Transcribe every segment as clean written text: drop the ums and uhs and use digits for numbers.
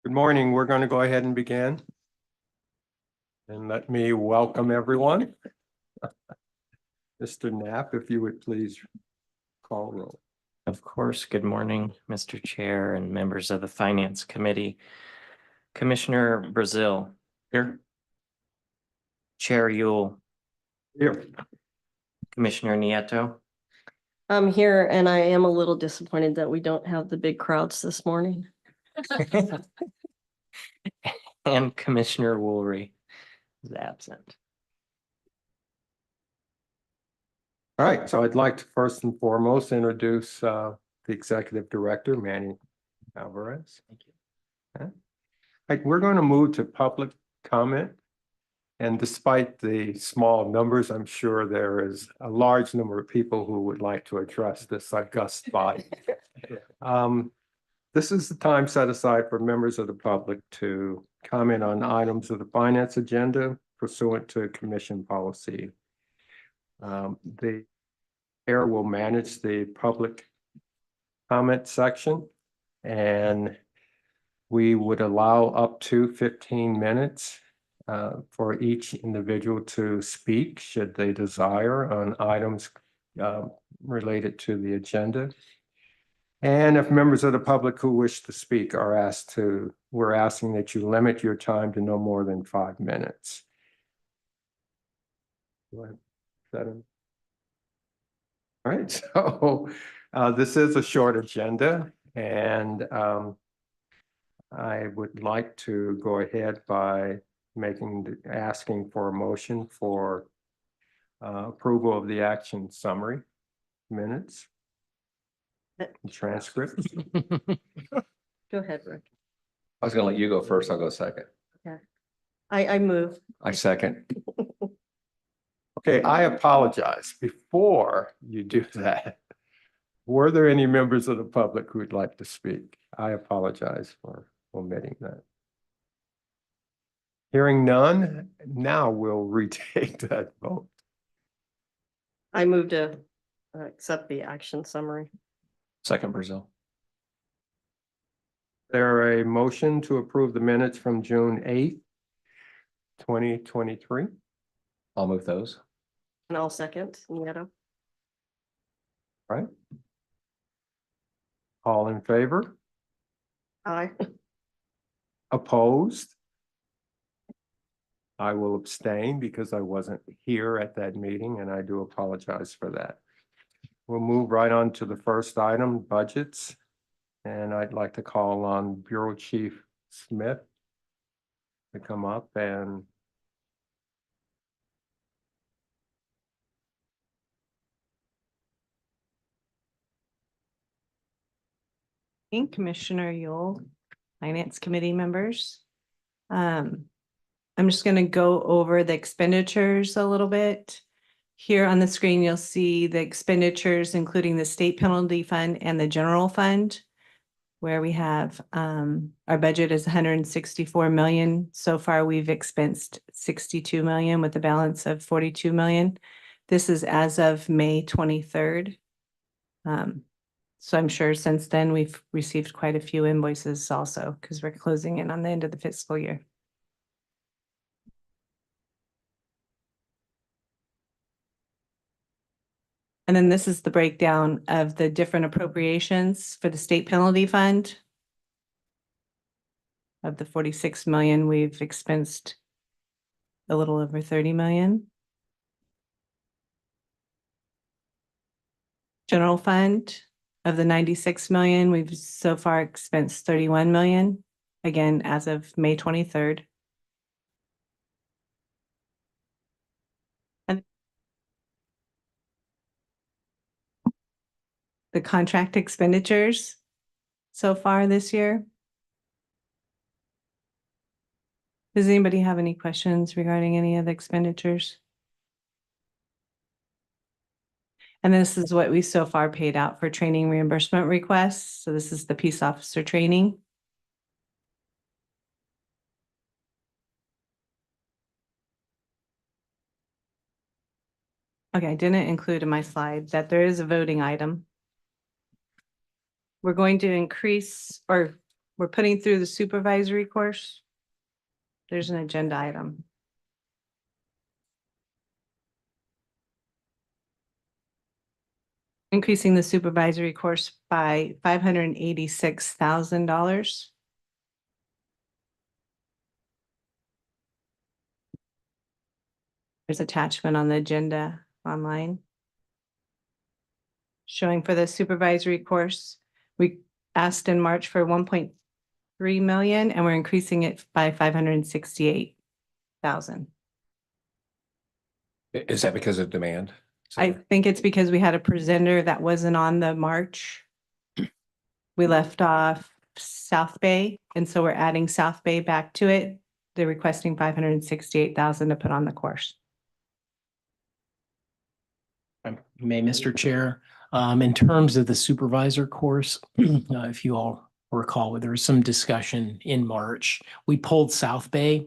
Good morning. We're going to go ahead and begin. And let me welcome everyone. Mr. Knapp, if you would please call roll. Of course. Good morning, Mr. Chair and members of the Finance Committee. Commissioner Brazil. Here. Chair Yule. Here. Commissioner Nieto. I'm here and I am a little disappointed that we don't have the big crowds this morning. And Commissioner Woolry is absent. All right, so I'd like to first and foremost introduce the Executive Director, Manny Alvarez. Thank you. Okay. All right, we're going to move to public comment. And despite the small numbers, I'm sure there is a large number of people who would like to address this august body. This is the time set aside for members of the public to comment on items of the finance agenda pursuant to commission policy. The chair will manage the public comment section, and we would allow up to 15 minutes for each individual to speak should they desire on items related to the agenda. And if members of the public who wish to speak are asked to, we're asking that you limit your time to no more than 5 minutes. Go ahead. Is that in? All right, so this is a short agenda, and I would like to go ahead by asking for a motion for approval of the action summary minutes. Transcript. Go ahead, Rick. I was gonna let you go first. I'll go second. I move. I second. Okay, I apologize. Before you do that, were there any members of the public who would like to speak? I apologize for omitting that. Hearing none, now we'll retake that vote. I move to accept the action summary. Second, Brazil. There a motion to approve the minutes from June 8th, 2023? I'll move those. And I'll second. Nieto. Right. All in favor? Aye. Opposed? I will abstain because I wasn't here at that meeting, and I do apologize for that. We'll move right on to the first item, budgets. And I'd like to call on Bureau Chief Smith to come up and Commissioner Yule, Finance Committee members. I'm just going to go over the expenditures a little bit. Here on the screen, you'll see the expenditures, including the state penalty fund and the general fund, where we have our budget is 164 million. So far, we've expensed 62 million with a balance of 42 million. This is as of May 23rd. So I'm sure since then we've received quite a few invoices also because we're closing in on the end of the fiscal year. And then this is the breakdown of the different appropriations for the state penalty fund. Of the 46 million, we've expensed a little over 30 million. General fund. Of the 96 million, we've so far expensed 31 million, again, as of May 23rd. And the contract expenditures so far this year. Does anybody have any questions regarding any of the expenditures? And this is what we so far paid out for training reimbursement requests. So this is the peace officer training. Okay, I didn't include in my slide that there is a voting item. We're going to increase, or we're putting through the supervisory course. There's an agenda item. Increasing the supervisory course by $586,000. There's attachment on the agenda online. Showing for the supervisory course, we asked in March for 1.3 million and we're increasing it by 568,000. Is that because of demand? I think it's because we had a presenter that wasn't on the March. We left off South Bay, and so we're adding South Bay back to it. They're requesting 568,000 to put on the course. May, Mr. Chair, in terms of the supervisor course, if you all recall, there was some discussion in March. We pulled South Bay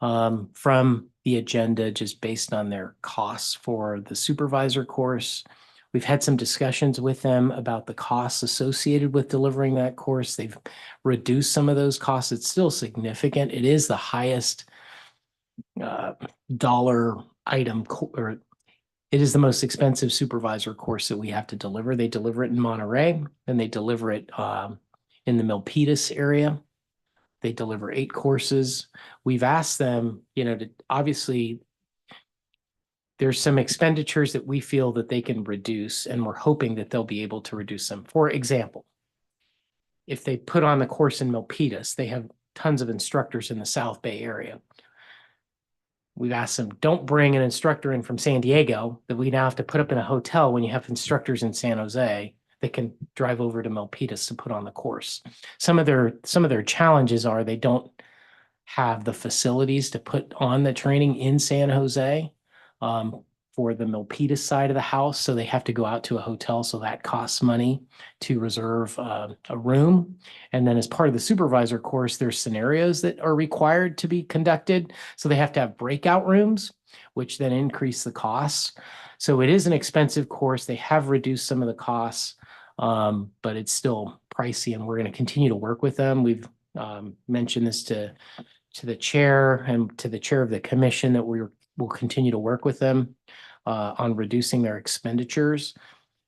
from the agenda just based on their costs for the supervisor course. We've had some discussions with them about the costs associated with delivering that course. They've reduced some of those costs. It's still significant. It is the highest dollar item or it is the most expensive supervisor course that we have to deliver. They deliver it in Monterey and they deliver it in the Milpitas area. They deliver 8 courses. We've asked them, to obviously there's some expenditures that we feel that they can reduce, and we're hoping that they'll be able to reduce them. For example, if they put on the course in Milpitas, they have tons of instructors in the South Bay area. We've asked them, don't bring an instructor in from San Diego that we now have to put up in a hotel when you have instructors in San Jose that can drive over to Milpitas to put on the course. Some of their challenges are they don't have the facilities to put on the training in San Jose for the Milpitas side of the house. So they have to go out to a hotel. So that costs money to reserve a room. And then as part of the supervisor course, there's scenarios that are required to be conducted. So they have to have breakout rooms, which then increase the costs. So it is an expensive course. They have reduced some of the costs, but it's still pricey, and we're going to continue to work with them. We've mentioned this to the chair and to the chair of the commission that we'll continue to work with them on reducing their expenditures.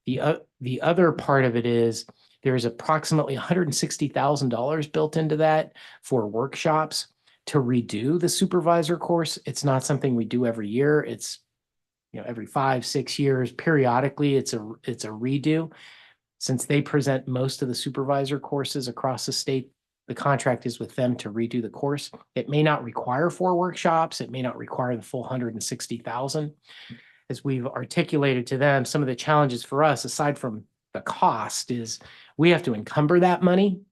The other part of it is there's approximately $160,000 built into that for workshops to redo the supervisor course. It's not something we do every year. It's every 5-6 years. Periodically, it's a redo. Since they present most of the supervisor courses across the state, the contract is with them to redo the course. It may not require 4 workshops. It may not require the full 160,000. As we've articulated to them, some of the challenges for us, aside from the cost, is we have to encumber that money.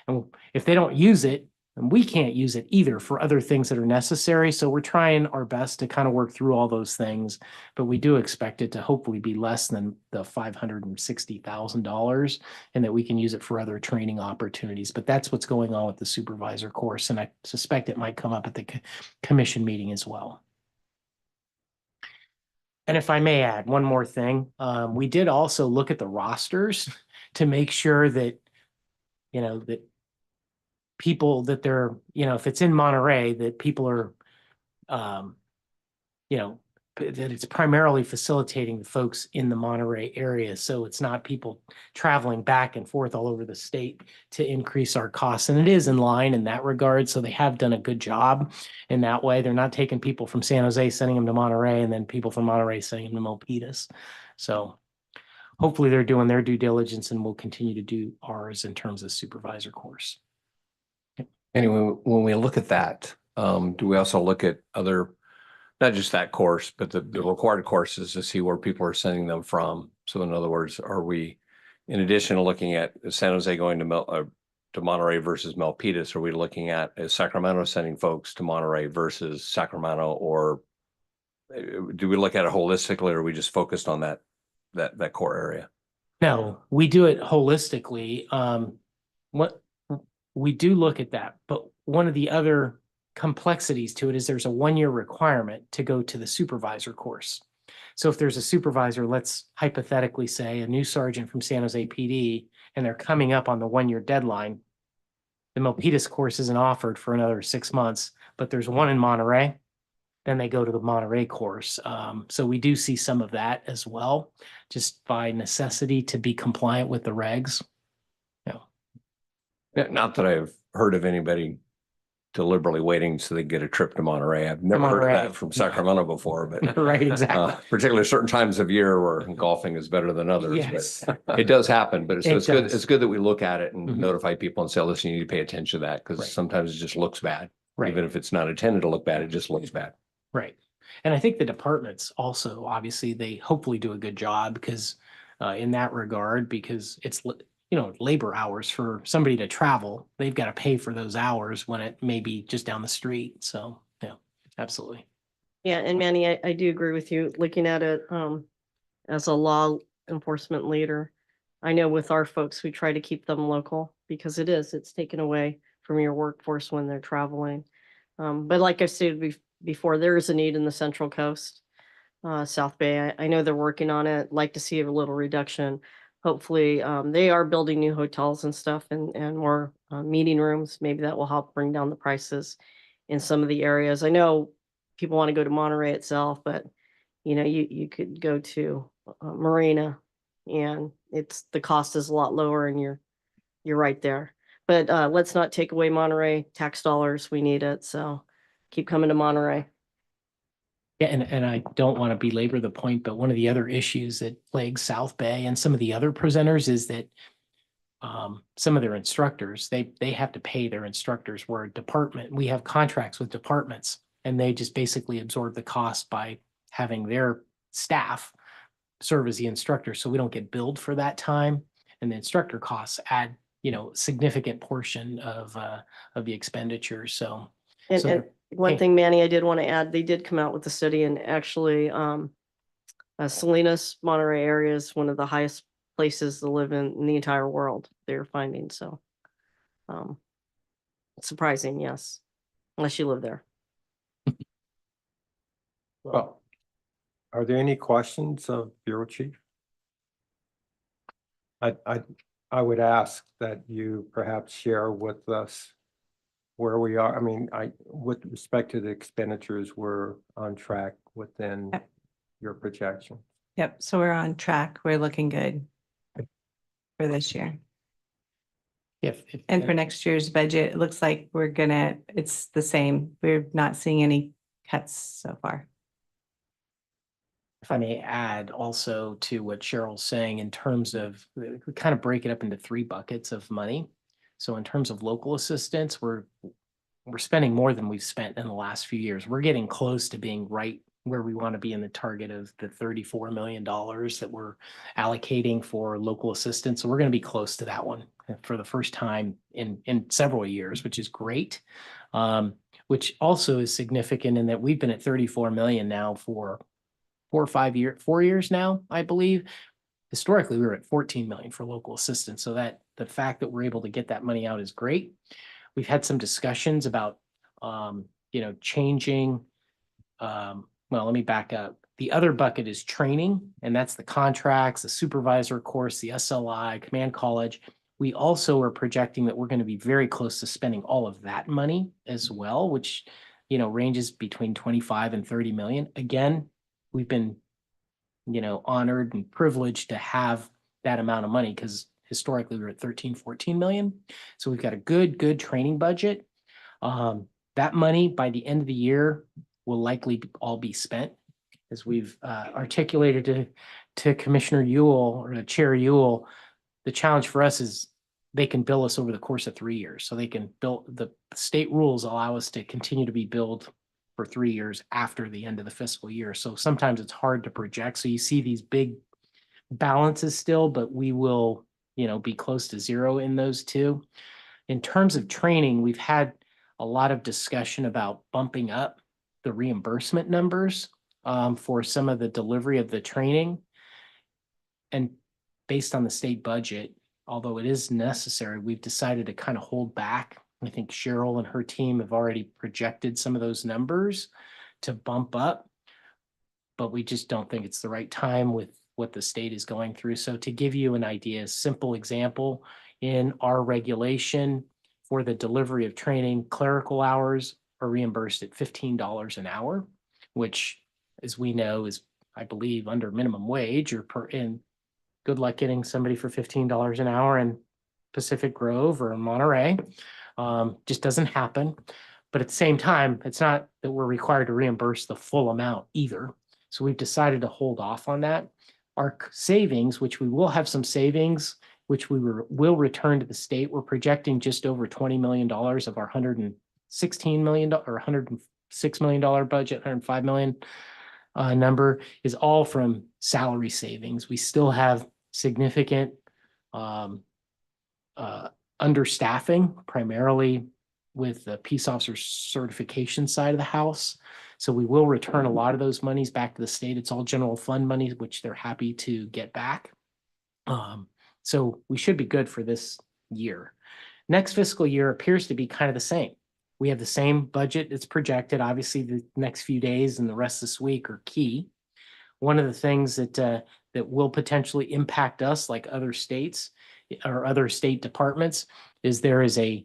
And if they don't use it, and we can't use it either for other things that are necessary. So we're trying our best to kind of work through all those things, but we do expect it to hopefully be less than the $560,000 and that we can use it for other training opportunities. But that's what's going on with the supervisor course. And I suspect it might come up at the commission meeting as well. And if I may add one more thing, we did also look at the rosters to make sure that, that people that they're, if it's in Monterey, that people are, that it's primarily facilitating the folks in the Monterey area. So it's not people traveling back and forth all over the state to increase our costs. And it is in line in that regard. So they have done a good job in that way. They're not taking people from San Jose, sending them to Monterey, and then people from Monterey sending them to Milpitas. So hopefully they're doing their due diligence, and we'll continue to do ours in terms of supervisor course. Anyway, when we look at that, do we also look at other, not just that course, but the required courses to see where people are sending them from? So in other words, are we, in addition to looking at San Jose going to Monterey versus Milpitas, are we looking at Sacramento sending folks to Monterey versus Sacramento, or do we look at it holistically, or are we just focused on that core area? No, we do it holistically. We do look at that, but one of the other complexities to it is there's a 1-year requirement to go to the supervisor course. So if there's a supervisor, let's hypothetically say a new sergeant from San Jose PD, and they're coming up on the 1-year deadline, the Milpitas course isn't offered for another 6 months, but there's one in Monterey. Then they go to the Monterey course. So we do see some of that as well, just by necessity to be compliant with the regs. Yeah, not that I've heard of anybody deliberately waiting so they get a trip to Monterey. I've never heard of Monterey. that from Sacramento before, but Right, exactly. particularly certain times of year where golfing is better than others. Yes. But it does happen, but It it's good. does. It's good that we look at it and Mhm. notify people and say, listen, you need to pay attention to that Right. because sometimes it just looks bad. Right. Even if it's not intended to look bad, it just looks bad. Right. And I think the departments also, obviously, they hopefully do a good job because in that regard, because it's, labor hours for somebody to travel. They've got to pay for those hours when it may be just down the street. So, yeah, absolutely. Yeah, and Manny, I do agree with you, looking at it as a law enforcement leader. I know with our folks, we try to keep them local because it's taken away from your workforce when they're traveling. But like I've said before, there is a need in the Central Coast, South Bay. I know they're working on it, like to see a little reduction. Hopefully, they are building new hotels and stuff and more meeting rooms. Maybe that will help bring down the prices in some of the areas. I know people want to go to Monterey itself, but you could go to Marina and the cost is a lot lower and you're right there. But let's not take away Monterey tax dollars. We need it. So keep coming to Monterey. Yeah, and I don't want to belabor the point, but one of the other issues that plagues South Bay and some of the other presenters is that some of their instructors, they have to pay their instructors. We're a department, we have contracts with departments, and they just basically absorb the cost by having their staff serve as the instructor. So we don't get billed for that time. And the instructor costs add, significant portion of the expenditure. So. And So one hey. thing, Manny, I did want to add, they did come out with the study and actually Salinas, Monterey area is one of the highest places to live in the entire world, they're finding. So surprising, yes, unless you live there. Well, are there any questions of Bureau Chief? I would ask that you perhaps share with us where we are. I mean, with respect to the expenditures, we're on track within Yep. your projection. Yep, so we're on track. We're looking good for this year. And for next year's budget, it looks like it's the same. We're not seeing any cuts so far. If I may add also to what Cheryl's saying in terms of, we kind of break it up into 3 buckets of money. So in terms of local assistance, we're spending more than we've spent in the last few years. We're getting close to being right where we want to be in the target of the $34 million that we're allocating for local assistance. So we're going to be close to that one for the first time in several years, which is great. Which also is significant in that we've been at 34 million now for 4 years now, I believe. Historically, we were at 14 million for local assistance. So that the fact that we're able to get that money out is great. We've had some discussions about, changing. Well, let me back up. The other bucket is training, and that's the contracts, the supervisor course, the SLI, command college. We also are projecting that we're going to be very close to spending all of that money as well, which, ranges between 25 and 30 million. Again, we've been, honored and privileged to have that amount of money because historically we were at 13, 14 million. So we've got a good training budget. That money by the end of the year will likely all be spent, as we've articulated to Commissioner Ewell or to Chair Ewell. The challenge for us is they can bill us over the course of 3 years. So they can bill, the state rules allow us to continue to be billed for 3 years after the end of the fiscal year. So sometimes it's hard to project. So you see these big balances still, but we will, be close to zero in those two. In terms of training, we've had a lot of discussion about bumping up the reimbursement numbers for some of the delivery of the training. And based on the state budget, although it is necessary, we've decided to kind of hold back. I think Cheryl and her team have already projected some of those numbers to bump up, but we just don't think it's the right time with what the state is going through. So to give you an idea, a simple example, in our regulation for the delivery of training. Clerical hours are reimbursed at $15 an hour, which, as we know, is, I believe, under minimum wage or and good luck getting somebody for $15 an hour in Pacific Grove or Monterey. Just doesn't happen. But at the same time, it's not that we're required to reimburse the full amount either. So we've decided to hold off on that. Our savings, which we will have some savings, which will return to the state. We're projecting just over $20 million of our $116 million or $106 million budget, $105 million number is all from salary savings. We still have significant understaffing, primarily with the peace officer certification side of the house. So we will return a lot of those monies back to the state. It's all general fund money, which they're happy to get back. So we should be good for this year. Next fiscal year appears to be kind of the same. We have the same budget. It's projected. Obviously, the next few days and the rest of this week are key. One of the things that will potentially impact us, like other states or other state departments, is there is the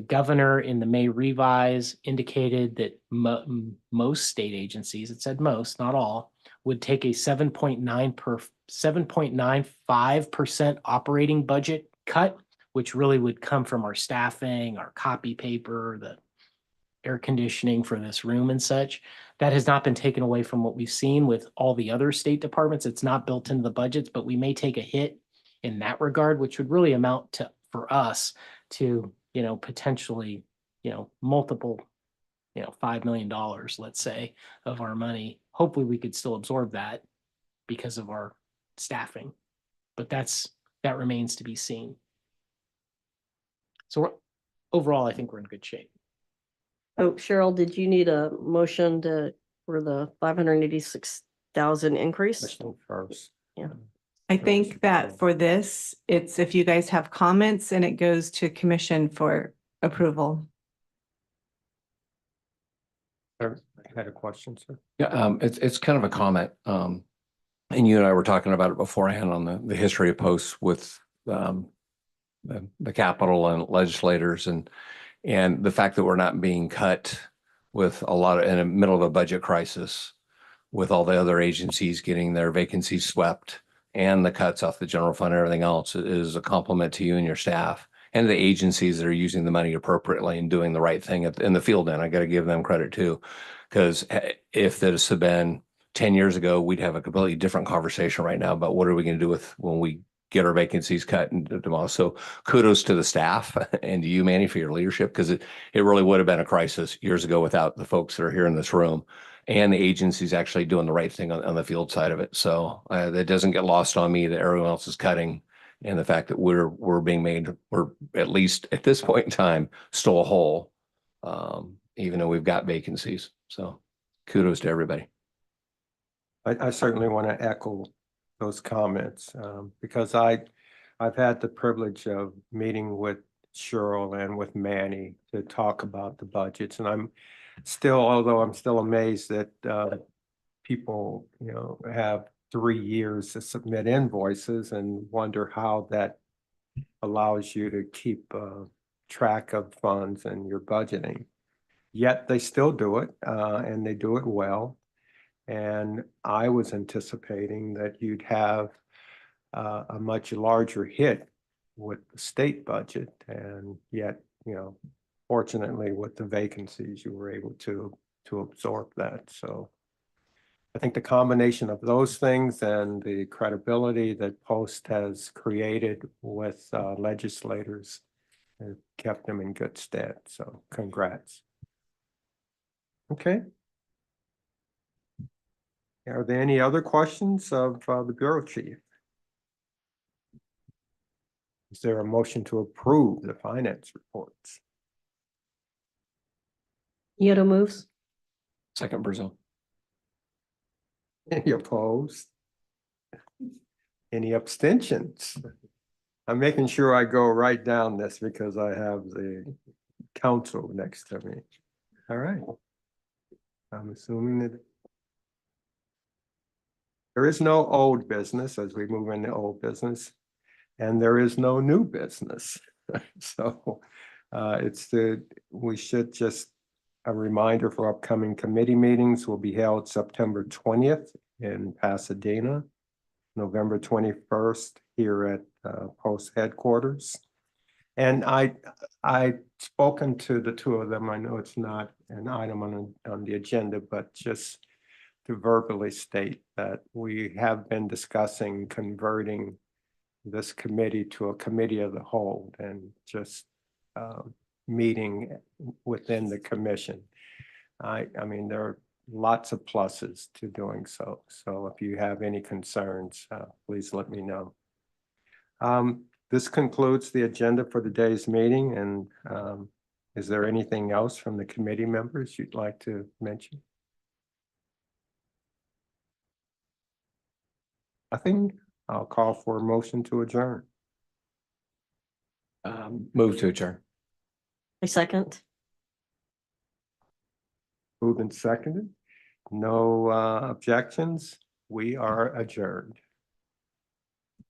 governor in the May revise indicated that most state agencies, it said most, not all, would take a 7.95% operating budget cut, which really would come from our staffing, our copy paper, the air conditioning for this room and such. That has not been taken away from what we've seen with all the other state departments. It's not built into the budgets, but we may take a hit in that regard, which would really amount to, for us, to, potentially, multiple, $5 million, let's say, of our money. Hopefully we could still absorb that because of our staffing, but that remains to be seen. So overall, I think we're in good shape. Oh, Cheryl, did you need a motion for the 586,000 increase? Question first. I think that for this, it's if you guys have comments and it goes to commission for approval. I had a question, sir. Yeah, it's kind of a comment. And you and I were talking about it beforehand on the history of posts with the Capitol and legislators and the fact that we're not being cut with a lot of, in the middle of a budget crisis, with all the other agencies getting their vacancies swept and the cuts off the general fund and everything else is a compliment to you and your staff and the agencies that are using the money appropriately and doing the right thing in the field. And I got to give them credit too, because if this had been 10 years ago, we'd have a completely different conversation right now about what are we going to do with when we get our vacancies cut and demolished. So kudos to the staff and to you, Manny, for your leadership, because it really would have been a crisis years ago without the folks that are here in this room and the agencies actually doing the right thing on the field side of it. So that doesn't get lost on me that everyone else is cutting, and the fact that we're being made, we're at least at this point in time still whole, even though we've got vacancies. So kudos to everybody. I certainly want to echo those comments because I've had the privilege of meeting with Cheryl and with Manny to talk about the budgets, and I'm still amazed that people have 3 years to submit invoices and wonder how that allows you to keep track of funds and your budgeting. Yet they still do it and they do it well. And I was anticipating that you'd have a much larger hit with the state budget, and yet, fortunately with the vacancies, you were able to absorb that. So I think the combination of those things and the credibility that Post has created with legislators have kept them in good stead. So congrats. Okay. Are there any other questions of the Bureau Chief? Is there a motion to approve the finance reports? Yoda moves. Second, Brazil. Any opposed? Any abstentions? I'm making sure I go right down this because I have the council next to me. All right. I'm assuming that there is no old business as we move into old business, and there is no new business. So We should just, a reminder for upcoming committee meetings will be held September 20th in Pasadena, November 21st here at Post Headquarters. And I spoken to the two of them. I know it's not an item on the agenda, but just to verbally state that we have been discussing converting this committee to a committee of the whole and just meeting within the commission. I mean, there are lots of pluses to doing so. So if you have any concerns, please let me know. This concludes the agenda for the day's meeting, and is there anything else from the committee members you'd like to mention? Nothing. I'll call for a motion to adjourn. Move to adjourn. A second. Moved and seconded. No objections. We are adjourned.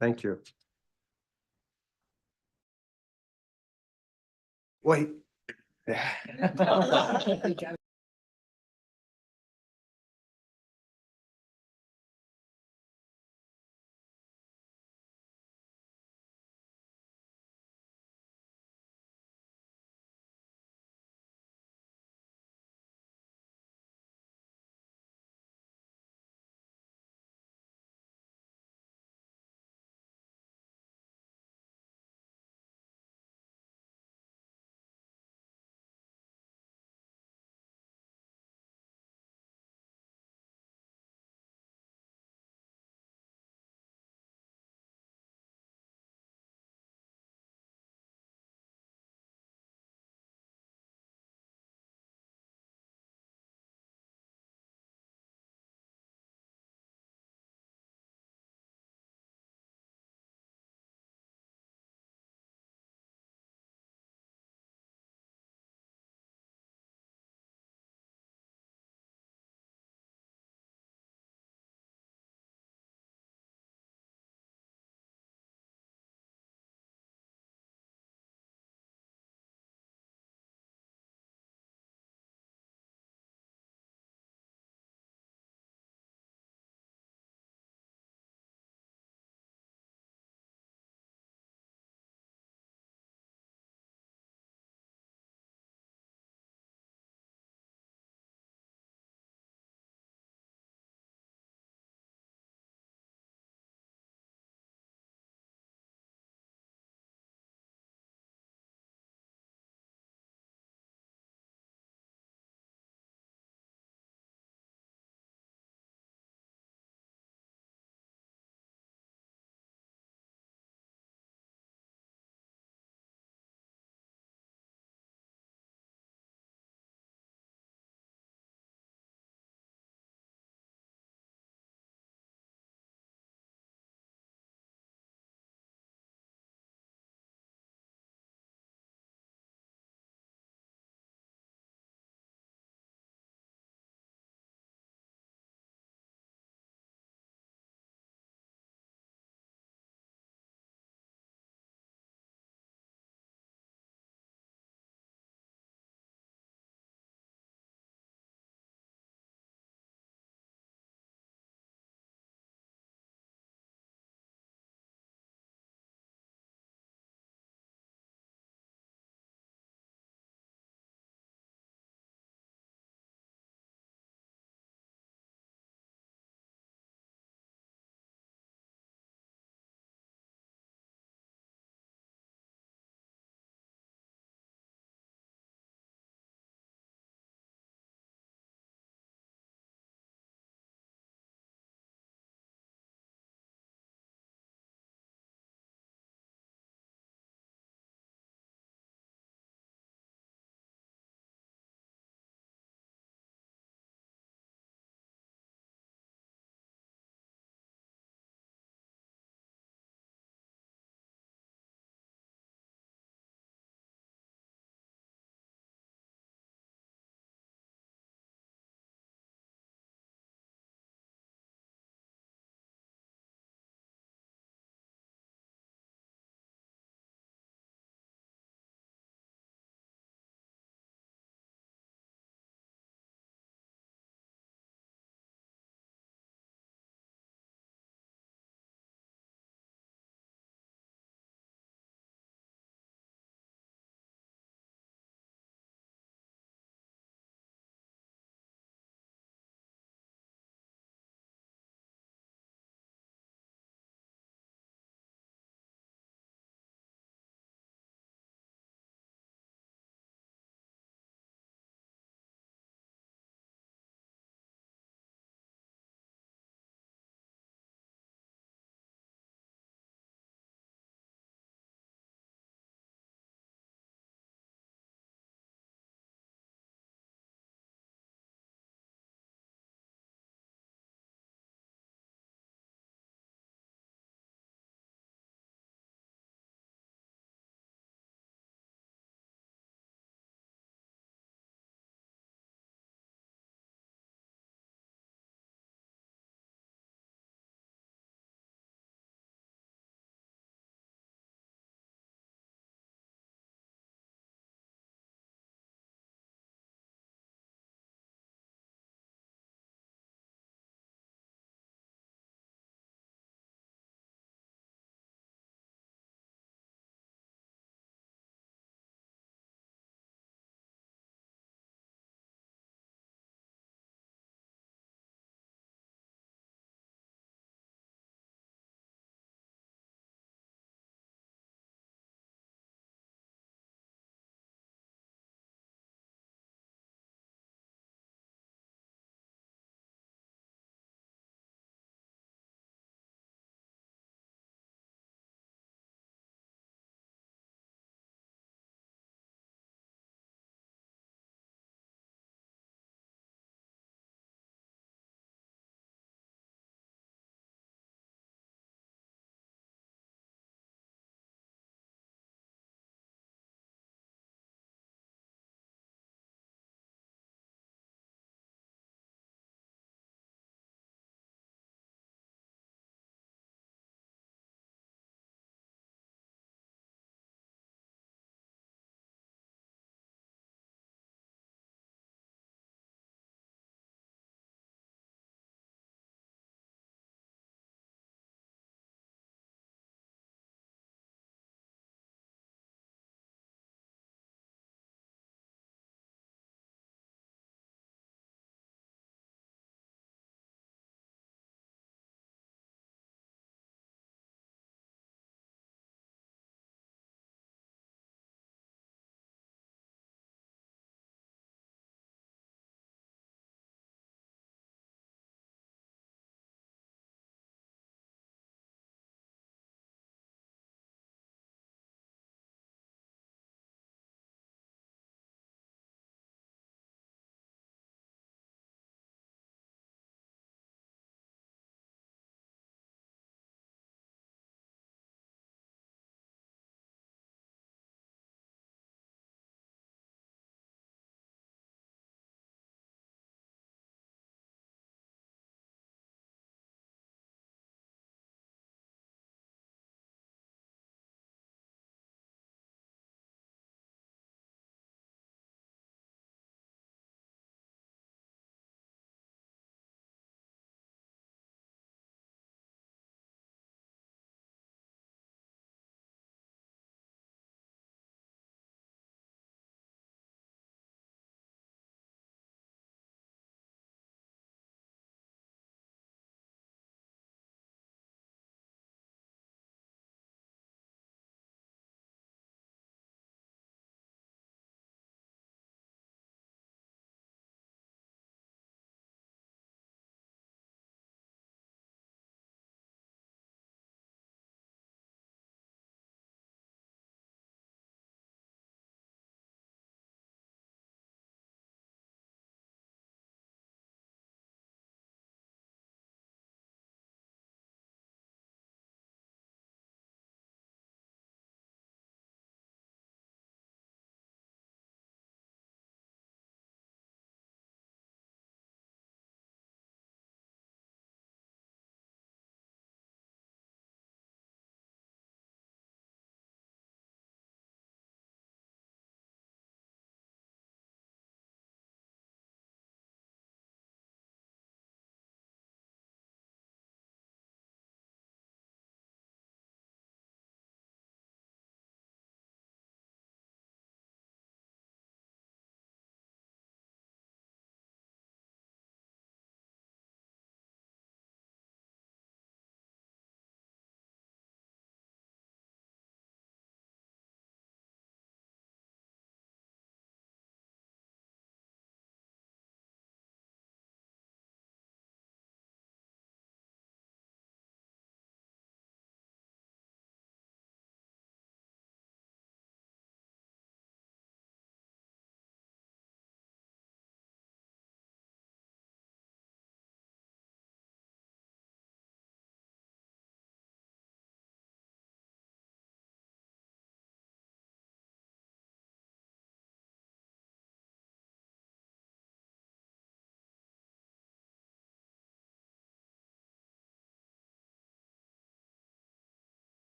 Thank you. Wait.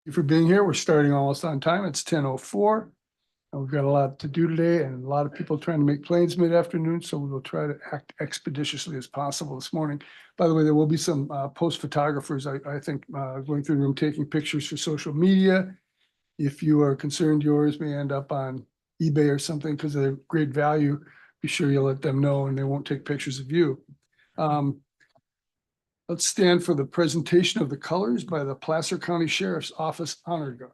you for being here. We're starting almost on time. It's 10:04. And we've got a lot to do today and a lot of people trying to make plans mid-afternoon, so we will try to act expeditiously as possible this morning. By the way, there will be some post photographers, I think, going through the room, taking pictures for social media. If you are concerned yours may end up on eBay or something because of their great value, be sure you let them know and they won't take pictures of you. Let's stand for the presentation of the colors by the Placer County Sheriff's Office Honor Guard.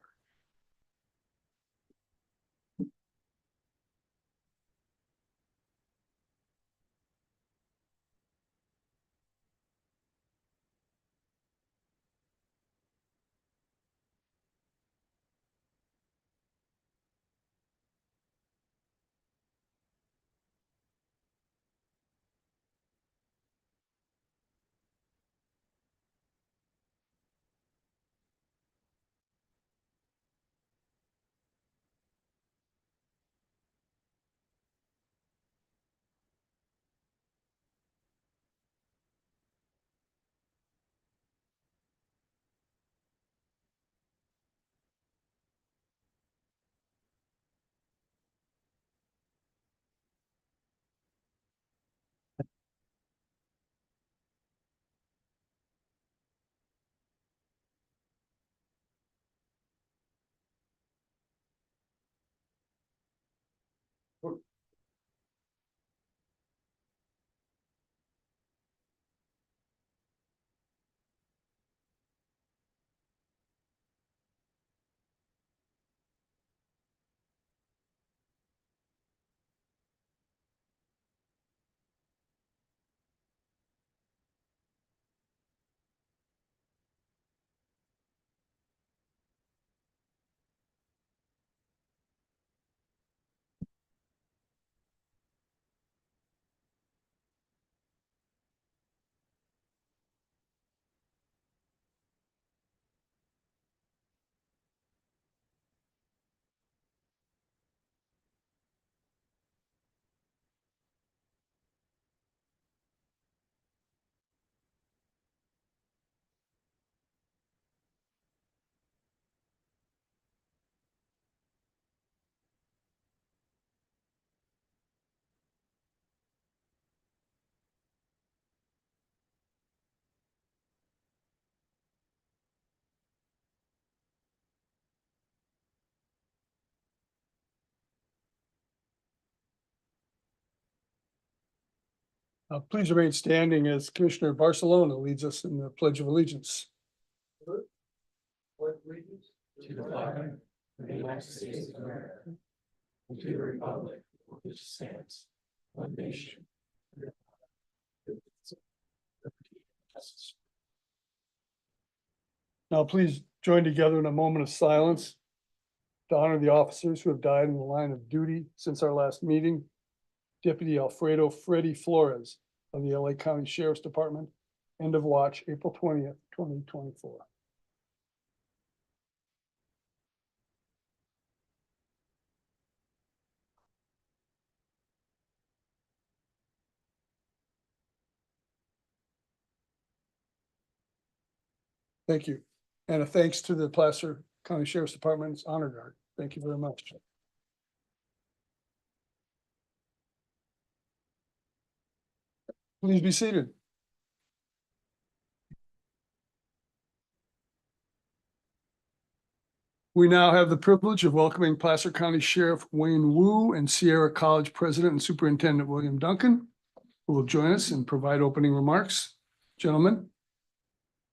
Please remain standing as Commissioner Barcelona leads us in the Pledge of Allegiance. To the flag of the United States of America, and to the republic for which stands one nation. Now, please join together in a moment of silence to honor the officers who have died in the line of duty since our last meeting. Deputy Alfredo Freddy Flores of the LA County Sheriff's Department, end of watch, April 20th, 2024. Thank you. And a thanks to the Placer County Sheriff's Department's Honor Guard. Thank you very much. Please be seated. We now have the privilege of welcoming Placer County Sheriff Wayne Wu and Sierra College President and Superintendent William Duncan, who will join us and provide opening remarks. Gentlemen,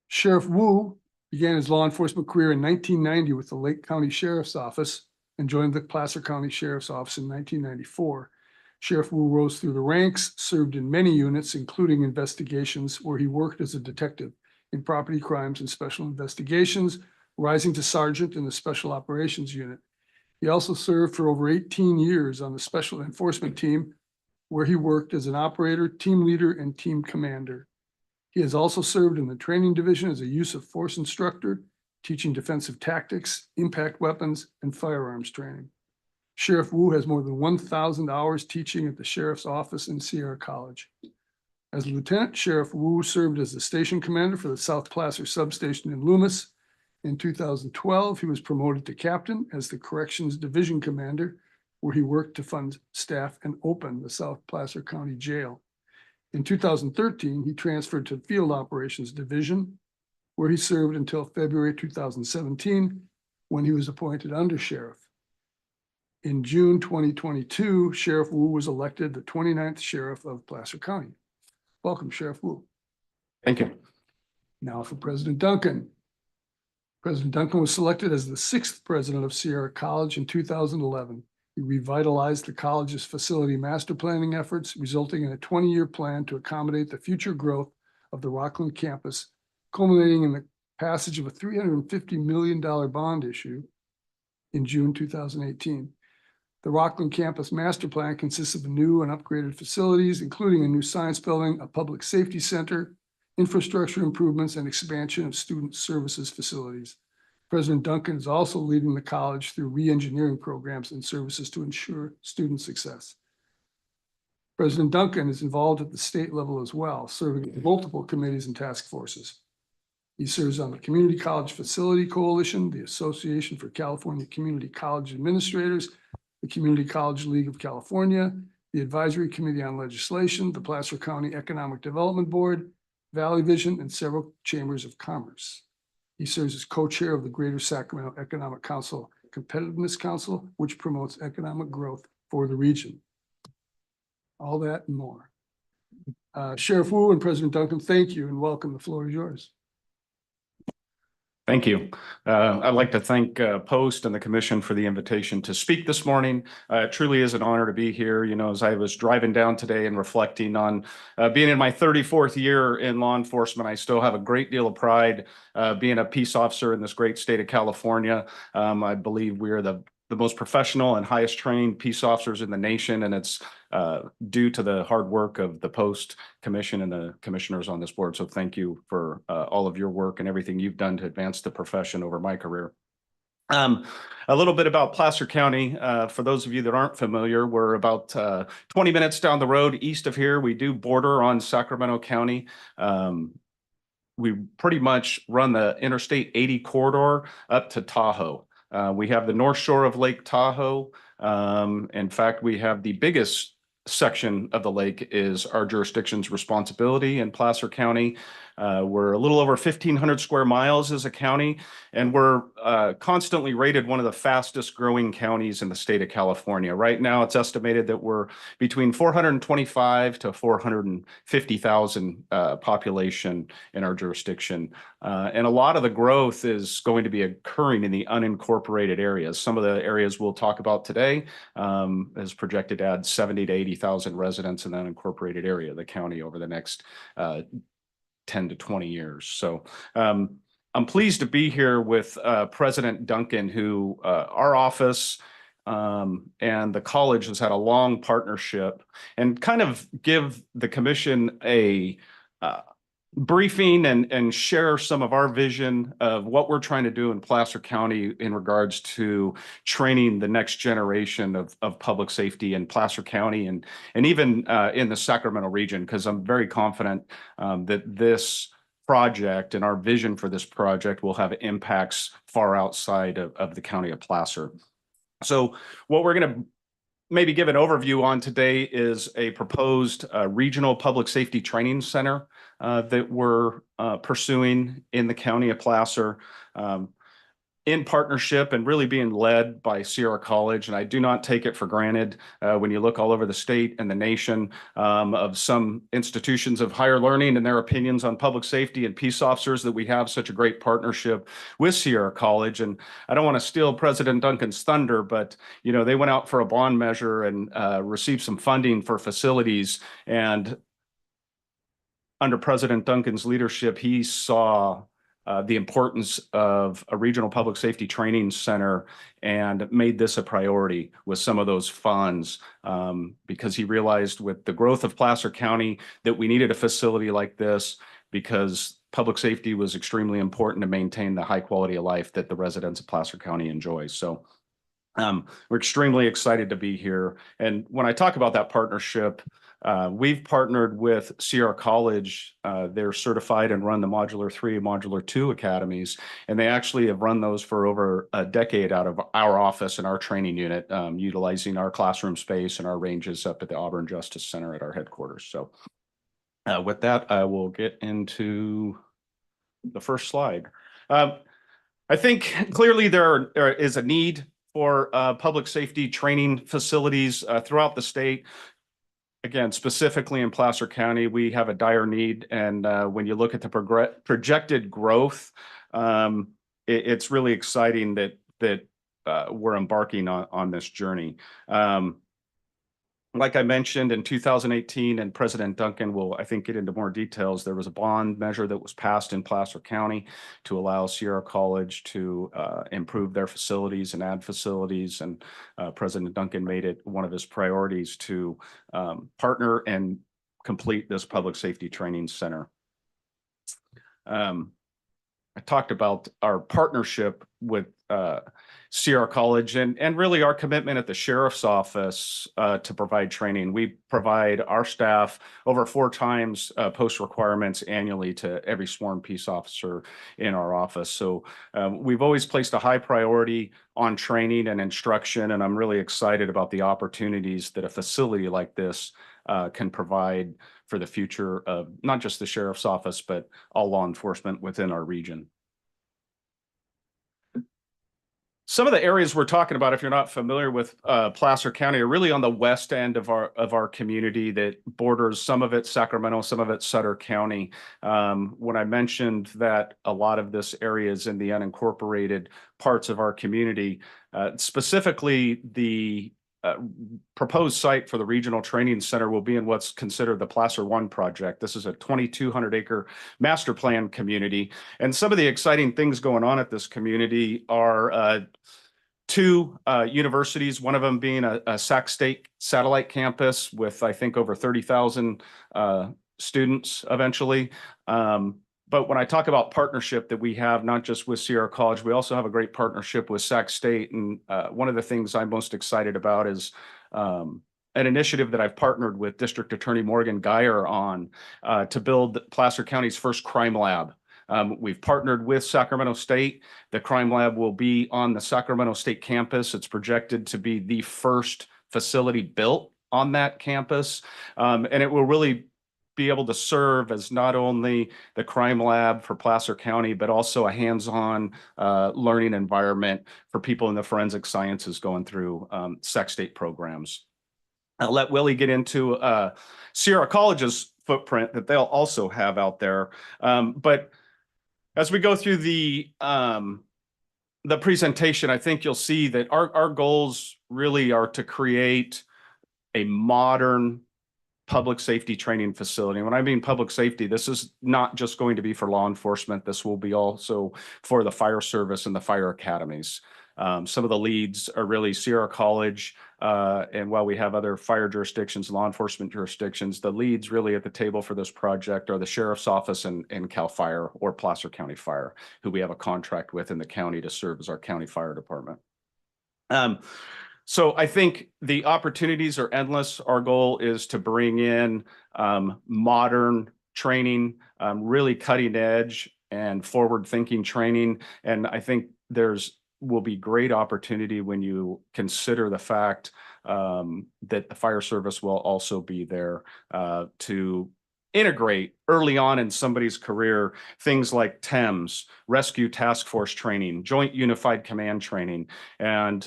Sheriff Wu began his law enforcement career in 1990 with the Lake County Sheriff's Office and joined the Placer County Sheriff's Office in 1994. Sheriff Wu rose through the ranks, served in many units, including investigations, where he worked as a detective in property crimes and special investigations, rising to sergeant in the Special Operations Unit. He also served for over 18 years on the Special Enforcement Team, where he worked as an operator, team leader, and team commander. He has also served in the training division as a use of force instructor, teaching defensive tactics, impact weapons, and firearms training. Sheriff Wu has more than 1,000 hours teaching at the Sheriff's Office in Sierra College. As Lieutenant, Sheriff Wu served as the station commander for the South Placer Substation in Loomis In 2012, he was promoted to captain as the Corrections Division Commander, where he worked to fund staff and open the South Placer County Jail. In 2013, he transferred to Field Operations Division, where he served until February 2017, when he was appointed undersheriff. In June 2022, Sheriff Wu was elected the 29th sheriff of Placer County. Welcome, Sheriff Wu. Thank you. Now for President Duncan. President Duncan was selected as the 6th president of Sierra College in 2011. He revitalized the college's facility master planning efforts, resulting in a 20-year plan to accommodate the future growth of the Rockland campus, culminating in the passage of a $350 million bond issue in June 2018. The Rockland campus master plan consists of new and upgraded facilities, including a new science building, a public safety center, infrastructure improvements, and expansion of student services facilities. President Duncan is also leading the college through re-engineering programs and services to ensure student success. President Duncan is involved at the state level as well, serving in multiple committees and task forces. He serves on the Community College Facility Coalition, the Association for California Community College Administrators, the Community College League of California, the Advisory Committee on Legislation, the Placer County Economic Development Board, Valley Vision, and several chambers of commerce. He serves as co-chair of the Greater Sacramento Economic Council Competitiveness Council, which promotes economic growth for the region. All that and more. Sheriff Wu and President Duncan, thank you and welcome. The floor is yours. Thank you. I'd like to thank Post and the Commission for the invitation to speak this morning. It truly is an honor to be here. You know, as I was driving down today and reflecting on being in my 34th year in law enforcement, I still have a great deal of pride being a peace officer in this great state of California. I believe we are the most professional and highest trained peace officers in the nation, and it's due to the hard work of the Post Commission and the commissioners on this board. So thank you for all of your work and everything you've done to advance the profession over my career. A little bit about Placer County. For those of you that aren't familiar, we're about 20 minutes down the road east of here. We do border on Sacramento County. We pretty much run the Interstate 80 corridor up to Tahoe. We have the North Shore of Lake Tahoe. In fact, we have the biggest section of the lake is our jurisdiction's responsibility in Placer County. We're a little over 1,500 square miles as a county, and we're constantly rated one of the fastest growing counties in the state of California. Right now, it's estimated that we're between 425 to 450,000 population in our jurisdiction. And a lot of the growth is going to be occurring in the unincorporated areas. Some of the areas we'll talk about today is projected to add 70 to 80,000 residents in the unincorporated area of the county over the next 10 to 20 years. So I'm pleased to be here with President Duncan, who our office and the college has had a long partnership, and kind of give the commission a briefing and share some of our vision of what we're trying to do in Placer County in regards to training the next generation of public safety in Placer County and even in the Sacramento region, because I'm very confident that this project and our vision for this project will have impacts far outside of the county of Placer. So what we're going to maybe give an overview on today is a proposed regional public safety training center that we're pursuing in the county of Placer in partnership and really being led by Sierra College. And I do not take it for granted when you look all over the state and the nation of some institutions of higher learning and their opinions on public safety and peace officers, that we have such a great partnership with Sierra College. And I don't want to steal President Duncan's thunder, but you know, they went out for a bond measure and received some funding for facilities. And under President Duncan's leadership, he saw the importance of a regional public safety training center and made this a priority with some of those funds because he realized with the growth of Placer County that we needed a facility like this because public safety was extremely important to maintain the high quality of life that the residents of Placer County enjoy. So We're extremely excited to be here. And when I talk about that partnership, we've partnered with Sierra College. They're certified and run the Modular 3, Modular 2 academies, and they actually have run those for over a decade out of our office and our training unit, utilizing our classroom space and our ranges up at the Auburn Justice Center at our headquarters. So with that, I will get into the first slide. I think clearly there is a need for public safety training facilities throughout the state. Again, specifically in Placer County, we have a dire need. And when you look at the projected growth, it's really exciting that we're embarking on this journey. Like I mentioned in 2018, and President Duncan will, I think, get into more details, there was a bond measure that was passed in Placer County to allow Sierra College to improve their facilities and add facilities. And President Duncan made it one of his priorities to partner and complete this public safety training center. I talked about our partnership with Sierra College and really our commitment at the sheriff's office to provide training. We provide our staff over 4 times post requirements annually to every sworn peace officer in our office. So we've always placed a high priority on training and instruction, and I'm really excited about the opportunities that a facility like this can provide for the future of not just the sheriff's office, but all law enforcement within our region. Some of the areas we're talking about, if you're not familiar with Placer County, are really on the west end of our community that borders some of it Sacramento, some of it Sutter County. When I mentioned that a lot of this area is in the unincorporated parts of our community, specifically the proposed site for the regional training center will be in what's considered the Placer One project. This is a 2,200 acre master plan community. And some of the exciting things going on at this community are 2 universities, one of them being a Sac State satellite campus with, I think, over 30,000 students eventually. But when I talk about partnership that we have, not just with Sierra College, we also have a great partnership with Sac State. And one of the things I'm most excited about is an initiative that I've partnered with District Attorney Morgan Geyer on to build Placer County's first crime lab. We've partnered with Sacramento State. The crime lab will be on the Sacramento State campus. It's projected to be the first facility built on that campus. And it will really be able to serve as not only the crime lab for Placer County, but also a hands-on learning environment for people in the forensic sciences going through Sac State programs. I'll let Willie get into Sierra College's footprint that they'll also have out there. But as we go through the presentation, I think you'll see that our goals really are to create a modern public safety training facility. When I mean public safety, this is not just going to be for law enforcement. This will be also for the fire service and the fire academies. Some of the leads are really Sierra College. And while we have other fire jurisdictions, law enforcement jurisdictions, the leads really at the table for this project are the sheriff's office and CAL FIRE or Placer County Fire, who we have a contract with in the county to serve as our county fire department. So I think the opportunities are endless. Our goal is to bring in modern training, really cutting edge and forward thinking training. And I think will be great opportunity when you consider the fact that the fire service will also be there to integrate early on in somebody's career things like TEMS, Rescue Task Force training, Joint Unified Command training, and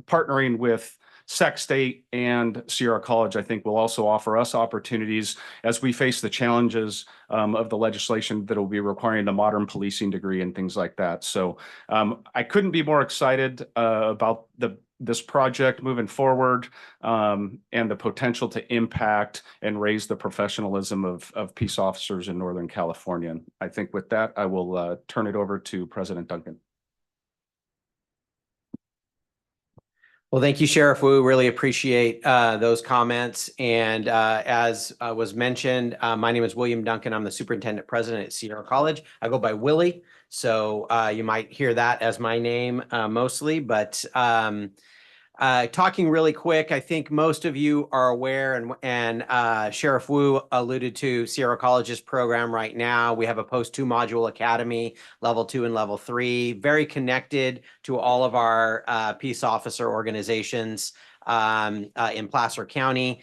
partnering with Sac State and Sierra College, I think, will also offer us opportunities as we face the challenges of the legislation that will be requiring the modern policing degree and things like that. So I couldn't be more excited about this project moving forward and the potential to impact and raise the professionalism of peace officers in Northern California. And I think with that, I will turn it over to President Duncan. Well, thank you, Sheriff Wu. Really appreciate those comments. And as was mentioned, my name is William Duncan. I'm the Superintendent President at Sierra College. I go by Willie, so you might hear that as my name mostly. But Talking really quick, I think most of you are aware, and Sheriff Wu alluded to Sierra College's program right now. We have a post-2 module academy, level 2 and level 3, very connected to all of our peace officer organizations in Placer County.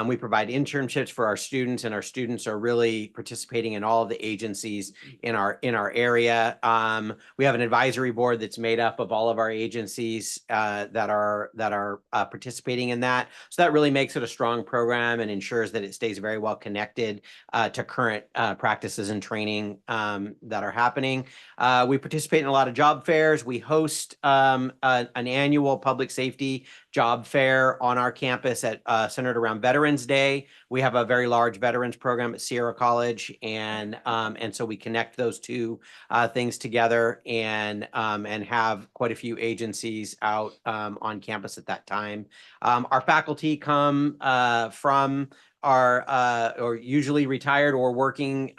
We provide internships for our students, and our students are really participating in all of the agencies in our area. We have an advisory board that's made up of all of our agencies that are participating in that. So that really makes it a strong program and ensures that it stays very well connected to current practices and training that are happening. We participate in a lot of job fairs. We host an annual public safety job fair on our campus at centered around Veterans Day. We have a very large veterans program at Sierra College, and so we connect those two things together and have quite a few agencies out on campus at that time. Our faculty come from our or usually retired or working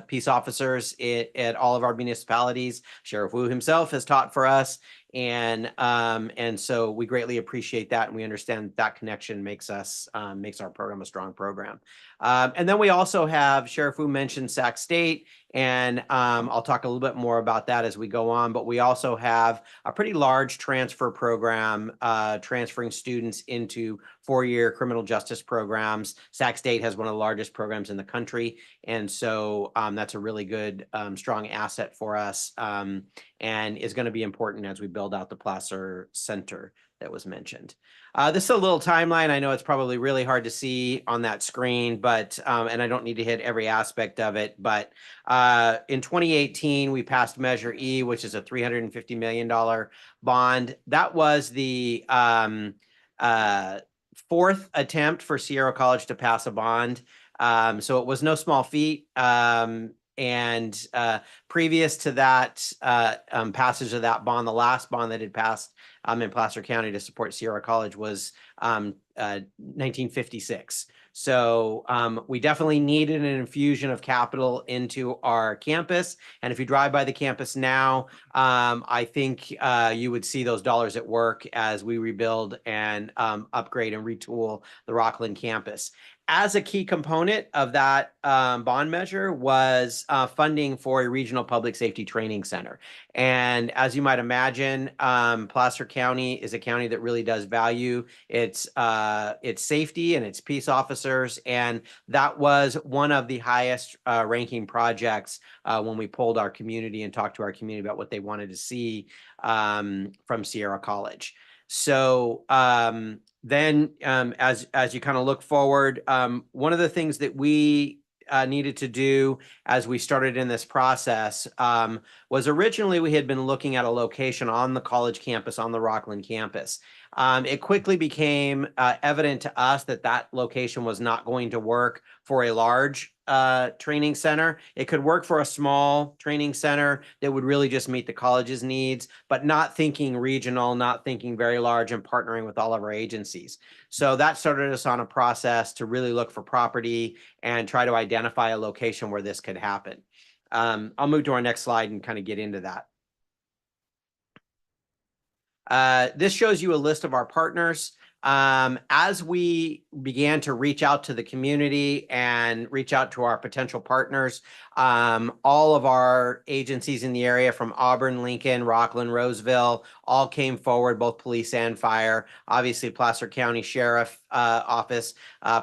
peace officers at all of our municipalities. Sheriff Wu himself has taught for us. And so we greatly appreciate that, and we understand that connection makes our program a strong program. And then we also have, Sheriff Wu mentioned Sac State, and I'll talk a little bit more about that as we go on, but we also have a pretty large transfer program transferring students into 4-year criminal justice programs. Sac State has one of the largest programs in the country, and so that's a really good, strong asset for us, and is going to be important as we build out the Placer Center that was mentioned. This is a little timeline. I know it's probably really hard to see on that screen, but and I don't need to hit every aspect of it, but in 2018, we passed Measure E, which is a $350 million bond. That was the fourth attempt for Sierra College to pass a bond. So it was no small feat. And previous to that passage of that bond, the last bond that had passed in Placer County to support Sierra College was 1956. So we definitely needed an infusion of capital into our campus. And if you drive by the campus now, I think you would see those dollars at work as we rebuild and upgrade and retool the Rockland campus. As a key component of that bond measure was funding for a regional public safety training center. And as you might imagine, Placer County is a county that really does value its safety and its peace officers. And that was one of the highest ranking projects when we polled our community and talked to our community about what they wanted to see from Sierra College. So then as you kind of look forward, one of the things that we needed to do as we started in this process was originally we had been looking at a location on the college campus, on the Rockland campus. It quickly became evident to us that that location was not going to work for a large training center. It could work for a small training center that would really just meet the college's needs, but not thinking regional, not thinking very large, and partnering with all of our agencies. So that started us on a process to really look for property and try to identify a location where this could happen. I'll move to our next slide and kind of get into that. This shows you a list of our partners. As we began to reach out to the community and reach out to our potential partners, all of our agencies in the area from Auburn, Lincoln, Rockland, Roseville, all came forward, both police and fire. Obviously, Placer County Sheriff Office,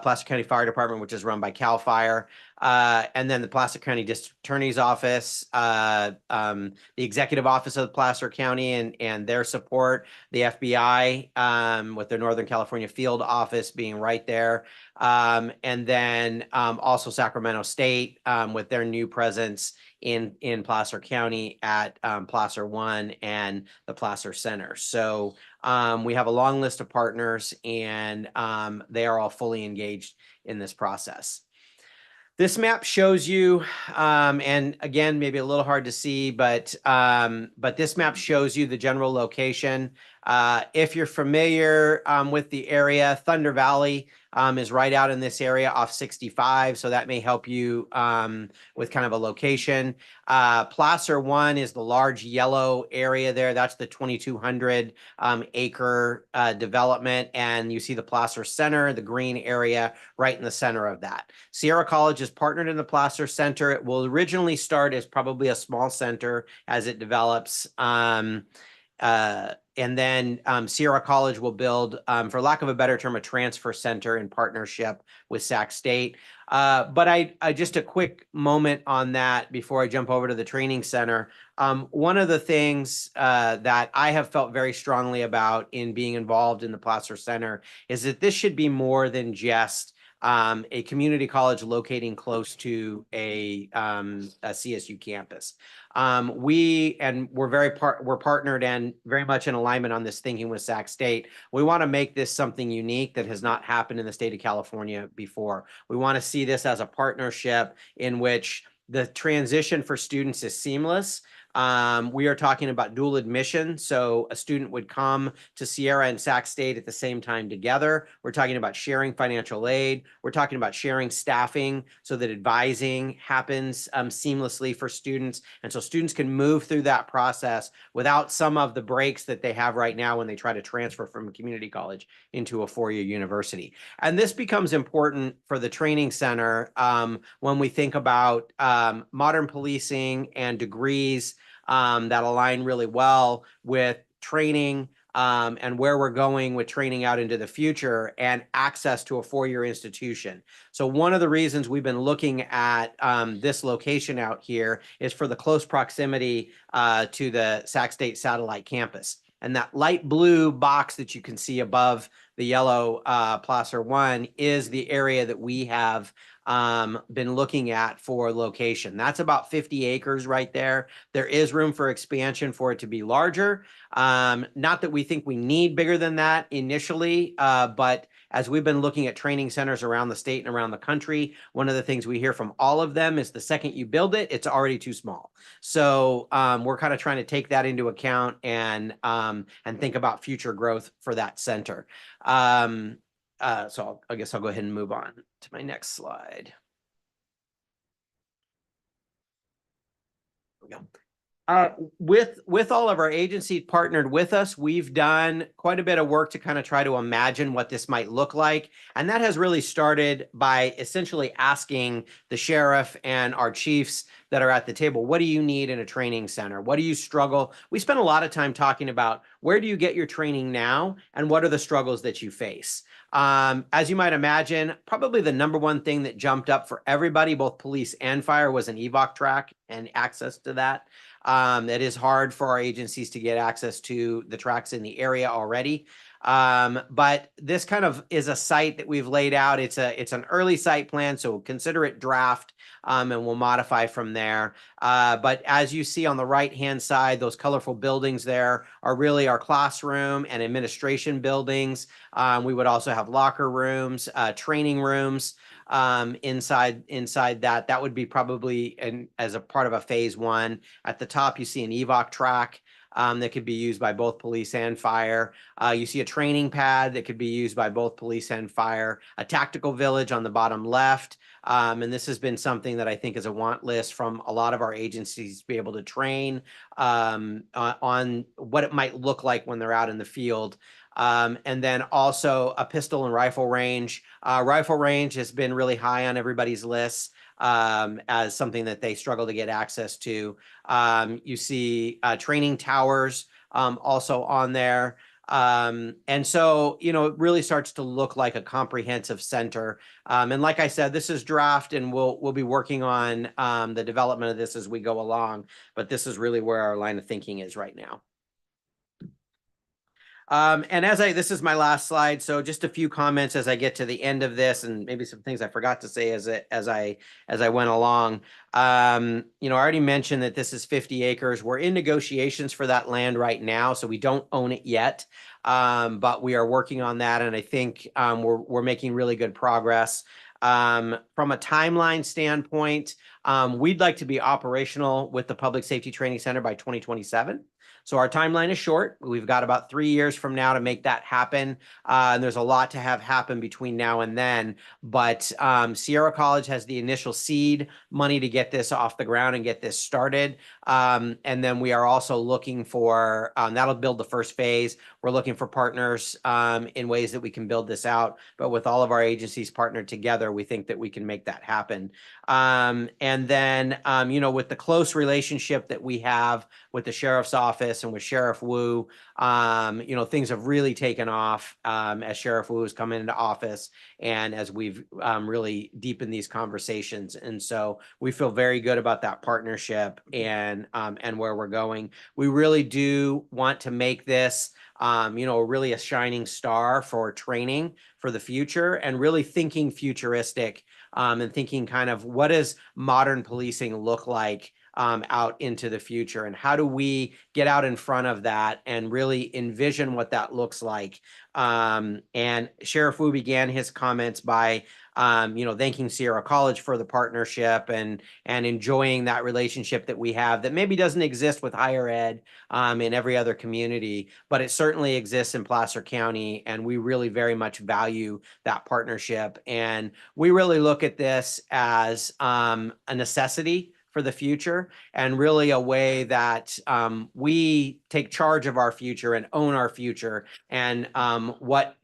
Placer County Fire Department, which is run by CAL FIRE. And then the Placer County District Attorney's Office, the Executive Office of Placer County and their support, the FBI with their Northern California Field Office being right there, and then also Sacramento State with their new presence in Placer County at Placer One and the Placer Center. So we have a long list of partners, and they are all fully engaged in this process. This map shows you, and again, maybe a little hard to see, but this map shows you the general location If you're familiar with the area, Thunder Valley is right out in this area off 65, so that may help you with kind of a location. Placer 1 is the large yellow area there. That's the 2,200 acre development, and you see the Placer Center, the green area right in the center of that. Sierra College is partnered in the Placer Center. It will originally start as probably a small center as it develops. And then Sierra College will build, for lack of a better term, a transfer center in partnership with Sac State. But I just a quick moment on that before I jump over to the training center. One of the things that I have felt very strongly about in being involved in the Placer Center is that this should be more than just a community college locating close to a CSU campus. We're partnered and very much in alignment on this thinking with Sac State. We want to make this something unique that has not happened in the state of California before. We want to see this as a partnership in which the transition for students is seamless. We are talking about dual admission, so a student would come to Sierra and Sac State at the same time together. We're talking about sharing financial aid. We're talking about sharing staffing so that advising happens seamlessly for students. And so students can move through that process without some of the breaks that they have right now when they try to transfer from a community college into a four-year university. And this becomes important for the training center when we think about modern policing and degrees that align really well with training and where we're going with training out into the future and access to a four-year institution. So one of the reasons we've been looking at this location out here is for the close proximity to the Sac State Satellite Campus. And that light blue box that you can see above the yellow Placer 1 is the area that we have been looking at for location. That's about 50 acres right there. There is room for expansion for it to be larger. Not that we think we need bigger than that initially, but as we've been looking at training centers around the state and around the country, one of the things we hear from all of them is the second you build it, it's already too small. So we're kind of trying to take that into account and think about future growth for that center. So I guess I'll go ahead and move on to my next slide. There we go. With all of our agencies partnered with us, we've done quite a bit of work to kind of try to imagine what this might look like. And that has really started by essentially asking the sheriff and our chiefs that are at the table, what do you need in a training center? What do you struggle? We spend a lot of time talking about where do you get your training now and what are the struggles that you face? As you might imagine, probably the number one thing that jumped up for everybody, both police and fire, was an EVOC track and access to that. It is hard for our agencies to get access to the tracks in the area already. But this kind of is a site that we've laid out. It's an early site plan, so consider it draft, and we'll modify from there. But as you see on the right-hand side, those colorful buildings there are really our classroom and administration buildings. We would also have locker rooms, training rooms. Inside that would be probably as a part of a phase 1. At the top, you see an EVOC track that could be used by both police and fire. You see a training pad that could be used by both police and fire, a tactical village on the bottom left. And this has been something that I think is a want list from a lot of our agencies to be able to train on what it might look like when they're out in the field. And then also a pistol and rifle range. Rifle range has been really high on everybody's lists as something that they struggle to get access to. You see training towers also on there. And so, you know, it really starts to look like a comprehensive center. And like I said, this is draft and we'll be working on the development of this as we go along. But this is really where our line of thinking is right now. And this is my last slide. So just a few comments as I get to the end of this, and maybe some things I forgot to say as I went along. You know, I already mentioned that this is 50 acres. We're in negotiations for that land right now, so we don't own it yet. But we are working on that, and I think we're making really good progress. From a timeline standpoint, we'd like to be operational with the Public Safety Training Center by 2027. So our timeline is short. We've got about 3 years from now to make that happen. And there's a lot to have happen between now and then. But Sierra College has the initial seed money to get this off the ground and get this started. And then we are also looking for, that'll build the first phase. We're looking for partners in ways that we can build this out. But with all of our agencies partnered together, we think that we can make that happen. And then, with the close relationship that we have with the sheriff's office and with Sheriff Wu, things have really taken off as Sheriff Wu has come into office and as we've really deepened these conversations. And so we feel very good about that partnership and where we're going. We really do want to make this really a shining star for training for the future and really thinking futuristic and thinking kind of what does modern policing look like out into the future, and how do we get out in front of that and really envision what that looks like. And Sheriff Wu began his comments by thanking Sierra College for the partnership and enjoying that relationship that we have that maybe doesn't exist with higher ed in every other community, but it certainly exists in Placer County, and we really very much value that partnership. And we really look at this as a necessity for the future and really a way that we take charge of our future and own our future and what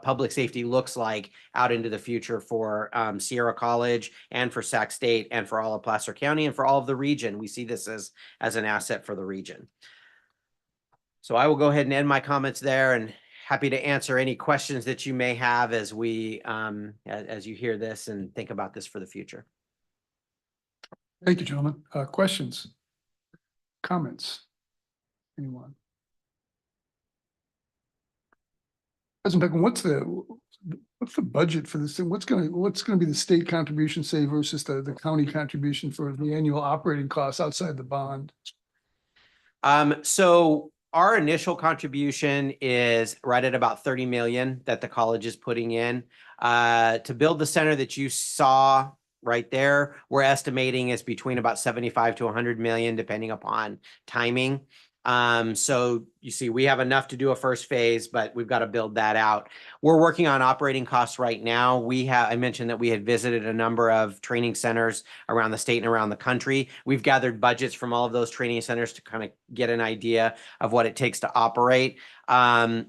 public safety looks like out into the future for Sierra College and for Sac State and for all of Placer County and for all of the region. We see this as an asset for the region. So I will go ahead and end my comments there and happy to answer any questions that you may have as we as you hear this and think about this for the future. Thank you, gentlemen. Questions? Comments? Anyone? President Duncan, what's the budget for this thing? What's going to be the state contribution, say, versus the county contribution for the annual operating costs outside the bond? So our initial contribution is right at about 30 million that the college is putting in to build the center that you saw right there. We're estimating is between about 75 to 100 million, depending upon timing. So you see, we have enough to do a first phase, but we've got to build that out. We're working on operating costs right now. I mentioned that we had visited a number of training centers around the state and around the country. We've gathered budgets from all of those training centers to kind of get an idea of what it takes to operate.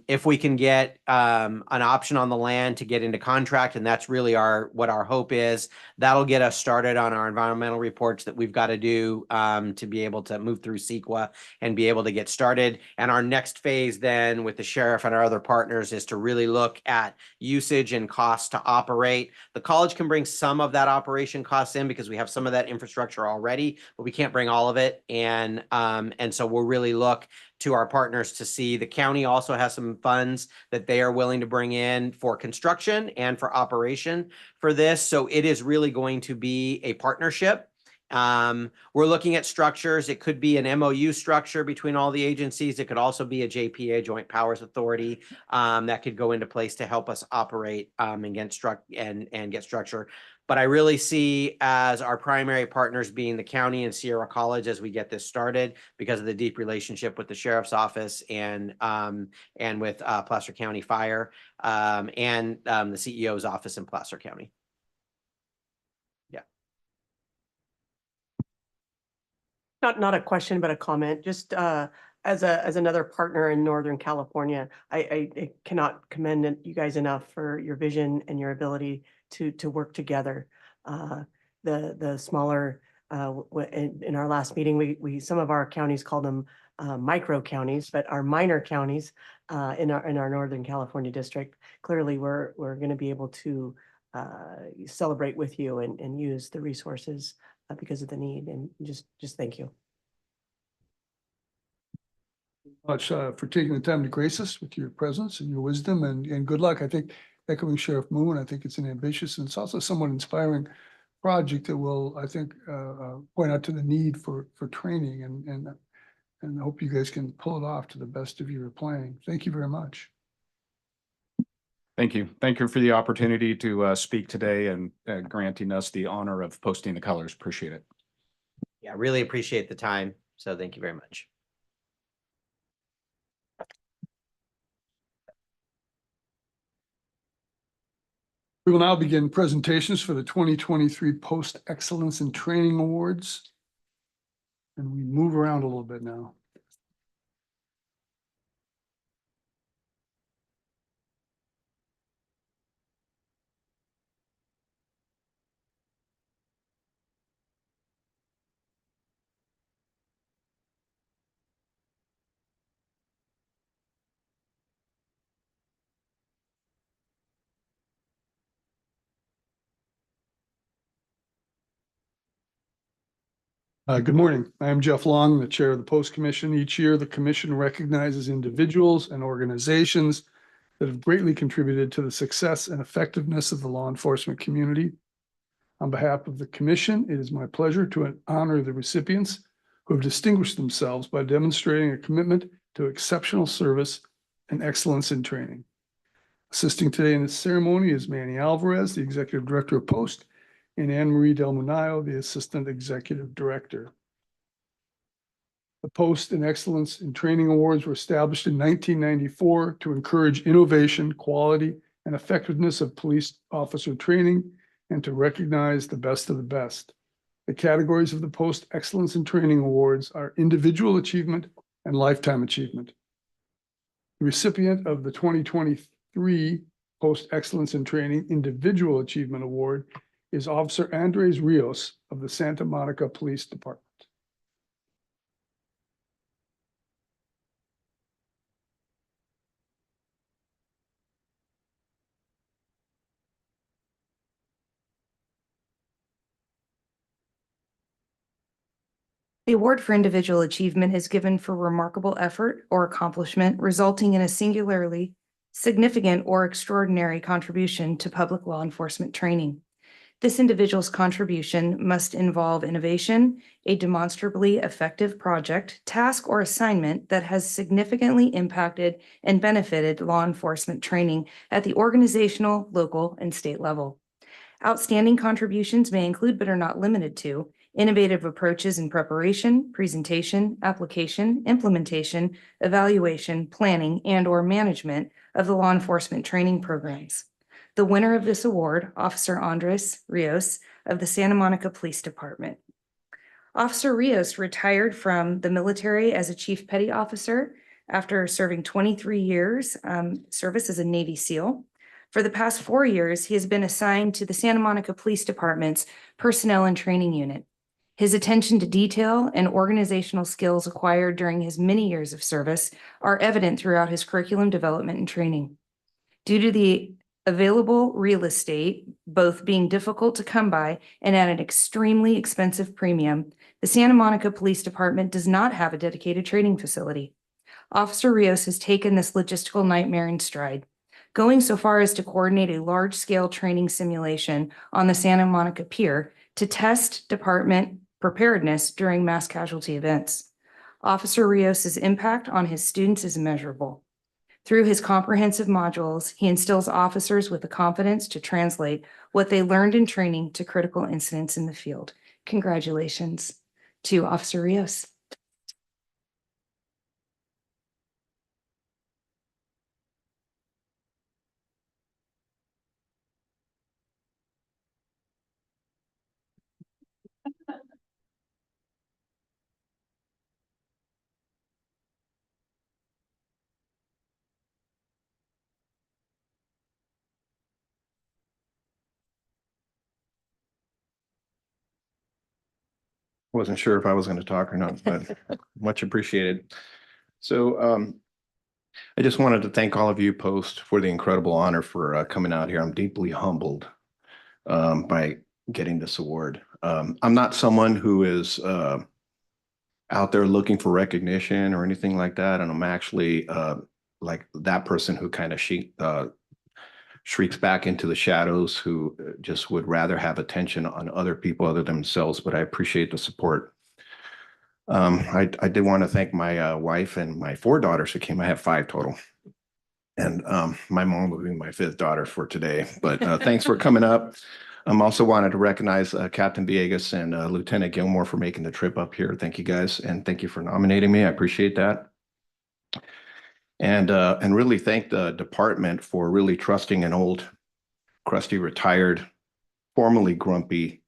If we can get an option on the land to get into contract, and that's really what our hope is, that'll get us started on our environmental reports that we've got to do to be able to move through CEQA and be able to get started. And our next phase then with the sheriff and our other partners is to really look at usage and costs to operate. The college can bring some of that operation costs in because we have some of that infrastructure already, but we can't bring all of it. And so we'll really look to our partners to see. The county also has some funds that they are willing to bring in for construction and for operation for this. So it is really going to be a partnership. We're looking at structures. It could be an MOU structure between all the agencies. It could also be a JPA, Joint Powers Authority, that could go into place to help us operate and get structure. But I really see as our primary partners being the county and Sierra College as we get this started because of the deep relationship with the sheriff's office and with Placer County Fire and the CEO's office in Placer County. Not a question, but a comment. Just as another partner in Northern California, I cannot commend you guys enough for your vision and your ability to work together. The smaller in our last meeting, we some of our counties call them micro counties, but our minor counties in our Northern California district. Clearly, we're going to be able to celebrate with you and use the resources because of the need, and just thank you. Much for taking the time to grace us with your presence and your wisdom and good luck. I think echoing Sheriff Moon, I think it's an ambitious and it's also somewhat inspiring project that will, I think, point out to the need for training and I hope you guys can pull it off to the best of your playing. Thank you very much. Thank you. Thank you for the opportunity to speak today and granting us the honor of posting the colors. Appreciate it. Yeah, really appreciate the time. So thank you very much. We will now begin presentations for the 2023 Post Excellence in Training Awards. And we move around a little bit now. Good morning. I am Jeff Long, the Chair of the Post Commission. Each year, the commission recognizes individuals and organizations that have greatly contributed to the success and effectiveness of the law enforcement community. On behalf of the commission, it is my pleasure to honor the recipients who have distinguished themselves by demonstrating a commitment to exceptional service and excellence in training. Assisting today in this ceremony is Manny Alvarez, the Executive Director of Post, and Anne Marie Del Munayo, the Assistant Executive Director. The Post and Excellence in Training Awards were established in 1994 to encourage innovation, quality, and effectiveness of police officer training and to recognize the best of the best. The categories of the Post Excellence in Training Awards are individual achievement and lifetime achievement. The recipient of the 2023 Post Excellence in Training Individual Achievement Award is Officer Andres Rios of the Santa Monica Police Department. The award for individual achievement is given for remarkable effort or accomplishment resulting in a singularly significant or extraordinary contribution to public law enforcement training. This individual's contribution must involve innovation, a demonstrably effective project, task, or assignment that has significantly impacted and benefited law enforcement training at the organizational, local, and state level. Outstanding contributions may include, but are not limited to, innovative approaches in preparation, presentation, application, implementation, evaluation, planning, and/or management of the law enforcement training programs. The winner of this award, Officer Andres Rios of the Santa Monica Police Department. Officer Rios retired from the military as a Chief Petty Officer after serving 23 years service as a Navy SEAL. For the past 4 years, he has been assigned to the Santa Monica Police Department's Personnel and Training Unit. His attention to detail and organizational skills acquired during his many years of service are evident throughout his curriculum development and training. Due to the available real estate, both being difficult to come by and at an extremely expensive premium, the Santa Monica Police Department does not have a dedicated training facility. Officer Rios has taken this logistical nightmare in stride, going so far as to coordinate a large-scale training simulation on the Santa Monica Pier to test department preparedness during mass casualty events. Officer Rios's impact on his students is immeasurable. Through his comprehensive modules, he instills officers with the confidence to translate what they learned in training to critical incidents in the field. Congratulations to Officer Rios. Wasn't sure if I was going to talk or not, but much appreciated. So I just wanted to thank all of you, Post, for the incredible honor for coming out here. I'm deeply humbled by getting this award. I'm not someone who is out there looking for recognition or anything like that, and I'm actually like that person who kind of shrieks back into the shadows, who just would rather have attention on other people other than themselves, but I appreciate the support. I did want to thank my wife and my 4 daughters who came. I have 5 total. And my mom will be my 5th daughter for today, but thanks for coming up. Also wanted to recognize Captain Villegas and Lieutenant Gilmore for making the trip up here. Thank you guys. And thank you for nominating me. I appreciate that. And really thank the department for really trusting an old crusty, retired, formerly grumpy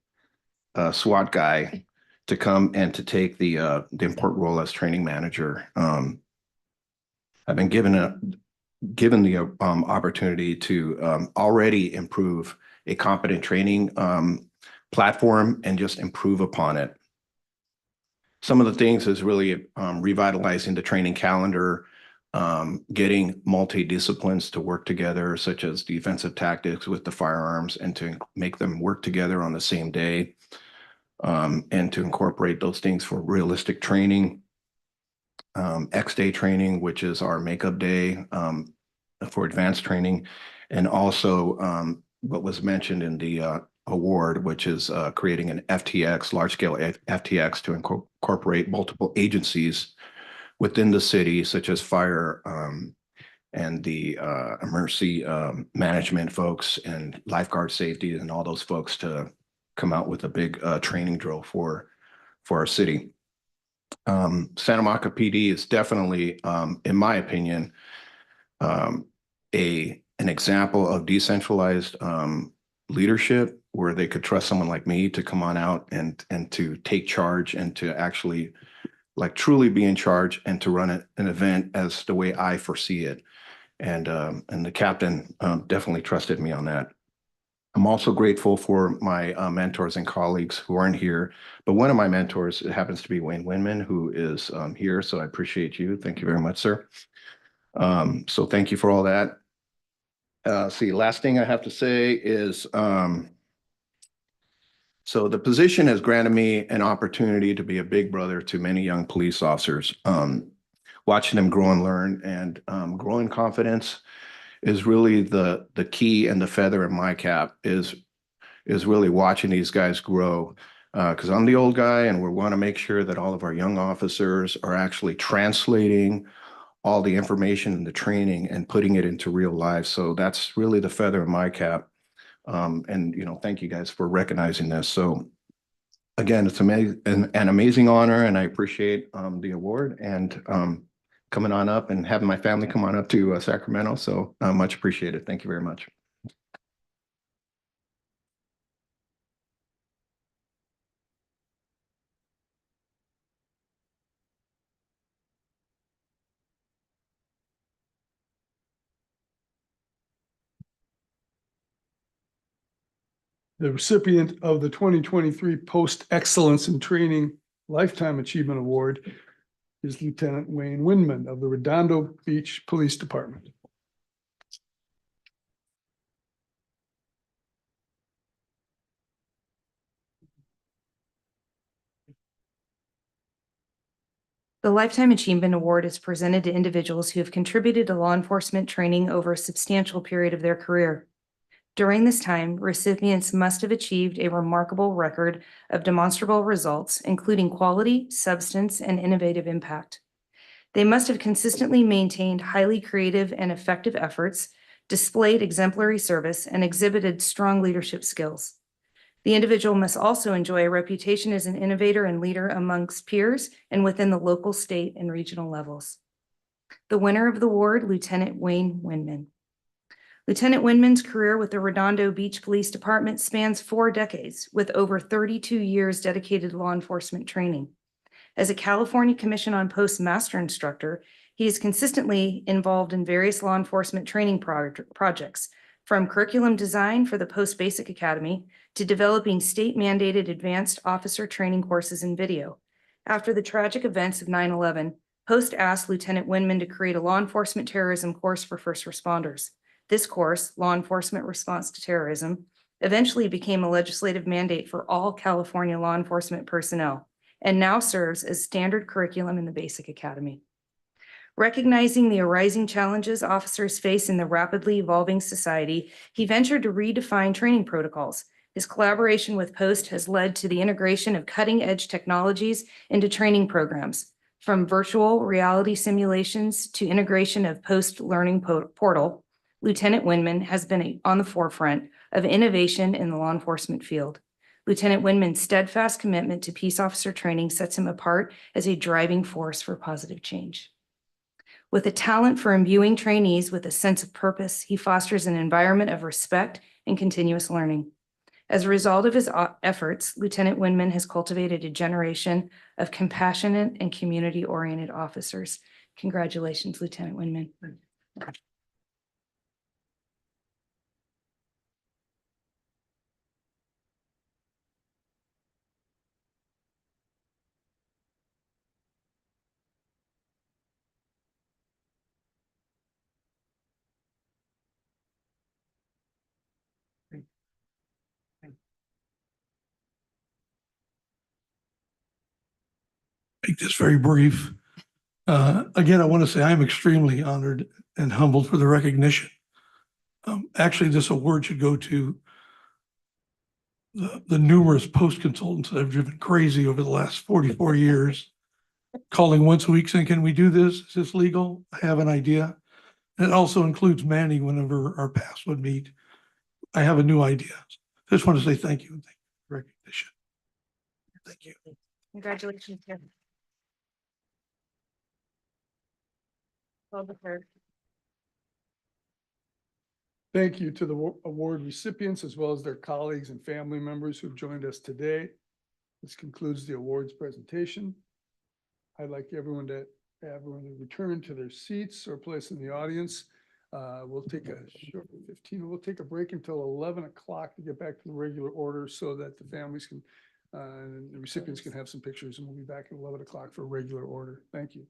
SWAT guy to come and to take the important role as training manager. I've been given the opportunity to already improve a competent training platform and just improve upon it. Some of the things is really revitalizing the training calendar, getting multi-disciplines to work together, such as defensive tactics with the firearms, and to make them work together on the same day, and to incorporate those things for realistic training. X-Day training, which is our makeup day for advanced training, and also what was mentioned in the award, which is creating an FTX, large-scale FTX, to incorporate multiple agencies within the city, such as fire and the emergency management folks and lifeguard safety and all those folks to come out with a big training drill for our city. Santa Monica PD is definitely, in my opinion, an example of decentralized leadership, where they could trust someone like me to come on out and to take charge and to actually like truly be in charge and to run an event as the way I foresee it. And the captain definitely trusted me on that. I'm also grateful for my mentors and colleagues who aren't here, but one of my mentors, it happens to be Wayne Winman, who is here. So I appreciate you. Thank you very much, sir. So thank you for all that. Last thing I have to say is, so the position has granted me an opportunity to be a big brother to many young police officers. Watching them grow and learn and grow in confidence is really the key, and the feather in my cap is really watching these guys grow. Because I'm the old guy, and we want to make sure that all of our young officers are actually translating all the information and the training and putting it into real life. So that's really the feather in my cap. And, you know, thank you guys for recognizing this. So again, it's an amazing honor, and I appreciate the award and coming on up and having my family come on up to Sacramento. So much appreciated. Thank you very much. The recipient of the 2023 Post Excellence in Training Lifetime Achievement Award is Lieutenant Wayne Winman of the Redondo Beach Police Department. The Lifetime Achievement Award is presented to individuals who have contributed to law enforcement training over a substantial period of their career. During this time, recipients must have achieved a remarkable record of demonstrable results, including quality, substance, and innovative impact. They must have consistently maintained highly creative and effective efforts, displayed exemplary service, and exhibited strong leadership skills. The individual must also enjoy a reputation as an innovator and leader amongst peers and within the local, state, and regional levels. The winner of the award, Lieutenant Wayne Winman. Lieutenant Winman's career with the Redondo Beach Police Department spans 4 decades, with over 32 years dedicated to law enforcement training. As a California Commission on Post Master Instructor, he is consistently involved in various law enforcement training projects, from curriculum design for the Post Basic Academy to developing state-mandated advanced officer training courses in video. After the tragic events of 9/11, Post asked Lieutenant Winman to create a law enforcement terrorism course for first responders. This course, Law Enforcement Response to Terrorism, eventually became a legislative mandate for all California law enforcement personnel and now serves as standard curriculum in the Basic Academy. Recognizing the arising challenges officers face in the rapidly evolving society, he ventured to redefine training protocols. His collaboration with Post has led to the integration of cutting-edge technologies into training programs, from virtual reality simulations to integration of Post Learning Portal. Lieutenant Winman has been on the forefront of innovation in the law enforcement field. Lieutenant Winman's steadfast commitment to peace officer training sets him apart as a driving force for positive change. With a talent for imbuing trainees with a sense of purpose, he fosters an environment of respect and continuous learning. As a result of his efforts, Lieutenant Winman has cultivated a generation of compassionate and community-oriented officers. Congratulations, Lieutenant Winman. Make this very brief. Again, I want to say I'm extremely honored and humbled for the recognition. Actually, this award should go to the numerous post consultants that have driven crazy over the last 44 years, calling once a week saying, can we do this? Is this legal? I have an idea. And it also includes Manny whenever our paths would meet. I have a new idea. Just want to say thank you and thank you for recognition. Thank you. Congratulations, Tim. Well deserved. Thank you to the award recipients as well as their colleagues and family members who've joined us today. This concludes the awards presentation. I'd like everyone to return to their seats or place in the audience. We'll take a short 15, we'll take a break until 11 o'clock to get back to the regular order so that the families can, and the recipients can have some pictures, and we'll be back at 11 o'clock for regular order. Thank you.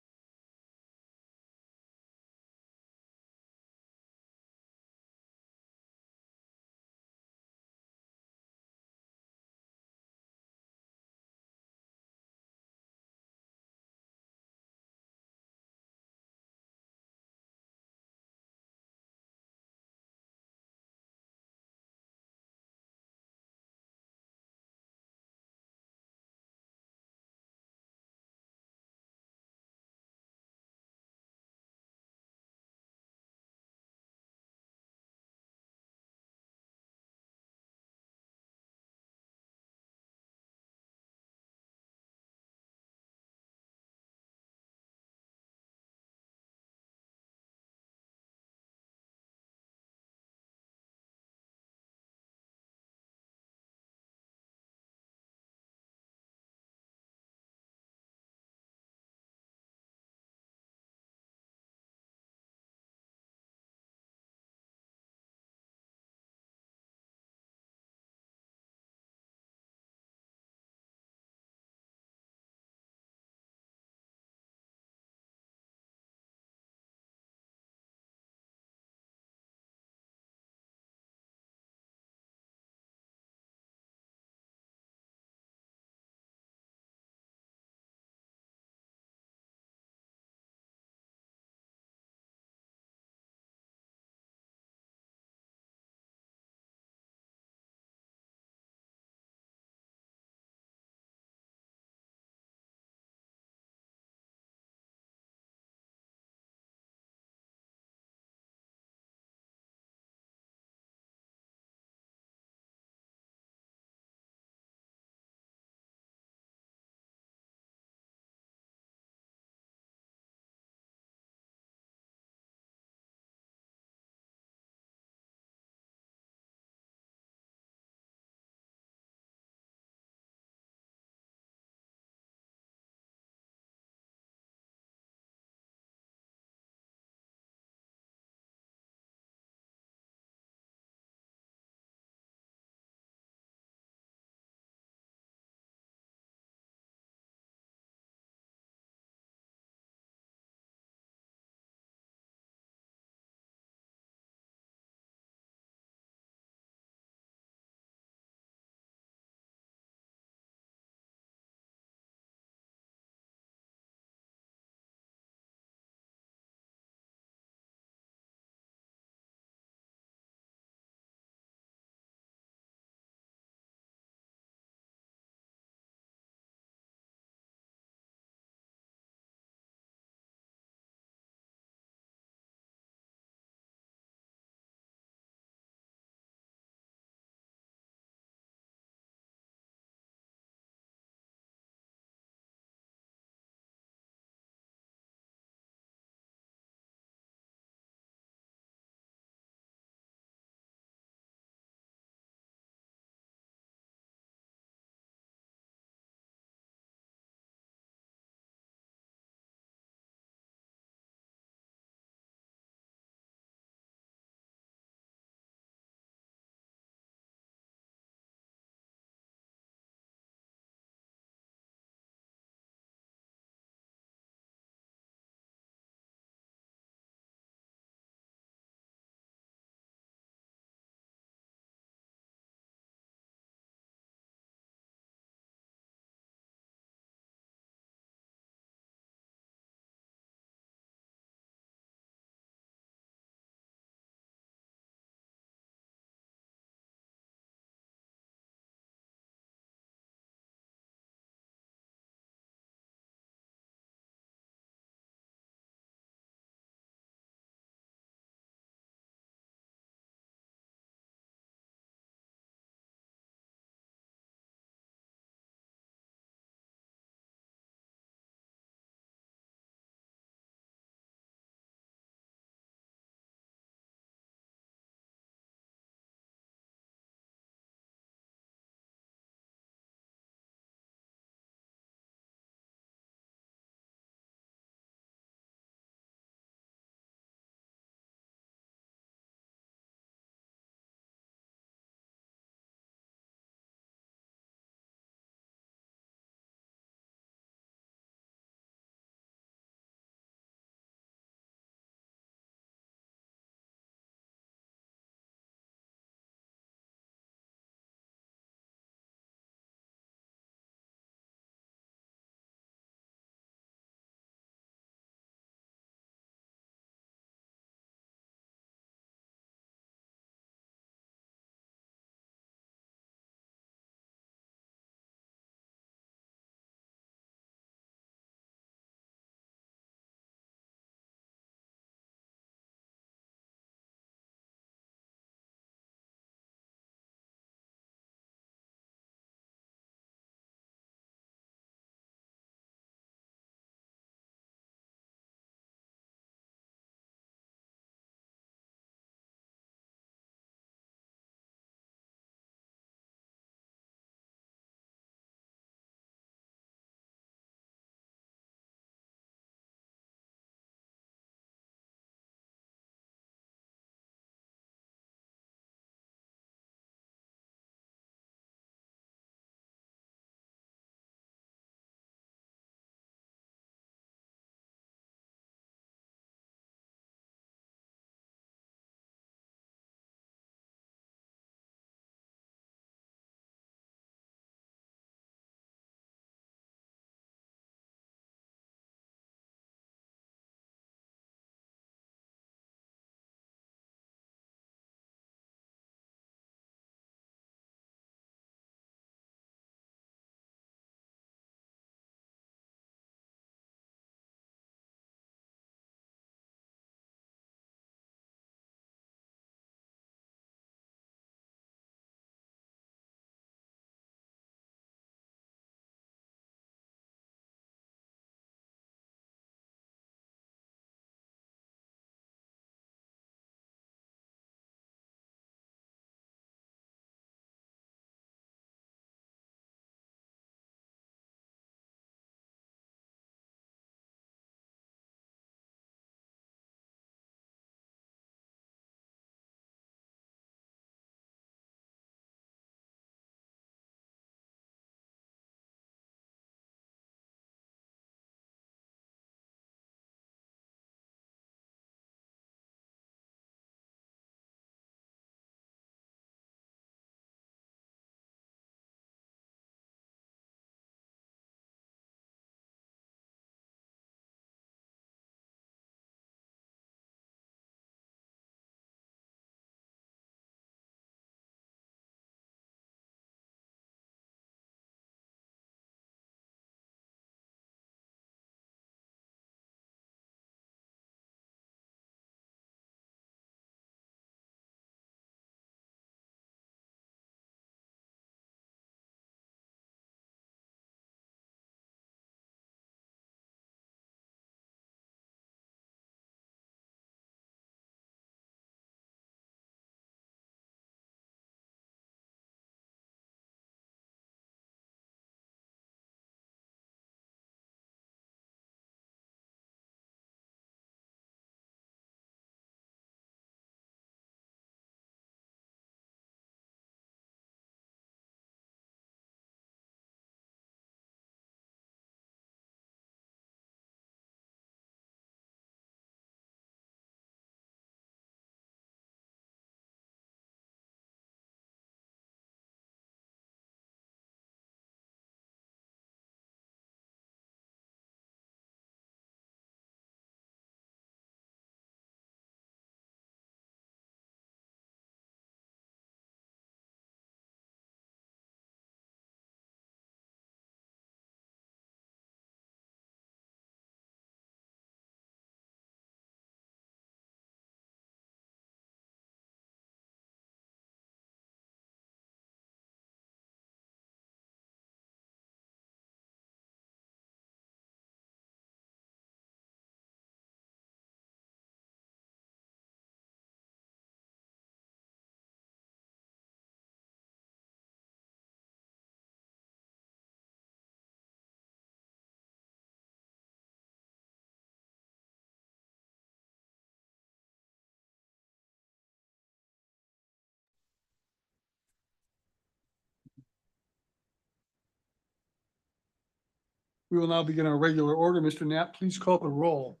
We will now begin our regular order. Mr. Knapp, please call the roll.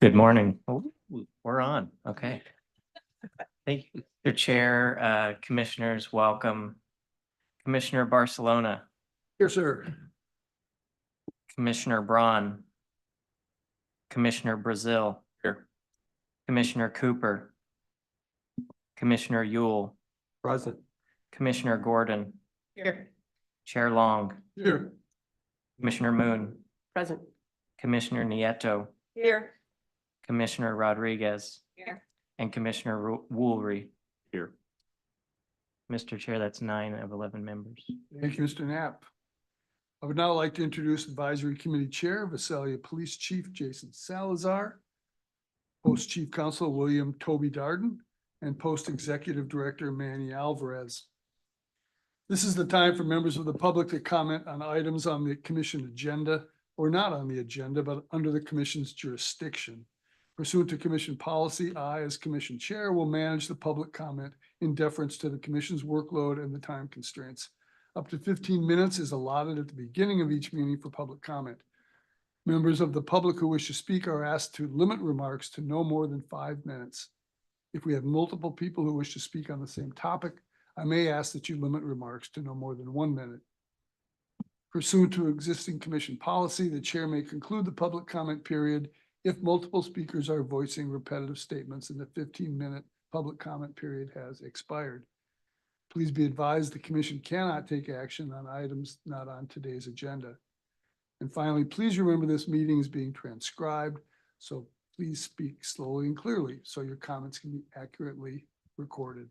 Good morning. Oh, we're on. Okay. Thank you, Mr. Chair, Commissioners, welcome. Commissioner Barcelona, Here, sir. Commissioner Braun, Commissioner Brazil. Here. Commissioner Cooper, Commissioner Yule, Present. Commissioner Gordon, Here. Chair Long, Here. Commissioner Moon, Present. Commissioner Nieto, Here. Commissioner Rodriguez, Here. and Commissioner Woolry. Here. Mr. Chair, that's 9 of 11 members. Thank you, Mr. Knapp. I would now like to introduce Advisory Committee Chair, Visalia Police Chief Jason Salazar, Post Chief Counsel William Toby Darden, and Post Executive Director Manny Alvarez. This is the time for members of the public to comment on items on the commission agenda or not on the agenda, but under the commission's jurisdiction. Pursuant to commission policy, I, as commission chair, will manage the public comment in deference to the commission's workload and the time constraints. Up to 15 minutes is allotted at the beginning of each meeting for public comment. Members of the public who wish to speak are asked to limit remarks to no more than 5 minutes. If we have multiple people who wish to speak on the same topic, I may ask that you limit remarks to no more than 1 minute. Pursuant to existing commission policy, the chair may conclude the public comment period if multiple speakers are voicing repetitive statements and the 15-minute public comment period has expired. Please be advised the commission cannot take action on items not on today's agenda. And finally, please remember this meeting is being transcribed, so please speak slowly and clearly so your comments can be accurately recorded.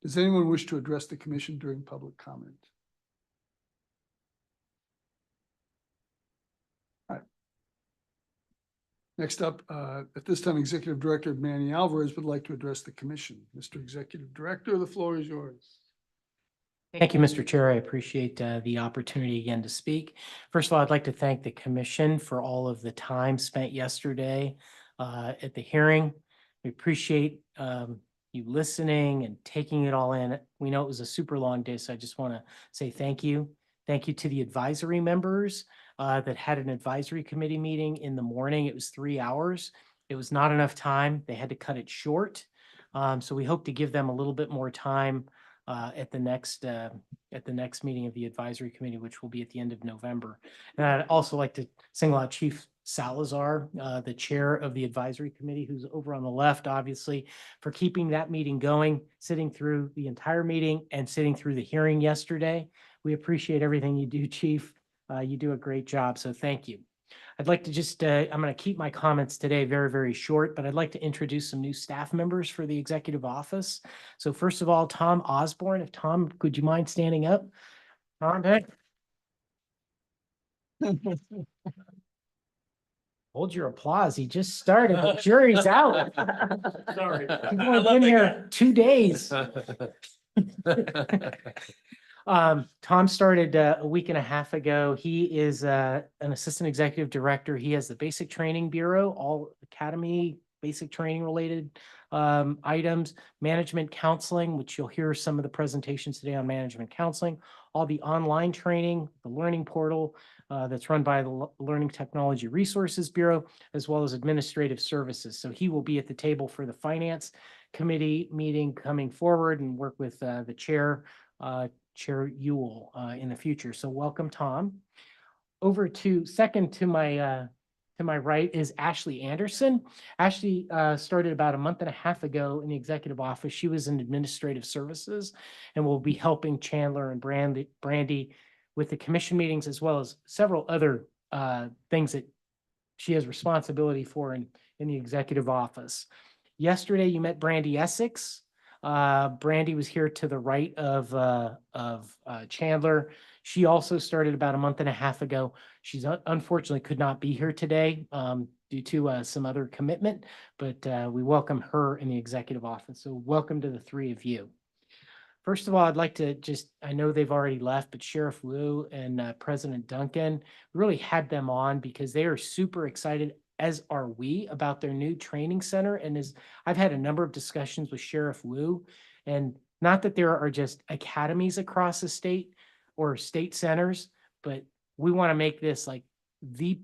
Does anyone wish to address the commission during public comment? All right. Next up, at this time, Executive Director Manny Alvarez would like to address the commission. Mr. Executive Director, the floor is yours. Thank you, Mr. Chair. I appreciate the opportunity again to speak. First of all, I'd like to thank the commission for all of the time spent yesterday at the hearing. We appreciate you listening and taking it all in. We know it was a super long day, so I just want to say thank you. Thank you to the advisory members that had an advisory committee meeting in the morning. It was 3 hours. It was not enough time. They had to cut it short. So we hope to give them a little bit more time at the next meeting of the advisory committee, which will be at the end of November. And I'd also like to single out Chief Salazar, the chair of the advisory committee, who's over on the left, obviously, for keeping that meeting going, sitting through the entire meeting and sitting through the hearing yesterday. We appreciate everything you do, Chief. You do a great job, so thank you. I'd like to just, I'm going to keep my comments today very, very short, but I'd like to introduce some new staff members for the executive office. So first of all, Tom Osborne. If Tom, could you mind standing up? Tom, hey. Hold your applause. He just started. The jury's out. Sorry. He's only been here 2 days. Tom started a week and a half ago. He is an assistant executive director. He has the Basic Training Bureau, all academy, basic training related items, management counseling, which you'll hear some of the presentations today on management counseling, all the online training, the learning portal that's run by the Learning Technology Resources Bureau, as well as administrative services. So he will be at the table for the finance committee meeting coming forward and work with the chair, Chair Yule, in the future. So welcome, Tom. Over to second to my right is Ashley Anderson. Ashley started about a month and a half ago in the executive office. She was in administrative services and will be helping Chandler and Brandy with the commission meetings, as well as several other things that she has responsibility for in the executive office. Yesterday, you met Brandy Essex. Brandy was here to the right of Chandler. She also started about a month and a half ago. She's unfortunately could not be here today due to some other commitment, but we welcome her in the executive office. So welcome to the three of you. First of all, I'd like to I know they've already left, but Sheriff Wu and President Duncan really had them on because they are super excited, as are we, about their new training center. And I've had a number of discussions with Sheriff Wu, and not that there are just academies across the state or state centers, but we want to make this like the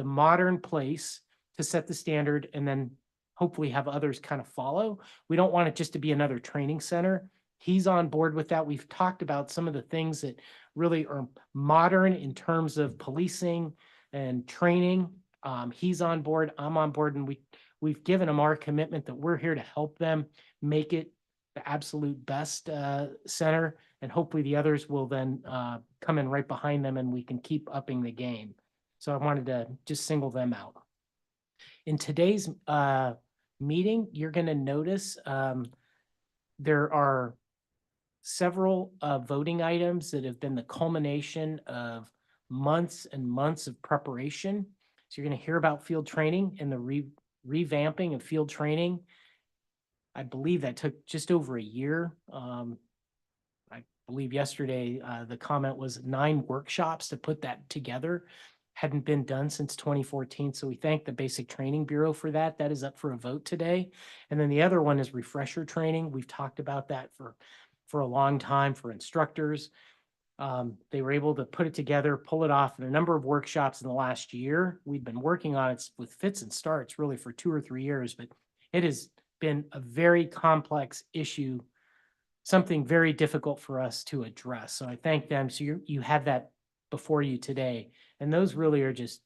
modern place to set the standard and then hopefully have others kind of follow. We don't want it just to be another training center. He's on board with that. We've talked about some of the things that really are modern in terms of policing and training. He's on board, I'm on board, and we've given him our commitment that we're here to help them make it the absolute best center. And hopefully the others will then come in right behind them and we can keep upping the game. So I wanted to just single them out. In today's meeting, you're going to notice there are several voting items that have been the culmination of months and months of preparation. So you're going to hear about field training and the revamping of field training. I believe that took just over a year. I believe yesterday the comment was 9 workshops to put that together. Hadn't been done since 2014. So we thank the Basic Training Bureau for that. That is up for a vote today. And then the other one is refresher training. We've talked about that for a long time for instructors. They were able to put it together, pull it off in a number of workshops in the last year. We've been working on it with fits and starts really for 2 or 3 years, but it has been a very complex issue, something very difficult for us to address. So I thank them. So you have that before you today. And those really are just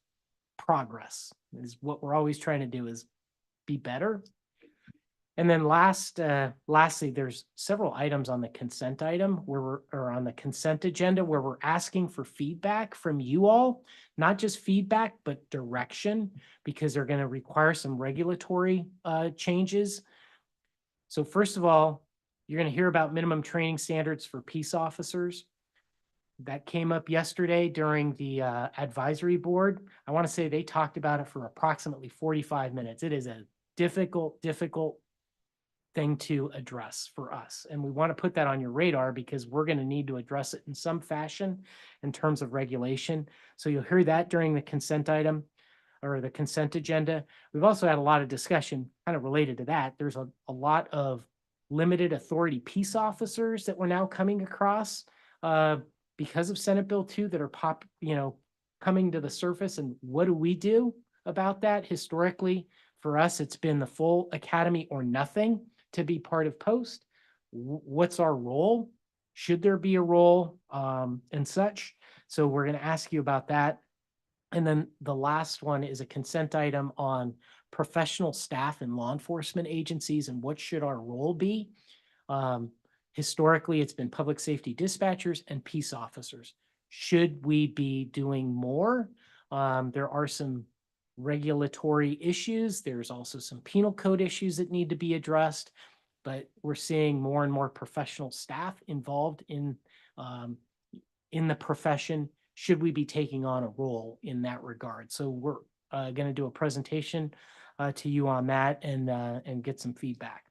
progress, is what we're always trying to do, is be better. And then lastly, there's several items on the consent item or on the consent agenda where we're asking for feedback from you all, not just feedback, but direction, because they're going to require some regulatory changes. So first of all, you're going to hear about minimum training standards for peace officers. That came up yesterday during the advisory board. I want to say they talked about it for approximately 45 minutes. It is a difficult thing to address for us. And we want to put that on your radar because we're going to need to address it in some fashion in terms of regulation. So you'll hear that during the consent item or the consent agenda. We've also had a lot of discussion kind of related to that. There's a lot of limited authority peace officers that we're now coming across because of Senate Bill 2 that are coming to the surface. And what do we do about that? Historically, for us, it's been the full academy or nothing to be part of post. What's our role? Should there be a role and such? So we're going to ask you about that. And then the last one is a consent item on professional staff in law enforcement agencies and what should our role be? Historically, it's been public safety dispatchers and peace officers. Should we be doing more? There are some regulatory issues. There's also some penal code issues that need to be addressed, but we're seeing more and more professional staff involved in the profession. Should we be taking on a role in that regard? So we're going to do a presentation to you on that and get some feedback.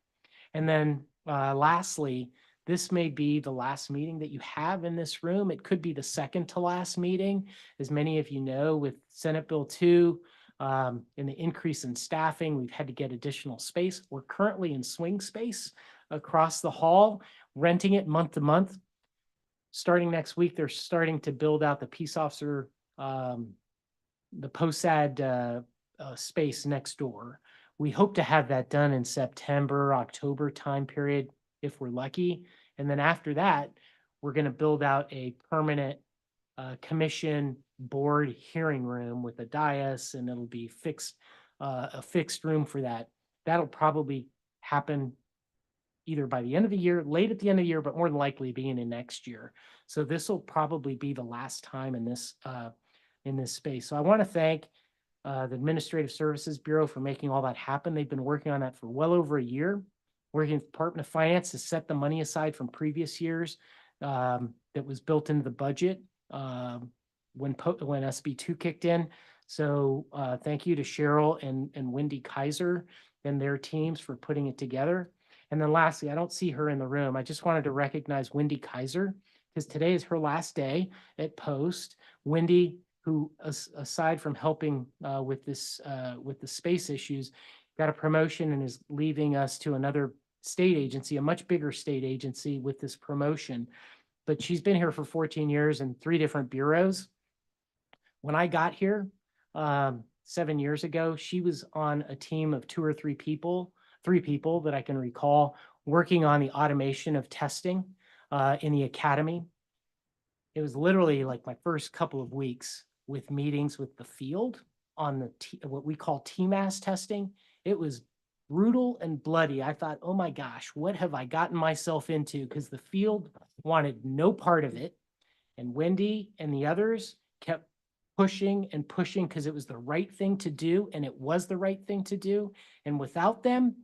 And then lastly, this may be the last meeting that you have in this room. It could be the second to last meeting. As many of you know, with Senate Bill 2, in the increase in staffing, we've had to get additional space. We're currently in swing space across the hall, renting it month to month. Starting next week, they're starting to build out the peace officer, the POSAD space next door. We hope to have that done in September, October time period, if we're lucky. And then after that, we're going to build out a permanent commission board hearing room with a dais, and it'll be a fixed room for that. That'll probably happen either by the end of the year, late at the end of the year, but more than likely beginning next year. So this will probably be the last time in this space. So I want to thank the Administrative Services Bureau for making all that happen. They've been working on that for well over a year, working with the Department of Finance to set the money aside from previous years that was built into the budget when SB 2 kicked in. So thank you to Cheryl and Wendy Kaiser and their teams for putting it together. And then lastly, I don't see her in the room. I just wanted to recognize Wendy Kaiser because today is her last day at Post. Wendy, who aside from helping with the space issues, got a promotion and is leaving us to another state agency, a much bigger state agency with this promotion. But she's been here for 14 years in 3 different bureaus. When I got here, 7 years ago, she was on a team of 2 or 3 people, 3 people that I can recall, working on the automation of testing in the academy. It was literally like my first couple of weeks with meetings with the field on the what we call TMAS testing. It was brutal and bloody. I thought, oh my gosh, what have I gotten myself into? Because the field wanted no part of it. And Wendy and the others kept pushing and pushing because it was the right thing to do. And it was the right thing to do. And without them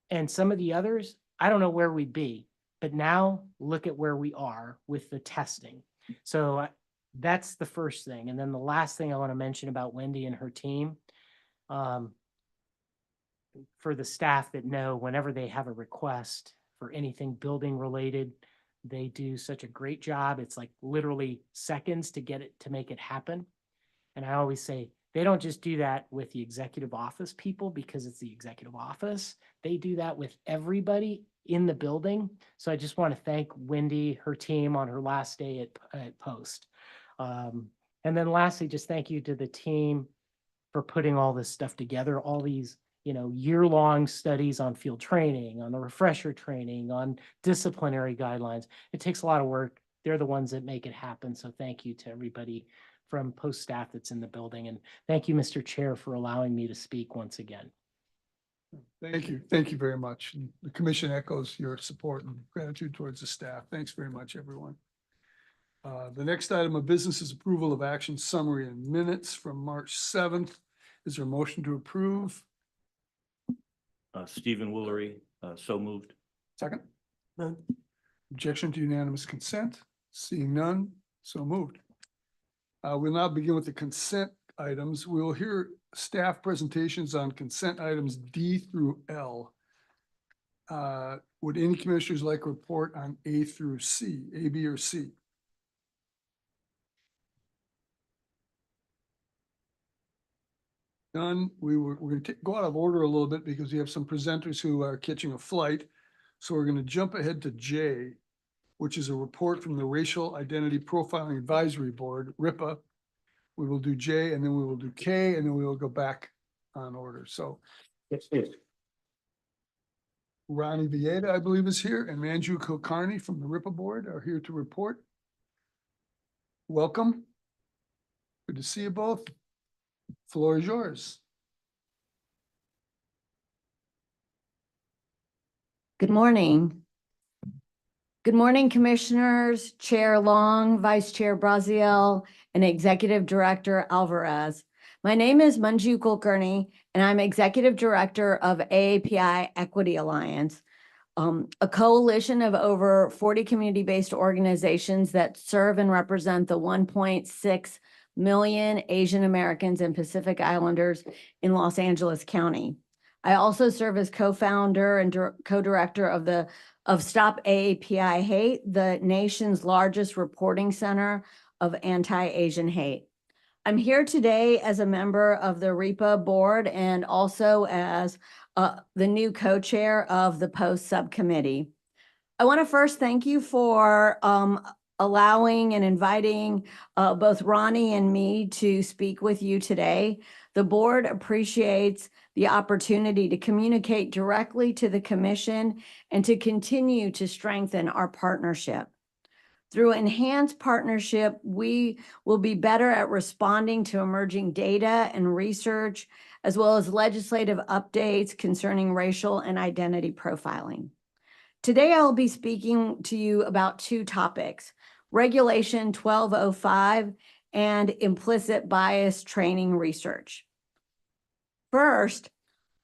and some of the others, I don't know where we'd be. But now look at where we are with the testing. So that's the first thing. And then the last thing I want to mention about Wendy and her team, for the staff that know, whenever they have a request for anything building related, they do such a great job. It's like literally seconds to get it, to make it happen. And I always say, they don't just do that with the executive office people because it's the executive office. They do that with everybody in the building. So I just want to thank Wendy, her team on her last day at Post. And then lastly, just thank you to the team for putting all this stuff together, all these, year-long studies on field training, on the refresher training, on disciplinary guidelines. It takes a lot of work. They're the ones that make it happen. So thank you to everybody from Post staff that's in the building. And thank you, Mr. Chair, for allowing me to speak once again. Thank you. Thank you very much. And the commission echoes your support and gratitude towards the staff. Thanks very much, everyone. The next item of business is approval of action summary and minutes from March 7th. Is there a motion to approve? Stephen Woolery, so moved. Second? None. Objection to unanimous consent? Seeing none, so moved. We'll now begin with the consent items. We will hear staff presentations on consent items D through L. Would any commissioners like a report on A through C, A, B, or C? None. We're going to go out of order a little bit because we have some presenters who are catching a flight. So we're going to jump ahead to J, which is a report from the Racial Identity Profiling Advisory Board, RIPA. We will do J and then we will do K and then we will go back on order. So Ronnie Vieta, I believe, is here, and Manju Kulkarni from the RIPA board are here to report. Welcome. Good to see you both. Floor is yours. Good morning. Good morning, Commissioners, Chair Long, Vice Chair Braziel, and Executive Director Alvarez. My name is Manju Kulkarni, and I'm Executive Director of AAPI Equity Alliance, a coalition of over 40 community-based organizations that serve and represent the 1.6 million Asian Americans and Pacific Islanders in Los Angeles County. I also serve as co-founder and co-director of Stop AAPI Hate, the nation's largest reporting center of anti-Asian hate. I'm here today as a member of the RIPA board and also as the new co-chair of the Post subcommittee. I want to first thank you for allowing and inviting both Ronnie and me to speak with you today. The board appreciates the opportunity to communicate directly to the commission and to continue to strengthen our partnership. Through enhanced partnership, we will be better at responding to emerging data and research, as well as legislative updates concerning racial and identity profiling. Today, I'll be speaking to you about 2 topics: Regulation 1205 and implicit bias training research. First,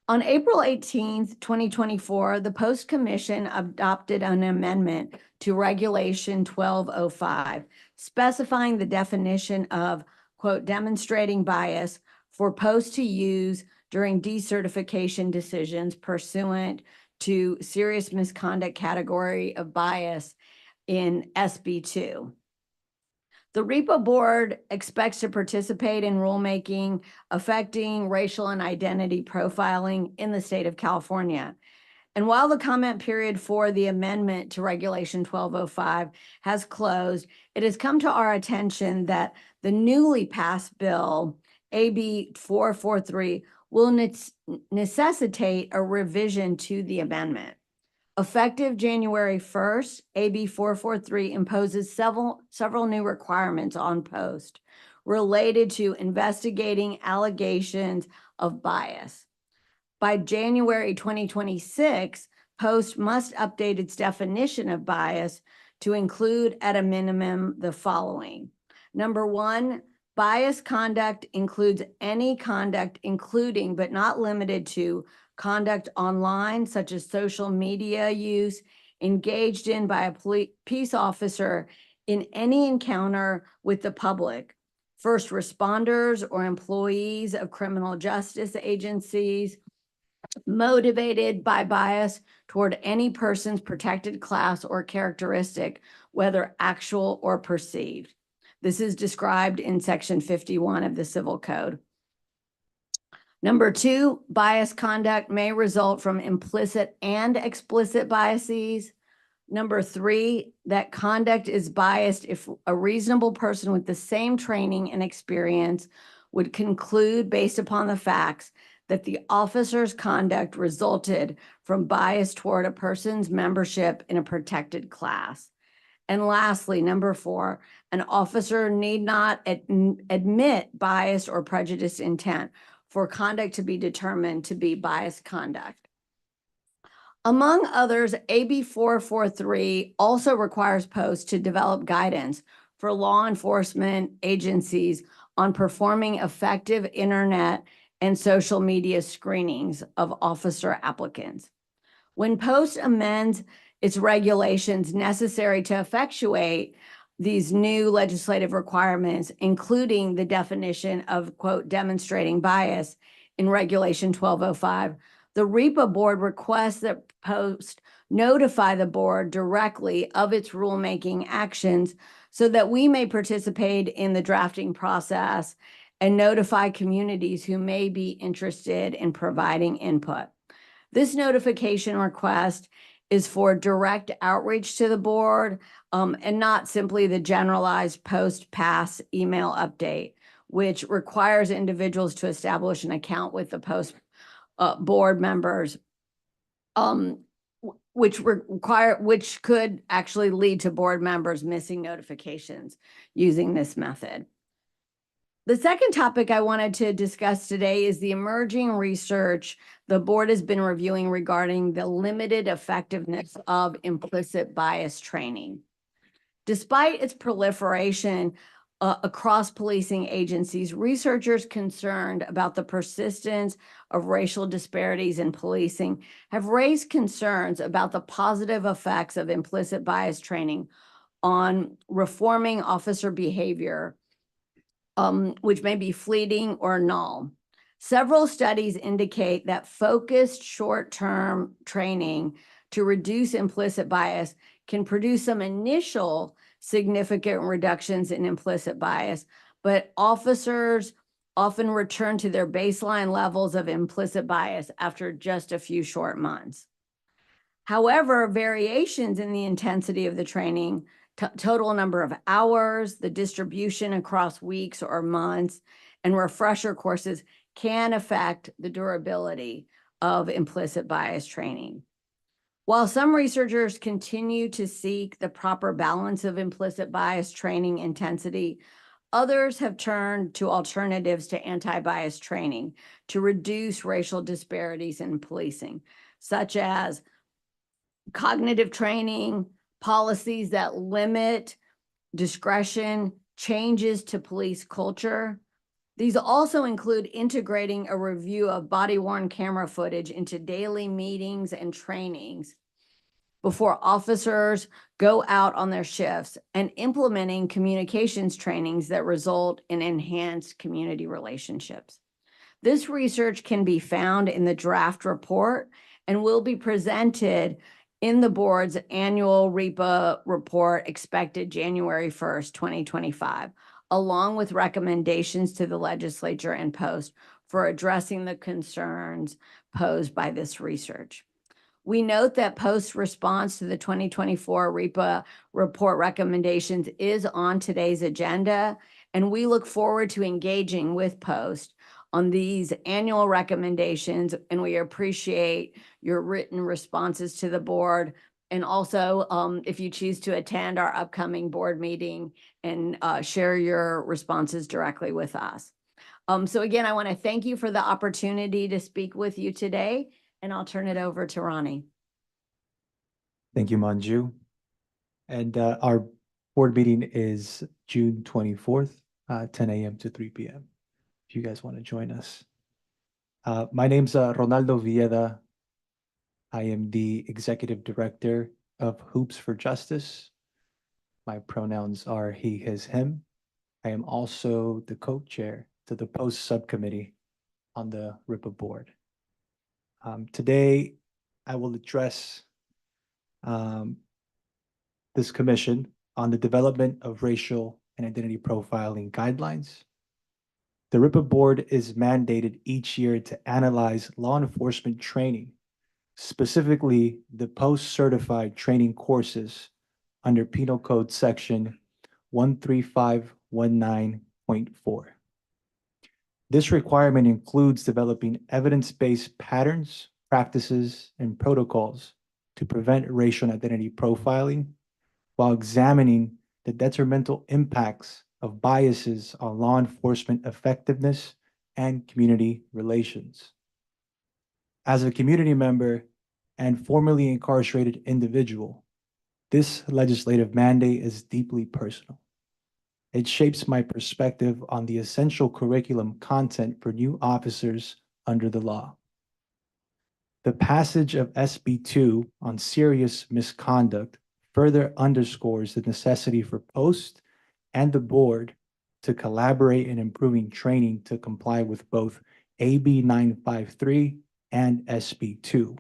on April 18th, 2024, the Post Commission adopted an amendment to Regulation 1205, specifying the definition of, quote, demonstrating bias for Post to use during decertification decisions pursuant to serious misconduct category of bias in SB 2. The RIPA board expects to participate in rulemaking affecting racial and identity profiling in the state of California. And while the comment period for the amendment to Regulation 1205 has closed, it has come to our attention that the newly passed bill, AB 443, will necessitate a revision to the amendment. Effective January 1st, AB 443 imposes several new requirements on Post related to investigating allegations of bias. By January 2026, Post must update its definition of bias to include at a minimum the following. Number one, bias conduct includes any conduct, including but not limited to conduct online, such as social media use, engaged in by a peace officer in any encounter with the public, first responders or employees of criminal justice agencies, motivated by bias toward any person's protected class or characteristic, whether actual or perceived. This is described in Section 51 of the Civil Code. Number two, bias conduct may result from implicit and explicit biases. Number three, that conduct is biased if a reasonable person with the same training and experience would conclude based upon the facts that the officer's conduct resulted from bias toward a person's membership in a protected class. And lastly, number four, an officer need not admit biased or prejudiced intent for conduct to be determined to be biased conduct. Among others, AB 443 also requires Post to develop guidance for law enforcement agencies on performing effective internet and social media screenings of officer applicants. When Post amends its regulations necessary to effectuate these new legislative requirements, including the definition of, quote, demonstrating bias in Regulation 1205, the REPA board requests that Post notify the board directly of its rulemaking actions so that we may participate in the drafting process and notify communities who may be interested in providing input. This notification request is for direct outreach to the board and not simply the generalized post-pass email update, which requires individuals to establish an account with the Post board members, which could actually lead to board members missing notifications using this method. The second topic I wanted to discuss today is the emerging research the board has been reviewing regarding the limited effectiveness of implicit bias training. Despite its proliferation across policing agencies, researchers concerned about the persistence of racial disparities in policing have raised concerns about the positive effects of implicit bias training on reforming officer behavior, which may be fleeting or null. Several studies indicate that focused short-term training to reduce implicit bias can produce some initial significant reductions in implicit bias, but officers often return to their baseline levels of implicit bias after just a few short months. However, variations in the intensity of the training, total number of hours, the distribution across weeks or months, and refresher courses can affect the durability of implicit bias training. While some researchers continue to seek the proper balance of implicit bias training intensity, others have turned to alternatives to anti-bias training to reduce racial disparities in policing, such as cognitive training, policies that limit discretion, changes to police culture. These also include integrating a review of body-worn camera footage into daily meetings and trainings before officers go out on their shifts and implementing communications trainings that result in enhanced community relationships. This research can be found in the draft report and will be presented in the board's annual REPA report expected January 1st, 2025, along with recommendations to the legislature and Post for addressing the concerns posed by this research. We note that Post's response to the 2024 REPA report recommendations is on today's agenda, and we look forward to engaging with Post on these annual recommendations, and we appreciate your written responses to the board. And also, if you choose to attend our upcoming board meeting and share your responses directly with us. So again, I want to thank you for the opportunity to speak with you today, and I'll turn it over to Ronnie. Thank you, Manju. And our board meeting is June 24th, 10 a.m. to 3 p.m. If you guys want to join us. My name's Ronaldo Villeda. I am the Executive Director of Hoops for Justice. My pronouns are he, his, him. I am also the co-chair to the Post Subcommittee on the RIPA board. Today, I will address this commission on the development of racial and identity profiling guidelines. The RIPA board is mandated each year to analyze law enforcement training, specifically the post-certified training courses under Penal Code Section 13519.4. This requirement includes developing evidence-based patterns, practices, and protocols to prevent racial and identity profiling while examining the detrimental impacts of biases on law enforcement effectiveness and community relations. As a community member and formerly incarcerated individual, this legislative mandate is deeply personal. It shapes my perspective on the essential curriculum content for new officers under the law. The passage of SB 2 on serious misconduct further underscores the necessity for Post and the board to collaborate in improving training to comply with both AB 953 and SB 2,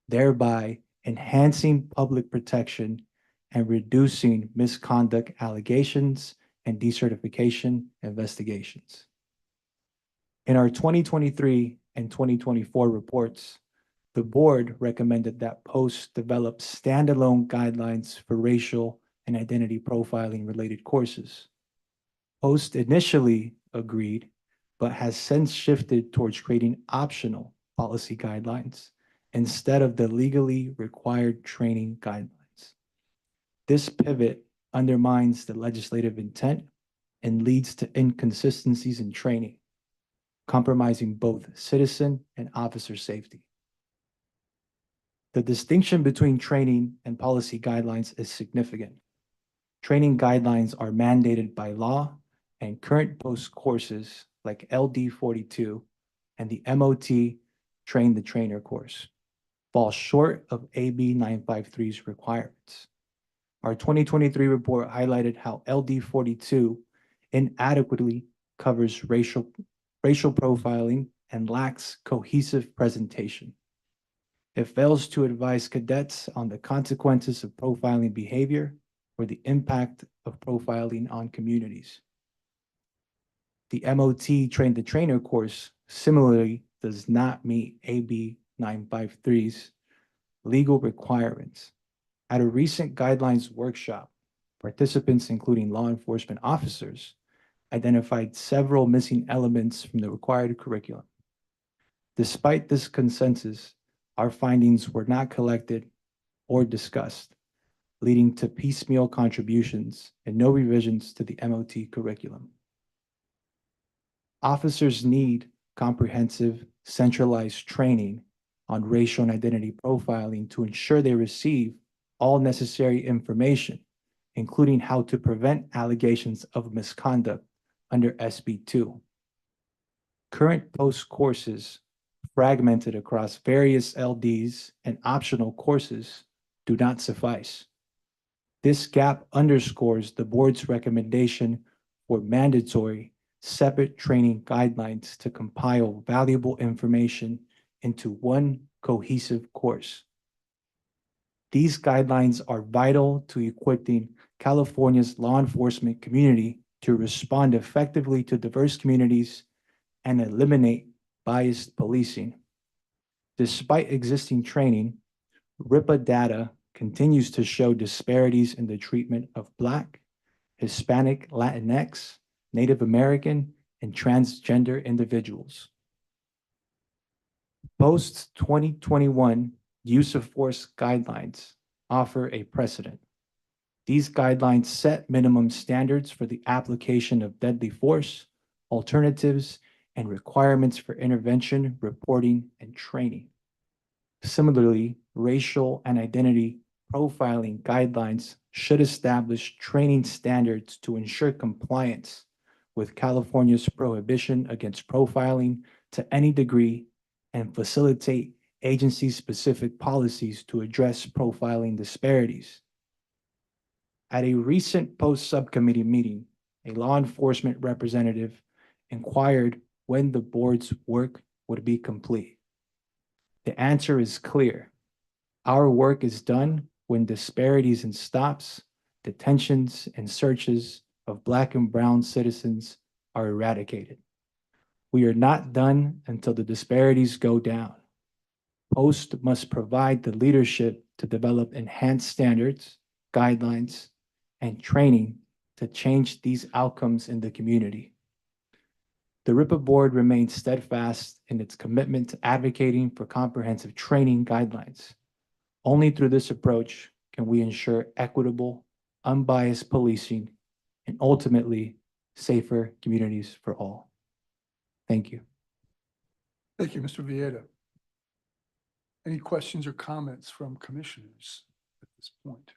thereby enhancing public protection and reducing misconduct allegations and decertification investigations. In our 2023 and 2024 reports, the board recommended that Post develop standalone guidelines for racial and identity profiling related courses. Post initially agreed, but has since shifted towards creating optional policy guidelines instead of the legally required training guidelines. This pivot undermines the legislative intent and leads to inconsistencies in training, compromising both citizen and officer safety. The distinction between training and policy guidelines is significant. Training guidelines are mandated by law, and current Post courses like LD 42 and the MOT Train the Trainer course fall short of AB 953's requirements. Our 2023 report highlighted how LD 42 inadequately covers racial profiling and lacks cohesive presentation. It fails to advise cadets on the consequences of profiling behavior or the impact of profiling on communities. The MOT Train the Trainer course similarly does not meet AB 953's legal requirements. At a recent guidelines workshop, participants, including law enforcement officers, identified several missing elements from the required curriculum. Despite this consensus, our findings were not collected or discussed, leading to piecemeal contributions and no revisions to the MOT curriculum. Officers need comprehensive, centralized training on racial and identity profiling to ensure they receive all necessary information, including how to prevent allegations of misconduct under SB 2. Current Post courses fragmented across various LDs and optional courses do not suffice. This gap underscores the board's recommendation for mandatory separate training guidelines to compile valuable information into one cohesive course. These guidelines are vital to equipping California's law enforcement community to respond effectively to diverse communities and eliminate biased policing. Despite existing training, RIPA data continues to show disparities in the treatment of Black, Hispanic, Latinx, Native American, and transgender individuals. Post 2021 use of force guidelines offer a precedent. These guidelines set minimum standards for the application of deadly force, alternatives, and requirements for intervention, reporting, and training. Similarly, racial and identity profiling guidelines should establish training standards to ensure compliance with California's prohibition against profiling to any degree and facilitate agency-specific policies to address profiling disparities. At a recent post-subcommittee meeting, a law enforcement representative inquired when the board's work would be complete. The answer is clear. Our work is done when disparities in stops, detentions, and searches of Black and brown citizens are eradicated. We are not done until the disparities go down. Post must provide the leadership to develop enhanced standards, guidelines, and training to change these outcomes in the community. The RIPA board remains steadfast in its commitment to advocating for comprehensive training guidelines. Only through this approach can we ensure equitable, unbiased policing and ultimately safer communities for all. Thank you. Thank you, Mr. Vieta. Any questions or comments from commissioners at this point?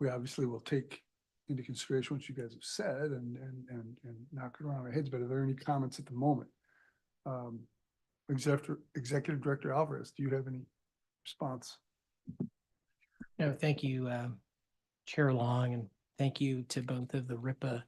We obviously will take into consideration what you guys have said and knock it around our heads, but are there any comments at the moment? Executive Director Alvarez, do you have any response? No, thank you, Chair Long, and thank you to both of the RIPA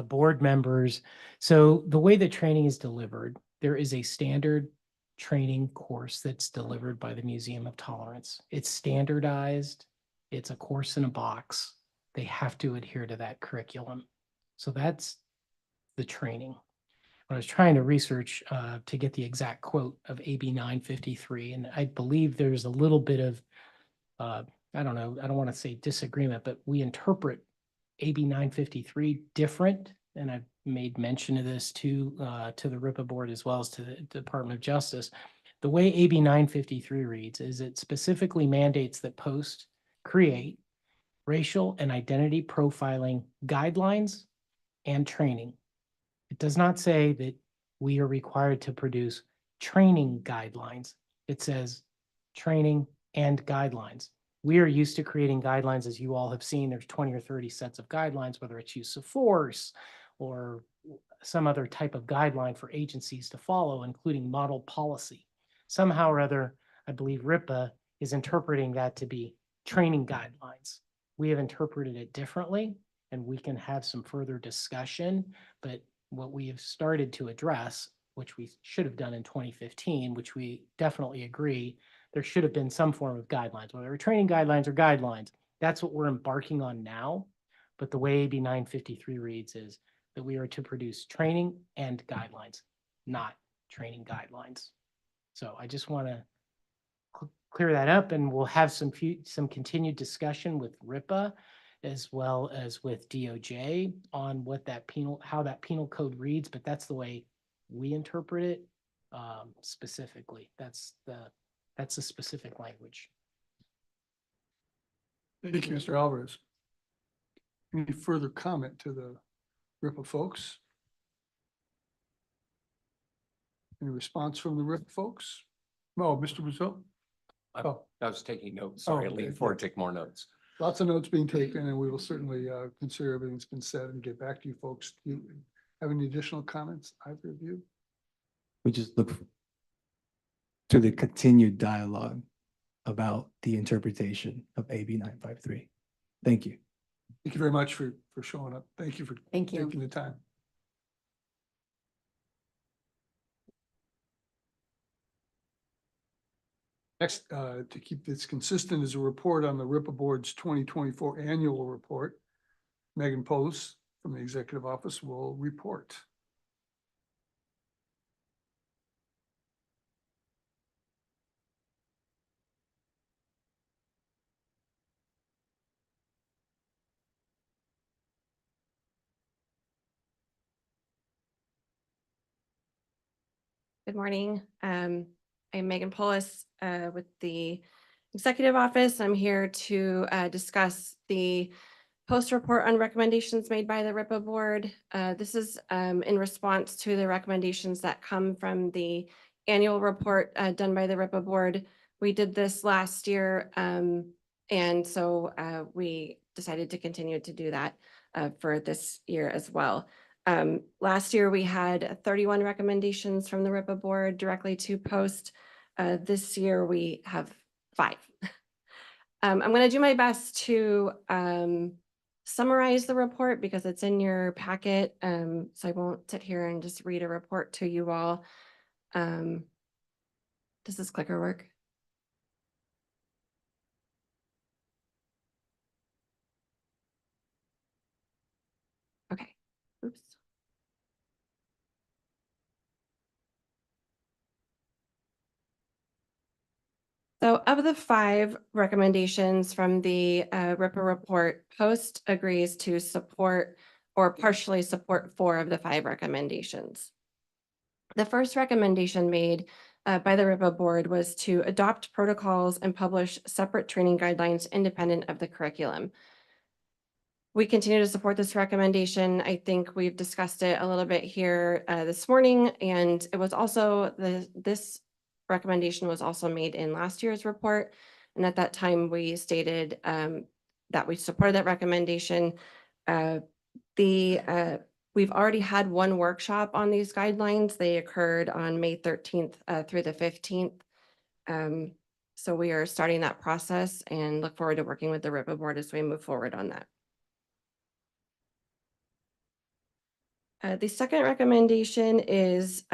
board members. So the way that training is delivered, there is a standard training course that's delivered by the Museum of Tolerance. It's standardized. It's a course in a box. They have to adhere to that curriculum. So that's the training. When I was trying to research to get the exact quote of AB 953, and I believe there's a little bit of, I don't know, I don't want to say disagreement, but we interpret AB 953 different. And I've made mention of this to the RIPA board as well as to the Department of Justice. The way AB 953 reads is it specifically mandates that Post create racial and identity profiling guidelines and training. It does not say that we are required to produce training guidelines. It says training and guidelines. We are used to creating guidelines, as you all have seen. There's 20 or 30 sets of guidelines, whether it's use of force or some other type of guideline for agencies to follow, including model policy. Somehow or other, I believe RIPA is interpreting that to be training guidelines. We have interpreted it differently, and we can have some further discussion, but what we have started to address, which we should have done in 2015, which we definitely agree, there should have been some form of guidelines, whether they're training guidelines or guidelines. That's what we're embarking on now. But the way AB 953 reads is that we are to produce training and guidelines, not training guidelines. So I just want to clear that up, and we'll have some continued discussion with RIPA as well as with DOJ on what that how that penal code reads, but that's the way we interpret it specifically. That's the specific language. Thank you, Mr. Alvarez. Any further comment to the RIPA folks? Any response from the RIPA folks? No, Mr. Brazil? I was taking notes. Sorry, I okay. leaned forward to take more notes. Lots of notes being taken, and we will certainly consider everything that's been said and get back to you folks. Do you have any additional comments, either of you? We just look to the continued dialogue about the interpretation of AB 953. Thank you. Thank you very much for showing up. Thank you for taking the time. Next, to keep this consistent, is a report on the RIPA Board's 2024 annual report. Megan Post from the Executive Office will report. Good morning. I'm Megan Polis with the Executive Office. I'm here to discuss the post report on recommendations made by the RIPA board. This is in response to the recommendations that come from the annual report done by the RIPA board. We did this last year, and so we decided to continue to do that for this year as well. Last year, we had 31 recommendations from the RIPA board directly to post. This year, we have 5. I'm going to do my best to summarize the report because it's in your packet. So I won't sit here and just read a report to you all. Does this clicker work? Okay. Oops. So of the 5 recommendations from the RIPA report, Post agrees to support or partially support 4 of the 5 recommendations. The first recommendation made by the RIPA board was to adopt protocols and publish separate training guidelines independent of the curriculum. We continue to support this recommendation. I think we've discussed it a little bit here this morning, and it was also this recommendation was also made in last year's report. And at that time, we stated that we supported that recommendation. We've already had 1 workshop on these guidelines. They occurred on May 13th through the 15th. So we are starting that process and look forward to working with the RIPA board as we move forward on that. The second recommendation is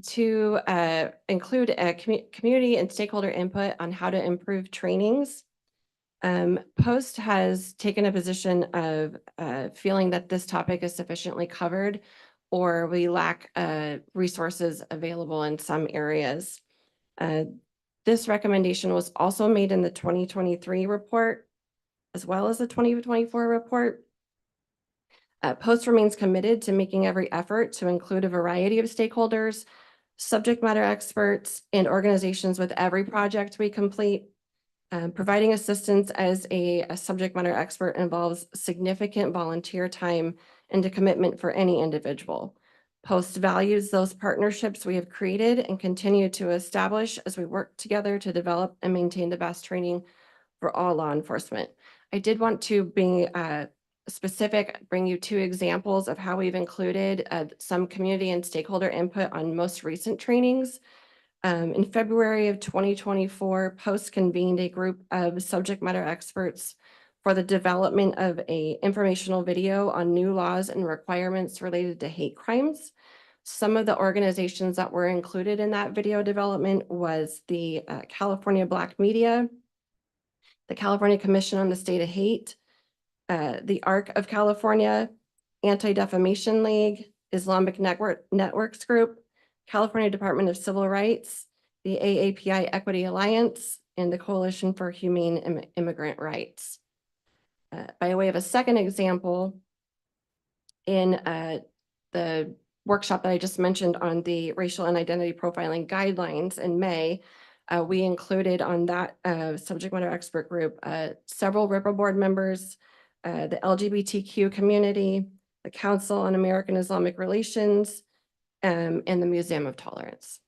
to include a community and stakeholder input on how to improve trainings. Post has taken a position of feeling that this topic is sufficiently covered, or we lack resources available in some areas. This recommendation was also made in the 2023 report, as well as the 2024 report. Post remains committed to making every effort to include a variety of stakeholders, subject matter experts, and organizations with every project we complete. Providing assistance as a subject matter expert involves significant volunteer time and a commitment for any individual. Post values those partnerships we have created and continue to establish as we work together to develop and maintain the best training for all law enforcement. I did want to bring you 2 examples of how we've included some community and stakeholder input on most recent trainings. In February of 2024, Post convened a group of subject matter experts for the development of an informational video on new laws and requirements related to hate crimes. Some of the organizations that were included in that video development was the California Black Media, the California Commission on the State of Hate, the ARC of California, Anti-Defamation League, Islamic Networks Group, California Department of Civil Rights, the AAPI Equity Alliance, and the Coalition for Humane Immigrant Rights. By way of a second example, in the workshop that I just mentioned on the racial and identity profiling guidelines in May, we included on that subject matter expert group several RIPA board members, the LGBTQ community, the Council on American Islamic Relations, and the Museum of Tolerance.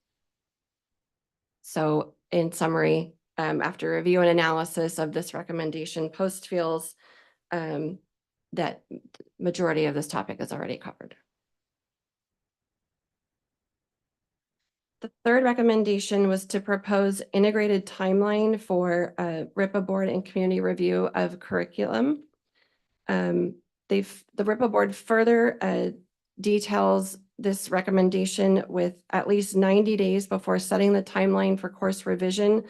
So in summary, after review and analysis of this recommendation, Post feels that majority of this topic is already covered. The third recommendation was to propose integrated timeline for RIPA board and community review of curriculum. The RIPA board further details this recommendation with at least 90 days before setting the timeline for course revision.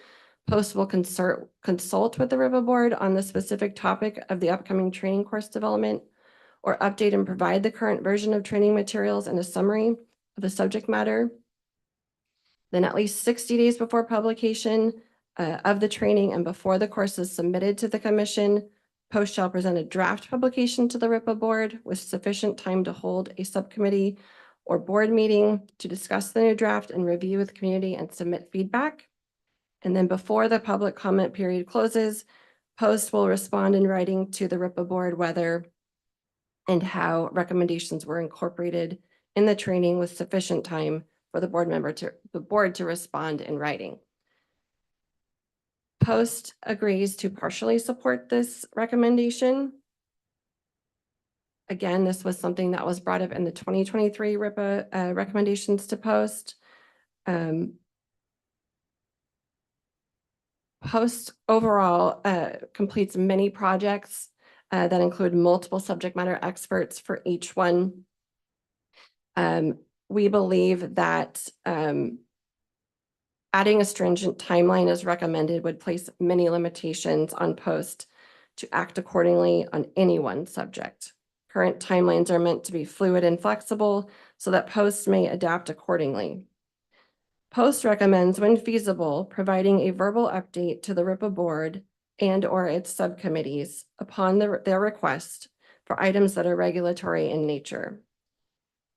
Post will consult with the RIPA board on the specific topic of the upcoming training course development, or update and provide the current version of training materials and a summary of the subject matter. Then at least 60 days before publication of the training and before the course is submitted to the commission, Post shall present a draft publication to the RIPA board with sufficient time to hold a subcommittee or board meeting to discuss the new draft and review with the community and submit feedback. And then before the public comment period closes, Post will respond in writing to the RIPA board whether and how recommendations were incorporated in the training with sufficient time for the board to respond in writing. Post agrees to partially support this recommendation. Again, this was something that was brought up in the 2023 RIPA recommendations to Post. Post overall completes many projects that include multiple subject matter experts for each one. We believe that adding a stringent timeline as recommended would place many limitations on Post to act accordingly on any one subject. Current timelines are meant to be fluid and flexible so that Post may adapt accordingly. Post recommends, when feasible, providing a verbal update to the RIPA board and/or its subcommittees upon their request for items that are regulatory in nature.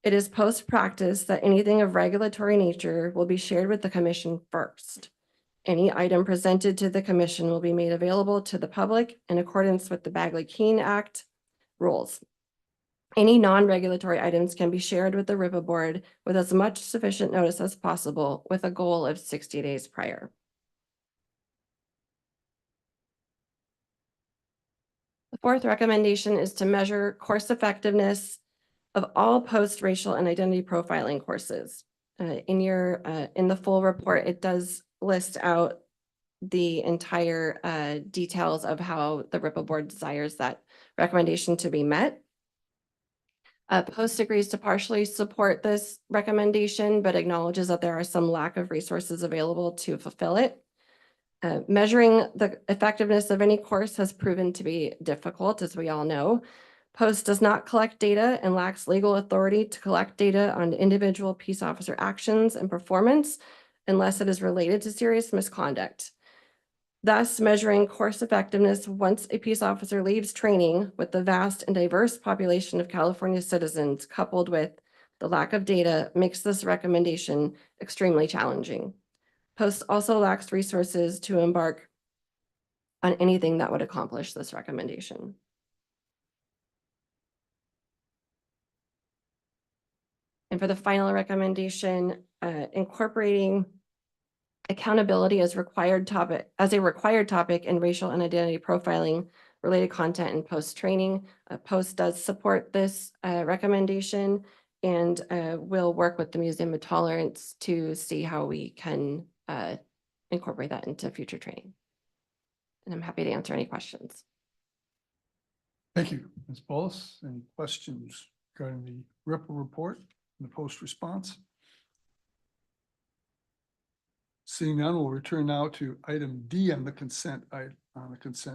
It is Post practice that anything of regulatory nature will be shared with the commission first. Any item presented to the commission will be made available to the public in accordance with the Bagley-Keene Act rules. Any non-regulatory items can be shared with the RIPA board with as much sufficient notice as possible with a goal of 60 days prior. The fourth recommendation is to measure course effectiveness of all post-racial and identity profiling courses. In the full report, it does list out the entire details of how the RIPA board desires that recommendation to be met. Post agrees to partially support this recommendation, but acknowledges that there are some lack of resources available to fulfill it. Measuring the effectiveness of any course has proven to be difficult, as we all know. Post does not collect data and lacks legal authority to collect data on individual peace officer actions and performance unless it is related to serious misconduct. Thus, measuring course effectiveness once a peace officer leaves training with the vast and diverse population of California citizens, coupled with the lack of data, makes this recommendation extremely challenging. Post also lacks resources to embark on anything that would accomplish this recommendation. And for the final recommendation, incorporating accountability as a required topic in racial and identity profiling related content and Post training. Post does support this recommendation and will work with the Museum of Tolerance to see how we can incorporate that into future training. And I'm happy to answer any questions. Thank you, Ms. Bolus. Any questions regarding the RIPA report and the Post response? Seeing none, we'll return now to item D on the consent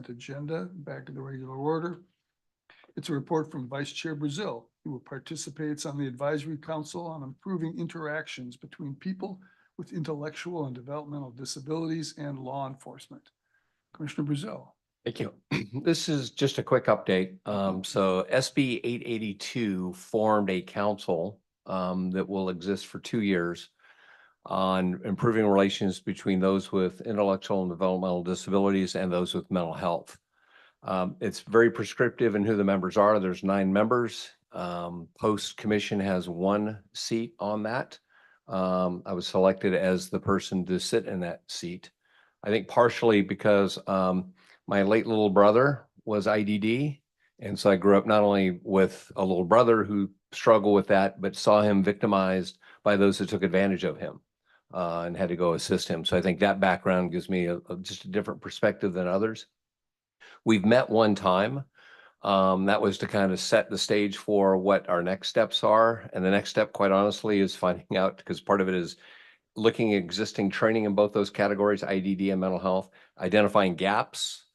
agenda, back in the regular order. It's a report from Vice Chair Brazil, who participates on the Advisory Council on improving interactions between people with intellectual and developmental disabilities and law enforcement. Commissioner Brazil. Thank you. This is just a quick update. So SB 882 formed a council that will exist for 2 years on improving relations between those with intellectual and developmental disabilities and those with mental health. It's very prescriptive in who the members are. There's 9 members. Post Commission has 1 seat on that. I was selected as the person to sit in that seat. I think partially because my late little brother was IDD. And so I grew up not only with a little brother who struggled with that, but saw him victimized by those that took advantage of him and had to go assist him. So I think that background gives me just a different perspective than others. We've met one time. That was to kind of set the stage for what our next steps are. And the next step, quite honestly, is finding out, because part of it is looking at existing training in both those categories, IDD and mental health, identifying gaps.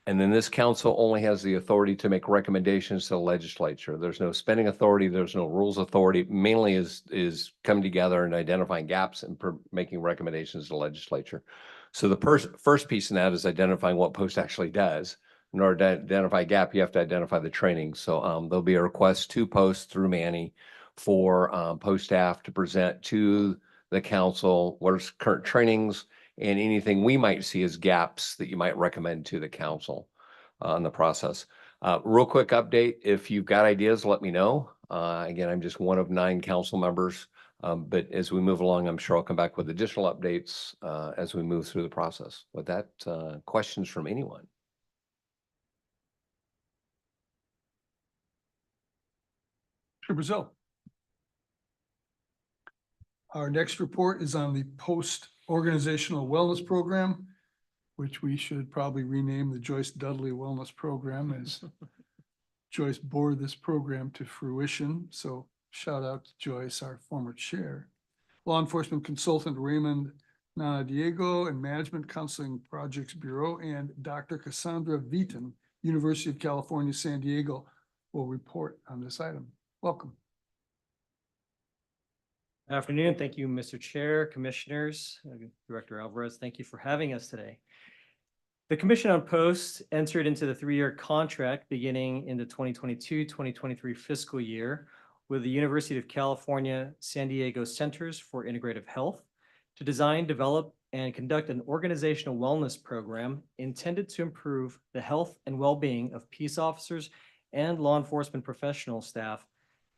And then this council only has the authority to make recommendations to the legislature. There's no spending authority. There's no rules authority. Mainly is coming together and identifying gaps and making recommendations to the legislature. So the first piece in that is identifying what Post actually does. In order to identify a gap, you have to identify the training. So there'll be a request to Post through Manny for post staff to present to the council, what are current trainings and anything we might see as gaps that you might recommend to the council on the process. Real quick update, if you've got ideas, let me know. Again, I'm just one of 9 council members, but as we move along, I'm sure I'll come back with additional updates as we move through the process. With that, questions from anyone? Mr. Brazil. Our next report is on the post-organizational wellness program, which we should probably rename the Joyce Dudley Wellness Program, as Joyce bore this program to fruition. So shout out to Joyce, our former chair. Law enforcement consultant Raymond Nana Diego and Management Counseling Projects Bureau, and Dr. Cassandra Vitan, University of California, San Diego, will report on this item. Welcome. Afternoon. Thank you, Mr. Chair, Commissioners, Director Alvarez. Thank you for having us today. The Commission on Post entered into the 3-year contract beginning in the 2022-2023 fiscal year with the University of California, San Diego Centers for Integrative Health to design, develop, and conduct an organizational wellness program intended to improve the health and well-being of peace officers and law enforcement professional staff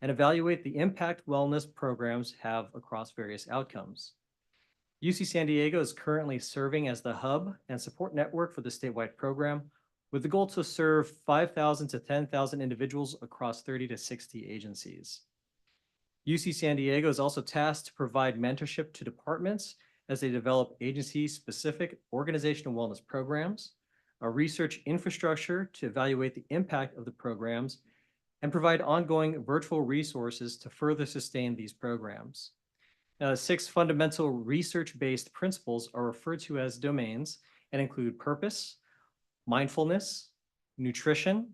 and evaluate the impact wellness programs have across various outcomes. UC San Diego is currently serving as the hub and support network for the statewide program, with the goal to serve 5,000 to 10,000 individuals across 30 to 60 agencies. UC San Diego is also tasked to provide mentorship to departments as they develop agency-specific organizational wellness programs, a research infrastructure to evaluate the impact of the programs, and provide ongoing virtual resources to further sustain these programs. Now, 6 fundamental research-based principles are referred to as domains and include purpose, mindfulness, nutrition,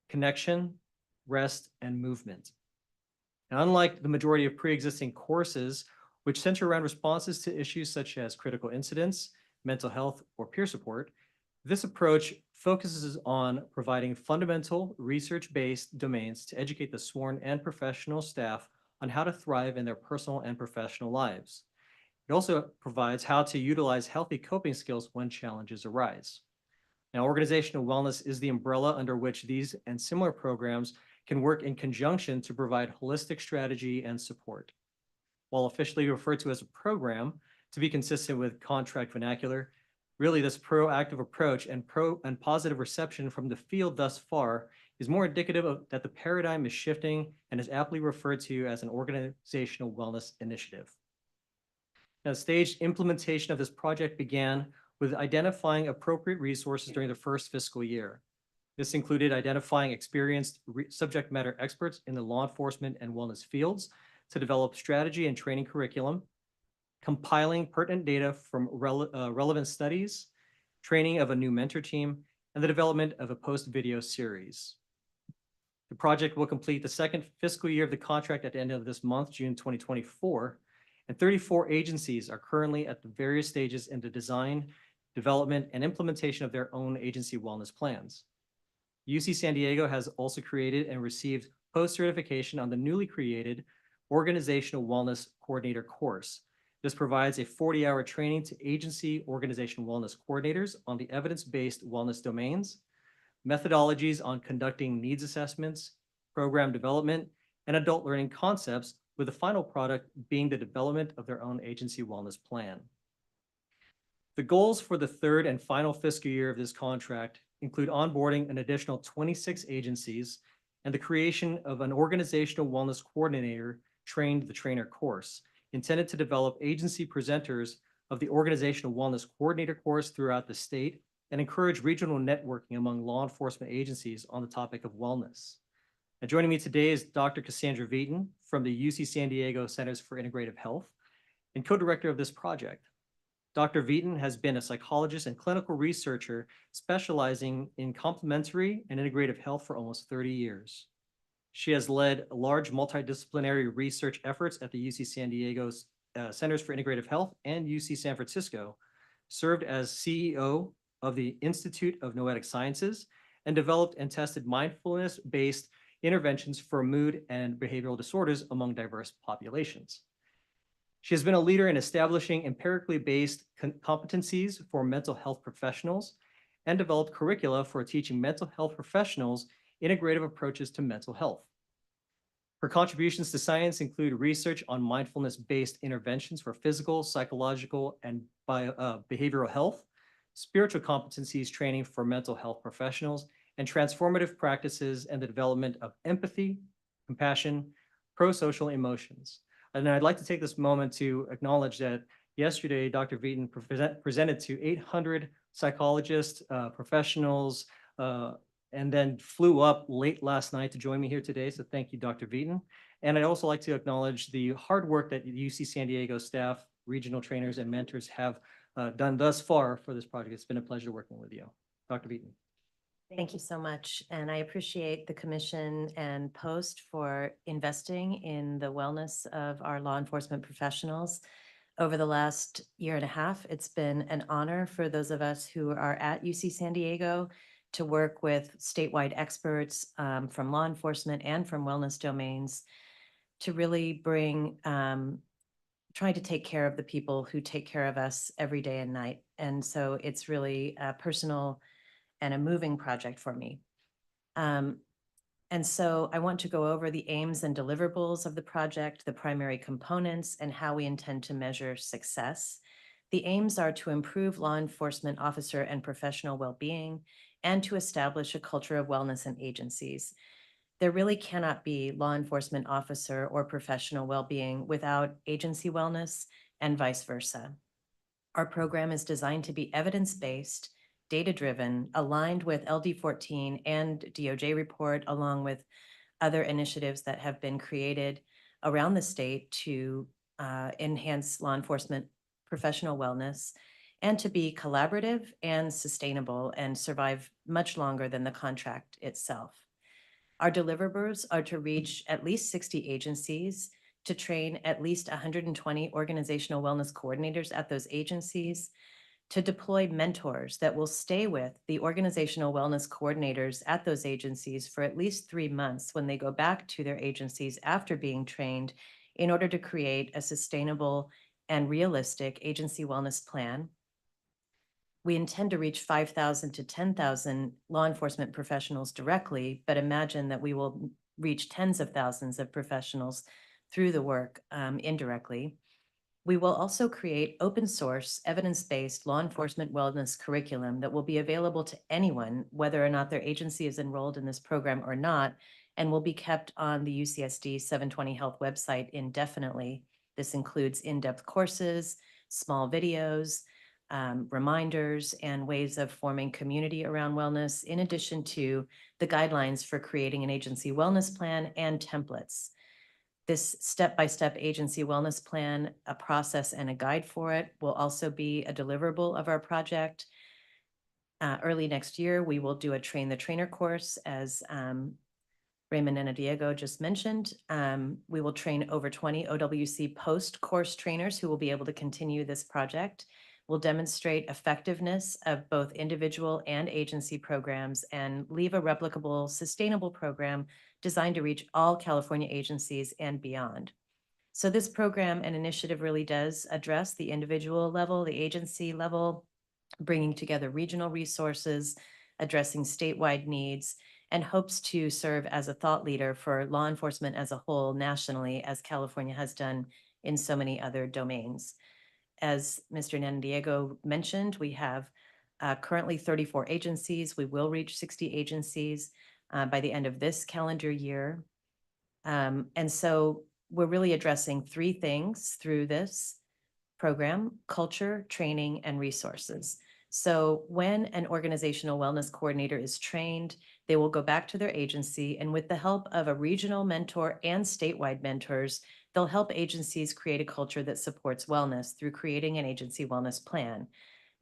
connection, rest, and movement. Now, unlike the majority of pre-existing courses, which center around responses to issues such as critical incidents, mental health, or peer support, this approach focuses on providing fundamental research-based domains to educate the sworn and professional staff on how to thrive in their personal and professional lives. It also provides how to utilize healthy coping skills when challenges arise. Now, organizational wellness is the umbrella under which these and similar programs can work in conjunction to provide holistic strategy and support. While officially referred to as a program, to be consistent with contract vernacular, really, this proactive approach and positive reception from the field thus far is more indicative of that the paradigm is shifting and is aptly referred to as an organizational wellness initiative. Now, staged implementation of this project began with identifying appropriate resources during the first fiscal year. This included identifying experienced subject matter experts in the law enforcement and wellness fields to develop strategy and training curriculum, compiling pertinent data from relevant studies, training of a new mentor team, and the development of a post-video series. The project will complete the 2nd fiscal year of the contract at the end of this month, June 2024, and 34 agencies are currently at the various stages in the design, development, and implementation of their own agency wellness plans. UC San Diego has also created and received post-certification on the newly created Organizational Wellness Coordinator course. This provides a 40-hour training to agency organizational wellness coordinators on the evidence-based wellness domains, methodologies on conducting needs assessments, program development, and adult learning concepts, with the final product being the development of their own agency wellness plan. The goals for the 3rd and final fiscal year of this contract include onboarding an additional 26 agencies and the creation of an organizational wellness coordinator trained the trainer course, intended to develop agency presenters of the Organizational Wellness Coordinator course throughout the state and encourage regional networking among law enforcement agencies on the topic of wellness. And joining me today is Dr. Cassandra Vitan from the UC San Diego Centers for Integrative Health and co-director of this project. Dr. Vitan has been a psychologist and clinical researcher specializing in complementary and integrative health for almost 30 years. She has led large multidisciplinary research efforts at the UC San Diego's Centers for Integrative Health and UC San Francisco, served as CEO of the Institute of Noetic Sciences, and developed and tested mindfulness-based interventions for mood and behavioral disorders among diverse populations. She has been a leader in establishing empirically based competencies for mental health professionals and developed curricula for teaching mental health professionals integrative approaches to mental health. Her contributions to science include research on mindfulness-based interventions for physical, psychological, and behavioral health, spiritual competencies training for mental health professionals, and transformative practices and the development of empathy, compassion, pro-social emotions. And I'd like to take this moment to acknowledge that yesterday, Dr. Veaton presented to 800 psychologists, professionals, and then flew up late last night to join me here today. So thank you, Dr. Veaton. And I'd also like to acknowledge the hard work that UC San Diego staff, regional trainers, and mentors have done thus far for this project. It's been a pleasure working with you. Dr. Veaton. Thank you so much. And I appreciate the commission and Post for investing in the wellness of our law enforcement professionals. Over the last year and a half, it's been an honor for those of us who are at UC San Diego to work with statewide experts from law enforcement and from wellness domains to really bring, trying to take care of the people who take care of us every day and night. And so it's really a personal and a moving project for me. And so I want to go over the aims and deliverables of the project, the primary components, and how we intend to measure success. The aims are to improve law enforcement officer and professional well-being and to establish a culture of wellness in agencies. There really cannot be law enforcement officer or professional well-being without agency wellness and vice versa. Our program is designed to be evidence-based, data-driven, aligned with LD14 and DOJ report, along with other initiatives that have been created around the state to enhance law enforcement professional wellness, and to be collaborative and sustainable and survive much longer than the contract itself. Our deliverables are to reach at least 60 agencies, to train at least 120 organizational wellness coordinators at those agencies, to deploy mentors that will stay with the organizational wellness coordinators at those agencies for at least 3 months when they go back to their agencies after being trained in order to create a sustainable and realistic agency wellness plan. We intend to reach 5,000 to 10,000 law enforcement professionals directly, but imagine that we will reach tens of thousands of professionals through the work indirectly. We will also create open source, evidence-based law enforcement wellness curriculum that will be available to anyone, whether or not their agency is enrolled in this program or not, and will be kept on the UCSD 720 Health website indefinitely. This includes in-depth courses, small videos, reminders, and ways of forming community around wellness, in addition to the guidelines for creating an agency wellness plan and templates. This step-by-step agency wellness plan, a process and a guide for it, will also be a deliverable of our project. Early next year, we will do a train the trainer course, as Raymond Enadiego just mentioned. We will train over 20 OWC post-course trainers who will be able to continue this project. We'll demonstrate effectiveness of both individual and agency programs and leave a replicable, sustainable program designed to reach all California agencies and beyond. So this program and initiative really does address the individual level, the agency level, bringing together regional resources, addressing statewide needs, and hopes to serve as a thought leader for law enforcement as a whole nationally, as California has done in so many other domains. As Mr. Enadiego mentioned, we have currently 34 agencies. We will reach 60 agencies by the end of this calendar year. And so we're really addressing 3 things through this program: culture, training, and resources. So when an organizational wellness coordinator is trained, they will go back to their agency, and with the help of a regional mentor and statewide mentors, they'll help agencies create a culture that supports wellness through creating an agency wellness plan.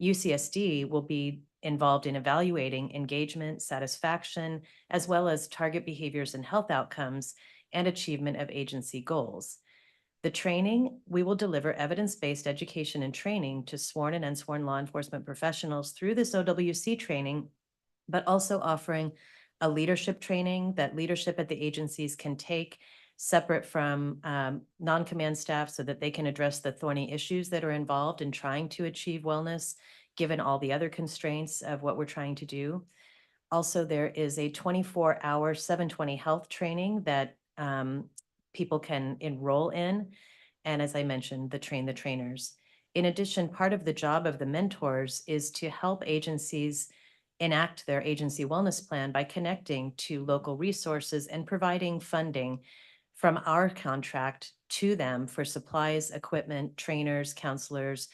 UCSD will be involved in evaluating engagement, satisfaction, as well as target behaviors and health outcomes and achievement of agency goals. The training, we will deliver evidence-based education and training to sworn and unsworn law enforcement professionals through this OWC training, but also offering a leadership training that leadership at the agencies can take separate from non-command staff so that they can address the thorny issues that are involved in trying to achieve wellness, given all the other constraints of what we're trying to do. Also, there is a 24-hour 720 health training that people can enroll in. And as I mentioned, the train the trainers. In addition, part of the job of the mentors is to help agencies enact their agency wellness plan by connecting to local resources and providing funding from our contract to them for supplies, equipment, trainers, counselors.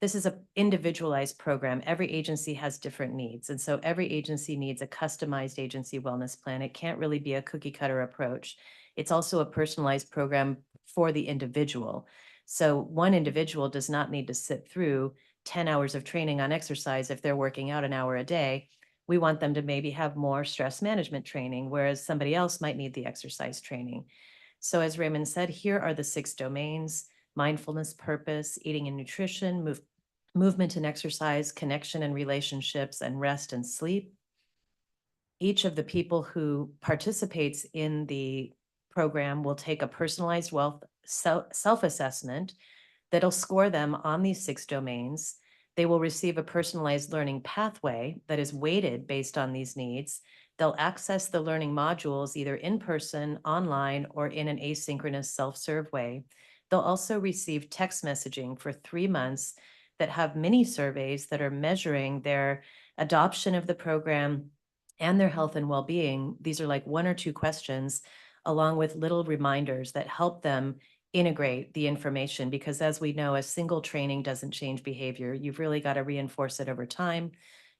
This is an individualized program. Every agency has different needs. And so every agency needs a customized agency wellness plan. It can't really be a cookie cutter approach. It's also a personalized program for the individual. So one individual does not need to sit through 10 hours of training on exercise if they're working out an hour a day. We want them to maybe have more stress management training, whereas somebody else might need the exercise training. So as Raymond said, here are the 6 domains: mindfulness, purpose, eating and nutrition, movement and exercise, connection and relationships, and rest and sleep. Each of the people who participates in the program will take a personalized self-assessment that'll score them on these 6 domains. They will receive a personalized learning pathway that is weighted based on these needs. They'll access the learning modules either in person, online, or in an asynchronous self-serve way. They'll also receive text messaging for 3 months that have mini surveys that are measuring their adoption of the program and their health and well-being. These are like 1 or 2 questions, along with little reminders that help them integrate the information, because as we know, a single training doesn't change behavior. You've really got to reinforce it over time.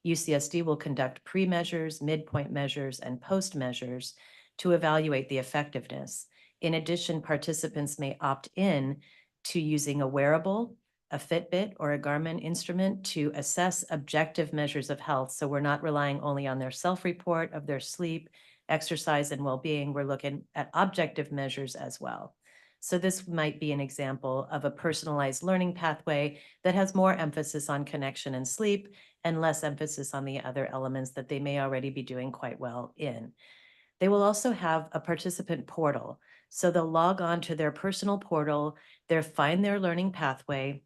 UCSD will conduct pre-measures, midpoint measures, and post measures to evaluate the effectiveness. In addition, participants may opt in to using a wearable, a Fitbit, or a Garmin instrument to assess objective measures of health. So we're not relying only on their self-report of their sleep, exercise, and well-being. We're looking at objective measures as well. So this might be an example of a personalized learning pathway that has more emphasis on connection and sleep and less emphasis on the other elements that they may already be doing quite well in. They will also have a participant portal. So they'll log on to their personal portal, they'll find their learning pathway.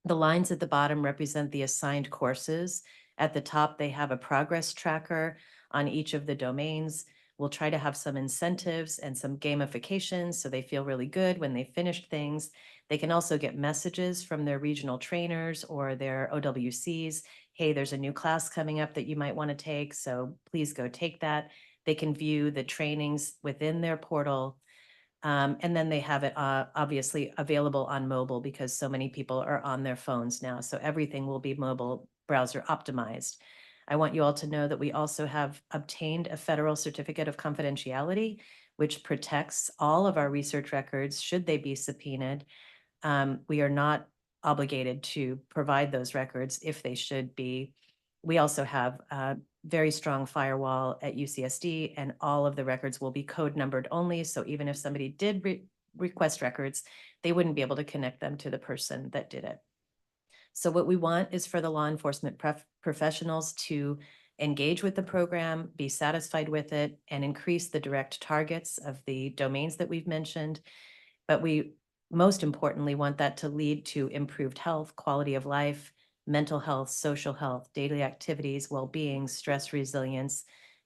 The lines at the bottom represent the assigned courses. At the top, they have a progress tracker on each of the domains. We'll try to have some incentives and some gamification so they feel really good when they finished things. They can also get messages from their regional trainers or their OWCs. Hey, there's a new class coming up that you might want to take, so please go take that. They can view the trainings within their portal. And then they have it obviously available on mobile because so many people are on their phones now. So everything will be mobile browser optimized. I want you all to know that we also have obtained a federal certificate of confidentiality, which protects all of our research records should they be subpoenaed. We are not obligated to provide those records if they should be. We also have a very strong firewall at UCSD, and all of the records will be code numbered only. So even if somebody did request records, they wouldn't be able to connect them to the person that did it. So what we want is for the law enforcement professionals to engage with the program, be satisfied with it, and increase the direct targets of the domains that we've mentioned. But we most importantly want that to lead to improved health, quality of life, mental health, social health, daily activities, well-being, stress resilience,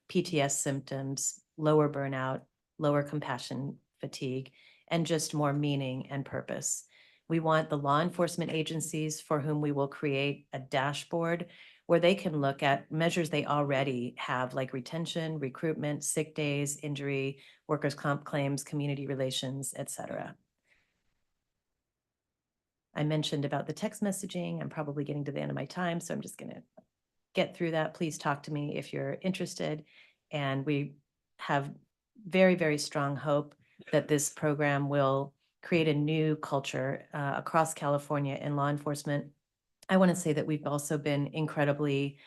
PTS symptoms, lower burnout, lower compassion fatigue, and just more meaning and purpose. We want the law enforcement agencies for whom we will create a dashboard where they can look at measures they already have, like retention, recruitment, sick days, injury, workers' comp claims, community relations, et cetera. I mentioned about the text messaging. I'm probably getting to the end of my time, so I'm just going to get through that. Please talk to me if you're interested. And we have very, very strong hope that this program will create a new culture across California in law enforcement. I want to say that we've also been incredibly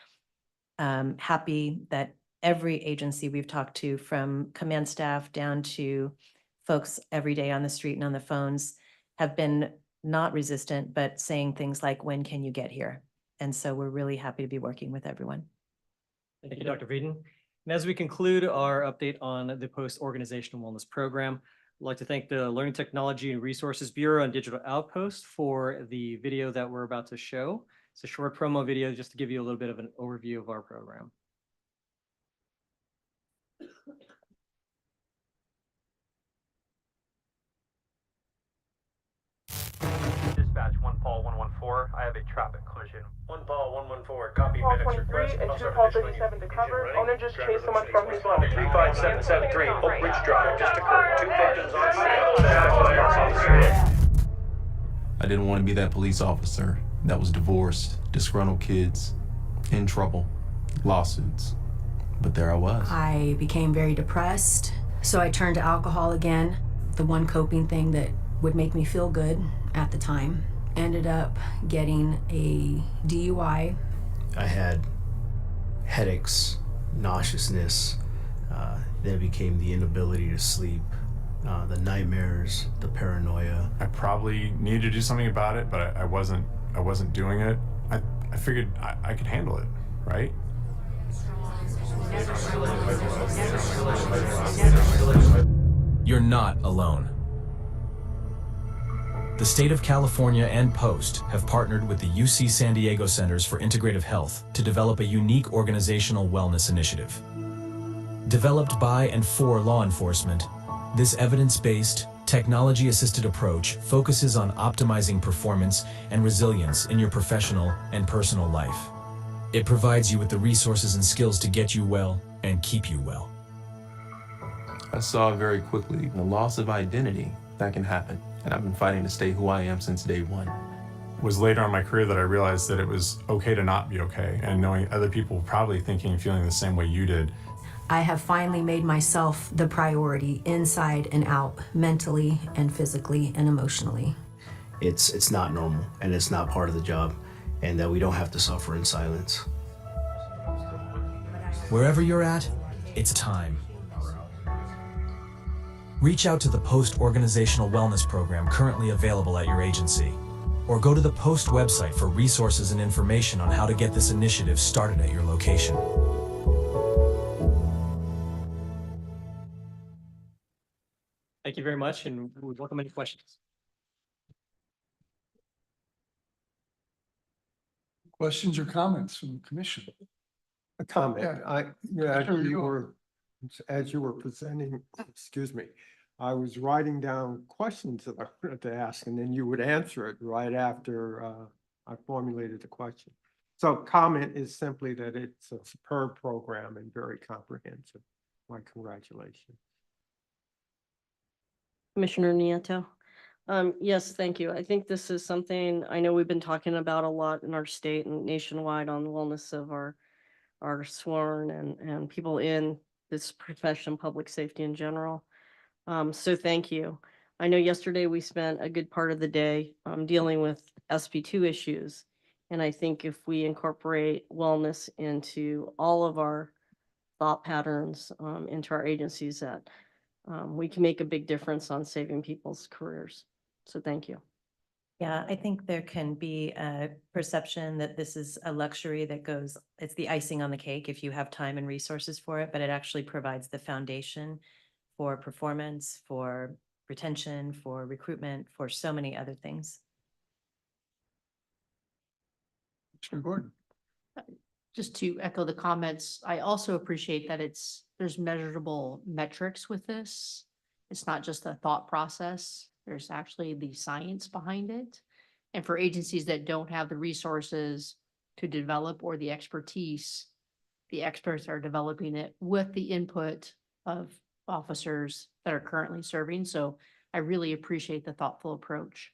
happy that every agency we've talked to, from command staff down to folks every day on the street and on the phones, have been not resistant, but saying things like, when can you get here? And so we're really happy to be working with everyone. Thank you, Dr. Frieden. And as we conclude our update on the post-organizational wellness program, I'd like to thank the Learning Technology and Resources Bureau and Digital Outpost for the video that we're about to show. It's a short promo video just to give you a little bit of an overview of our program. Dispatch 1 Paul 114. I have a traffic collision. 1 Paul 114. Copy Paul minutes 23 request. and 2 Officer Paul additional 37 to engine cover. ready. Owner just Driver chased someone looks from his home. 35773 Oak Ridge Drive just occurred. 2 victims on scene. I didn't want to be that police officer that was divorced, disgruntled kids, in trouble, lawsuits. But there I was. I became very depressed, so I turned to alcohol again. The one coping thing that would make me feel good at the time. Ended up getting a DUI. I had headaches, nauseousness, then it became the inability to sleep, the nightmares, the paranoia. I probably needed to do something about it, but I wasn't doing it. I figured I could handle it, right? You're not alone. The state of California and Post have partnered with the UC San Diego Centers for Integrative Health to develop a unique organizational wellness initiative. Developed by and for law enforcement, this evidence-based, technology-assisted approach focuses on optimizing performance and resilience in your professional and personal life. It provides you with the resources and skills to get you well and keep you well. I saw very quickly the loss of identity that can happen. And I've been fighting to stay who I am since day one. It was later in my career that I realized that it was okay to not be okay, and knowing other people probably thinking and feeling the same way you did. I have finally made myself the priority inside and out, mentally and physically and emotionally. It's not normal, and it's not part of the job, and that we don't have to suffer in silence. Wherever you're at, it's time. Reach out to the Post Organizational Wellness Program currently available at your agency, or go to the Post website for resources and information on how to get this initiative started at your location. Thank you very much, and we welcome any questions. Questions or comments from the commission? A comment. Yeah. Sure, you go. As you were presenting, excuse me, I was writing down questions that I wanted to ask, and then you would answer it right after I formulated the question. So comment is simply that it's a superb program and very comprehensive. My congratulations. Commissioner Nieto. Yes, thank you. I think this is something I know we've been talking about a lot in our state and nationwide on the wellness of our sworn and people in this profession, public safety in general. So thank you. I know yesterday we spent a good part of the day dealing with SB2 issues. And I think if we incorporate wellness into all of our thought patterns, into our agencies, that we can make a big difference on saving people's careers. So thank you. Yeah, I think there can be a perception that this is a luxury that goes, it's the icing on the cake if you have time and resources for it, but it actually provides the foundation for performance, for retention, for recruitment, for so many other things. Commissioner Gordon. Just to echo the comments, I also appreciate that there's measurable metrics with this. It's not just a thought process. There's actually the science behind it. And for agencies that don't have the resources to develop or the expertise, the experts are developing it with the input of officers that are currently serving. So I really appreciate the thoughtful approach.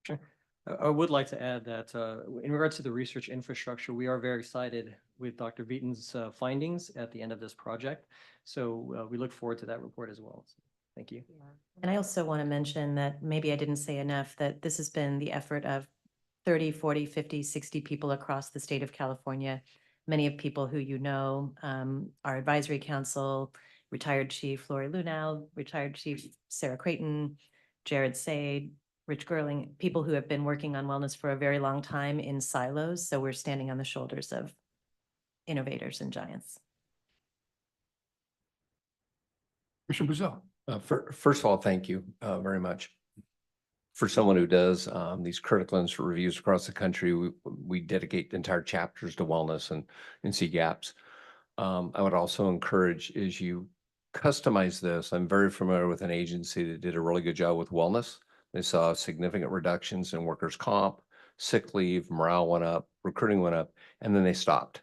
Sure. I would like to add that in regards to the research infrastructure, we are very excited with Dr. Beaton's findings at the end of this project. So we look forward to that report as well. So, thank you. And I also want to mention that maybe I didn't say enough, that this has been the effort of 30, 40, 50, 60 people across the state of California. Many of people who you know, our advisory council, retired Chief Lori Lunow, retired Chief Sarah Creighton, Jared Sade, Rich Gerling, people who have been working on wellness for a very long time in silos. So we're standing on the shoulders of innovators and giants. Commissioner Brazil. First of all, thank you very much. For someone who does these critical incident reviews across the country, we dedicate entire chapters to wellness and see gaps. I would also encourage as you customize this, I'm very familiar with an agency that did a really good job with wellness. They saw significant reductions in workers' comp, sick leave, morale went up, recruiting went up, and then they stopped.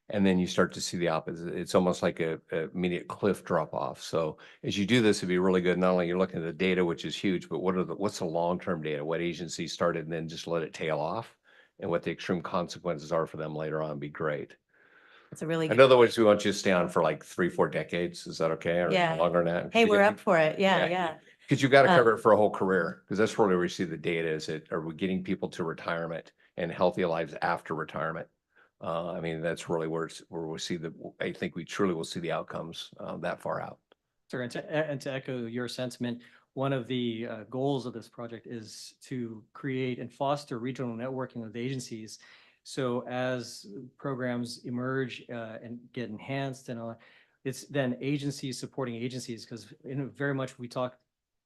And then you start to see the opposite. It's almost like a immediate cliff drop off. So as you do this, it'd be really good. Not only you're looking at the data, which is huge, but what's the long-term data? What agencies started and then just let it tail off, and what the extreme consequences are for them later on would be great. It's a really In good. other words, we want you to stay on for like 3-4 decades. Is that okay? Or Yeah. longer than that? Hey, we're up for it. Yeah, yeah. Because you've got to Uh, cover it for a whole career, because that's really where we see the data is are we getting people to retirement and healthy lives after retirement? I mean, that's really where we see I think we truly will see the outcomes that far out. Sir, and to echo your sentiment, one of the goals of this project is to create and foster regional networking with agencies. So as programs emerge and get enhanced and all, it's then agencies supporting agencies, because very much we talk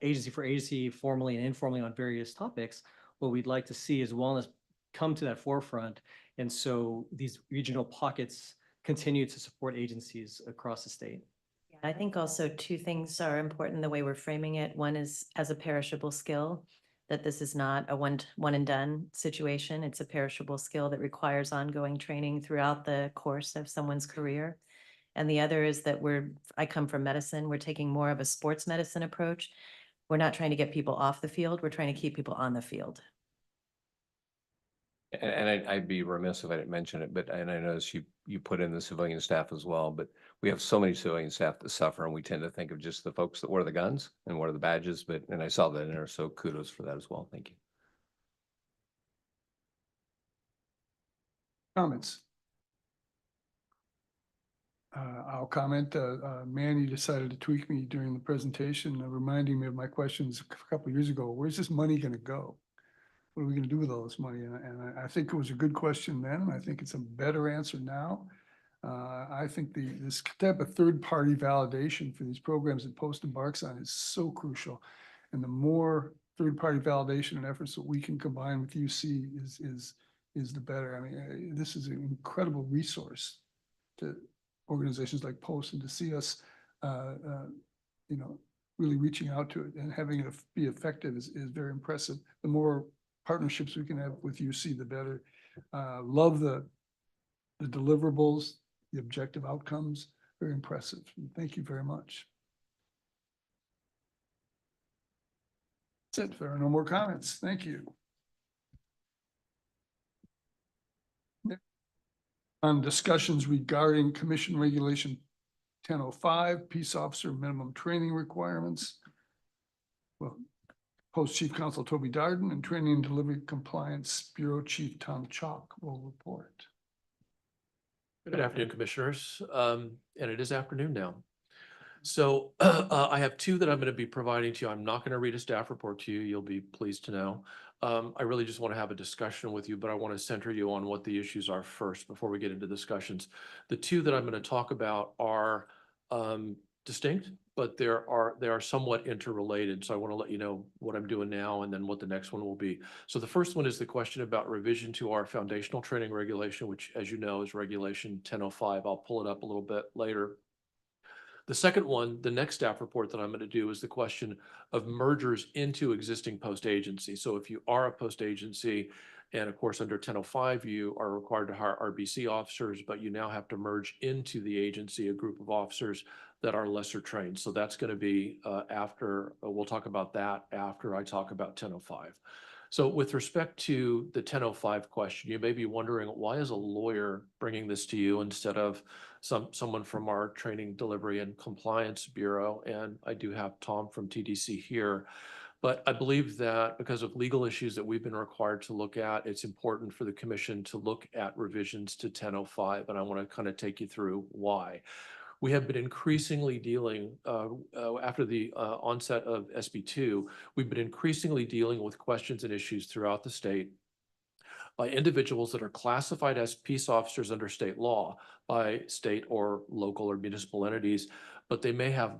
agency for agency, formally and informally on various topics. What we'd like to see is wellness come to that forefront. And so these regional pockets continue to support agencies across the state. I think also two things are important the way we're framing it. One is as a perishable skill, that this is not a one and done situation. It's a perishable skill that requires ongoing training throughout the course of someone's career. And the other is that I come from medicine, we're taking more of a sports medicine approach. We're not trying to get people off the field, we're trying to keep people on the field. And I'd be remiss if I didn't mention it, but, and I notice you put in the civilian staff as well, but we have so many civilian staff that suffer, and we tend to think of just the folks that wear the guns and wear the badges, and I saw that in there, so kudos for that as well. Thank you. Comments? I'll comment. Manny decided to tweak me during the presentation, reminding me of my questions a couple of years ago. Where's this money going to go? What are we going to do with all this money? And I think it was a good question then, and I think it's a better answer now. I think this type of third-party validation for these programs that Post embarks on is so crucial. And the more third-party validation and efforts that we can combine with UC is the better. I mean, this is an incredible resource to organizations like Post, and to see us, really reaching out to it and having it be effective is very impressive. The more partnerships we can have with UC, the better. Love the deliverables, the objective outcomes, very impressive. Thank you very much. That's it. There are no more comments. Thank you. On discussions regarding Commission Regulation 1005, Peace Officer Minimum Training Requirements. Well, Post Chief Counsel Toby Darden and Training and Delivery Compliance Bureau Chief Tom Chalk will report. Good afternoon, Commissioners. And it is afternoon now. So I have two that I'm going to be providing to you. I'm not going to read a staff report to you. You'll be pleased to know. I really just want to have a discussion with you, but I want to center you on what the issues are first before we get into discussions. The two that I'm going to talk about are distinct, but they are somewhat interrelated. So I want to let you know what I'm doing now and then what the next one will be. So the first one is the question about revision to our foundational training regulation, which, as you know, is Regulation 1005. I'll pull it up a little bit later. The second one, the next staff report that I'm going to do, is the question of mergers into existing post agencies. So if you are a post agency, and of course under 1005, you are required to hire RBC officers, but you now have to merge into the agency a group of officers that are lesser trained. So that's going to be after, we'll talk about that after I talk about 1005. So with respect to the 1005 question, you may be wondering, why is a lawyer bringing this to you instead of someone from our Training, Delivery, and Compliance Bureau? And I do have Tom from TDC here. But I believe that because of legal issues that we've been required to look at, it's important for the Commission to look at revisions to 1005. And I want to kind of take you through why. We have been increasingly dealing, after the onset of SB2, we've been increasingly dealing with questions and issues throughout the state by individuals that are classified as peace officers under state law by state or local or municipal entities, but they may have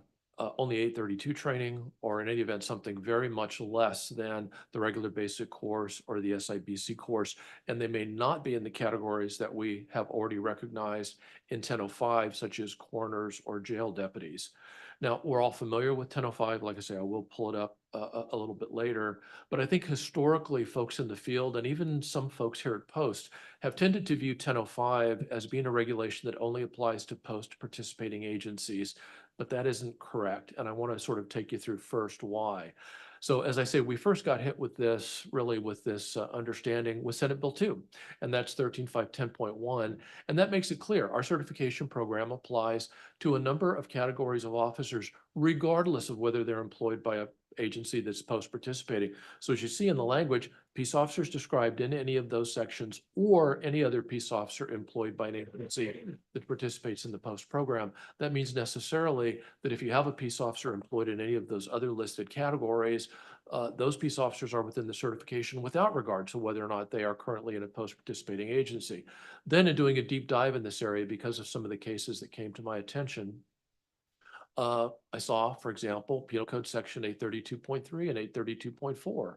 only 832 training, or in any event, something very much less than the regular basic course or the SIBC course. And they may not be in the categories that we have already recognized in 1005, such as coroners or jail deputies. Now, we're all familiar with 1005. Like I say, I will pull it up a little bit later. But I think historically, folks in the field and even some folks here at Post have tended to view 1005 as being a regulation that only applies to Post participating agencies. But that isn't correct. And I want to sort of take you through first why. So as I say, we first got hit with this, really with this understanding with Senate Bill 2, and that's 13.510.1. And that makes it clear our certification program applies to a number of categories of officers, regardless of whether they're employed by an agency that's post-participating. So as you see in the language, peace officers described in any of those sections or any other peace officer employed by an agency that participates in the post program. That means necessarily that if you have a peace officer employed in any of those other listed categories, those peace officers are within the certification without regard to whether or not they are currently in a post-participating agency. Then in doing a deep dive in this area, because of some of the cases that came to my attention, I saw, for example, Penal Code Section 832.3 and 832.4.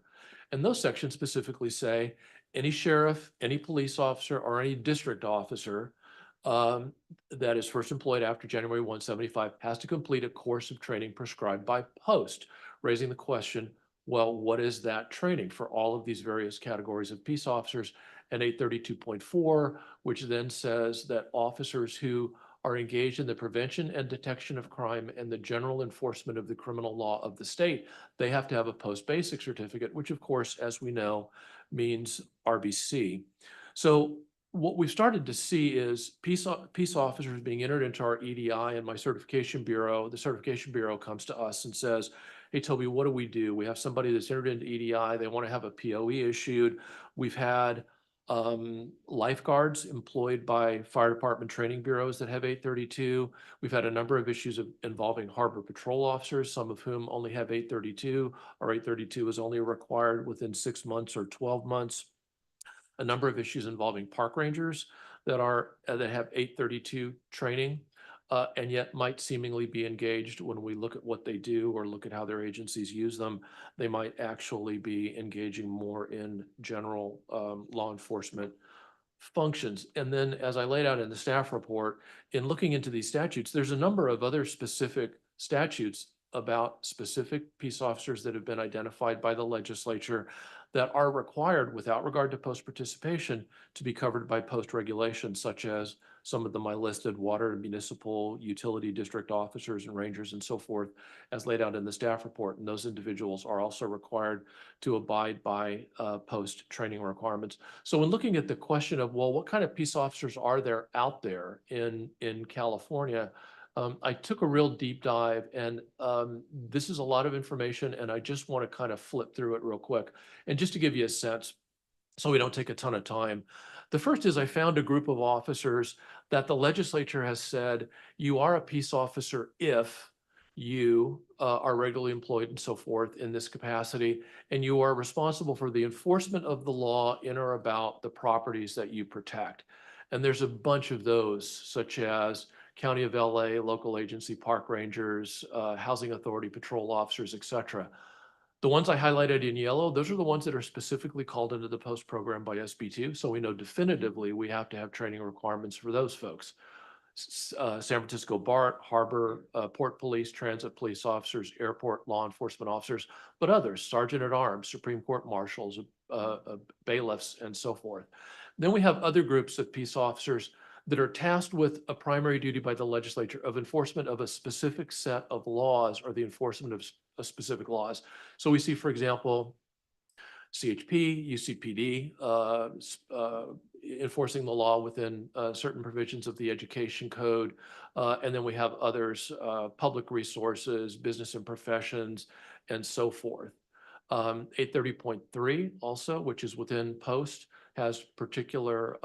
And those sections specifically say any sheriff, any police officer, or any district officer that is first employed after January 175 has to complete a course of training prescribed by Post, raising the question, well, what is that training for all of these various categories of peace officers? And 832.4, which then says that officers who are engaged in the prevention and detection of crime and the general enforcement of the criminal law of the state, they have to have a post-basic certificate, which of course, as we know, means RBC. So what we've started to see is peace officers being entered into our EDI and my certification bureau. The certification bureau comes to us and says, hey, Toby, what do? We have somebody that's entered into EDI. They want to have a POE issued. We've had lifeguards employed by fire department training bureaus that have 832. We've had a number of issues involving harbor patrol officers, some of whom only have 832, or 832 is only required within 6 months or 12 months. A number of issues involving park rangers that have 832 training, and yet might seemingly be engaged when we look at what they do or look at how their agencies use them. They might actually be engaging more in general law enforcement functions. And then as I laid out in the staff report, in looking into these statutes, there's a number of other specific statutes about specific peace officers that have been identified by the legislature that are required without regard to post-participation to be covered by post-regulation, such as some of them I listed, water and municipal utility district officers and rangers and so forth, as laid out in the staff report. And those individuals are also required to abide by post-training requirements. So in looking at the question of, well, what kind of peace officers are there out there in California? I took a real deep dive, and this is a lot of information, and I just want to kind of flip through it real quick. And just to give you a sense, so we don't take a ton of time, the first is I found a group of officers that the legislature has said, you are a peace officer if you are regularly employed and so forth in this capacity, and you are responsible for the enforcement of the law in or about the properties that you protect. And there's a bunch of those, such as County of LA, local agency park rangers, housing authority patrol officers, etc. The ones I highlighted in yellow, those are the ones that are specifically called into the post program by SB2. So we know definitively we have to have training requirements for those folks. San Francisco BART, Harbor, Port Police, Transit Police officers, airport law enforcement officers, but others, Sergeant at Arms, Supreme Court marshals, bailiffs, and so forth. Then we have other groups of peace officers that are tasked with a primary duty by the legislature of enforcement of a specific set of laws or the enforcement of specific laws. So we see, for example, CHP, UCPD, enforcing the law within certain provisions of the education code. And then we have others, public resources, business and professions, and so forth. 830.3 also, which is within post, has particular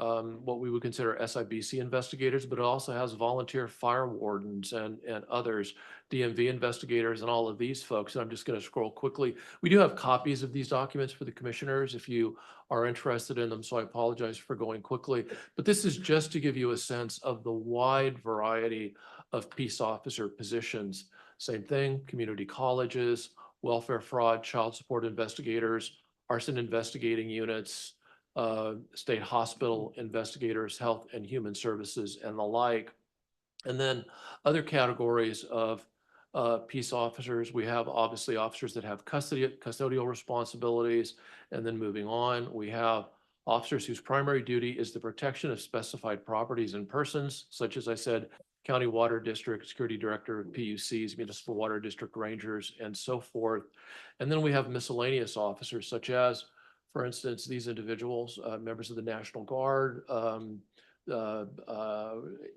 what we would consider SIBC investigators, but it also has volunteer fire wardens and others, DMV investigators, and all of these folks. And I'm just going to scroll quickly. We do have copies of these documents for the commissioners if you are interested in them, so I apologize for going quickly. But this is just to give you a sense of the wide variety of peace officer positions Same thing, community colleges, welfare fraud, child support investigators, arson investigating units, state hospital investigators, health and human services and the like. And then other categories of peace officers, we have obviously officers that have custodial responsibilities. And then moving on, we have officers whose primary duty is the protection of specified properties and persons, such as I said, county water district, security director of PUCs, municipal water district rangers, and so forth. And then we have miscellaneous officers, such as, for instance, these individuals, members of the National Guard,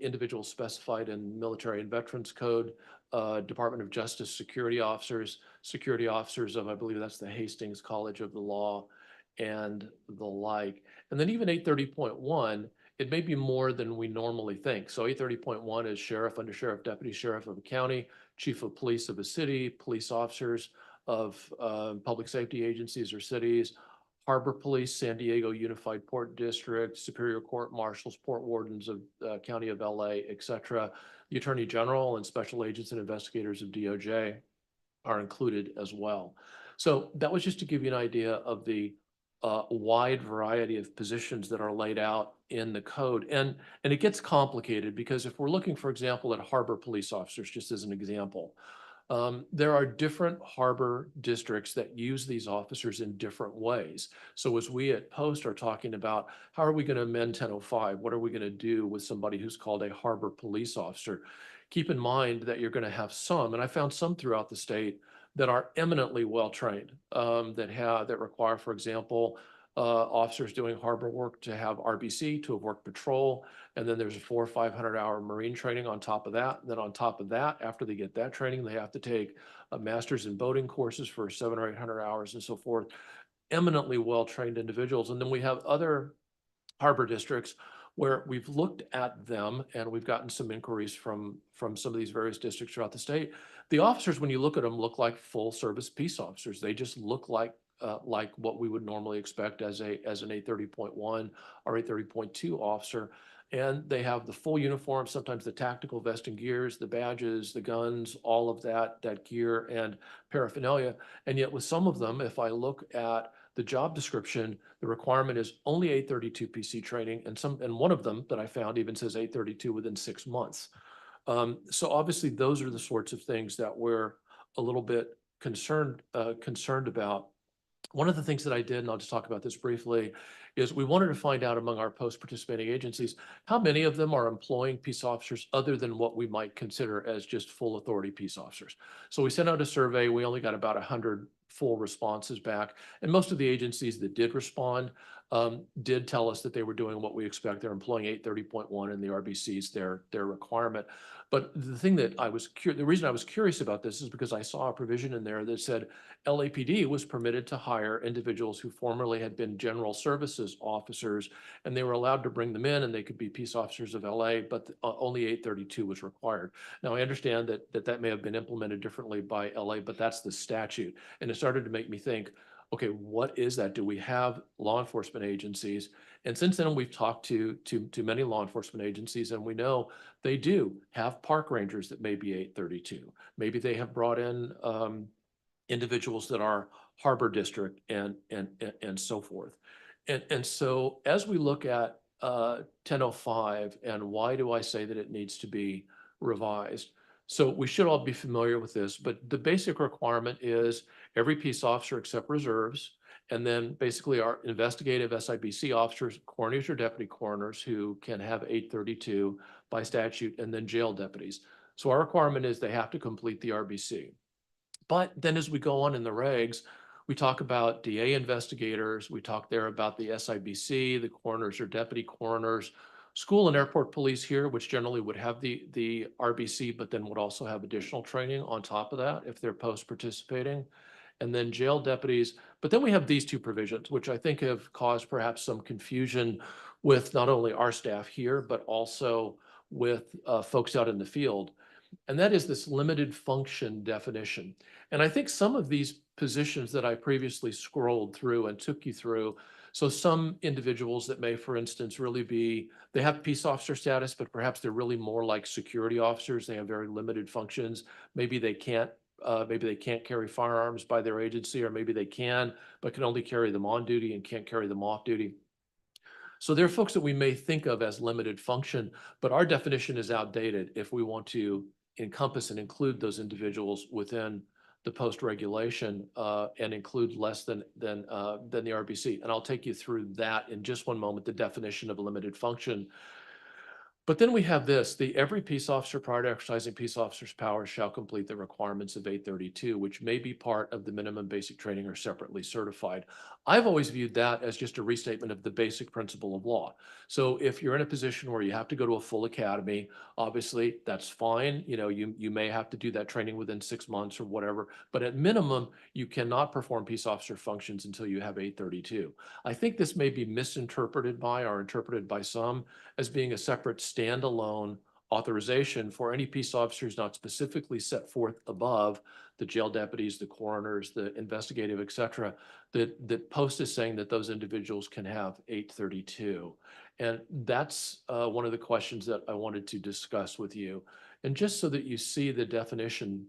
individuals specified in Military and Veterans Code, Department of Justice security officers of, I believe that's the Hastings College of the Law, and the like. And then even 830.1, it may be more than we normally think. So 830.1 is sheriff, undersheriff, deputy sheriff of a county, chief of police of a city, police officers of public safety agencies or cities, harbor police, San Diego Unified Port District, Superior Court marshals, port wardens of County of LA, etc. The Attorney General and special agents and investigators of DOJ are included as well. So that was just to give you an idea of the wide variety of positions that are laid out in the code. And it gets complicated because if we're looking, for example, at harbor police officers, just as an example, there are different harbor districts that use these officers in different ways. So as we at Post are talking about, how are we going to amend 1005? What are we going to do with somebody who's called a harbor police officer? Keep in mind that you're going to have some, and I found some throughout the state, that are eminently well-trained, that require, for example, officers doing harbor work to have RBC, to have worked patrol, and then there's a 400 or 500 hour Marine training on top of that. And then on top of that, after they get that training, they have to take a master's in boating courses for 700 or 800 hours and so forth. Eminently well-trained individuals. And then we have other harbor districts where we've looked at them and we've gotten some inquiries from some of these various districts throughout the state. The officers, when you look at them, look like full service peace officers. They just look like what we would normally expect as an 830.1 or 830.2 officer. And they have the full uniform, sometimes the tactical vest and gears, the badges, the guns, all of that gear and paraphernalia. And yet with some of them, if I look at the job description, the requirement is only 832 PC training, and one of them that I found even says 832 within 6 months. So obviously those are the sorts of things that we're a little bit concerned about. One of the things that I did, and I'll just talk about this briefly, is we wanted to find out among our post-participating agencies, how many of them are employing peace officers other than what we might consider as just full authority peace officers. So we sent out a survey. We only got about 100 full responses back. And most of the agencies that did respond did tell us that they were doing what we expect. They're employing 830.1 and the RBCs, their requirement. But the thing that the reason I was curious about this is because I saw a provision in there that said LAPD was permitted to hire individuals who formerly had been general services officers, and they were allowed to bring them in and they could be peace officers of LA, but only 832 was required. Now I understand that may have been implemented differently by LA, but that's the statute. And it started to make me think, okay, what is that? Do we have law enforcement agencies? And since then, we've talked to many law enforcement agencies, and we know they do have park rangers that may be 832. Maybe they have brought in individuals that are harbor district and so forth. And so as we look at 1005, and why do I say that it needs to be revised? So we should all be familiar with this, but the basic requirement is every peace officer except reserves, and then basically our investigative SIBC officers, coroners or deputy coroners who can have 832 by statute, and then jail deputies. So our requirement is they have to complete the RBC. But then as we go on in the regs, we talk about DA investigators, we talk there about the SIBC, the coroners or deputy coroners, school and airport police here, which generally would have the RBC, but then would also have additional training on top of that if they're post-participating, and then jail deputies. But then we have these two provisions, which I think have caused perhaps some confusion with not only our staff here, but also with folks out in the field. And that is this limited function definition. And I think some of these positions that I previously scrolled through and took you through, So some individuals that may, for instance, really be, they have peace officer status, but perhaps they're really more like security officers. They have very limited functions. Maybe they can't carry firearms by their agency, or maybe they can, but can only carry them on duty and can't carry them off duty. So there are folks that we may think of as limited function, but our definition is outdated if we want to encompass and include those individuals within the post regulation and include less than the RBC. And I'll take you through that in just one moment, the definition of limited function. But then we have this, every peace officer prior to exercising peace officer's powers shall complete the requirements of 832, which may be part of the minimum basic training or separately certified. I've always viewed that as just a restatement of the basic principle of law. So if you're in a position where you have to go to a full academy, obviously that's fine. You know, you may have to do that training within 6 months or whatever, but at minimum, you cannot perform peace officer functions until you have 832. I think this may be misinterpreted by or interpreted by some as being a separate standalone authorization for any peace officers not specifically set forth above the jail deputies, the coroners, the investigative, et cetera, that post is saying that those individuals can have 832. And that's one of the questions that I wanted to discuss with you. And just so that you see the definition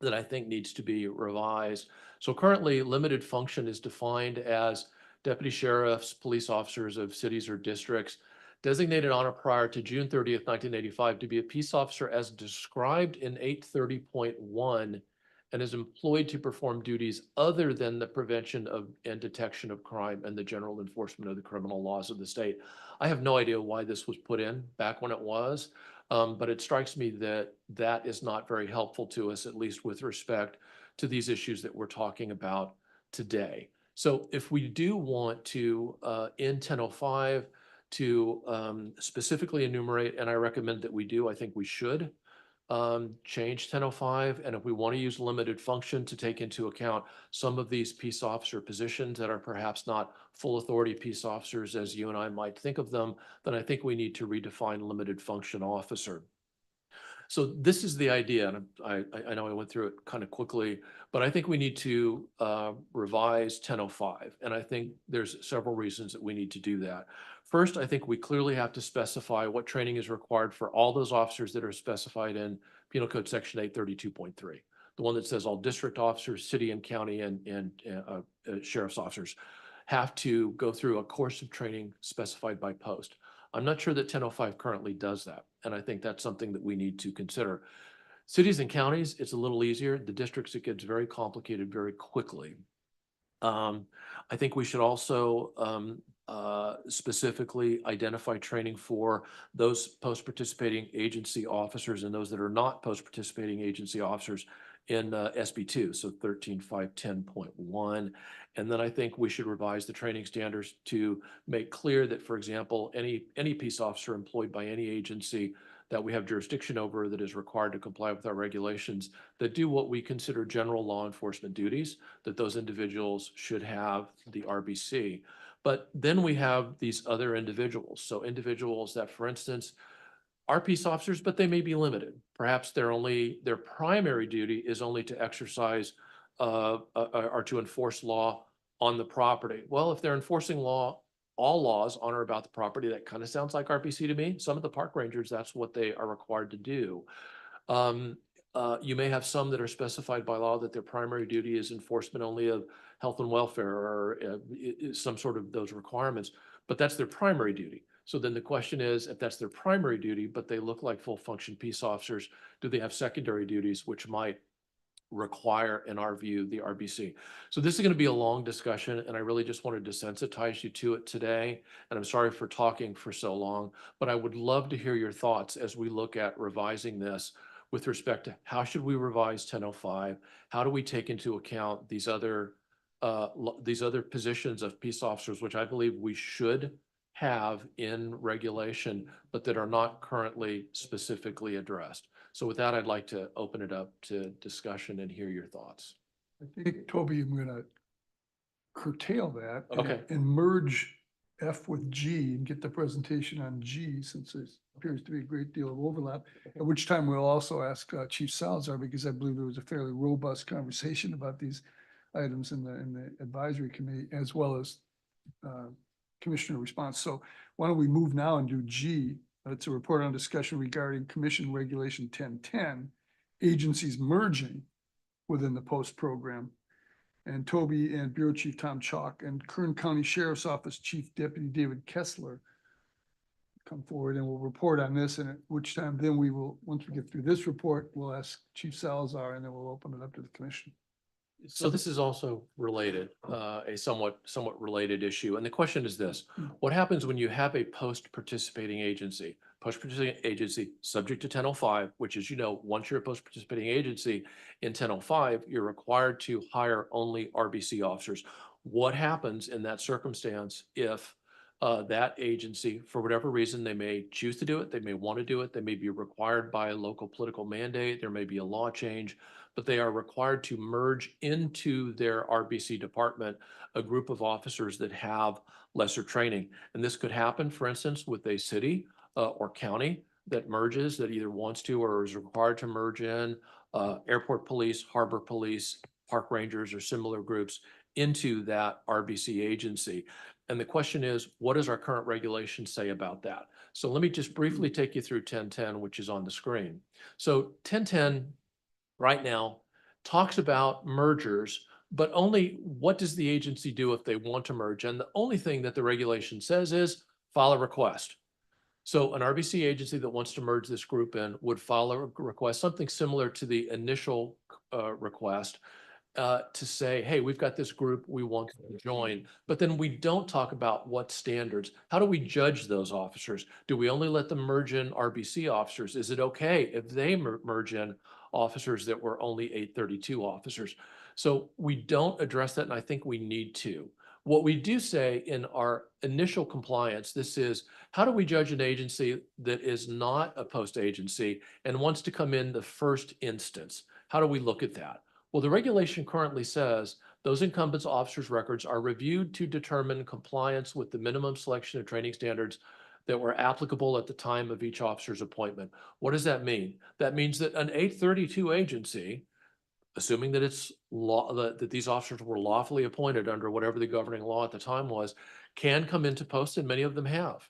that I think needs to be revised. So currently limited function is defined as deputy sheriffs, police officers of cities or districts designated on or prior to June 30th, 1985 to be a peace officer as described in 830.1 and is employed to perform duties other than the prevention of and detection of crime and the general enforcement of the criminal laws of the state. I have no idea why this was put in back when it was, but it strikes me that that is not very helpful to us, at least with respect to these issues that we're talking about today. So if we do want to, in 1005, to specifically enumerate, and I recommend that we do, I think we should change 1005. And if we want to use limited function to take into account some of these peace officer positions that are perhaps not full authority peace officers as you and I might think of them, then I think we need to redefine limited function officer. So this is the idea, and I know I went through it kind of quickly, but I think we need to revise 1005. And I think there's several reasons that we need to do that. First, I think we clearly have to specify what training is required for all those officers that are specified in Penal Code Section 832.3, the one that says all district officers, city and county and sheriff's officers have to go through a course of training specified by post. I'm not sure that 1005 currently does that, and I think that's something that we need to consider. Cities and counties, it's a little easier. The districts, it gets very complicated very quickly. I think we should also specifically identify training for those post-participating agency officers and those that are not post-participating agency officers in SB2, so 13.510.1. And then I think we should revise the training standards to make clear that, for example, any peace officer employed by any agency that we have jurisdiction over that is required to comply with our regulations that do what we consider general law enforcement duties, that those individuals should have the RBC. But then we have these other individuals. So individuals that, for instance, are peace officers, but they may be limited. Perhaps their primary duty is only to exercise or to enforce law on the property. Well, if they're enforcing law, all laws on or about the property, that kind of sounds like RPC to me. Some of the park rangers, that's what they are required to do. You may have some that are specified by law that their primary duty is enforcement only of health and welfare or some sort of those requirements, but that's their primary duty. So then the question is, if that's their primary duty, but they look like full function peace officers, do they have secondary duties which might require, in our view, the RBC? So this is going to be a long discussion, and I really just wanted to sensitize you to it today. And I'm sorry for talking for so long, but I would love to hear your thoughts as we look at revising this with respect to how should we revise 1005? How do we take into account these other positions of peace officers, which I believe we should have in regulation, but that are not currently specifically addressed. So with that, I'd like to open it up to discussion and hear your thoughts. I think, Toby, I'm going to curtail that Okay. and merge F with G and get the presentation on G, since there appears to be a great deal of overlap, at which time we'll also ask Chief Salazar, because I believe there was a fairly robust conversation about these items in the advisory committee, as well as commissioner response. So why don't we move now and do G? It's a report on discussion regarding Commission Regulation 1010, agencies merging within the post program. And Toby and Bureau Chief Tom Chalk and Kern County Sheriff's Office Chief Deputy David Kessler come forward and we'll report on this, and at which time then we will, once we get through this report, we'll ask Chief Salazar and then we'll open it up to the commission. So this is also related, a somewhat related issue. And the question is this: what happens when you have a post-participating agency? Post-participating agency subject to 1005, which is, once you're a post-participating agency in 1005, you're required to hire only RBC officers. What happens in that circumstance if that agency, for whatever reason, they may choose to do it, they may want to do it, they may be required by a local political mandate, there may be a law change, but they are required to merge into their RBC department a group of officers that have lesser training. And this could happen, for instance, with a city or county that merges, that either wants to or is required to merge in airport police, harbor police, park rangers, or similar groups into that RBC agency. And the question is, what does our current regulation say about that? So let me just briefly take you through 1010, which is on the screen. So 1010 right now talks about mergers, but only what does the agency do if they want to merge? And the only thing that the regulation says is file a request. So an RBC agency that wants to merge this group in would file a request, something similar to the initial request, to say, hey, we've got this group, we want to join. But then we don't talk about what standards. How do we judge those officers? Do we only let them merge in RBC officers? Is it okay if they merge in officers that were only 832 officers? So we don't address that, and I think we need to. What we do say in our initial compliance, this is, how do we judge an agency that is not a post agency and wants to come in the first instance? How do we look at that? Well, the regulation currently says those incumbents officers' records are reviewed to determine compliance with the minimum selection of training standards that were applicable at the time of each officer's appointment. What does that mean? That means that an 832 agency, assuming that it's law, that these officers were lawfully appointed under whatever the governing law at the time was, can come into post, and many of them have.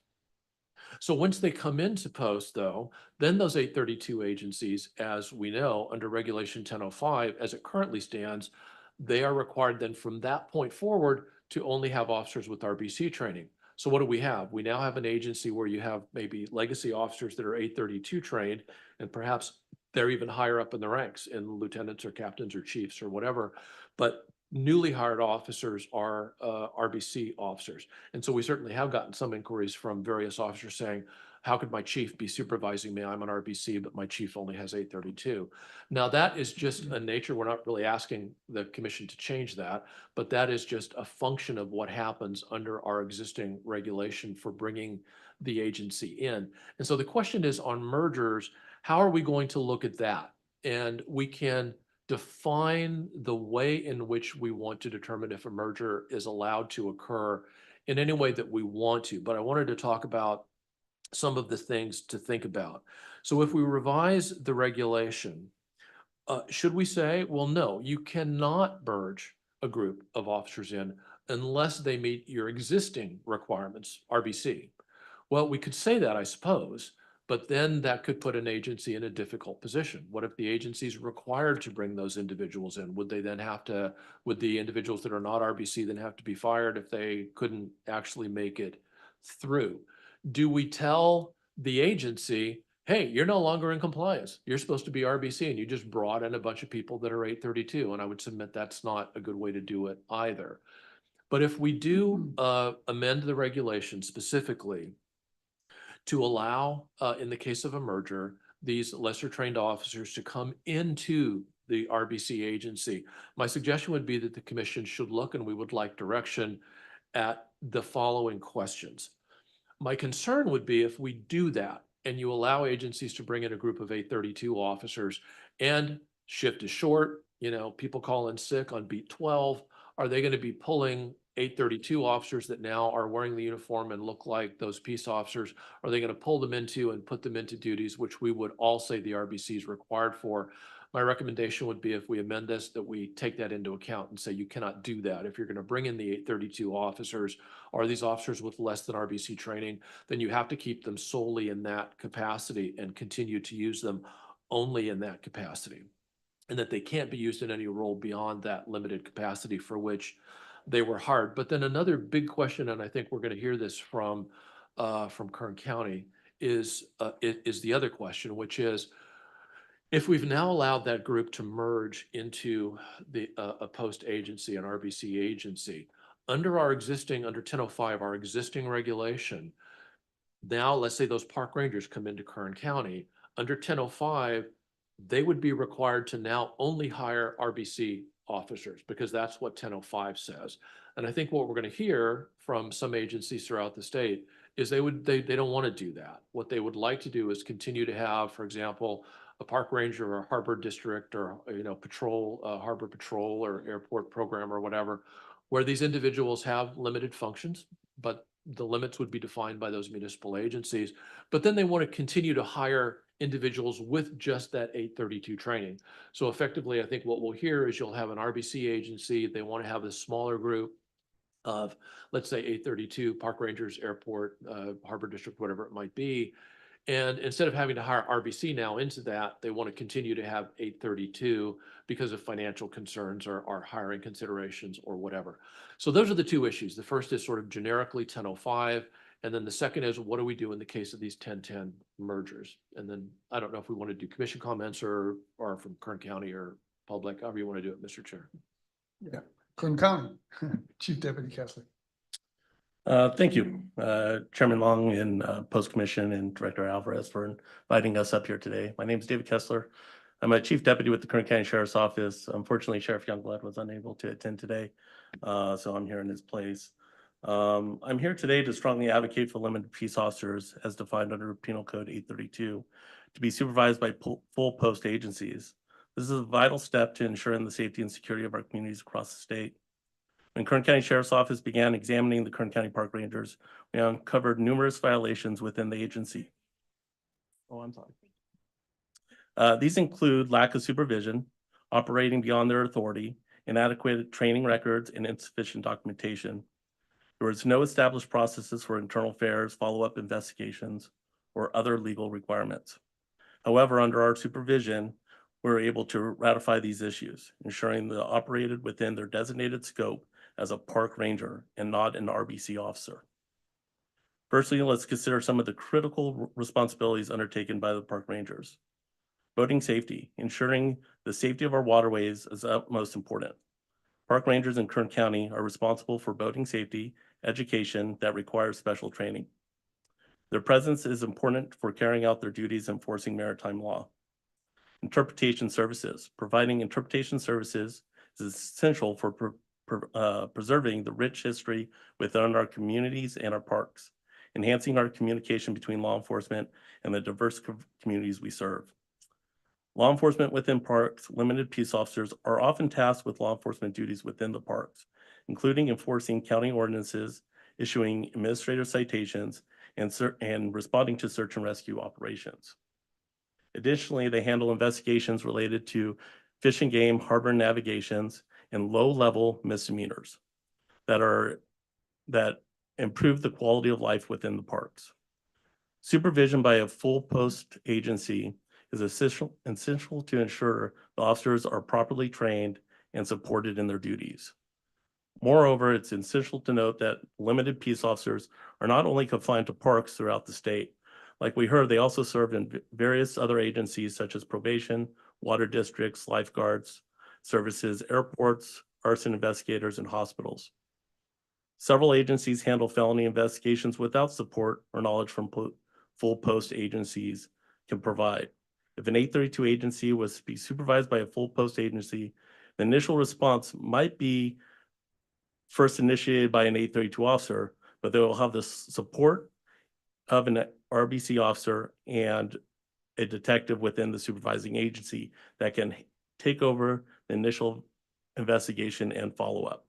So once they come into post, though, then those 832 agencies, as we know, under Regulation 1005, as it currently stands, they are required then from that point forward to only have officers with RBC training. So what do we have? We now have an agency where you have maybe legacy officers that are 832 trained, and perhaps they're even higher up in the ranks in lieutenants or captains or chiefs or whatever. But newly hired officers are RBC officers. And so we certainly have gotten some inquiries from various officers saying, how could my chief be supervising me? I'm an RBC, but my chief only has 832. Now that is just a nature. We're not really asking the commission to change that, but that is just a function of what happens under our existing regulation for bringing the agency in. And so the question is, on mergers, how are we going to look at that? And we can define the way in which we want to determine if a merger is allowed to occur in any way that we want to. But I wanted to talk about some of the things to think about. So if we revise the regulation, should we say, well, no, you cannot merge a group of officers in unless they meet your existing requirements, RBC? Well, we could say that, I suppose, but then that could put an agency in a difficult position. What if the agency is required to bring those individuals in? Would they then have to, would the individuals that are not RBC then have to be fired if they couldn't actually make it through? Do we tell the agency, hey, you're no longer in compliance. You're supposed to be RBC, and you just brought in a bunch of people that are 832. And I would submit that's not a good way to do it either. But if we do amend the regulation specifically to allow, in the case of a merger, these lesser trained officers to come into the RBC agency, my suggestion would be that the commission should look, and we would like direction, at the following questions. My concern would be if we do that and you allow agencies to bring in a group of 832 officers and shift is short, people call in sick on beat 12, are they going to be pulling 832 officers that now are wearing the uniform and look like those peace officers? Are they going to pull them into and put them into duties which we would all say the RBC is required for? My recommendation would be if we amend this, that we take that into account and say you cannot do that. If you're going to bring in the 832 officers or these officers with less than RBC training, then you have to keep them solely in that capacity and continue to use them only in that capacity. And that they can't be used in any role beyond that limited capacity for which they were hired. But then another big question, and I think we're going to hear this from Kern County, is the other question, which is, if we've now allowed that group to merge into a post agency, an RBC agency, under 1005, our existing regulation, now let's say those park rangers come into Kern County, under 1005, they would be required to now only hire RBC officers because that's what 1005 says. And I think what we're going to hear from some agencies throughout the state is they don't want to do that. What they would like to do is continue to have, for example, a park ranger or a harbor district or, patrol, harbor patrol or airport program or whatever, where these individuals have limited functions, but the limits would be defined by those municipal agencies. But then they want to continue to hire individuals with just that 832 training. So effectively, I think what we'll hear is you'll have an RBC agency. They want to have a smaller group of, let's say, 832 park rangers, airport, harbor district, whatever it might be. And instead of having to hire RBC now into that, they want to continue to have 832 because of financial concerns or hiring considerations or whatever. So those are the two issues. The first is sort of generically 1005. And then the second is, what do we do in the case of these 1010 mergers? And then I don't know if we want to do commission comments or from Kern County or public, however you want to do it, Mr. Chair. Yeah, Kern County, Chief Deputy Kessler. Thank you, Chairman Long and Post Commission and Director Alvarez for inviting us up here today. My name is David Kessler. I'm a Chief Deputy with the Kern County Sheriff's Office. Unfortunately, Sheriff Youngblood was unable to attend today, so I'm here in his place. I'm here today to strongly advocate for limited peace officers as defined under Penal Code 832 to be supervised by full post agencies. This is a vital step to ensuring the safety and security of our communities across the state. When Kern County Sheriff's Office began examining the Kern County Park Rangers, we uncovered numerous violations within the agency. Oh, I'm sorry. These include lack of supervision, operating beyond their authority, inadequate training records, and insufficient documentation. There was no established processes for internal affairs, follow-up investigations, or other legal requirements. However, under our supervision, we were able to ratify these issues, ensuring they operated within their designated scope as a park ranger and not an RBC officer. Firstly, let's consider some of the critical responsibilities undertaken by the park rangers. Boating safety, ensuring the safety of our waterways is utmost important. Park rangers in Kern County are responsible for boating safety education that requires special training. Their presence is important for carrying out their duties enforcing maritime law. Interpretation services. Providing interpretation services is essential for preserving the rich history within our communities and our parks, enhancing our communication between law enforcement and the diverse communities we serve. Law enforcement within parks, limited peace officers are often tasked with law enforcement duties within the parks, including enforcing county ordinances, issuing administrative citations, and responding to search and rescue operations. Additionally, they handle investigations related to fish and game, harbor navigations, and low-level misdemeanors that improve the quality of life within the parks. Supervision by a full post agency is essential to ensure the officers are properly trained and supported in their duties. Moreover, it's essential to note that limited peace officers are not only confined to parks throughout the state. Like we heard, they also serve in various other agencies such as probation, water districts, lifeguards, services, airports, arson investigators, and hospitals. Several agencies handle felony investigations without support or knowledge from full post agencies can provide. If an 832 agency was to be supervised by a full post agency, the initial response might be first initiated by an 832 officer, but they will have the support of an RBC officer and a detective within the supervising agency that can take over the initial investigation and follow-up.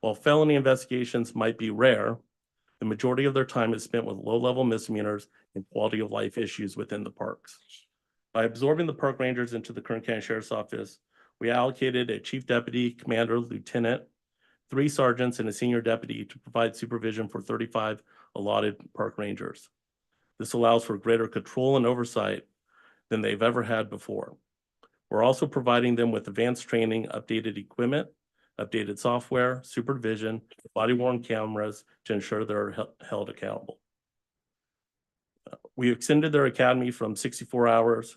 While felony investigations might be rare, the majority of their time is spent with low-level misdemeanors and quality of life issues within the parks. By absorbing the park rangers into the Kern County Sheriff's Office, we allocated a chief deputy, commander, lieutenant, 3 sergeants, and a senior deputy to provide supervision for 35 allotted park rangers. This allows for greater control and oversight than they've ever had before. We're also providing them with advanced training, updated equipment, updated software, supervision, body-worn cameras to ensure they're held accountable. We extended their academy from 64 hours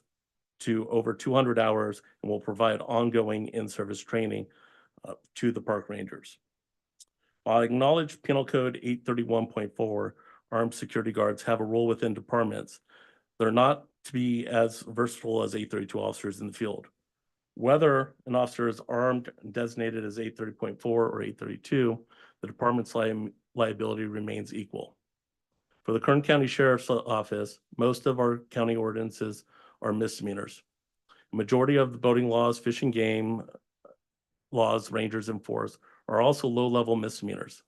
to over 200 hours and will provide ongoing in-service training to the park rangers. While I acknowledge Penal Code 831.4, armed security guards have a role within departments, they're not to be as versatile as 832 officers in the field. Whether an officer is armed and designated as 830.4 or 832, the department's liability remains equal. For the Kern County Sheriff's Office, most of our county ordinances are misdemeanors. The majority of the boating laws, fish and game laws rangers enforce are also low-level misdemeanors.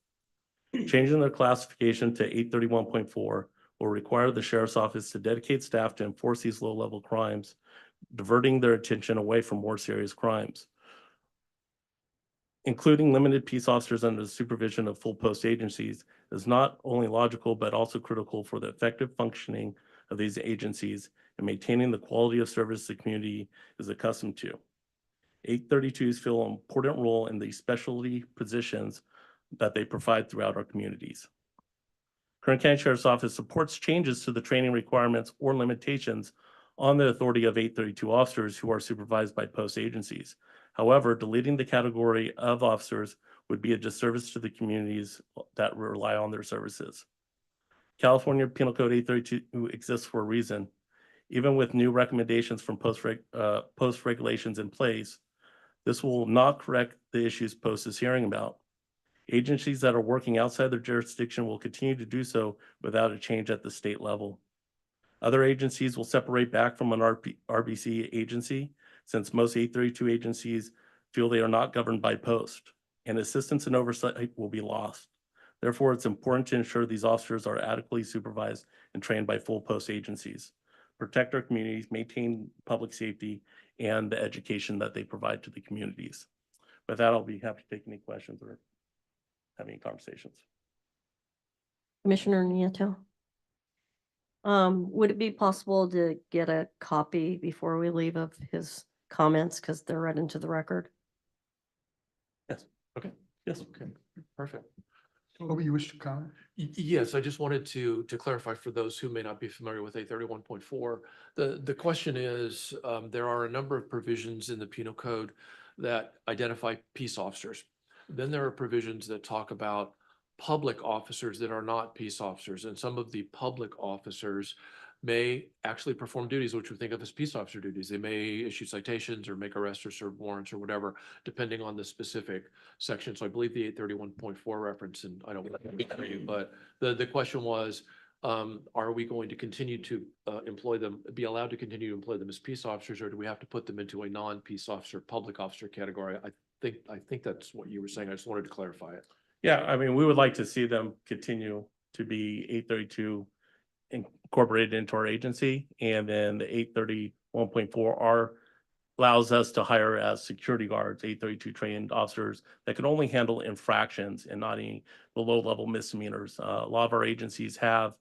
Changing their classification to 831.4 will require the Sheriff's Office to dedicate staff to enforce these low-level crimes, diverting their attention away from more serious crimes. Including limited peace officers under the supervision of full post agencies is not only logical, but also critical for the effective functioning of these agencies and maintaining the quality of service the community is accustomed to. 832s fill an important role in the specialty positions that they provide throughout our communities. Kern County Sheriff's Office supports changes to the training requirements or limitations on the authority of 832 officers who are supervised by post agencies. However, deleting the category of officers would be a disservice to the communities that rely on their services. California Penal Code 832 exists for a reason. Even with new recommendations from post regulations in place, this will not correct the issues post is hearing about. Agencies that are working outside their jurisdiction will continue to do so without a change at the state level. Other agencies will separate back from an RBC agency, since most 832 agencies feel they are not governed by post, and assistance and oversight will be lost. Therefore, it's important to ensure these officers are adequately supervised and trained by full post agencies, protect our communities, maintain public safety, and the education that they provide to the communities. With that, I'll be happy to take any questions or have any conversations. Commissioner Nieto. Would it be possible to get a copy before we leave of his comments, because they're read into the record? Yes, okay, yes. Okay, perfect. Toby, you wish to comment? Yes, I just wanted to clarify for those who may not be familiar with 831.4. The question is, there are a number of provisions in the penal code that identify peace officers. Then there are provisions that talk about public officers that are not peace officers, and some of the public officers may actually perform duties which we think of as peace officer duties. They may issue citations or make arrests or serve warrants or whatever, depending on the specific section. So I believe the 831.4 reference, and I don't want to speak for you, but the question was, are we going to continue to employ them, be allowed to continue to employ them as peace officers, or do we have to put them into a non-peace officer, public officer category? I think that's what you were saying. I just wanted to clarify it. Yeah, I mean, we would like to see them continue to be 832 incorporated into our agency, and then the 831.4R allows us to hire as security guards, 832 trained officers that can only handle infractions and not any the low-level misdemeanors. A lot of our agencies have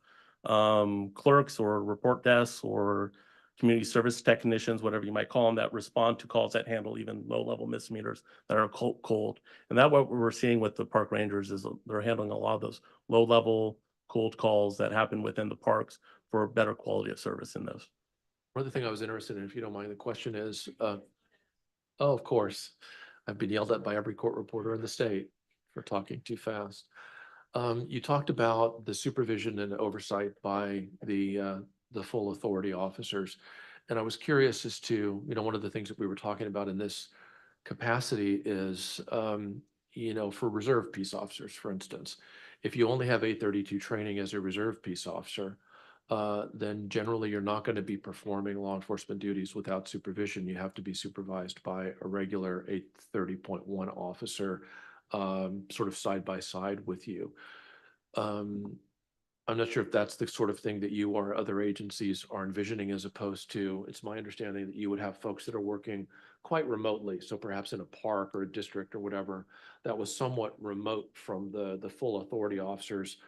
clerks or report desks or community service technicians, whatever you might call them, that respond to calls that handle even low-level misdemeanors that are cold. And that's what we're seeing with the park rangers is they're handling a lot of those low-level cold calls that happen within the parks for better quality of service in those. One other thing I was interested in, if you don't mind, the question is, oh, of course, I've been yelled at by every court reporter in the state for talking too fast. You talked about the supervision and oversight by the full authority officers. And I was curious as to, one of the things that we were talking about in this capacity is, for reserve peace officers, for instance, if you only have 832 training as a reserve peace officer, then generally you're not going to be performing law enforcement duties without supervision. You have to be supervised by a regular 830.1 officer, sort of side by side with you. I'm not sure if that's the sort of thing that you or other agencies are envisioning, as opposed to, it's my understanding that you would have folks that are working quite remotely. So perhaps in a park or a district or whatever, that was somewhat remote from the full authority officers.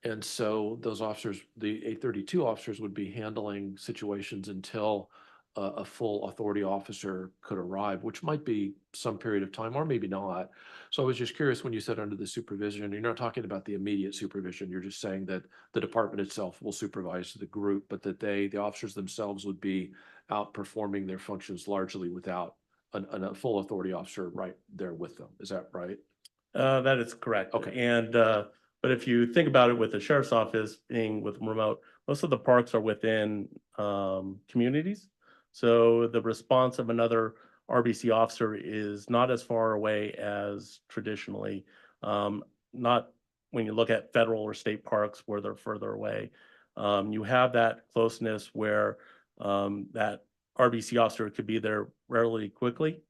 And so those officers, the 832 officers, would be handling situations until a full authority officer could arrive, which might be some period of time or maybe not. So I was just curious, when you said under the supervision, you're not talking about the immediate supervision. You're just saying that the department itself will supervise the group, but that the officers themselves would be out performing their functions largely without a full authority officer right there with them. Is that right? That is correct. Okay. And, but if you think about it with the sheriff's office being with remote, most of the parks are within communities. So the response of another RBC officer is not as far away as traditionally. Not when you look at federal or state parks where they're further away. You have that closeness where that RBC officer could be there relatively quickly.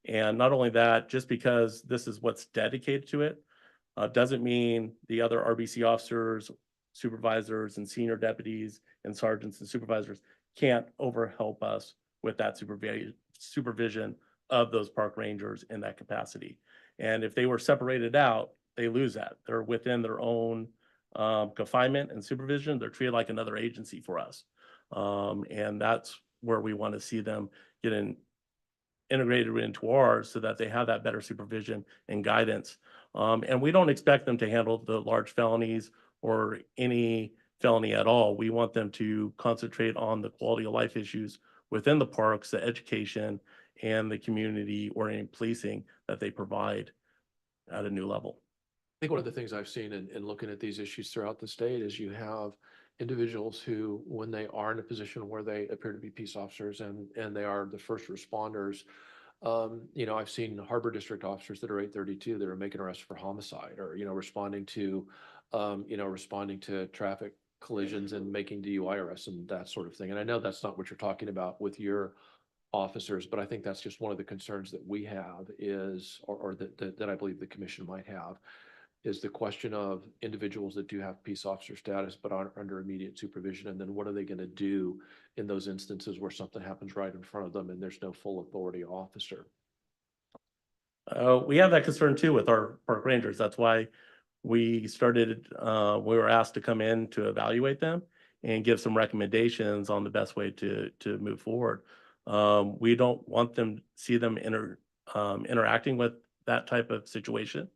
And not only that, just because this is what's dedicated to it, doesn't mean the other RBC officers, supervisors, and senior deputies and sergeants and supervisors can't overhelp us with that supervision of those park rangers in that capacity. And if they were separated out, they lose that. They're within their own confinement and supervision. They're treated like another agency for us. And that's where we want to see them get integrated into ours so that they have that better supervision and guidance. And we don't expect them to handle the large felonies or any felony at all. We want them to concentrate on the quality of life issues within the parks, the education, and the community-oriented policing that they provide at a new level. I think one of the things I've seen in looking at these issues throughout the state is you have individuals who, when they are in a position where they appear to be peace officers and they are the first responders, I've seen Harbor District officers that are 832 that are making arrests for homicide, or, responding to traffic collisions and making DUI arrests and that sort of thing. And I know that's not what you're talking about with your officers, but I think that's just one of the concerns that we have is, or that I believe the commission might have, is the question of individuals that do have peace officer status but aren't under immediate supervision. And then what are they going to do in those instances where something happens right in front of them and there's no full authority officer? We have that concern too with our park rangers. That's why we started, we were asked to come in to evaluate them and give some recommendations on the best way to move forward. We don't want them, see them interacting with that type of situation.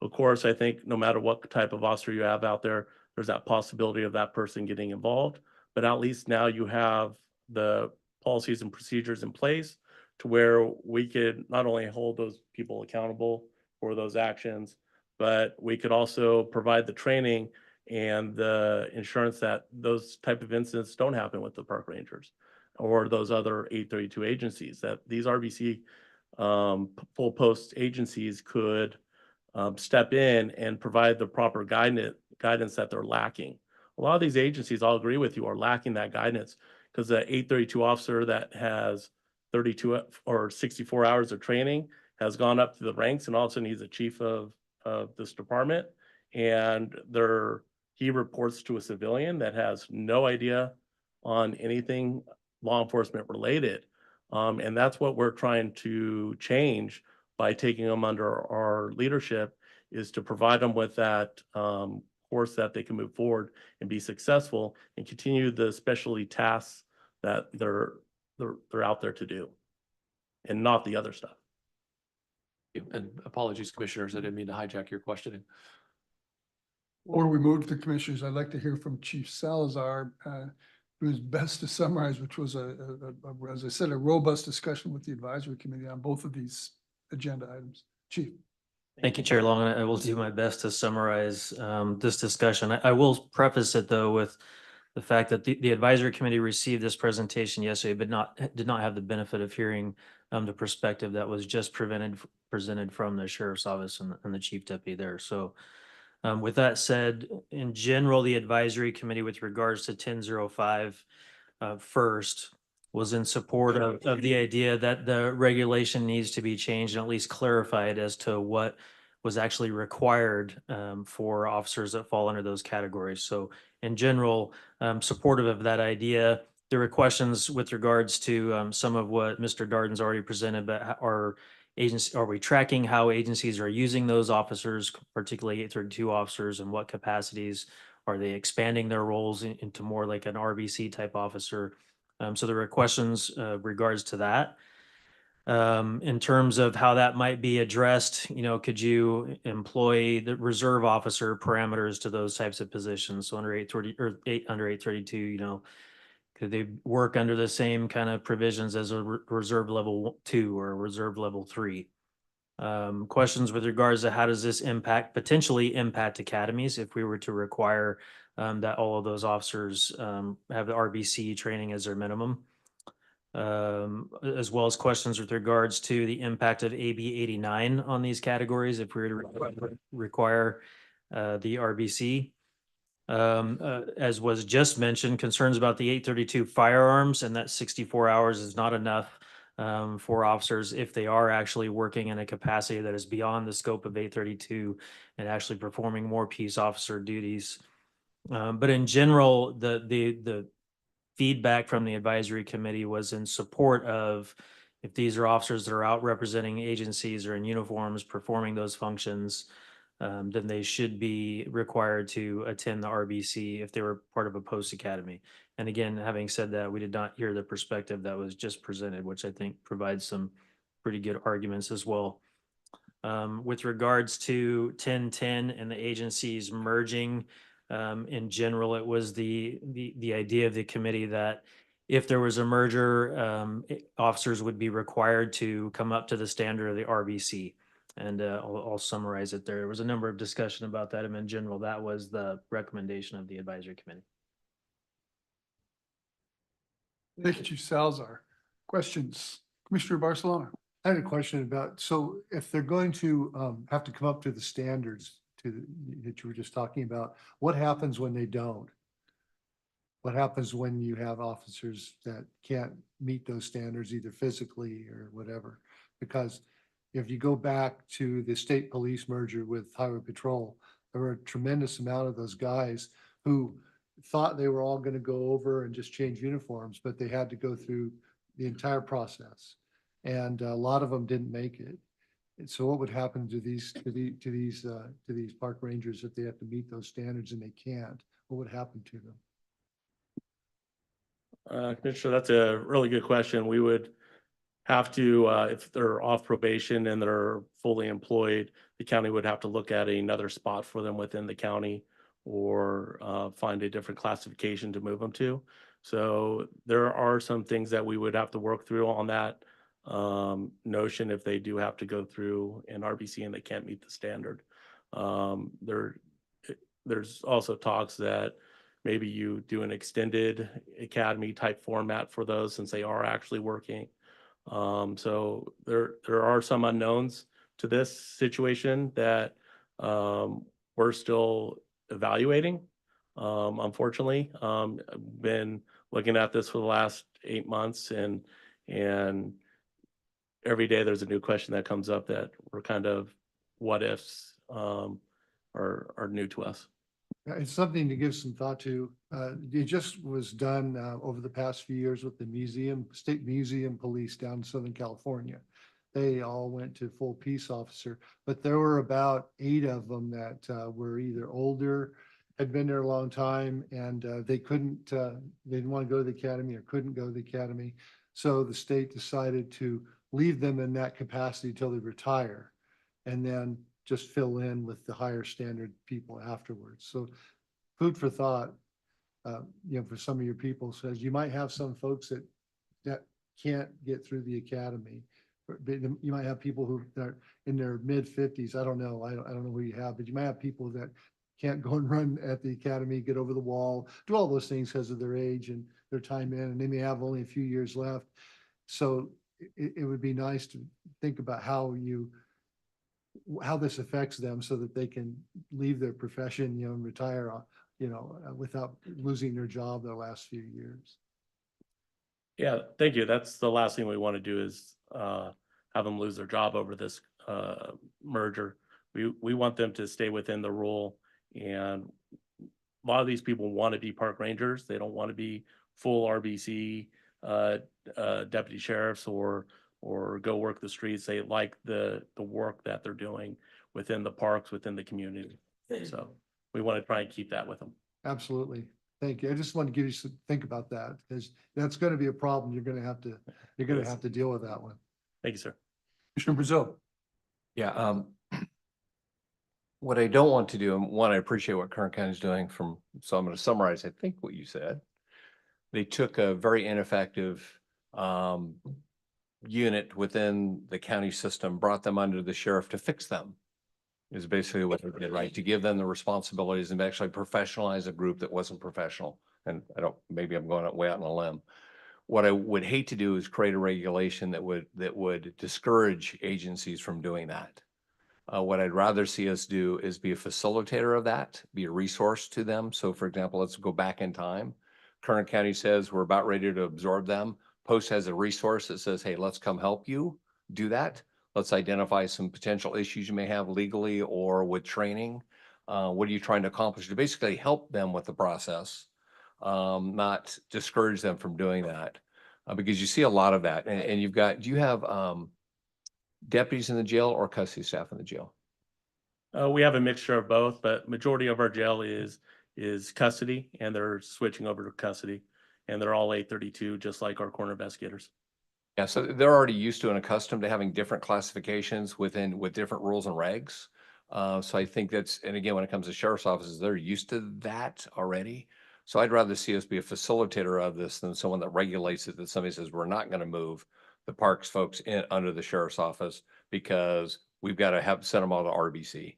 Of course, I think no matter what type of officer you have out there, there's that possibility of that person getting involved. But at least now you have the policies and procedures in place to where we could not only hold those people accountable for those actions, but we could also provide the training and the insurance that those type of incidents don't happen with the park rangers or those other 832 agencies, that these RBC full post agencies could step in and provide the proper guidance that they're lacking. A lot of these agencies, I'll agree with you, are lacking that guidance because the 832 officer that has 32 or 64 hours of training has gone up to the ranks, and all of a sudden he's a chief of this department, and he reports to a civilian that has no idea on anything law enforcement related. And that's what we're trying to change by taking them under our leadership, is to provide them with that course that they can move forward and be successful and continue the specialty tasks that they're out there to do, and not the other stuff. And apologies, commissioners, I didn't mean to hijack your questioning. Before we move to the commissioners, I'd like to hear from Chief Salazar, who is best to summarize, which was as I said, a robust discussion with the advisory committee on both of these agenda items. Chief. Thank you, Chair Long. I will do my best to summarize this discussion. I will preface it though with the fact that the advisory committee received this presentation yesterday, but did not have the benefit of hearing the perspective that was just presented from the sheriff's office and the chief deputy there. So with that said, in general, the advisory committee with regards to 1005 first was in support of the idea that the regulation needs to be changed and at least clarified as to what was actually required for officers that fall under those categories. So in general, supportive of that idea. There were questions with regards to some of what Mr. Darden's already presented, but are we tracking how agencies are using those officers, particularly 832 officers, and what capacities? Are they expanding their roles into more like an RBC type officer? So there were questions regards to that. In terms of how that might be addressed, could you employ the reserve officer parameters to those types of positions? So under 830 or under 832, could they work under the same kind of provisions as a reserve level 2 or a reserve level 3? Questions with regards to how does this potentially impact academies if we were to require that all of those officers have the RBC training as their minimum, as well as questions with regards to the impact of AB 89 on these categories if we were to require the RBC. As was just mentioned, concerns about the 832 firearms and that 64 hours is not enough for officers if they are actually working in a capacity that is beyond the scope of 832 and actually performing more peace officer duties. But in general, the feedback from the advisory committee was in support of if these are officers that are out representing agencies or in uniforms performing those functions, then they should be required to attend the RBC if they were part of a post academy. And again, having said that, we did not hear the perspective that was just presented, which I think provides some pretty good arguments as well. With regards to 1010 and the agencies merging, in general, it was the idea of the committee that if there was a merger, officers would be required to come up to the standard of the RBC. And I'll summarize it there. There was a number of discussion about that, and in general, that was the recommendation of the advisory committee. Thank you, Chief Salazar. Questions? Commissioner Barcelona. I had a question about, so if they're going to have to come up to the standards that you were just talking about, what happens when they don't? What happens when you have officers that can't meet those standards either physically or whatever? Because if you go back to the state police merger with Highway Patrol, there were a tremendous amount of those guys who thought they were all going to go over and just change uniforms, but they had to go through the entire process. And a lot of them didn't make it. And so what would happen to these park rangers if they have to meet those standards and they can't? What would happen to them? Commissioner, that's a really good question. We would have to, if they're off probation and they're fully employed, the county would have to look at another spot for them within the county or find a different classification to move them to. So there are some things that we would have to work through on that notion if they do have to go through an RBC and they can't meet the standard. There's also talks that maybe you do an extended academy type format for those since they are actually working. So there are some unknowns to this situation that we're still evaluating. Unfortunately, I've been looking at this for the last 8 months, and every day there's a new question that comes up that we're kind of what ifs are new to us. It's something to give some thought to. It just was done over the past few years with the state museum police down in Southern California. They all went to full peace officer, but there were about 8 of them that were either older, had been there a long time, and they didn't want to go to the academy or couldn't go to the academy. So the state decided to leave them in that capacity till they retire, and then just fill in with the higher standard people afterwards. So food for thought, for some of your people, says you might have some folks that can't get through the academy. You might have people who are in their mid 50s. I don't know. I don't know who you have, but you might have people that can't go and run at the academy, get over the wall, do all those things because of their age and their time in, and they may have only a few years left. So it would be nice to think about how this affects them so that they can leave their profession, and retire, without losing their job the last few years. Yeah, thank you. That's the last thing we want to do is have them lose their job over this merger. we want them to stay within the rule. And a lot of these people want to be park rangers. They don't want to be full RBC deputy sheriffs or go work the streets. They like the work that they're doing within the parks, within the community. So we want to try and keep that with them. Absolutely. Thank you. I just want to give you some, think about that, because that's going to be a problem. You're going to have to deal with that one. Thank you, sir. Commissioner Brazil. Yeah, what I don't want to do, and one, I appreciate what Kern County is doing so I'm going to summarize, I think, what you said. They took a very ineffective unit within the county system, brought them under the sheriff to fix them. Is basically what they did, right? To give them the responsibilities and actually professionalize a group that wasn't professional. And maybe I'm going way out on a limb. What I would hate to do is create a regulation that would discourage agencies from doing that. What I'd rather see us do is be a facilitator of that, be a resource to them. So for example, let's go back in time. Kern County says we're about ready to absorb them. Post has a resource that says, hey, let's come help you do that. Let's identify some potential issues you may have legally or with training. What are you trying to accomplish to basically help them with the process, not discourage them from doing that, because you see a lot of that. And you've got, do you have deputies in the jail or custody staff in the jail? We have a mixture of both, but majority of our jail is custody, and they're switching over to custody, and they're all 832, just like our corner investigators. Yeah, so they're already used to and accustomed to having different classifications with different rules and regs. So I think and again, when it comes to sheriff's offices, they're used to that already. So I'd rather see us be a facilitator of this than someone that regulates it, that somebody says, we're not going to move the parks folks under the sheriff's office because we've got to send them all to RBC.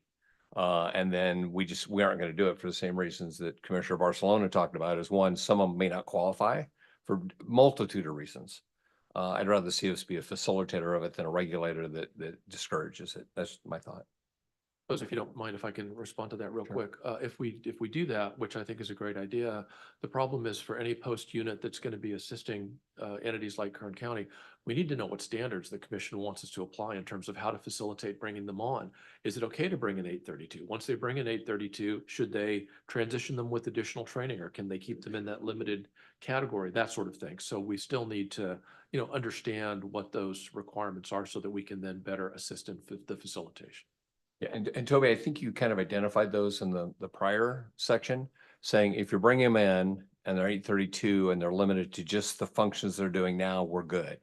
And then we aren't going to do it for the same reasons that Commissioner Barcelona talked about. Is one, some of them may not qualify for multitude of reasons. I'd rather see us be a facilitator of it than a regulator that discourages it. That's my thought. Suppose if you don't mind, if I can respond to that real quick. If we do that, which I think is a great idea, the problem is for any post unit that's going to be assisting entities like Kern County, we need to know what standards the commission wants us to apply in terms of how to facilitate bringing them on. Is it okay to bring in 832? Once they bring in 832, should they transition them with additional training, or can they keep them in that limited category? That sort of thing. So we still need to, understand what those requirements are so that we can then better assist in the facilitation. Yeah, and Toby, I think you kind of identified those in the prior section, saying if you're bringing them in and they're 832 and they're limited to just the functions they're doing now, we're good.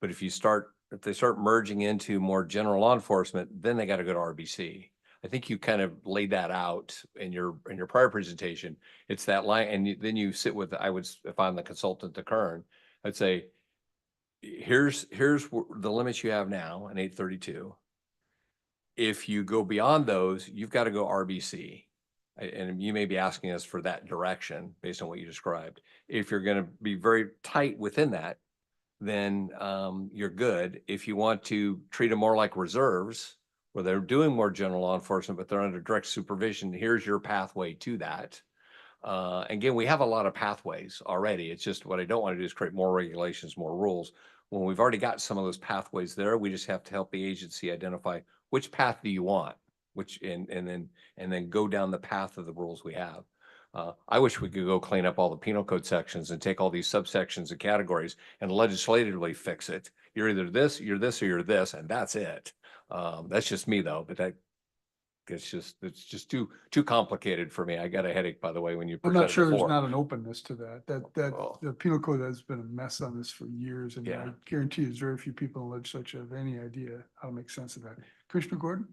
But if they start merging into more general law enforcement, then they got to go to RBC. I think you kind of laid that out in your prior presentation. It's that line, and then you sit with, if I'm the consultant to Kern, I'd say, here's the limits you have now in 832. If you go beyond those, you've got to go RBC. And you may be asking us for that direction based on what you described. If you're going to be very tight within that, then you're good. If you want to treat them more like reserves, where they're doing more general law enforcement, but they're under direct supervision, here's your pathway to that. Again, we have a lot of pathways already. It's just what I don't want to do is create more regulations, more rules. When we've already got some of those pathways there, we just have to help the agency identify which path do you want, and then go down the path of the rules we have. I wish we could go clean up all the penal code sections and take all these subsections and categories and legislatively fix it. You're either this, you're this, or you're this, and that's it. That's just me though, but it's just too complicated for me. I got a headache, by the way, when you I'm not presented sure there's before. not an openness to that. The penal code has been a mess on this for years, and I guarantee you there's very few people in the legislature have any idea how to make sense of that. Commissioner Gordon?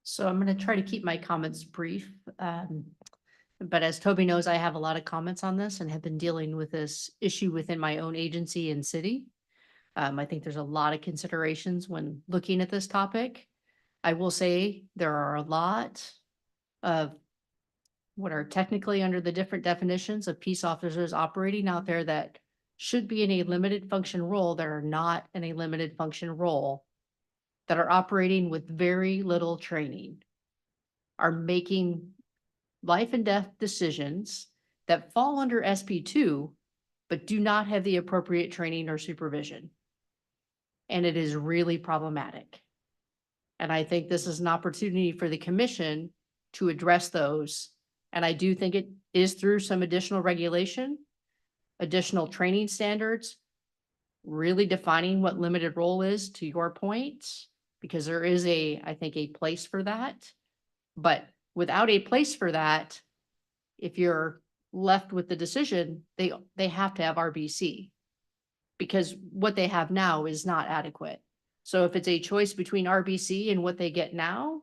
So I'm going to try to keep my comments brief. But as Toby knows, I have a lot of comments on this and have been dealing with this issue within my own agency and city. I think there's a lot of considerations when looking at this topic. I will say there are a lot of what are technically under the different definitions of peace officers operating out there that should be in a limited function role that are not in a limited function role, that are operating with very little training, are making life and death decisions that fall under SP2, but do not have the appropriate training or supervision. And it is really problematic. And I think this is an opportunity for the commission to address those. And I do think it is through some additional regulation, additional training standards, really defining what limited role is, to your point, because there is I think a place for that. But without a place for that, if you're left with the decision, they have to have RBC. Because what they have now is not adequate. So if it's a choice between RBC and what they get now,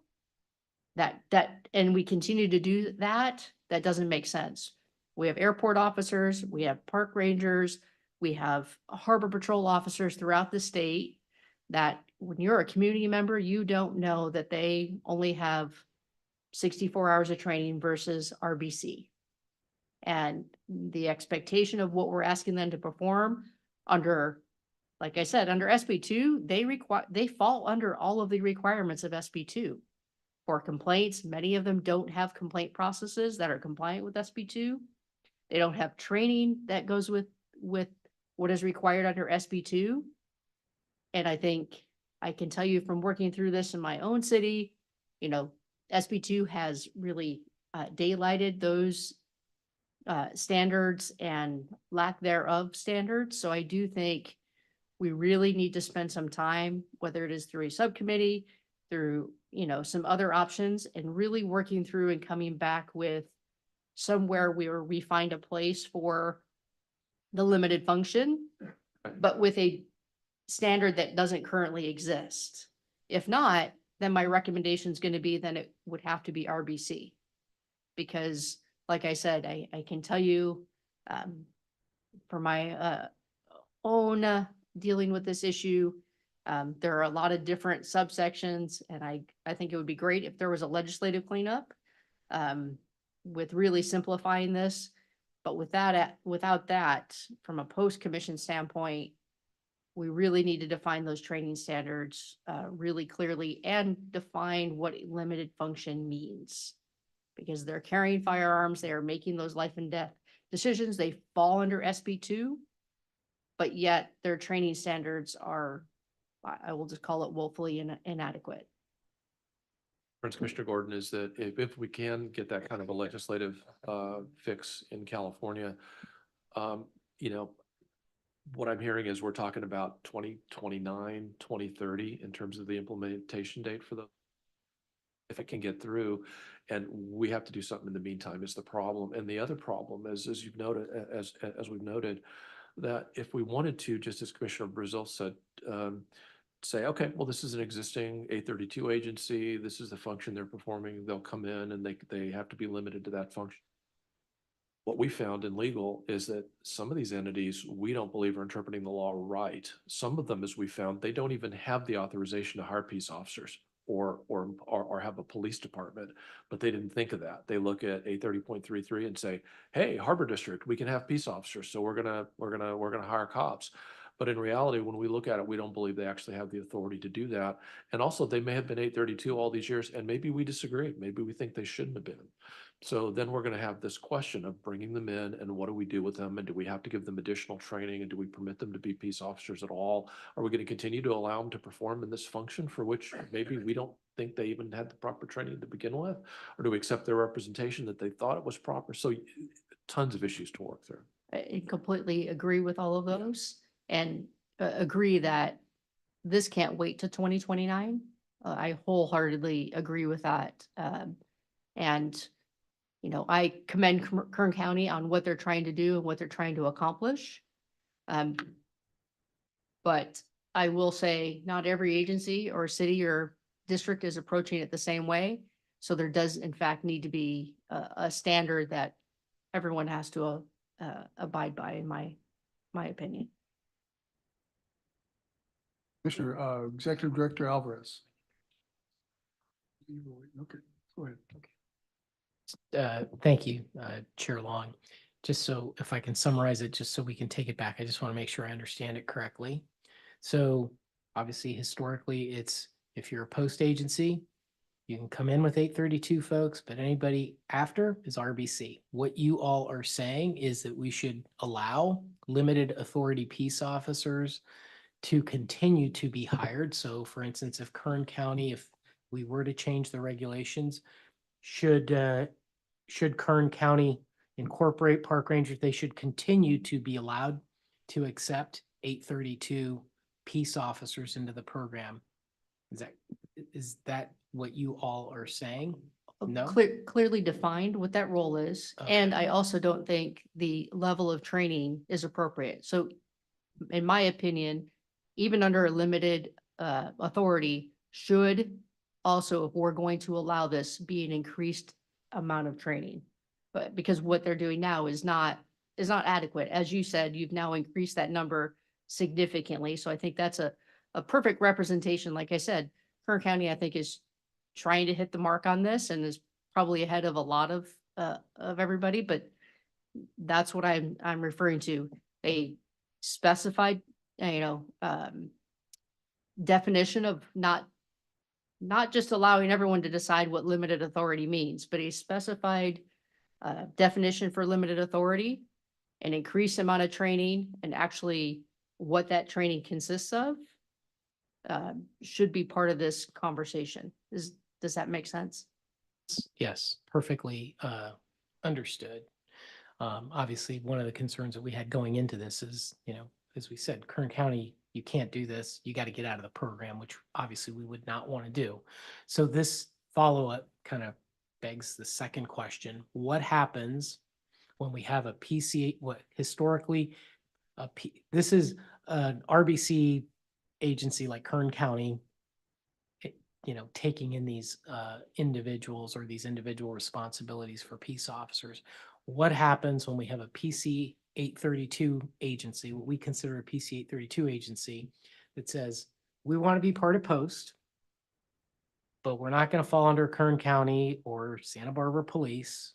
and we continue to do that, that doesn't make sense. We have airport officers, we have park rangers, we have harbor patrol officers throughout the state that when you're a community member, you don't know that they only have 64 hours of training versus RBC. And the expectation of what we're asking them to perform under, like I said, under SB2, they fall under all of the requirements of SB2. For complaints, many of them don't have complaint processes that are compliant with SB2. They don't have training that goes with what is required under SB2. And I think I can tell you from working through this in my own city, SB2 has really daylighted those standards and lack thereof standards. So I do think we really need to spend some time, whether it is through a subcommittee, through, some other options, and really working through and coming back with somewhere where we find a place for the limited function, but with a standard that doesn't currently exist. If not, then my recommendation is going to be, then it would have to be RBC. Because like I said, I can tell you for my own dealing with this issue, there are a lot of different subsections, and I think it would be great if there was a legislative cleanup with really simplifying this. But without that, from a post-commission standpoint, we really need to define those training standards really clearly and define what limited function means. Because they're carrying firearms, they are making those life and death decisions, they fall under SB2, but yet their training standards are, I will just call it, woefully inadequate. Commissioner Gordon, is that if we can get that kind of a legislative fix in California, what I'm hearing is we're talking about 2029, 2030 in terms of the implementation date for if it can get through, and we have to do something in the meantime is the problem. And the other problem is, as you've noted, as we've noted, that if we wanted to, just as Commissioner Brazil said, say, okay, well, this is an existing 832 agency, this is the function they're performing, they'll come in and they have to be limited to that function. What we found in legal is that some of these entities, we don't believe are interpreting the law right. Some of them, as we found, they don't even have the authorization to hire peace officers or have a police department, but they didn't think of that. They look at 830.33 and say, hey, Harbor District, we can have peace officers, so we're gonna hire cops. But in reality, when we look at it, we don't believe they actually have the authority to do that. And also, they may have been 832 all these years, and maybe we disagree. Maybe we think they shouldn't have been. So then we're going to have this question of bringing them in, and what do we do with them? And do we have to give them additional training? And do we permit them to be peace officers at all? Are we going to continue to allow them to perform in this function for which maybe we don't think they even had the proper training to begin with? Or do we accept their representation that they thought it was proper? So tons of issues to work through. I completely agree with all of those, and agree that this can't wait to 2029. I wholeheartedly agree with that. And I commend Kern County on what they're trying to do and what they're trying to accomplish. But I will say not every agency or city or district is approaching it the same way. So there does in fact need to be a standard that everyone has to abide by, in my opinion. Commissioner, Executive Director Alvarez. Okay, go ahead. Thank you, Chair Long. Just so if I can summarize it, just so we can take it back, I just want to make sure I understand it correctly. So obviously, historically, it's if you're a post agency, you can come in with 832 folks, but anybody after is RBC. What you all are saying is that we should allow limited authority peace officers to continue to be hired. So for instance, if Kern County, if we were to change the regulations, should Kern County incorporate park rangers, they should continue to be allowed to accept 832 peace officers into the program. Is that what you all are saying? No? Clearly defined what that role is. And I also don't think the level of training is appropriate. So in my opinion, even under a limited authority, should also, if we're going to allow this, be an increased amount of training. But because what they're doing now is not adequate. As you said, you've now increased that number significantly. So I think that's a perfect representation. Like I said, Kern County, I think, is trying to hit the mark on this and is probably ahead of a lot of everybody, but that's what I'm referring to. A specified, definition of not just allowing everyone to decide what limited authority means, but a specified definition for limited authority, an increased amount of training, and actually what that training consists of should be part of this conversation. Does that make sense? Yes, perfectly understood. Obviously, one of the concerns that we had going into this is, as we said, Kern County, you can't do this. You got to get out of the program, which obviously we would not want to do. So this follow-up kind of begs the second question. What happens when we have a PC, historically, this is an RBC agency like Kern County, taking in these individuals or these individual responsibilities for peace officers. What happens when we have a PC 832 agency, what we consider a PC 832 agency, that says, we want to be part of Post, but we're not going to fall under Kern County or Santa Barbara Police?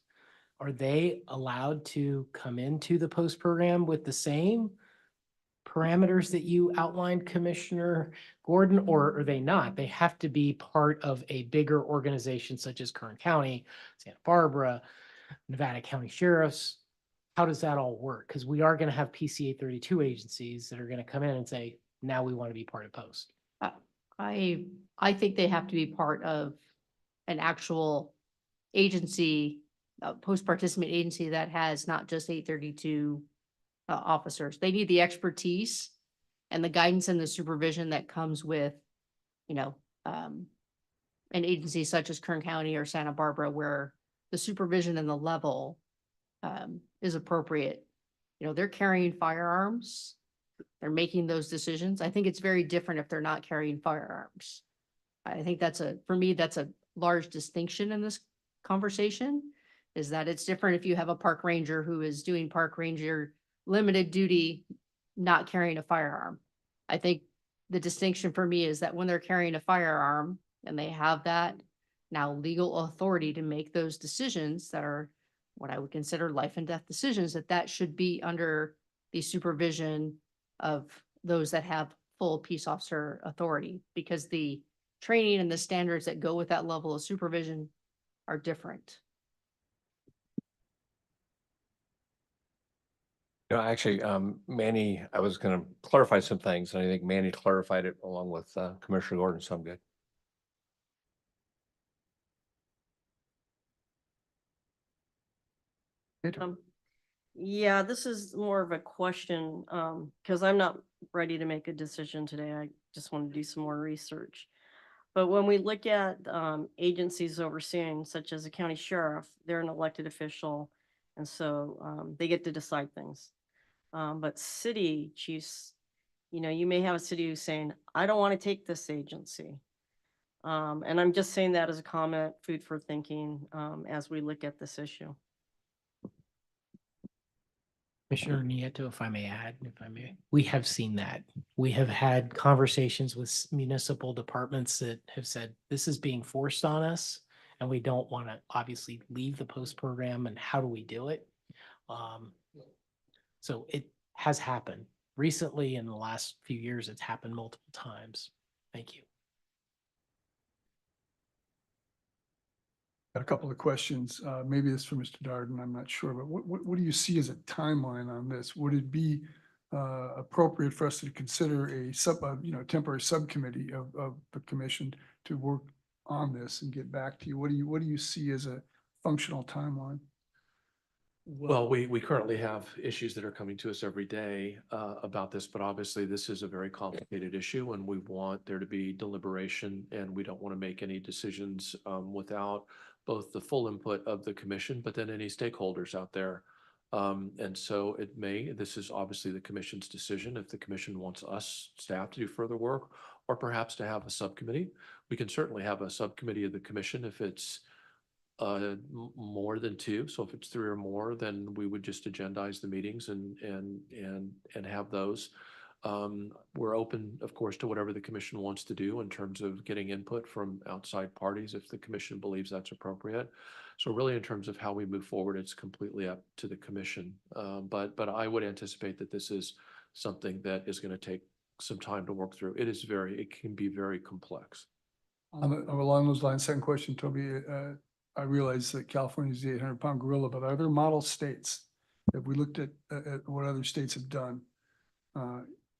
Are they allowed to come into the Post program with the same parameters that you outlined, Commissioner Gordon, or are they not? They have to be part of a bigger organization such as Kern County, Santa Barbara, Nevada County Sheriffs. How does that all work? Because we are going to have PC 832 agencies that are going to come in and say, now we want to be part of Post. I think they have to be part of an actual agency, post-participant agency that has not just 832 officers. They need the expertise and the guidance and the supervision that comes with, an agency such as Kern County or Santa Barbara, where the supervision and the level is appropriate. They're carrying firearms. They're making those decisions. I think it's very different if they're not carrying firearms. I think for me, that's a large distinction in this conversation, is that it's different if you have a park ranger who is doing park ranger limited duty, not carrying a firearm. I think the distinction for me is that when they're carrying a firearm and they have that now legal authority to make those decisions that are what I would consider life and death decisions, that should be under the supervision of those that have full peace officer authority, because the training and the standards that go with that level of supervision are different. Actually, Manny, I was going to clarify some things, and I think Manny clarified it along with Commissioner Gordon, so I'm good. Yeah, this is more of a question, because I'm not ready to make a decision today. I just want to do some more research. But when we look at agencies overseeing, such as a county sheriff, they're an elected official, and so they get to decide things. But city chiefs, you may have a city who's saying, I don't want to take this agency. And I'm just saying that as a comment, food for thinking, as we look at this issue. Commissioner Nieto, if I may add, we have seen that. We have had conversations with municipal departments that have said, this is being forced on us, and we don't want to obviously leave the Post program, and how do we do it? So it has happened. Recently, in the last few years, it's happened multiple times. Thank you. Got a couple of questions. Maybe this for Mr. Darden, I'm not sure, but what do you see as a timeline on this? Would it be appropriate for us to consider a temporary subcommittee of the commission to work on this and get back to you? What do you see as a functional timeline? Well, we currently have issues that are coming to us every day about this, but obviously this is a very complicated issue and we want there to be deliberation and we don't want to make any decisions without both the full input of the commission, but then any stakeholders out there. And so this is obviously the commission's decision. If the commission wants us, staff, to do further work, or perhaps to have a subcommittee, we can certainly have a subcommittee of the commission if it's more than two. So if it's three or more, then we would just agendize the meetings and have those. We're open, of course, to whatever the commission wants to do in terms of getting input from outside parties if the commission believes that's appropriate. So really in terms of how we move forward, it's completely up to the commission. But I would anticipate that this is something that is going to take some time to work through. It can be very complex. Along those lines, second question, Toby, I realize that California is the 800-pound gorilla, but are there model states? Have we looked at what other states have done?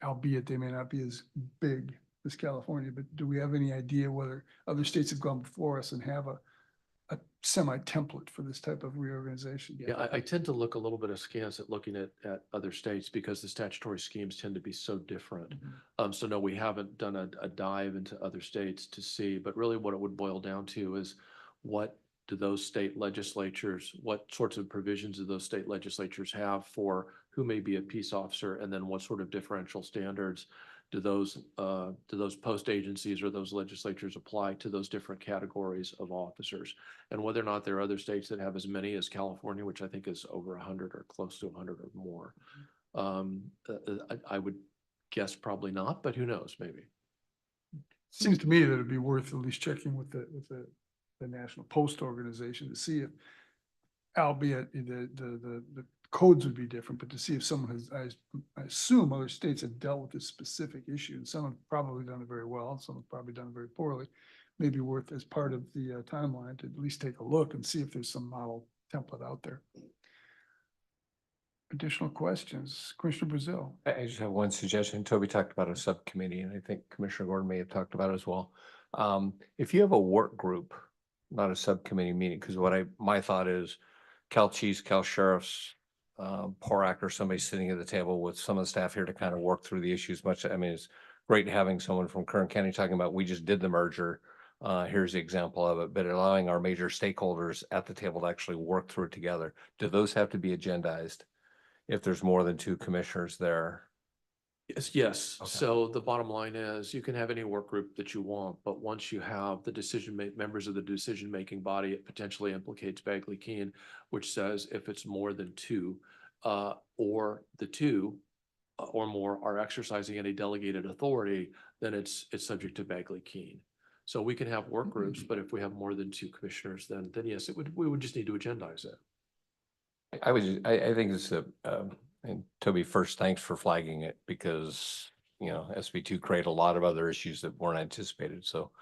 Albeit they may not be as big as California, but do we have any idea whether other states have gone before us and have a semi-template for this type of reorganization? Yeah, I tend to look a little bit askance at looking at other states because the statutory schemes tend to be so different. So no, we haven't done a dive into other states to see, but really what it would boil down to is what do those state legislatures, what sorts of provisions do those state legislatures have for who may be a peace officer, and then what sort of differential standards do those post agencies or those legislatures apply to those different categories of officers, and whether or not there are other states that have as many as California, which I think is over 100 or close to 100 or more. I would guess probably not, but who knows, maybe. Seems to me that it'd be worth at least checking with the National Post Organization to see if, albeit the codes would be different, but to see if someone has, I assume other states have dealt with this specific issue, and some have probably done it very well, and some have probably done it very poorly. Maybe worth as part of the timeline to at least take a look and see if there's some model template out there. Additional questions? Commissioner Brazil. I just have one suggestion. Toby talked about a subcommittee, and I think Commissioner Gordon may have talked about it as well. If you have a work group, not a subcommittee meeting, because my thought is Cal Chiefs, Cal Sheriffs, PORAC, or somebody sitting at the table with some of the staff here to kind of work through the issues. It's great having someone from Kern County talking about, we just did the merger. Here's the example of it, but allowing our major stakeholders at the table to actually work through it together. Do those have to be agendized if there's more than two commissioners there? Yes. Okay. So the bottom line is you can have any work group that you want, but once you have the members of the decision-making body, it potentially implicates Bagley-Keene, which says if it's more than two, or the two or more are exercising any delegated authority, then it's subject to Bagley-Keene. So we can have work groups, but if we have more than two commissioners, then yes, we would just need to agendize it. I think it's and Toby, first, thanks for flagging it because, SB2 created a lot of other issues that weren't anticipated. So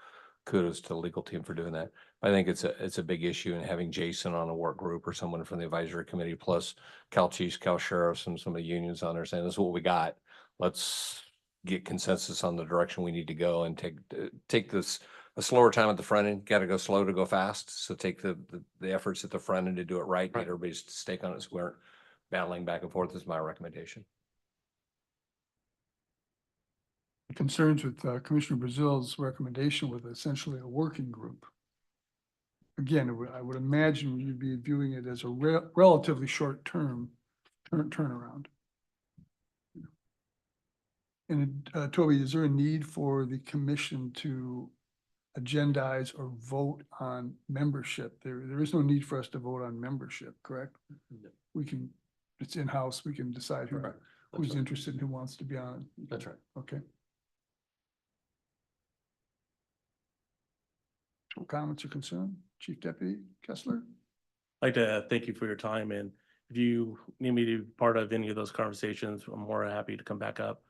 kudos to the legal team for doing that. I think it's a big issue, and having Jason on a work group or someone from the advisory committee, plus Cal Chiefs, Cal Sheriffs, and some of the unions on there saying, this is what we got. Let's get consensus on the direction we need to go and take this a slower time at the front end. Got to go slow to go fast. So take the efforts at the front end to do it right. Get everybody's stake on it so we aren't battling back and forth is my recommendation. Concerns with Commissioner Brazil's recommendation with essentially a working group. Again, I would imagine you'd be viewing it as a relatively short term turnaround. And Toby, is there a need for the commission to agendize or vote on membership? There is no need for us to vote on membership, correct? No. It's in-house, we can decide who's interested and who wants to be on it. That's right. Okay. Comments or concern? Chief Deputy Kessler? I'd like to thank you for your time, and if you need me to be part of any of those conversations, I'm more happy to come back up,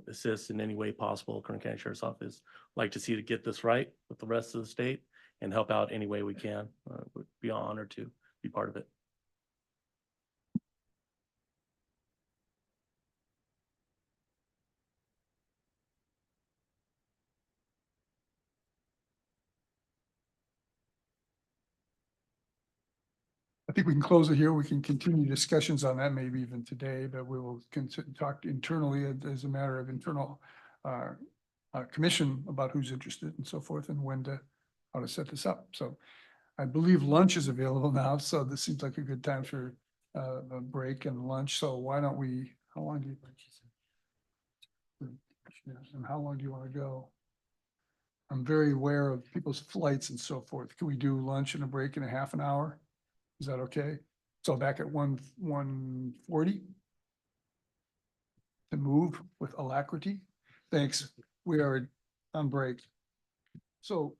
assist in any way possible. Kern County Sheriff's Office like to see to get this right with the rest of the state and help out any way we can. Would be an honor to be part of it. I think we can close it here. We can continue discussions on that maybe even today, but we will talk internally as a matter of internal commission about who's interested and so forth and how to set this up. So I believe lunch is available now, so this seems like a good time for a break and lunch. So why don't we, how long do you? And how long do you want to go? I'm very aware of people's flights and so forth. Can we do lunch and a break in a half an hour? Is that okay? So back at 1:40 to move with alacrity. Thanks. We are on break. So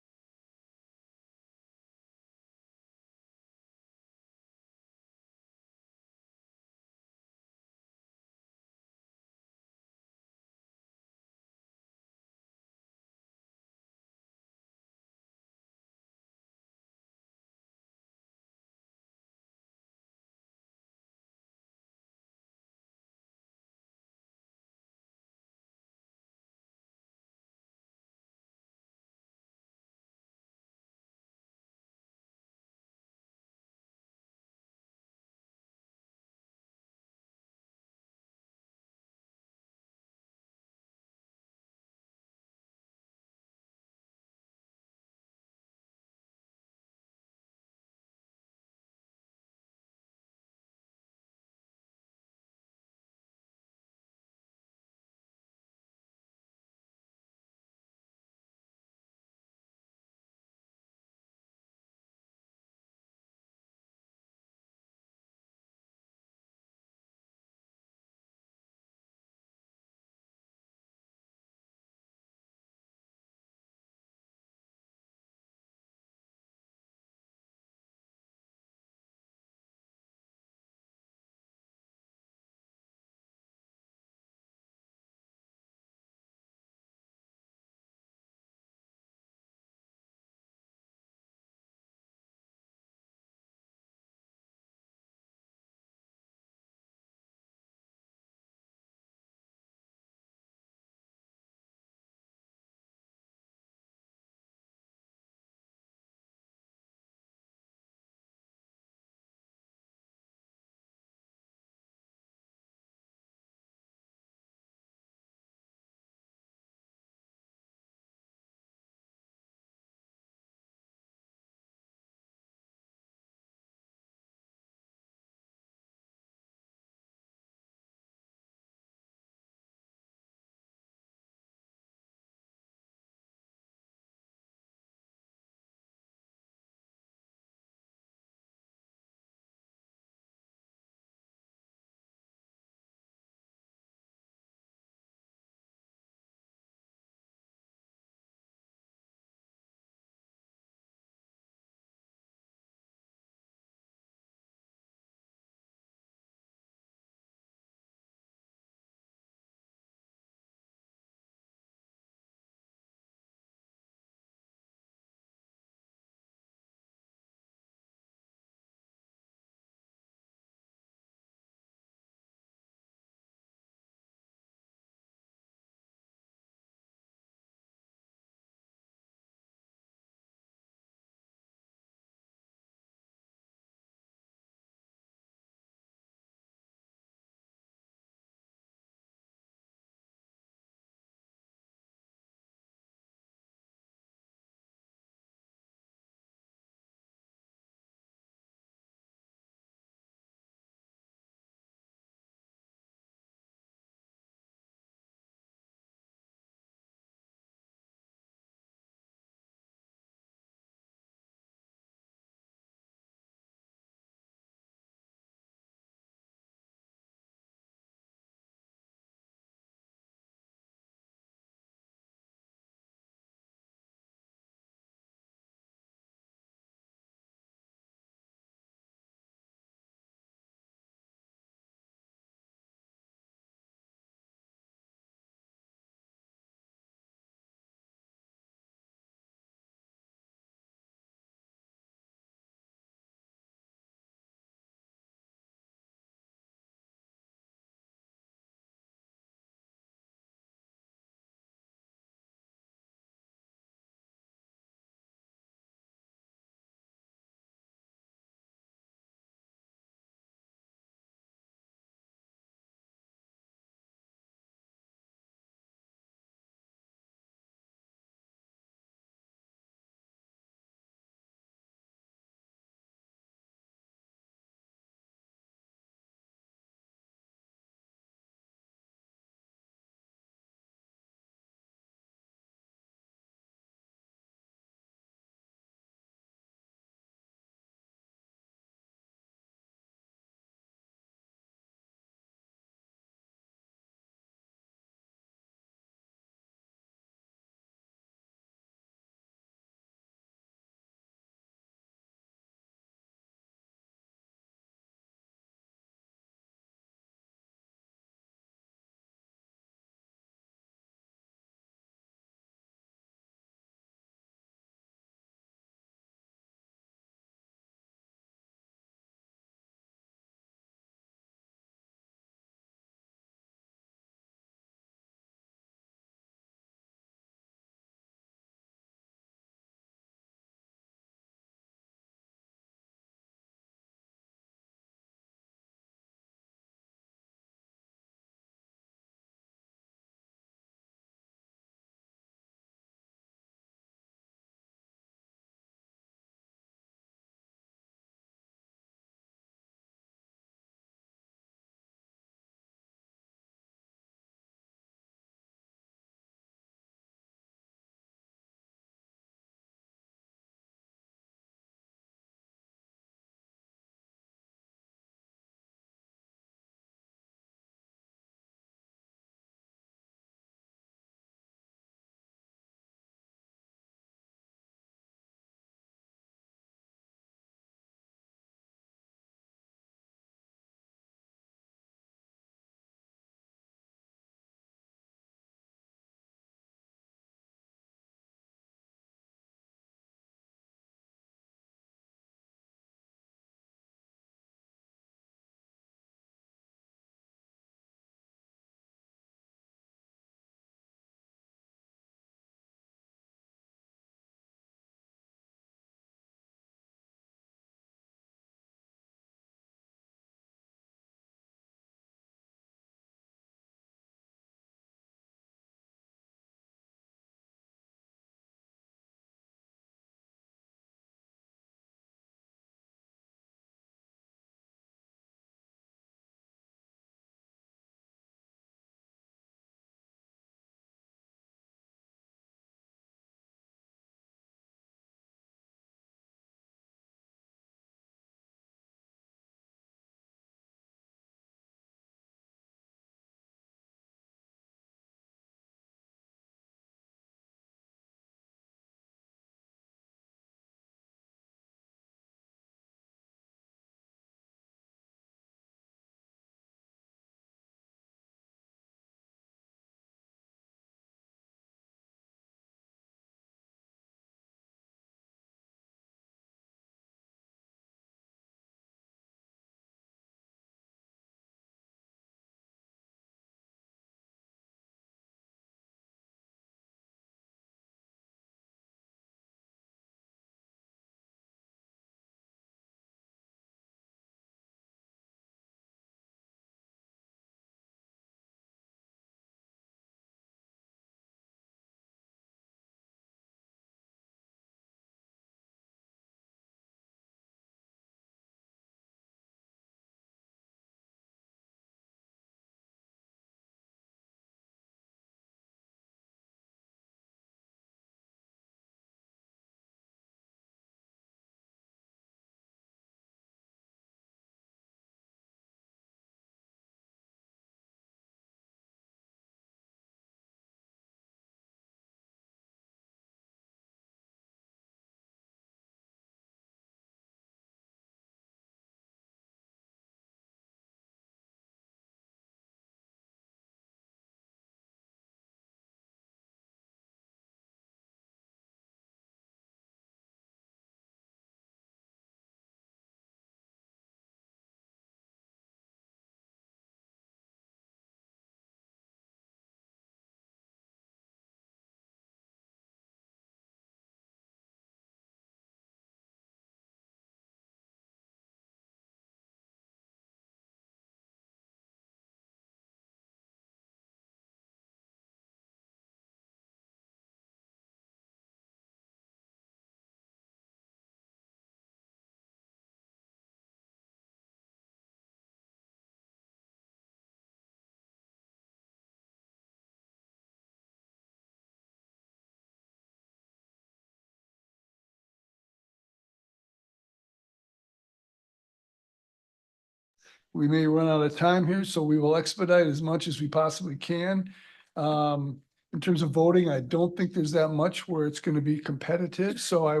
we may run out of time here, so we will expedite as much as we possibly can. In terms of voting, I don't think there's that much where it's going to be competitive, so we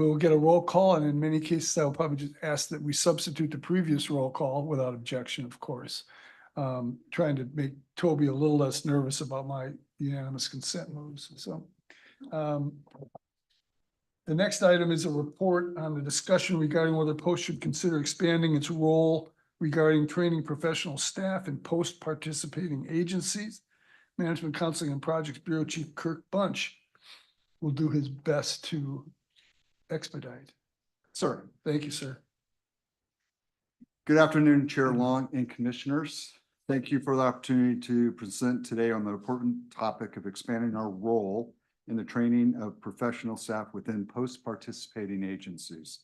will get a roll call, and in many cases, I will probably just ask that we substitute the previous roll call without objection, of course. Trying to make Toby a little less nervous about my unanimous consent moves, so. The next item is a report on the discussion regarding whether Post should consider expanding its role regarding training professional staff in post-participating agencies. Management Counseling and Projects Bureau Chief Kirk Bunch will do his best to expedite. Sir, thank you, sir. Good afternoon, Chair Long and Commissioners. Thank you for the opportunity to present today on the important topic of expanding our role in the training of professional staff within post-participating agencies.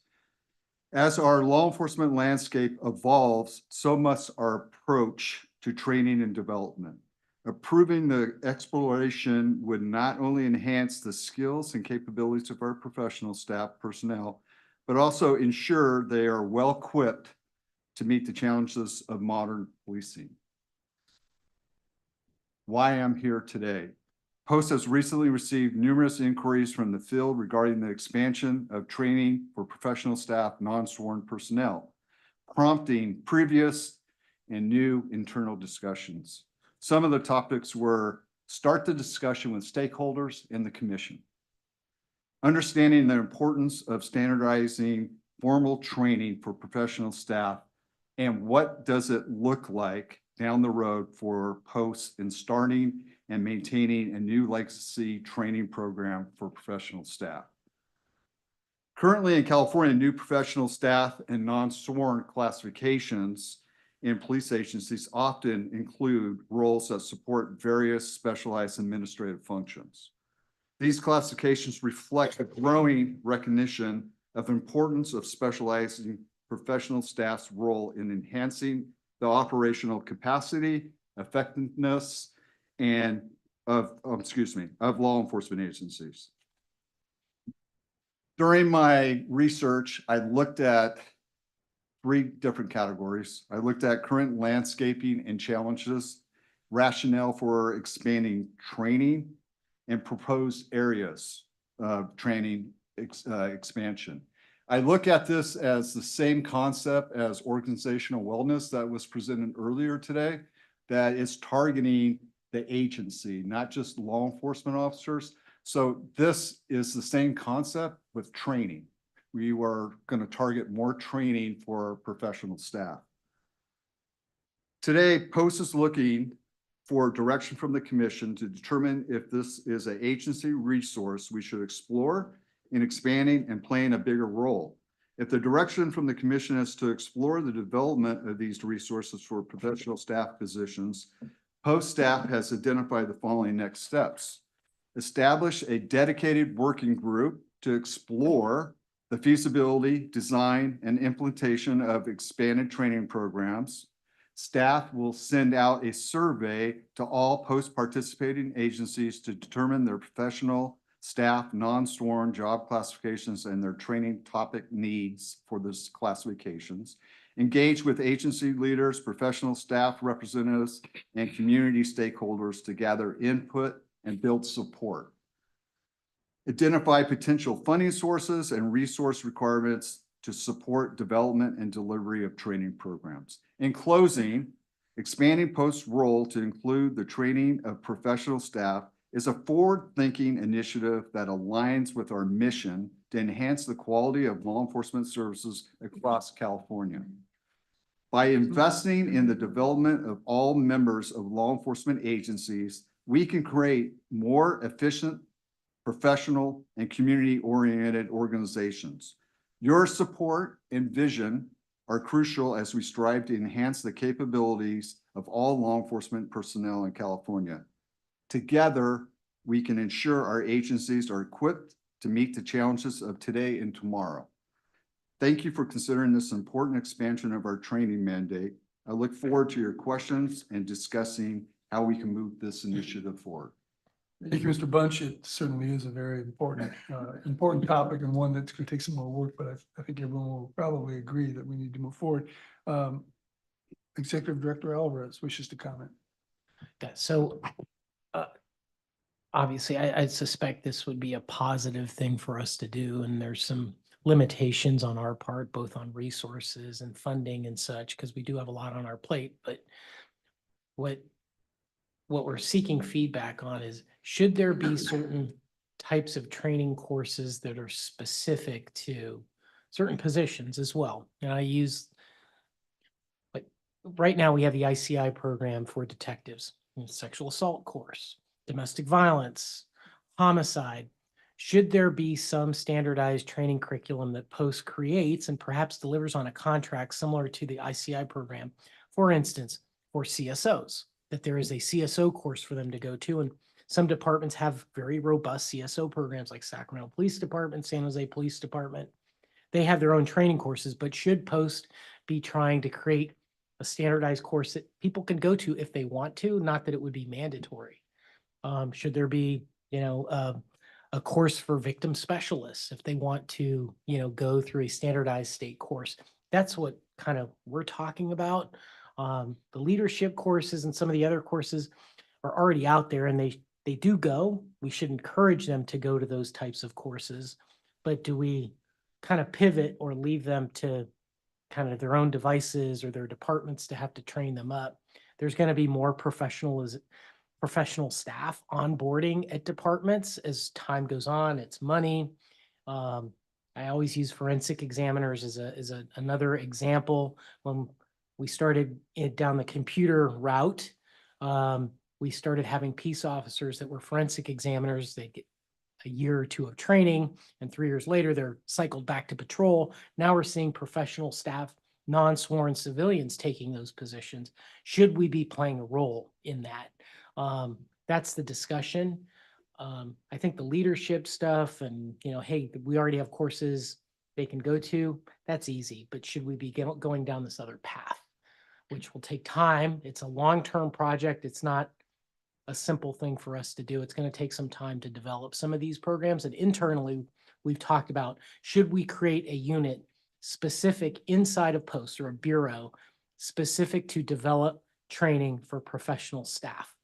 As our law enforcement landscape evolves, so must our approach to training and development. Approving the exploration would not only enhance the skills and capabilities of our professional staff personnel, but also ensure they are well equipped to meet the challenges of modern policing. Why I'm here today. Post has recently received numerous inquiries from the field regarding the expansion of training for professional staff, non-sworn personnel, prompting previous and new internal discussions. Some of the topics were start the discussion with stakeholders in the commission, understanding the importance of standardizing formal training for professional staff, and what does it look like down the road for Post in starting and maintaining a new legacy training program for professional staff. Currently in California, new professional staff and non-sworn classifications in police agencies often include roles that support various specialized administrative functions. These classifications reflect a growing recognition of the importance of specializing professional staff's role in enhancing the operational capacity, effectiveness, and of law enforcement agencies. During my research, I looked at 3 different categories. I looked at current landscaping and challenges, rationale for expanding training, and proposed areas of training expansion. I look at this as the same concept as organizational wellness that was presented earlier today, that is targeting the agency, not just law enforcement officers. So this is the same concept with training. We were going to target more training for professional staff. Today, Post is looking for direction from the commission to determine if this is an agency resource we should explore in expanding and playing a bigger role. If the direction from the commission is to explore the development of these resources for professional staff positions, Post staff has identified the following next steps. Establish a dedicated working group to explore the feasibility, design, and implementation of expanded training programs. Staff will send out a survey to all post-participating agencies to determine their professional staff, non-sworn job classifications and their training topic needs for those classifications. Engage with agency leaders, professional staff representatives, and community stakeholders to gather input and build support. Identify potential funding sources and resource requirements to support development and delivery of training programs. In closing, expanding Post's role to include the training of professional staff is a forward-thinking initiative that aligns with our mission to enhance the quality of law enforcement services across California. By investing in the development of all members of law enforcement agencies, we can create more efficient, professional, and community-oriented organizations. Your support and vision are crucial as we strive to enhance the capabilities of all law enforcement personnel in California. Together, we can ensure our agencies are equipped to meet the challenges of today and tomorrow. Thank you for considering this important expansion of our training mandate. I look forward to your questions and discussing how we can move this initiative forward. Thank you, Mr. Bunch. It certainly is a very important topic and one that's going to take some more work, but I think everyone will probably agree that we need to move forward. Executive Director Alvarez wishes to comment. Yeah, so obviously, I suspect this would be a positive thing for us to do, and there's some limitations on our part, both on resources and funding and such, because we do have a lot on our plate. But what we're seeking feedback on is, should there be certain types of training courses that are specific to certain positions as well? And I use, like, right now we have the ICI program for detectives, sexual assault course, domestic violence, homicide. Should there be some standardized training curriculum that Post creates and perhaps delivers on a contract similar to the ICI program? For instance, for CSOs, that there is a CSO course for them to go to. And some departments have very robust CSO programs, like Sacramento Police Department, San Jose Police Department. They have their own training courses, but should Post be trying to create a standardized course that people can go to if they want to, not that it would be mandatory? Should there be, a course for victim specialists if they want to, go through a standardized state course? That's what kind of we're talking about. The leadership courses and some of the other courses are already out there, and they do go. We should encourage them to go to those types of courses, but do we kind of pivot or leave them to kind of their own devices or their departments to have to train them up? There's going to be more professional staff onboarding at departments as time goes on. It's money. I always use forensic examiners as another example. When we started down the computer route, we started having peace officers that were forensic examiners. They get a year or two of training, and 3 years later, they're cycled back to patrol. Now we're seeing professional staff, non-sworn civilians taking those positions. Should we be playing a role in that? That's the discussion. I think the leadership stuff and, hey, we already have courses they can go to, that's easy. But should we be going down this other path, which will take time? It's a long-term project. It's not a simple thing for us to do. It's going to take some time to develop some of these programs. And internally, we've talked about, should we create a unit specific inside of Post, or a bureau specific to develop training for professional staff,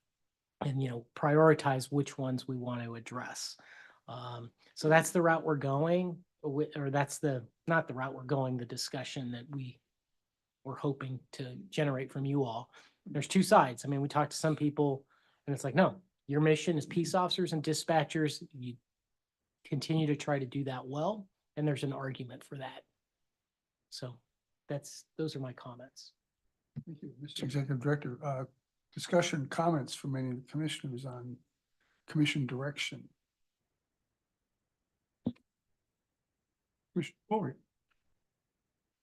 and prioritize which ones we want to address. So that's the route we're going, or that's not the route we're going, the discussion that we're hoping to generate from you all. There's two sides. I mean, we talked to some people and it's like, no, your mission is peace officers and dispatchers. You continue to try to do that well, and there's an argument for that. So those are my comments. Thank you, Mr. Executive Director. Discussion, comments from any of the commissioners on commission direction? Commissioner Forward.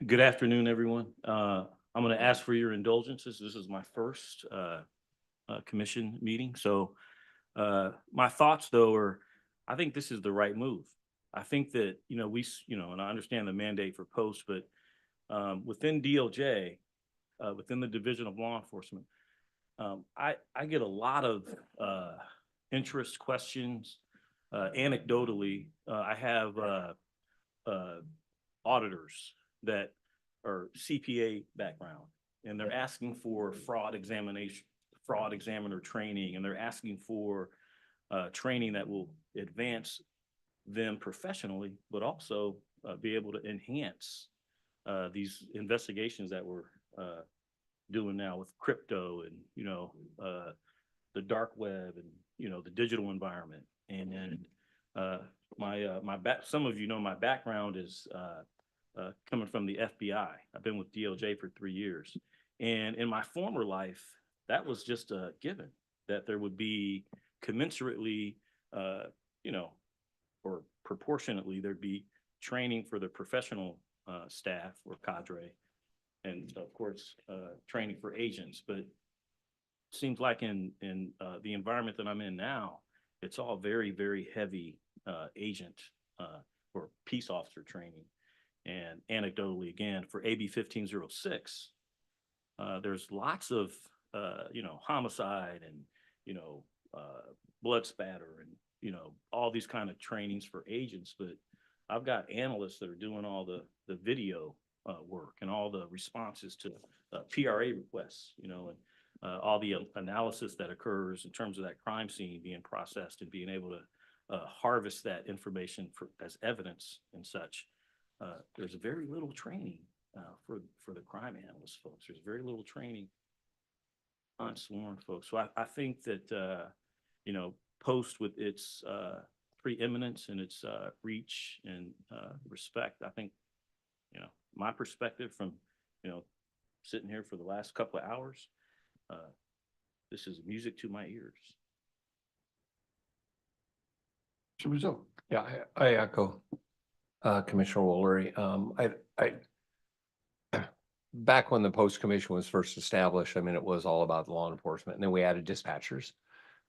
Good afternoon, everyone. I'm going to ask for your indulgences. This is my first commission meeting. So my thoughts, though, are I think this is the right move. I think that, and I understand the mandate for Post, but within DOJ, within the Division of Law Enforcement, I get a lot of interest, questions. Anecdotally, I have auditors that are CPA background, and they're asking for fraud examiner training, and they're asking for training that will advance them professionally, but also be able to enhance these investigations that we're doing now with crypto and, the dark web and, the digital environment. And some of you know my background is coming from the FBI. I've been with DOJ for 3 years. And in my former life, that was just a given, that there would be commensurately, or proportionately, there'd be training for the professional staff or cadre, and of course, training for agents. But it seems like in the environment that I'm in now, it's all very, very heavy agent or peace officer training. And anecdotally, again, for AB 1506, there's lots of, homicide and, blood spatter and, you know, all these kind of trainings for agents, but I've got analysts that are doing all the video work and all the responses to PRA requests, you know, and all the analysis that occurs in terms of that crime scene being processed and being able to harvest that information as evidence and such. There's very little training for the crime analyst folks. There's very little training on sworn folks. So I think that, you know, Post with its preeminence and its reach and respect, I think, you know, my perspective from, you know, sitting here for the last couple of hours, this is music to my ears. Brazil. Yeah, I echo Commissioner Woolery. Back when the Post Commission was first established, I mean, it was all about law enforcement, and then we added dispatchers.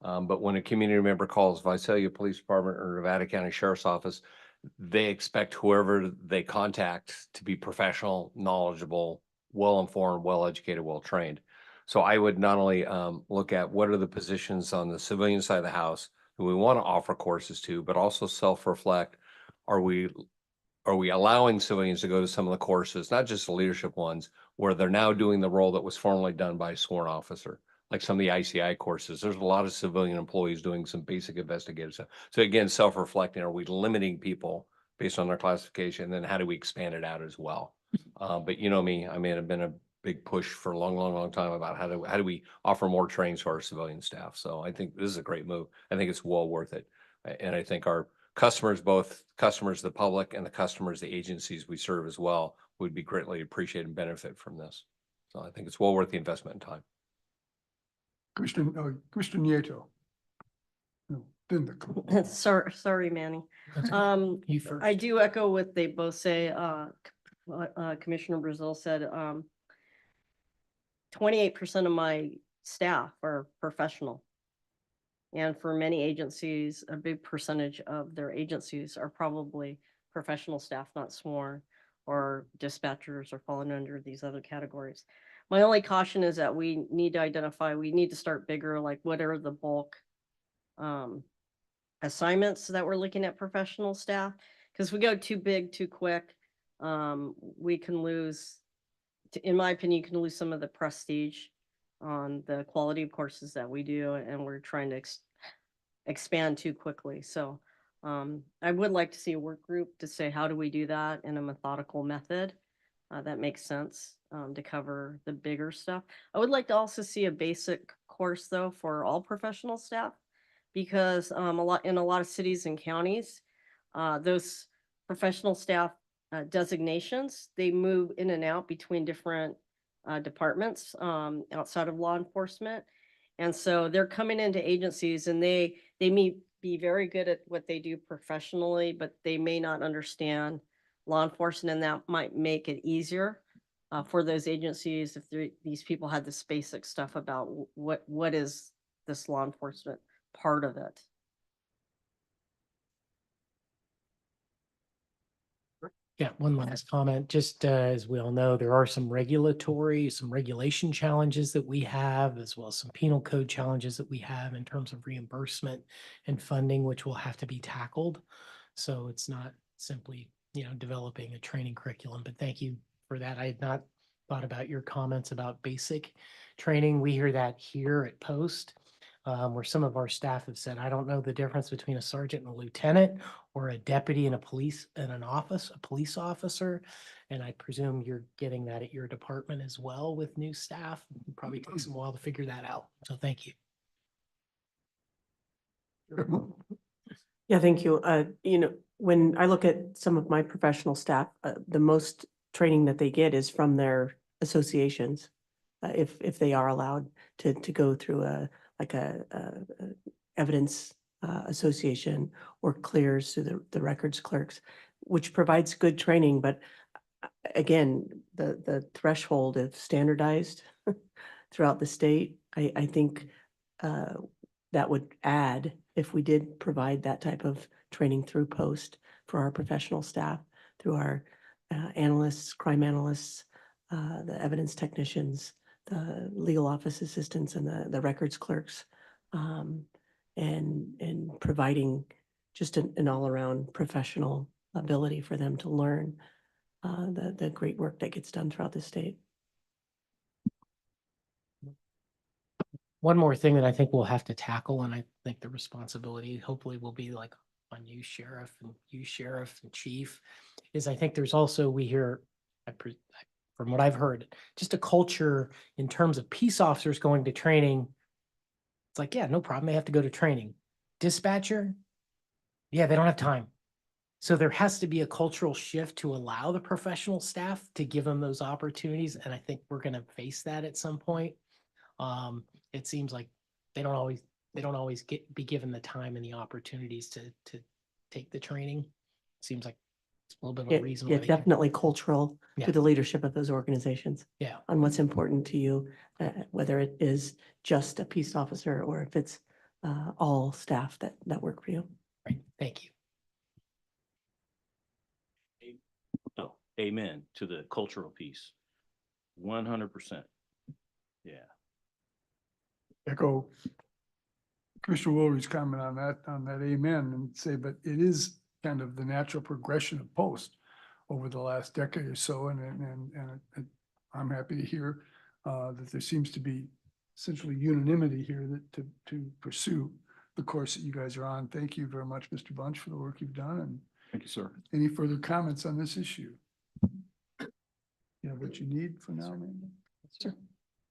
But when a community member calls Visalia Police Department or Nevada County Sheriff's Office, they expect whoever they contact to be professional, knowledgeable, well-informed, well-educated, well-trained. So I would not only look at what are the positions on the civilian side of the house who we want to offer courses to, but also self-reflect. Are we allowing civilians to go to some of the courses, not just the leadership ones, where they're now doing the role that was formerly done by a sworn officer? Like some of the ICI courses, there's a lot of civilian employees doing some basic investigative stuff. So again, self-reflecting, are we limiting people based on their classification? And then how do we expand it out as well? But you know me, I mean, I've been a big push for a long time about how do we offer more training to our civilian staff. So I think this is a great move. I think it's well worth it. And I think our customers, both customers, the public, and the customers, the agencies we serve as well, would be greatly appreciated and benefit from this. So I think it's well worth the investment in time. Commissioner Nieto. No, then Sorry, Manny. You first. I do echo what they both say. Commissioner Brazil said, 28% of my staff are professional. And for many agencies, a big percentage of their agencies are probably professional staff, not sworn, or dispatchers or falling under these other categories. My only caution is that we need to start bigger, like what are the bulk assignments that we're looking at professional staff? Because we go too big, too quick, we can lose, in my opinion, you can lose some of the prestige on the quality of courses that we do, and we're trying to expand too quickly. So I would like to see a work group to say, how do we do that in a methodical method that makes sense to cover the bigger stuff. I would like to also see a basic course though for all professional staff, because in a lot of cities and counties, those professional staff designations, they move in and out between different departments outside of law enforcement. And so they're coming into agencies and they may be very good at what they do professionally, but they may not understand law enforcement, and that might make it easier for those agencies if these people had this basic stuff about what is this law enforcement part of it. Yeah, one last comment. Just as we all know, there are some regulation challenges that we have, as well as some penal code challenges that we have in terms of reimbursement and funding, which will have to be tackled. So it's not simply, developing a training curriculum, but thank you for that. I had not thought about your comments about basic training. We hear that here at Post, where some of our staff have said, I don't know the difference between a sergeant and a lieutenant, or a deputy and a police officer. And I presume you're getting that at your department as well with new staff. It probably takes them a while to figure that out. So thank you. Yeah, thank you. When I look at some of my professional staff, the most training that they get is from their associations, if they are allowed to go through a evidence association or clears through the records clerks, which provides good training. But again, the threshold of standardized throughout the state, I think that would add, if we did provide that type of training through Post for our professional staff, through our analysts, crime analysts, the evidence technicians, the legal office assistants, and the records clerks. and providing just an all-around professional ability for them to learn the great work that gets done throughout the state. One more thing that I think we'll have to tackle, and I think the responsibility hopefully will be like on you, sheriff and chief, is I think there's also, we hear, from what I've heard, just a culture in terms of peace officers going to training. It's like, yeah, no problem. They have to go to training. Dispatcher, yeah, they don't have time. So there has to be a cultural shift to allow the professional staff to give them those opportunities. And I think we're going to face that at some point. It seems like they don't always be given the time and the opportunities to take the training. Seems like it's a little bit of a reason. Yeah, why they can't- definitely cultural Yeah. to the leadership of those organizations. Yeah. On what's important to you, whether it is just a peace officer or if it's all staff that work for you. Right. Thank you. Oh, amen to the cultural piece. 100%. Yeah. Echo Commissioner Willoughby's comment on that amen, and say, but it is kind of the natural progression of post over the last decade or so. And I'm happy to hear that there seems to be essentially unanimity here that to pursue the course that you guys are on. Thank you very much, Mr. Bunch, for the work you've done. And Thank you, sir. any further comments on this issue? You have what you need for now, Amanda? Sure.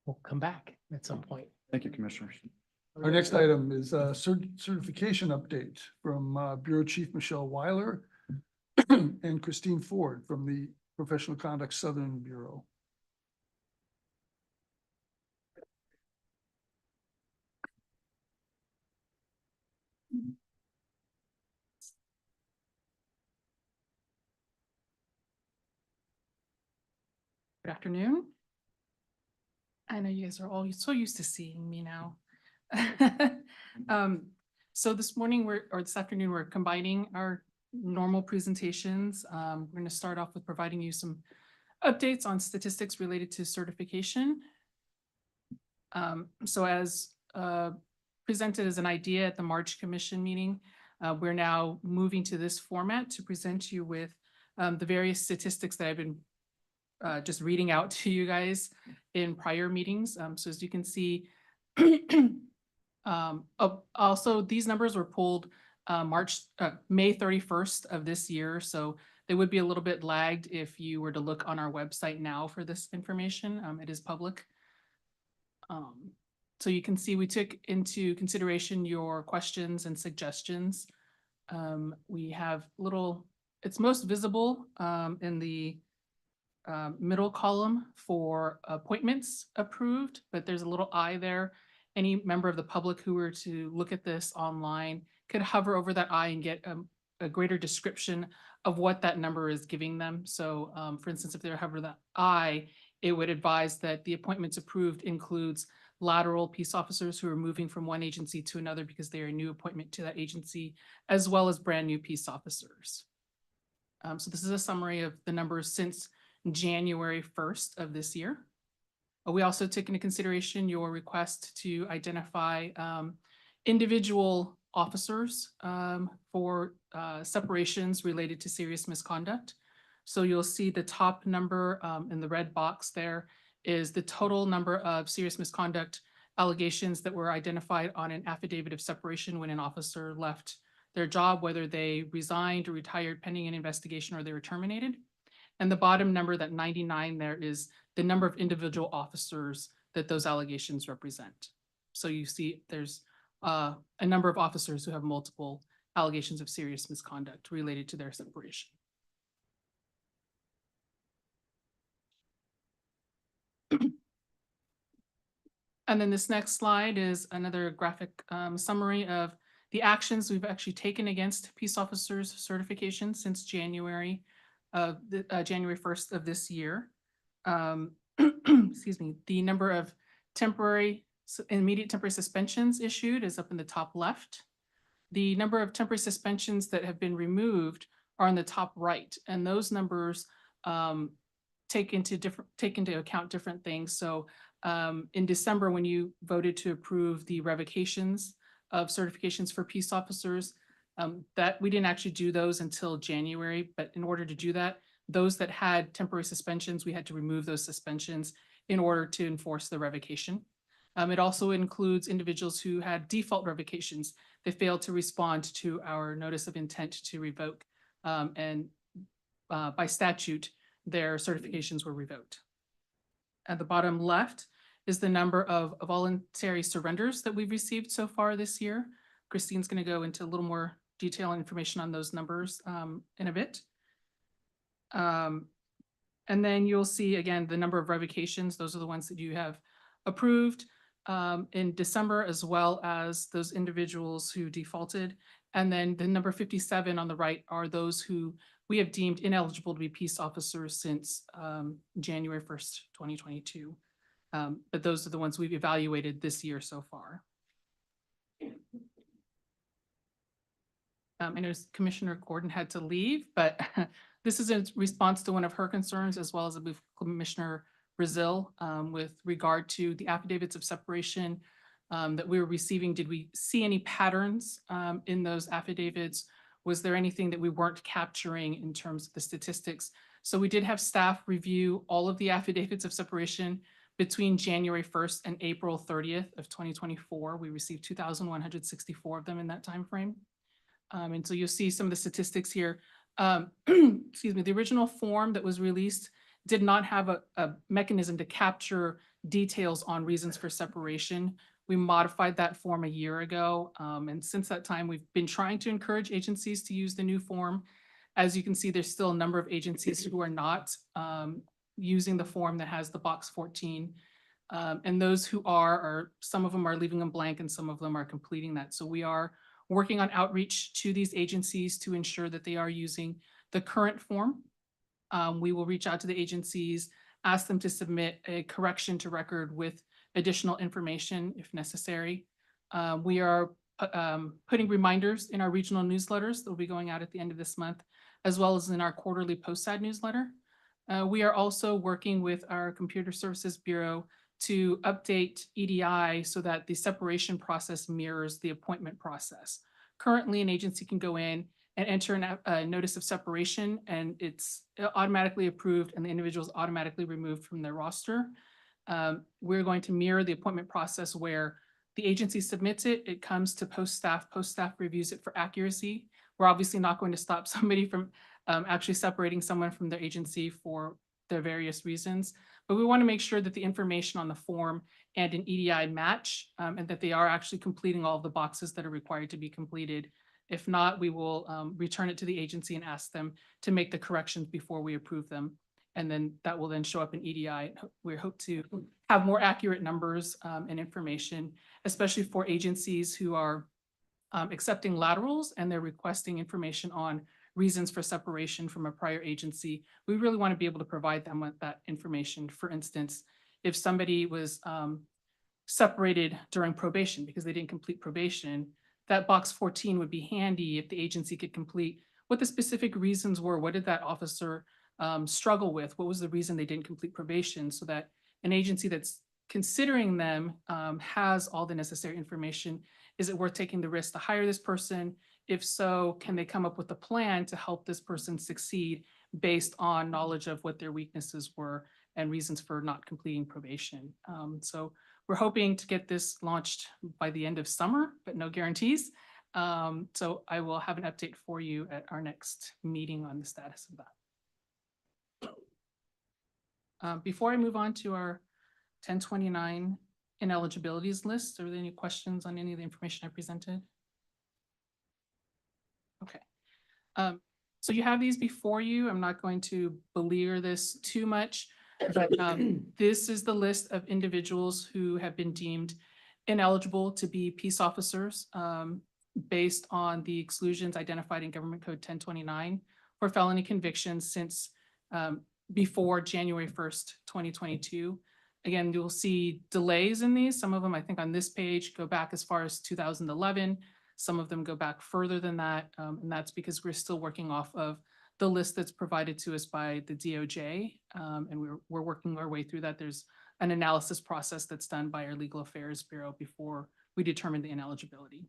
We'll come back at some point. Thank you, Commissioners. Our next item is a certification update from Bureau Chief Michelle Weiler and Christine Ford from the Professional Conduct Southern Bureau. Good afternoon. I know you guys are all so used to seeing me now. So this morning this afternoon, we're combining our normal presentations. We're going to start off with providing you some updates on statistics related to certification. So as presented as an idea at the March Commission meeting, we're now moving to this format to present you with the various statistics that I've been just reading out to you guys in prior meetings. So as you can see, also these numbers were pulled May 31st of this year. So they would be a little bit lagged if you were to look on our website now for this information. It is public. So you can see we took into consideration your questions and suggestions. We have it's most visible in the middle column for appointments approved, but there's a little I there. Any member of the public who were to look at this online could hover over that I and get a greater description of what that number is giving them. So for instance, if they're hovering that I, it would advise that the appointments approved includes lateral peace officers who are moving from one agency to another because they are a new appointment to that agency, as well as brand new peace officers. So this is a summary of the numbers since January 1st of this year. We also took into consideration your request to identify individual officers for separations related to serious misconduct. So you'll see the top number in the red box there is the total number of serious misconduct allegations that were identified on an affidavit of separation when an officer left their job, whether they resigned or retired pending an investigation or they were terminated. And the bottom number, that 99 there, is the number of individual officers that those allegations represent. So you see there's a number of officers who have multiple allegations of serious misconduct related to their separation. And then this next slide is another graphic summary of the actions we've actually taken against peace officers certification since January 1st of this year. Excuse me, the number of immediate temporary suspensions issued is up in the top left. The number of temporary suspensions that have been removed are in the top right, and those numbers take into account different things. So in December, when you voted to approve the revocations of certifications for peace officers. That we didn't actually do those until January, but in order to do that, those that had temporary suspensions, we had to remove those suspensions in order to enforce the revocation. It also includes individuals who had default revocations. They failed to respond to our notice of intent to revoke. And by statute, their certifications were revoked. At the bottom left is the number of voluntary surrenders that we've received so far this year. Christine's going to go into a little more detail and information on those numbers in a bit. And then you'll see again the number of revocations. Those are the ones that you have approved in December, as well as those individuals who defaulted. And then the number 57 on the right are those who we have deemed ineligible to be peace officers since January 1st, 2022. But those are the ones we've evaluated this year so far. I know Commissioner Gordon had to leave, but this is in response to one of her concerns, as well as Commissioner Brazil, with regard to the affidavits of separation that we were receiving. Did we see any patterns in those affidavits? Was there anything that we weren't capturing in terms of the statistics? So we did have staff review all of the affidavits of separation between January 1st and April 30th of 2024. We received 2,164 of them in that time frame. And so you'll see some of the statistics here. Excuse me, the original form that was released did not have a mechanism to capture details on reasons for separation. We modified that form a year ago. And since that time, we've been trying to encourage agencies to use the new form. As you can see, there's still a number of agencies who are not using the form that has the box 14. And those who are some of them are leaving them blank and some of them are completing that. So we are working on outreach to these agencies to ensure that they are using the current form. We will reach out to the agencies, ask them to submit a correction to record with additional information if necessary. We are putting reminders in our regional newsletters that will be going out at the end of this month, as well as in our quarterly post-SAD newsletter. We are also working with our Computer Services Bureau to update EDI so that the separation process mirrors the appointment process. Currently, an agency can go in and enter a notice of separation, and it's automatically approved and the individual is automatically removed from their roster. We're going to mirror the appointment process where the agency submits it, it comes to post-staff reviews it for accuracy. We're obviously not going to stop somebody from actually separating someone from their agency for their various reasons, but we want to make sure that the information on the form and an EDI match and that they are actually completing all of the boxes that are required to be completed. If not, we will return it to the agency and ask them to make the corrections before we approve them. And then that will then show up in EDI. We hope to have more accurate numbers and information, especially for agencies who are accepting laterals and they're requesting information on reasons for separation from a prior agency. We really want to be able to provide them with that information. For instance, if somebody was separated during probation because they didn't complete probation, that box 14 would be handy if the agency could complete what the specific reasons were. What did that officer struggle with? What was the reason they didn't complete probation, so that an agency that's considering them has all the necessary information. Is it worth taking the risk to hire this person? If so, can they come up with a plan to help this person succeed based on knowledge of what their weaknesses were and reasons for not completing probation? So we're hoping to get this launched by the end of summer, but no guarantees. So I will have an update for you at our next meeting on the status of that. Before I move on to our 1029 ineligibilities list, are there any questions on any of the information I presented? Okay. So you have these before you. I'm not going to belabor this too much, but this is the list of individuals who have been deemed ineligible to be peace officers based on the exclusions identified in Government Code 1029 for felony convictions since before January 1st, 2022. Again, you'll see delays in these. Some of them, I think on this page, go back as far as 2011. Some of them go back further than that. And that's because we're still working off of the list that's provided to us by the DOJ. And we're working our way through that. There's an analysis process that's done by our Legal Affairs Bureau before we determine the ineligibility.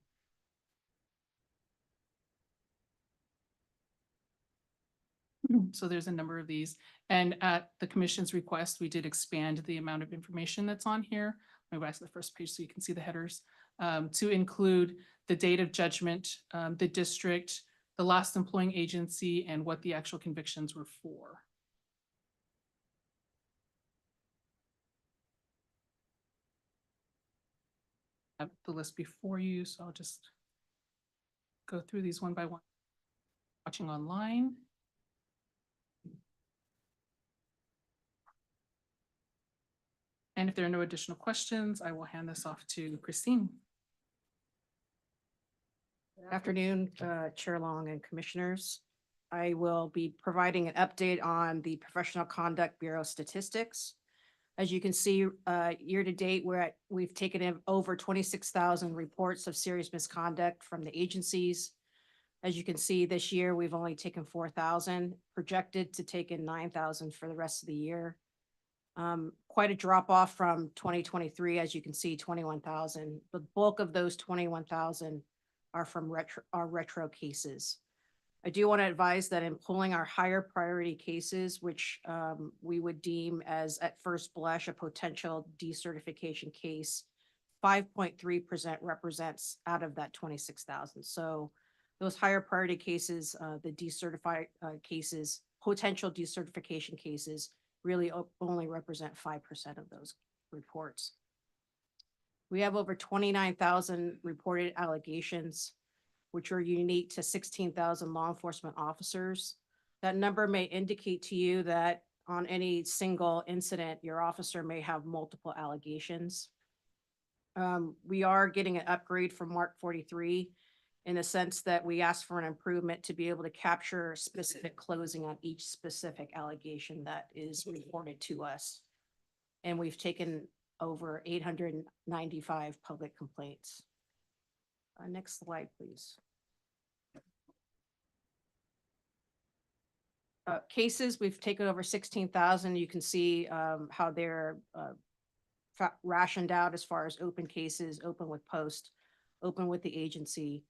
So there's a number of these. And at the commission's request, we did expand the amount of information that's on here. Let me go back to the first page so you can see the headers, to include the date of judgment, the district, the last employing agency, and what the actual convictions were for. I have the list before you, so I'll just go through these one by one. Watching online. And if there are no additional questions, I will hand this off to Christine. Good afternoon, Chair Long and Commissioners. I will be providing an update on the Professional Conduct Bureau statistics. As you can see, year to date, we've taken in over 26,000 reports of serious misconduct from the agencies. As you can see, this year, we've only taken 4,000, projected to take in 9,000 for the rest of the year. Quite a drop off from 2023, as you can see, 21,000. The bulk of those 21,000 are from retro cases. I do want to advise that in pulling our higher priority cases, which we would deem as at first blush a potential decertification case, 5.3% represents out of that 26,000. So those higher priority cases, the decertified cases, potential decertification cases, really only represent 5% of those reports. We have over 29,000 reported allegations, which are unique to 16,000 law enforcement officers. That number may indicate to you that on any single incident, your officer may have multiple allegations. We are getting an upgrade from Mark 43 in the sense that we asked for an improvement to be able to capture specific closing on each specific allegation that is reported to us. And we've taken over 895 public complaints. Next slide, please. Cases, we've taken over 16,000. You can see how they're rationed out as far as open cases, open with post, open with the agency,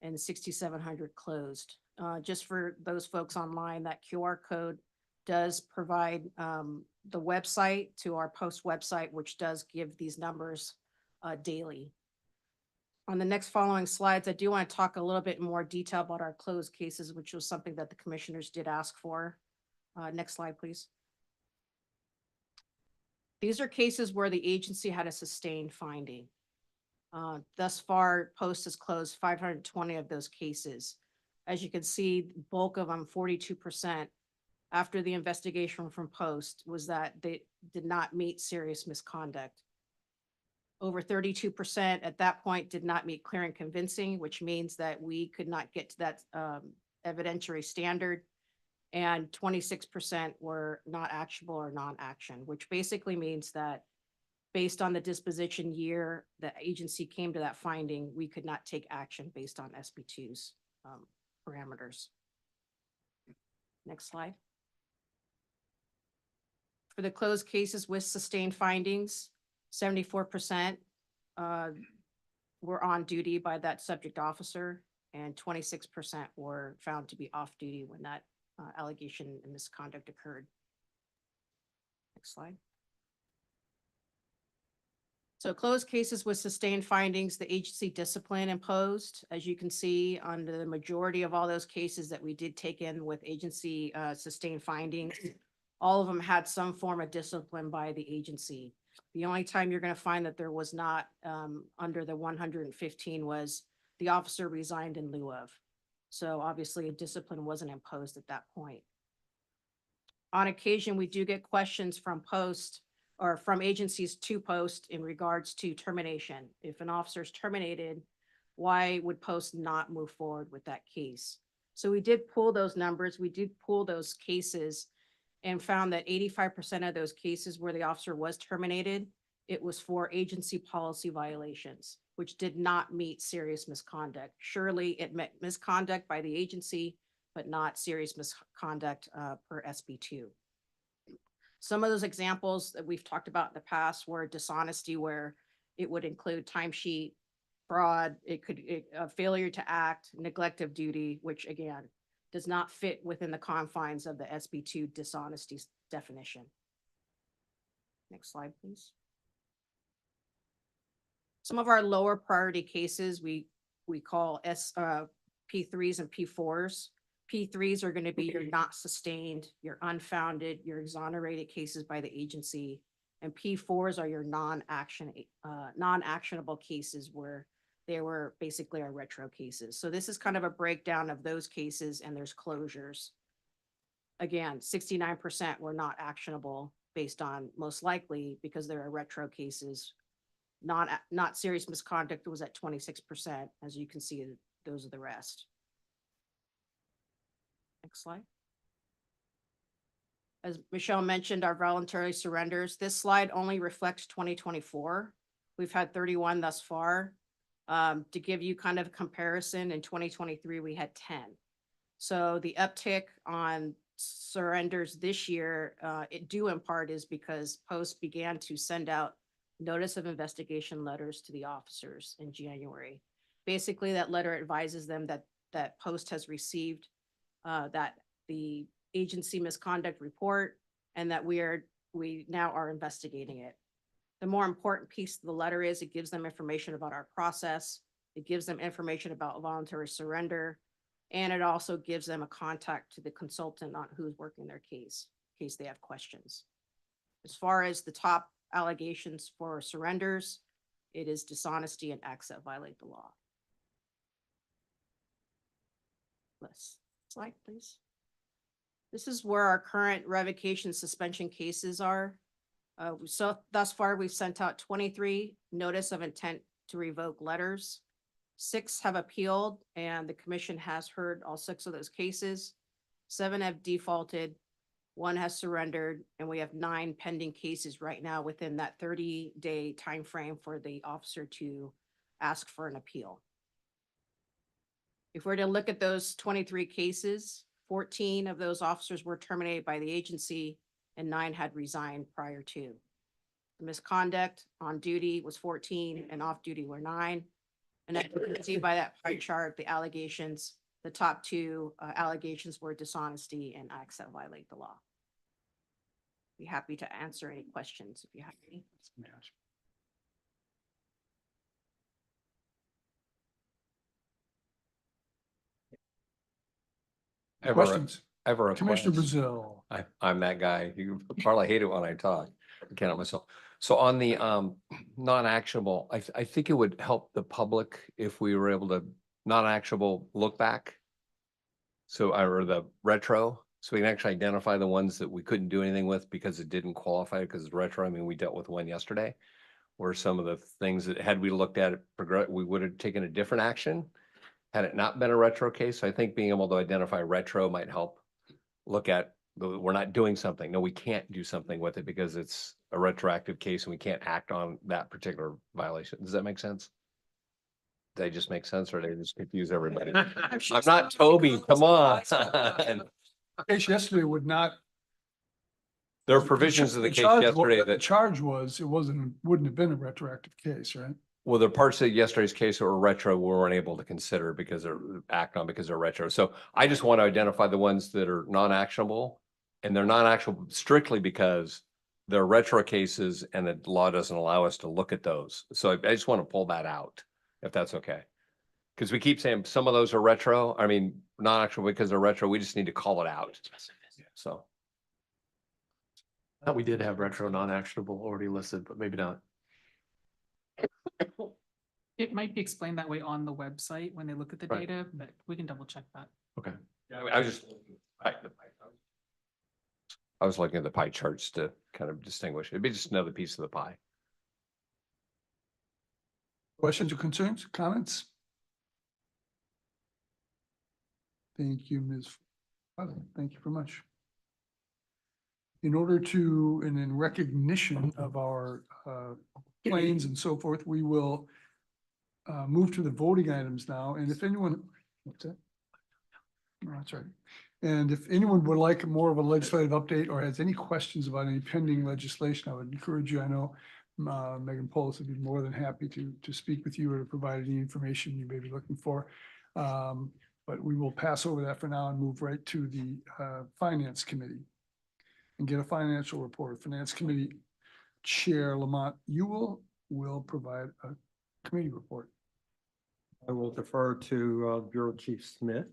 and 6,700 closed. Just for those folks online, that QR code does provide the website to our post website, which does give these numbers daily. On the next following slides, I do want to talk a little bit more detail about our closed cases, which was something that the commissioners did ask for. Next slide, please. These are cases where the agency had a sustained finding. Thus far, Post has closed 520 of those cases. As you can see, bulk of them, 42%, after the investigation from Post, was that they did not meet serious misconduct. Over 32% at that point did not meet clear and convincing, which means that we could not get to that evidentiary standard. And 26% were not actionable or non-action, which basically means that based on the disposition year, the agency came to that finding, we could not take action based on SB2's parameters. Next slide. For the closed cases with sustained findings, 74% were on duty by that subject officer, and 26% were found to be off duty when that allegation and misconduct occurred. Next slide. So closed cases with sustained findings, the agency discipline imposed, as you can see on the majority of all those cases that we did take in with agency sustained findings, all of them had some form of discipline by the agency. The only time you're going to find that there was not under the 115 was the officer resigned in lieu of. So obviously a discipline wasn't imposed at that point. On occasion, we do get questions from Post or from agencies to Post in regards to termination. If an officer is terminated, why would Post not move forward with that case? So we did pull those numbers. We did pull those cases and found that 85% of those cases where the officer was terminated, it was for agency policy violations, which did not meet serious misconduct. Surely it met misconduct by the agency, but not serious misconduct per SB2. Some of those examples that we've talked about in the past were dishonesty, where it would include timesheet fraud, failure to act, neglect of duty, which again, does not fit within the confines of the SB2 dishonesty definition. Next slide, please. Some of our lower priority cases, we call P3s and P4s. P3s are going to be your not sustained, your unfounded, your exonerated cases by the agency. And P4s are your non-actionable cases where they were basically our retro cases. So this is kind of a breakdown of those cases, and there's closures. Again, 69% were not actionable based on most likely because there are retro cases. Not serious misconduct was at 26%. As you can see, those are the rest. Next slide. As Michelle mentioned, our voluntary surrenders, this slide only reflects 2024. We've had 31 thus far. To give you kind of a comparison, in 2023, we had 10. So the uptick on surrenders this year, it due in part is because Post began to send out notice of investigation letters to the officers in January. Basically, that letter advises them that Post has received that the agency misconduct report and that we now are investigating it. The more important piece of the letter is it gives them information about our process. It gives them information about voluntary surrender. And it also gives them a contact to the consultant on who's working their case in case they have questions. As far as the top allegations for surrenders, it is dishonesty and acts that violate the law. Next slide, please. This is where our current revocation suspension cases are. So thus far, we've sent out 23 notice of intent to revoke letters. 6 have appealed, and the commission has heard all 6 of those cases. 7 have defaulted, 1 has surrendered, and we have 9 pending cases right now within that 30-day time frame for the officer to ask for an appeal. If we're to look at those 23 cases, 14 of those officers were terminated by the agency and 9 had resigned prior to. The misconduct on duty was 14 and off duty were 9. And as you can see by that pie chart, the allegations, the top 2 allegations were dishonesty and acts that violate the law. Be happy to answer any questions if you have any. Questions? Ever a Commissioner request? Brazil. I'm that guy. You probably hate it when I talk. I can't help myself. So on the non-actionable, I think it would help the public if we were able to non-actionable look back. So or the retro, so we can actually identify the ones that we couldn't do anything with because it didn't qualify because it's retro. I mean, we dealt with one yesterday where some of the things that had we looked at it, we would have taken a different action had it not been a retro case. So I think being able to identify retro might help look at, we're not doing something. No, we can't do something with it because it's a retroactive case and we can't act on that particular violation. Does that make sense? Did I just make sense or did I just confuse everybody? I'm not Toby, come on. Case yesterday would not. There are provisions of the case yesterday The that, charge was, wouldn't have been a retroactive case, right? well, there are parts of yesterday's case that were retro, we weren't able to consider because they're act on because they're retro. So I just want to identify the ones that are non-actionable, and they're non-actionable strictly because they're retro cases and the law doesn't allow us to look at those. So I just want to pull that out, if that's okay. Because we keep saying some of those are retro, I mean, non-actionable because they're retro, we just need to call it out. So. We did have retro non-actionable already listed, but maybe not. It might be explained that way on the website when they look at the Right. data, but we can double check that. Okay. Yeah, I was just, I was looking at the pie charts to kind of distinguish. It'd be just another piece of the pie. Questions or concerns, comments? Thank you, Ms. Fadden. Thank you very much. In order to, and in recognition of our claims and so forth, we will move to the voting items now. And if anyone, what's that? Oh, that's right. And if anyone would like more of a legislative update or has any questions about any pending legislation, I would encourage you. I know Megan Polis would be more than happy to speak with you or to provide any information you may be looking for. But we will pass over that for now and move right to the Finance Committee and get a financial report. Finance Committee Chair Lamont Ewell will provide a committee report. I will defer to Bureau Chief Smith.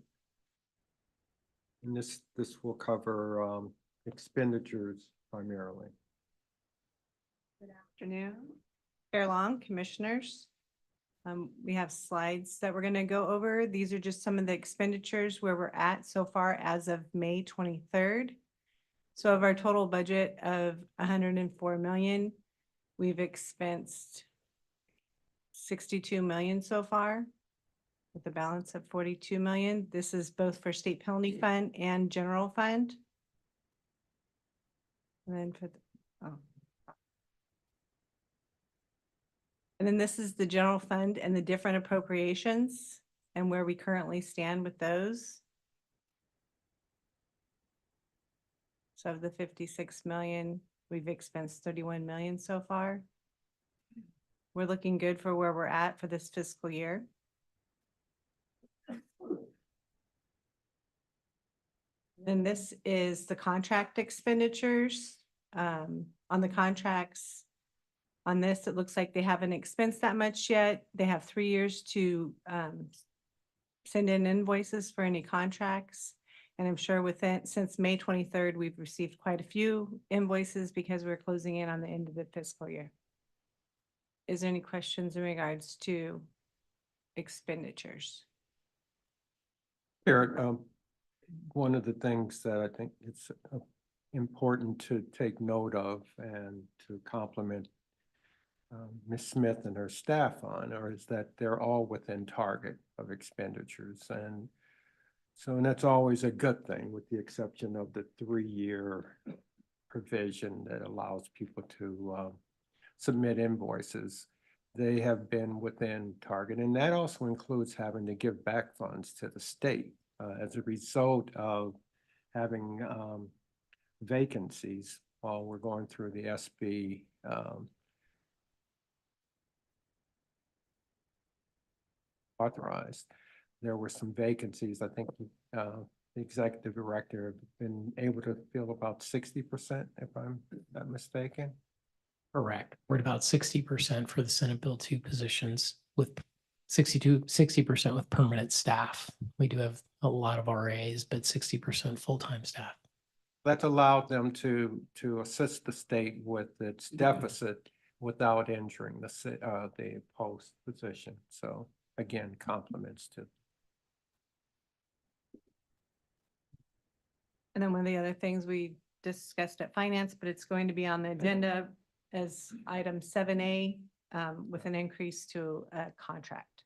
And this will cover expenditures primarily. Good afternoon, Chair Long, Commissioners. We have slides that we're going to go over. These are just some of the expenditures where we're at so far as of May 23rd. So of our total budget of 104 million, we've expensed 62 million so far, with a balance of 42 million. This is both for state penalty fund and general fund. And then for and then this is the general fund and the different appropriations and where we currently stand with those. So of the 56 million, we've expensed 31 million so far. We're looking good for where we're at for this fiscal year. Then this is the contract expenditures. On the contracts, on this, it looks like they haven't expensed that much yet. They have 3 years to send in invoices for any contracts. And I'm sure within, since May 23rd, we've received quite a few invoices because we're closing in on the end of the fiscal year. Is there any questions in regards to expenditures? Eric, one of the things that I think it's important to take note of and to compliment Ms. Smith and her staff on is that they're all within target of expenditures. And so, and that's always a good thing, with the exception of the 3-year provision that allows people to submit invoices. They have been within target, and that also includes having to give back funds to the state as a result of having vacancies while we're going through the SB authorized. There were some vacancies. I think the executive director have been able to fill about 60%, if I'm not mistaken. Correct. We're at about 60% for the Senate Bill 2 positions, with 60% with permanent staff. We do have a lot of RAs, but 60% full-time staff. That's allowed them to assist the state with its deficit without injuring the post position. So again, compliments to. And then one of the other things we discussed at finance, but it's going to be on the agenda as item 7A with an increase to a contract.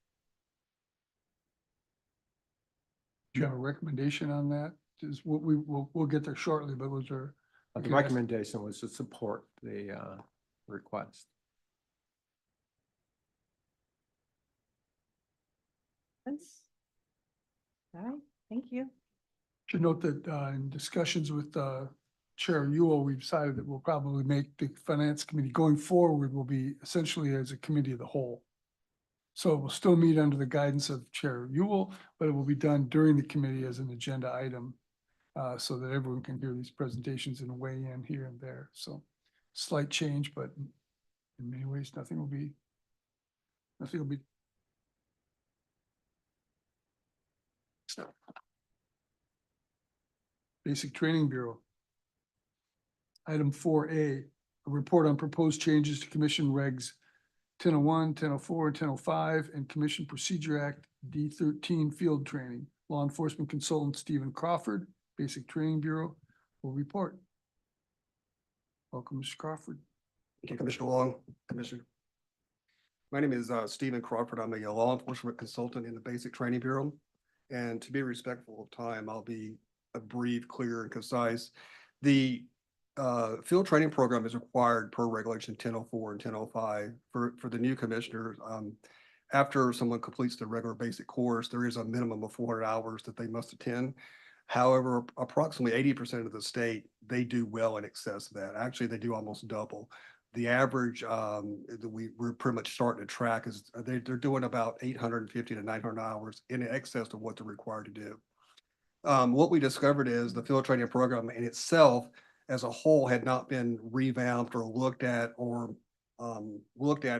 Do you have a recommendation on that? Just we'll get there shortly, but was there? The recommendation was to support the request. All right, thank you. Should note that in discussions with Chair Ewell, we've decided that we'll probably make the Finance Committee going forward will be essentially as a committee of the whole. So it will still meet under the guidance of Chair Ewell, but it will be done during the committee as an agenda item so that everyone can hear these presentations and weigh in here and there. So slight change, but in many ways, nothing will be. Basic Training Bureau. Item 4A, a report on proposed changes to Commission Regs 1001, 1004, 1005, and Commission Procedure Act D13 Field Training. Law Enforcement Consultant Stephen Crawford, Basic Training Bureau, will report. Welcome, Mr. Crawford. Thank you, Commissioner Long, Commissioner. My name is Stephen Crawford. I'm a law enforcement consultant in the Basic Training Bureau. And to be respectful of time, I'll be brief, clear, and concise. The field training program is required per regulation 1004 and 1005 for the new commissioners. After someone completes the regular basic course, there is a minimum of 400 hours that they must attend. However, approximately 80% of the state, they do well in excess of that. Actually, they do almost double. the average that we're pretty much starting to track is they're doing about 850 to 900 hours in excess of what they're required to do. What we discovered is the field training program in itself as a whole had not been revamped or looked at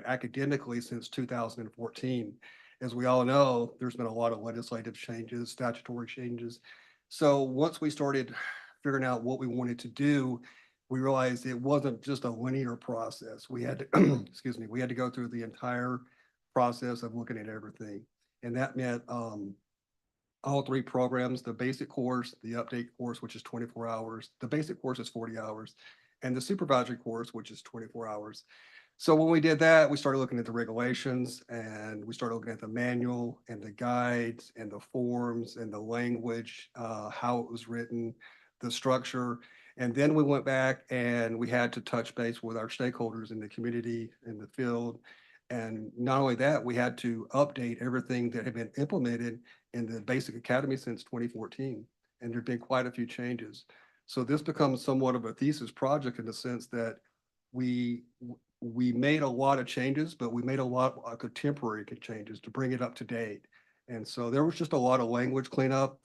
academically since 2014. As we all know, there's been a lot of legislative changes, statutory changes. So once we started figuring out what we wanted to do, we realized it wasn't just a linear process. We had to, excuse me, we had to go through the entire process of looking at everything. And that meant all three programs, the basic course, the update course, which is 24 hours, the basic course is 40 hours, and the supervisory course, which is 24 hours. So when we did that, we started looking at the regulations and we started looking at the manual and the guides and the forms and the language, how it was written, the structure. And then we went back and we had to touch base with our stakeholders in the community, in the field. And not only that, we had to update everything that had been implemented in the Basic Academy since 2014. And there've been quite a few changes. So this becomes somewhat of a thesis project in the sense that we made a lot of changes, but we made a lot of contemporary changes to bring it up to date. And so there was just a lot of language cleanup.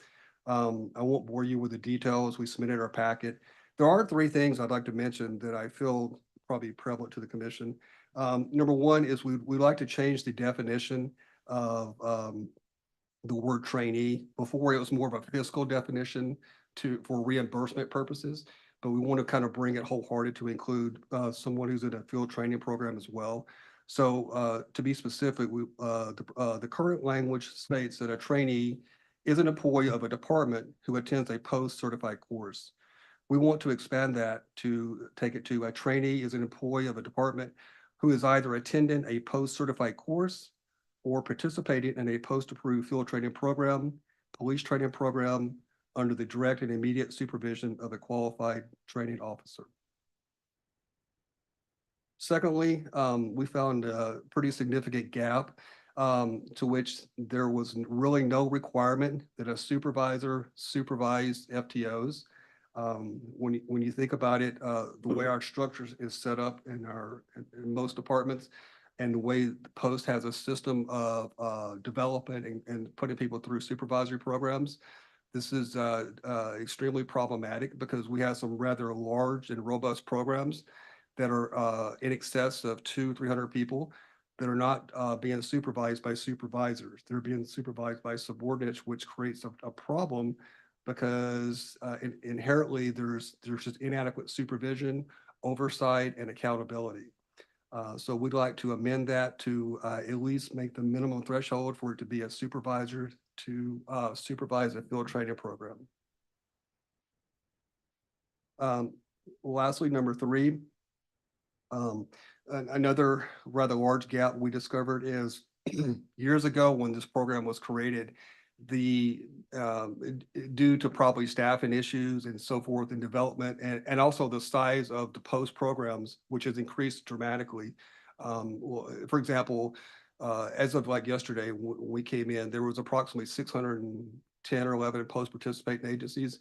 I won't bore you with the details. We submitted our packet. There are three things I'd like to mention that I feel probably prevalent to the commission. Number one is we'd like to change the definition of the word trainee. Before it was more of a fiscal definition for reimbursement purposes, but we want to kind of bring it wholehearted to include someone who's in a field training program as well. So to be specific, the current language states that a trainee is an employee of a department who attends a post-certified course. We want to expand that to take it to a trainee is an employee of a department who is either attending a post-certified course or participating in a post-approved field training program, police training program, under the direct and immediate supervision of a qualified training officer. Secondly, we found a pretty significant gap to which there was really no requirement that a supervisor supervise FTOs. When you think about it, the way our structure is set up in most departments, and the way the post has a system of development and putting people through supervisory programs, this is extremely problematic because we have some rather large and robust programs that are in excess of 200-300 people that are not being supervised by supervisors. They're being supervised by subordinates, which creates a problem because inherently there's just inadequate supervision, oversight, and accountability. So we'd like to amend that to at least make the minimum threshold for it to be a supervisor to supervise a field training program. Lastly, number three, another rather large gap we discovered is years ago when this program was created, due to probably staffing issues and so forth in development and also the size of the post programs, which has increased dramatically. For example, as of like yesterday, when we came in, there was approximately 610 or 11 post participating agencies.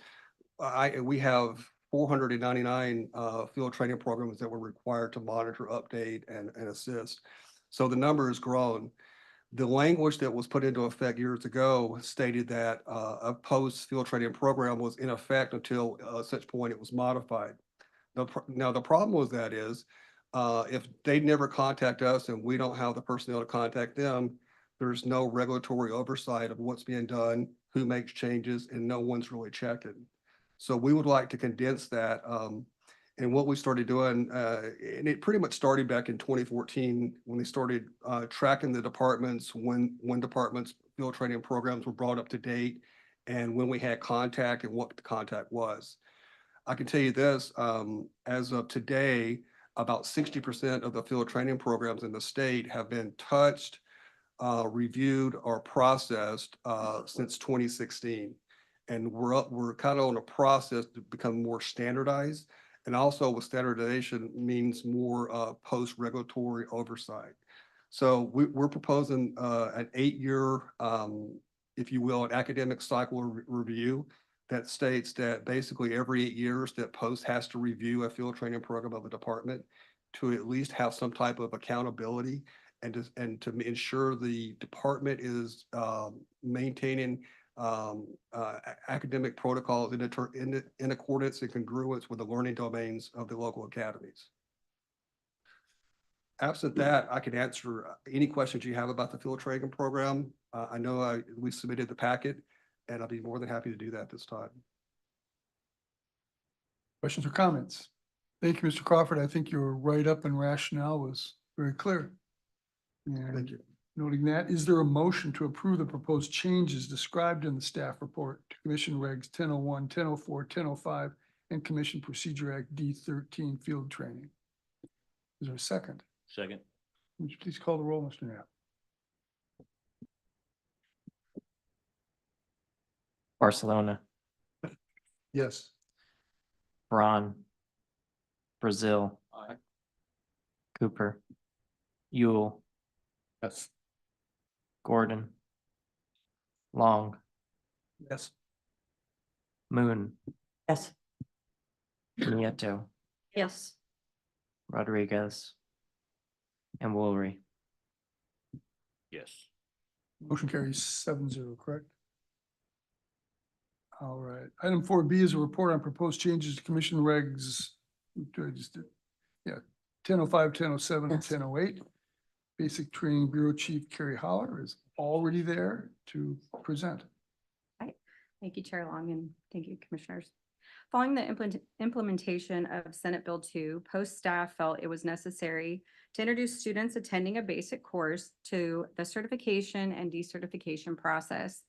We have 499 field training programs that were required to monitor, update, and assist. So the number has grown. The language that was put into effect years ago stated that a post field training program was in effect until such point it was modified. Now the problem with that is if they never contact us and we don't have the personnel to contact them, there's no regulatory oversight of what's being done, who makes changes, and no one's really checking. So we would like to condense that. And what we started doing, and it pretty much started back in 2014 when they started tracking the departments, when departments' field training programs were brought up to date, and when we had contact and what the contact was. I can tell you this, as of today, about 60% of the field training programs in the state have been touched, reviewed, or processed since 2016. And we're kind of on a process to become more standardized. And also with standardization means more post-regulatory oversight. So we're proposing an 8-year, if you will, an academic cycle review that states that basically every 8 years that post has to review a field training program of a department. to at least have some type of accountability and to ensure the department is maintaining academic protocols in accordance and congruence with the learning domains of the local academies. Absent that, I can answer any questions you have about the field training program. I know we submitted the packet, and I'll be more than happy to do that this time. Questions or comments? Thank you, Mr. Crawford. I think your write-up and rationale was very clear. Thank you. Noting that, is there a motion to approve the proposed changes described in the staff report to Commission Regs 1001, 1004, 1005, and Commission Procedure Act D13 field training? Is there a second? Second. Would you please call the roll, Mr. Knapp? Barcelona, Yes. Braun, Brazil, Cooper, Ewell, Yes. Gordon, Long, Yes. Moon, Yes. Nieto, Yes. Rodriguez, and Woolery. Yes. Motion carries 7-0, correct? All right. Item 4B is a report on proposed changes to Commission Regs. Do I just do? Yeah, 1005, 1007, and Yes. 1008. Basic Training Bureau Chief Carrie Holler is already there to present. Thank you, Chair Long, and thank you, Commissioners. Following the implementation of Senate Bill 2, Post staff felt it was necessary to introduce students attending a basic course to the certification and decertification process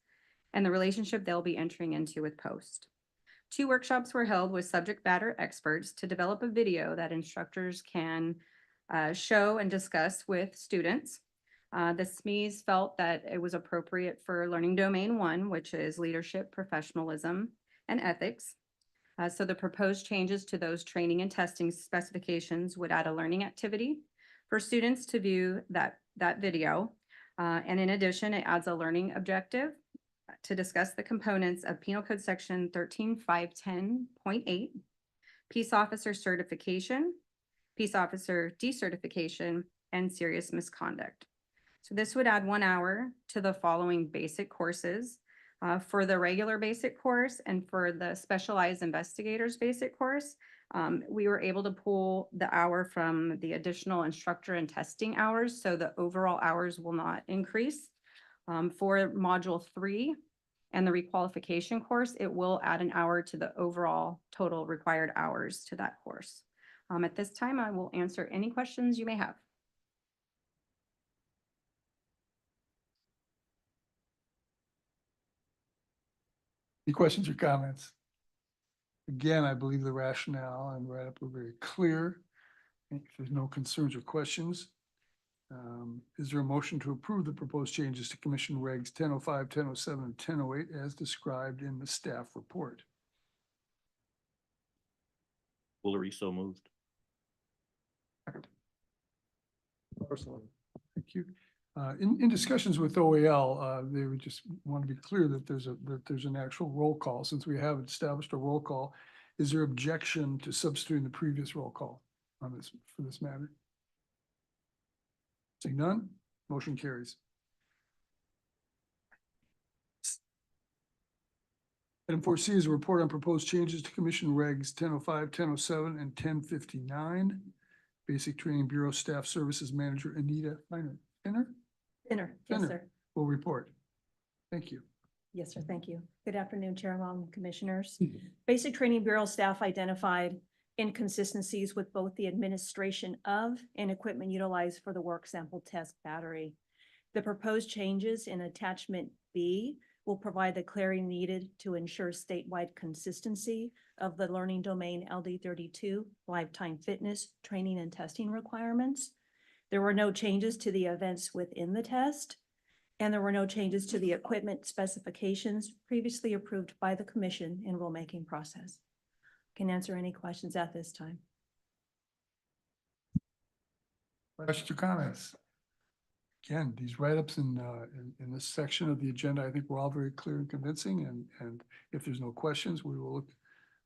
and the relationship they'll be entering into with Post. 2 workshops were held with subject matter experts to develop a video that instructors can show and discuss with students. The SMEs felt that it was appropriate for Learning Domain 1, which is leadership, professionalism, and ethics. So the proposed changes to those training and testing specifications would add a learning activity for students to view that video. And in addition, it adds a learning objective to discuss the components of Penal Code Section 13510.8, peace officer certification, peace officer decertification, and serious misconduct. So this would add 1 hour to the following basic courses. For the regular basic course and for the specialized investigators basic course, we were able to pull the hour from the additional instructor and testing hours, so the overall hours will not increase. For Module 3 and the requalification course, it will add an hour to the overall total required hours to that course. At this time, I will answer any questions you may have. Any questions or comments? Again, I believe the rationale and write-up were very clear. If there's no concerns or questions, is there a motion to approve the proposed changes to Commission Regs 1005, 1007, and 1008 as described in the staff report? Woolery, so moved. Thank you. In discussions with OAL, they would just want to be clear that there's an actual roll call. Since we have established a roll call, is there objection to substituting the previous roll call on this, for this matter? Seeing none, motion carries. Item 4C is a report on proposed changes to Commission Regs 1005, 1007, and 1059. Basic Training Bureau Staff Services Manager Anita Finner Yes, sir. will report. Thank you. Yes, sir. Thank you. Good afternoon, Chair Long, Commissioners. Basic Training Bureau staff identified inconsistencies with both the administration of and equipment utilized for the work sample test battery. The proposed changes in attachment B will provide the clarity needed to ensure statewide consistency of the learning domain LD32 lifetime fitness training and testing requirements. There were no changes to the events within the test, and there were no changes to the equipment specifications previously approved by the commission in rulemaking process. Can answer any questions at this time. Questions or comments? Again, these write-ups in this section of the agenda, I think we're all very clear and convincing, and if there's no questions, we will look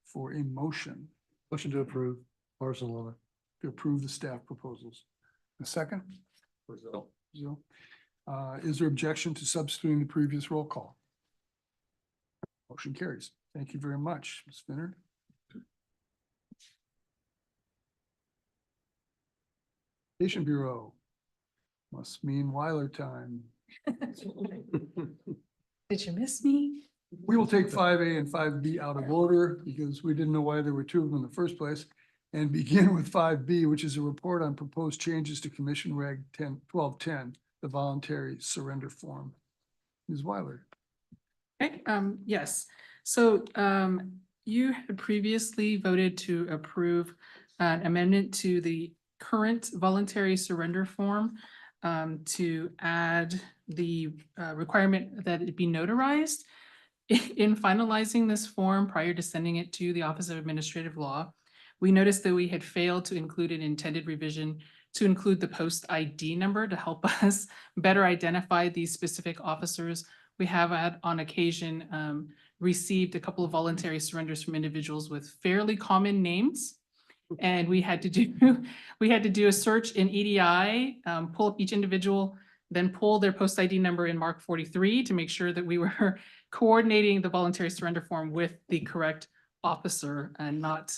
for a motion. Motion to approve. Barcelona. to approve the staff proposals. A second? Brazil. Brazil. Is there objection to substituting the previous roll call? Motion carries. Thank you very much, Ms. Finnerd. Education Bureau. Must mean Weiler time. Did you miss me? We will take 5A and 5B out of order because we didn't know why there were two of them in the first place. And begin with 5B, which is a report on proposed changes to Commission Reg 1210, the voluntary surrender form. Ms. Weiler. Okay, yes. So, you had previously voted to approve an amendment to the current voluntary surrender form to add the requirement that it be notarized. In finalizing this form prior to sending it to the Office of Administrative Law, we noticed that we had failed to include an intended revision to include the post ID number to help us better identify these specific officers. We have had on occasion received a couple of voluntary surrenders from individuals with fairly common names. And we had to do a search in EDI, pull up each individual, then pull their post ID number in Mark 43 to make sure that we were coordinating the voluntary surrender form with the correct officer and not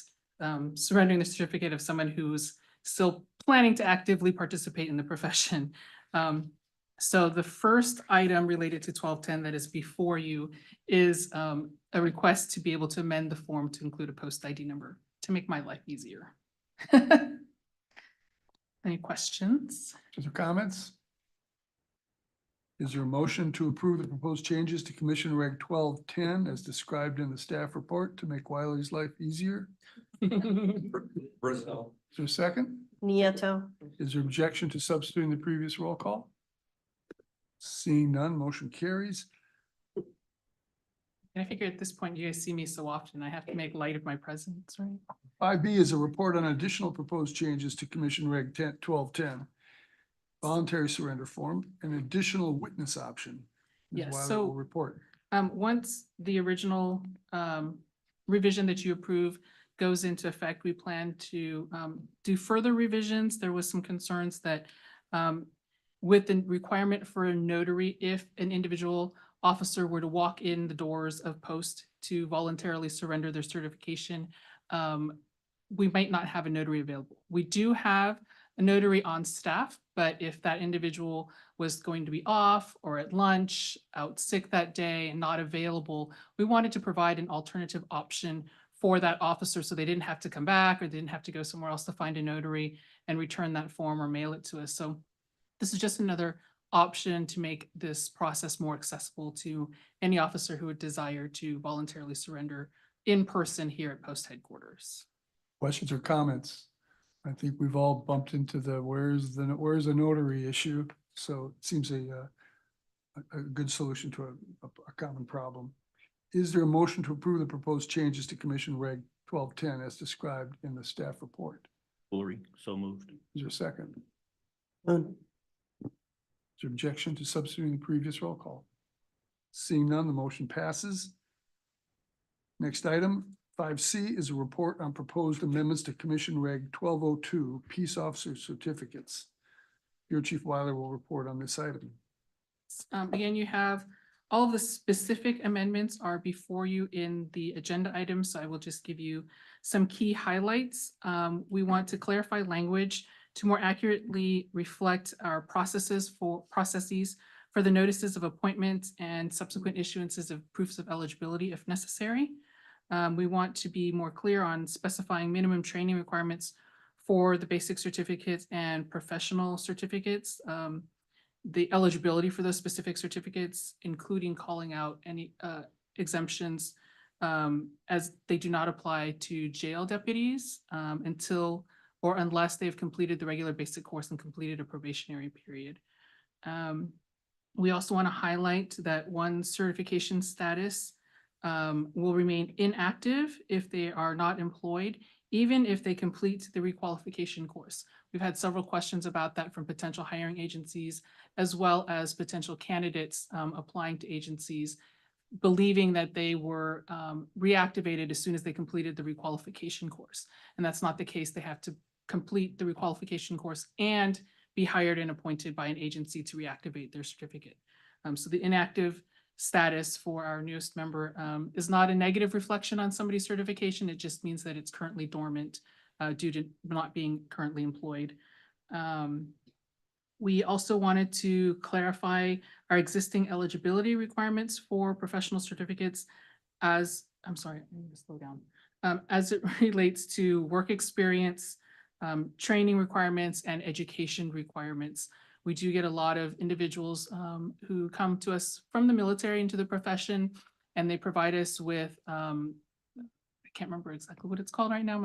surrendering the certificate of someone who's still planning to actively participate in the profession. So the first item related to 1210 that is before you is a request to be able to amend the form to include a post ID number to make my life easier. Any questions? Questions or comments? Is there a motion to approve the proposed changes to Commission Reg 1210 as described in the staff report to make Wiley's life easier? Brazil. Is there a second? Nieto. Is there objection to substituting the previous roll call? Seeing none, motion carries. And I figure at this point, you guys see me so often, I have to make light of my presence, right? 5B is a report on additional proposed changes to Commission Reg 1210. Voluntary surrender form, an additional witness option. Ms. Yes, Weiler so- will report. Once the original revision that you approve goes into effect, we plan to do further revisions. There was some concerns that with the requirement for a notary, if an individual officer were to walk in the doors of post to voluntarily surrender their certification, we might not have a notary available. We do have a notary on staff, but if that individual was going to be off or at lunch, out sick that day and not available, we wanted to provide an alternative option for that officer so they didn't have to come back or they didn't have to go somewhere else to find a notary and return that form or mail it to us. So this is just another option to make this process more accessible to any officer who would desire to voluntarily surrender in person here at post headquarters. Questions or comments? I think we've all bumped into the where's a notary issue. So it seems a good solution to a common problem. Is there a motion to approve the proposed changes to Commission Reg 1210 as described in the staff report? Foolery, so moved. Is there a second? Moon. Is there objection to substituting the previous roll call? Seeing none, the motion passes. Next item, 5C is a report on proposed amendments to Commission Reg 1202, Peace Officer Certificates. Your Chief Weiler will report on this item. Again, you have all of the specific amendments are before you in the agenda items, so I will just give you some key highlights. We want to clarify language to more accurately reflect our processes for the notices of appointment and subsequent issuances of proofs of eligibility if necessary. We want to be more clear on specifying minimum training requirements for the basic certificates and professional certificates. The eligibility for those specific certificates, including calling out any exemptions as they do not apply to jail deputies until or unless they've completed the regular basic course and completed a probationary period. We also want to highlight that one certification status will remain inactive if they are not employed, even if they complete the requalification course. We've had several questions about that from potential hiring agencies, as well as potential candidates applying to agencies, believing that they were reactivated as soon as they completed the requalification course. And that's not the case. They have to complete the requalification course and be hired and appointed by an agency to reactivate their certificate. So the inactive status for our newest member is not a negative reflection on somebody's certification. It just means that it's currently dormant due to not being currently employed. We also wanted to clarify our existing eligibility requirements for professional certificates as, I'm sorry, I need to slow down. As it relates to work experience, training requirements, and education requirements. We do get a lot of individuals who come to us from the military into the profession, and they provide us with, I can't remember exactly what it's called right now,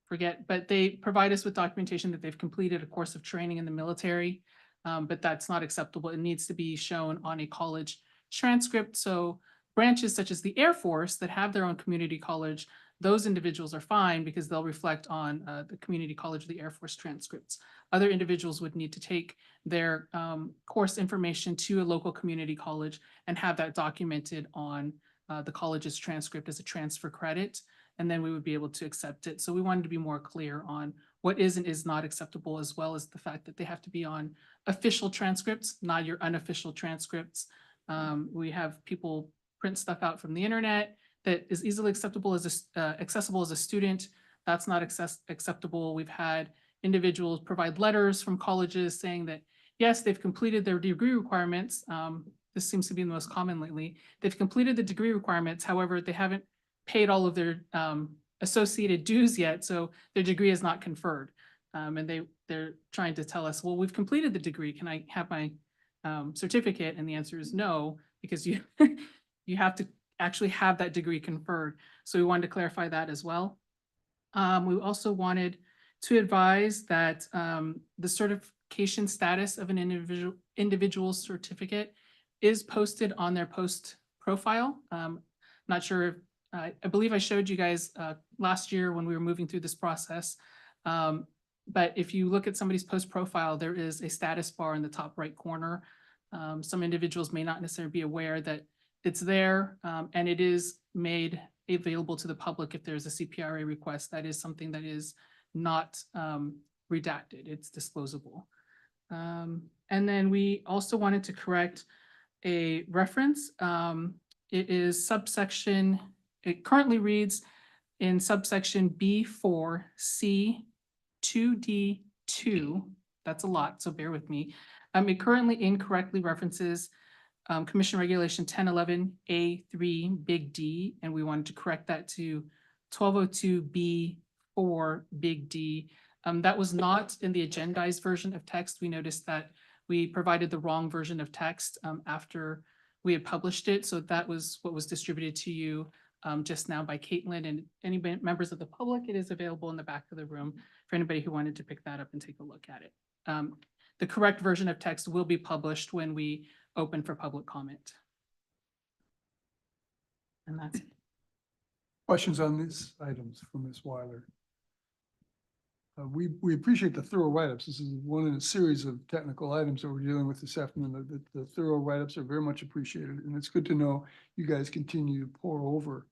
forget, but they provide us with documentation that they've completed a course of training in the military, but that's not acceptable. It needs to be shown on a college transcript. So branches such as the Air Force that have their own community college, those individuals are fine because they'll reflect on the community college, the Air Force transcripts. Other individuals would need to take their course information to a local community college and have that documented on the college's transcript as a transfer credit, and then we would be able to accept it. So we wanted to be more clear on what is and is not acceptable, as well as the fact that they have to be on official transcripts, not your unofficial transcripts. We have people print stuff out from the internet that is easily acceptable as accessible as a student. That's not acceptable. We've had individuals provide letters from colleges saying that, yes, they've completed their degree requirements. This seems to be the most common lately. They've completed the degree requirements. However, they haven't paid all of their associated dues yet, so their degree is not conferred. And they're trying to tell us, well, we've completed the degree. Can I have my certificate? And the answer is no, because you you have to actually have that degree conferred. So we wanted to clarify that as well. We also wanted to advise that the certification status of an individual certificate is posted on their post profile. Not sure if, I believe I showed you guys last year when we were moving through this process. But if you look at somebody's post profile, there is a status bar in the top right corner. Some individuals may not necessarily be aware that it's there, and it is made available to the public if there's a CPRA request. That is something that is not redacted. It's disclosable. And then we also wanted to correct a reference. It is subsection, it currently reads in subsection B4C 2D2. That's a lot, so bear with me. It currently incorrectly references Commission Regulation 1011A3 Big D, and we wanted to correct that to 1202B4 Big D. That was not in the agendized version of text. We noticed that we provided the wrong version of text after we had published it. So that was what was distributed to you just now by Caitlin, and any members of the public. It is available in the back of the room for anybody who wanted to pick that up and take a look at it. The correct version of text will be published when we open for public comment. And that's it. Questions on these items from Ms. Weiler? We appreciate the thorough write-ups. This is one in a series of technical items that we're dealing with this afternoon. The thorough write-ups are very much appreciated, and it's good to know you guys continue to pour over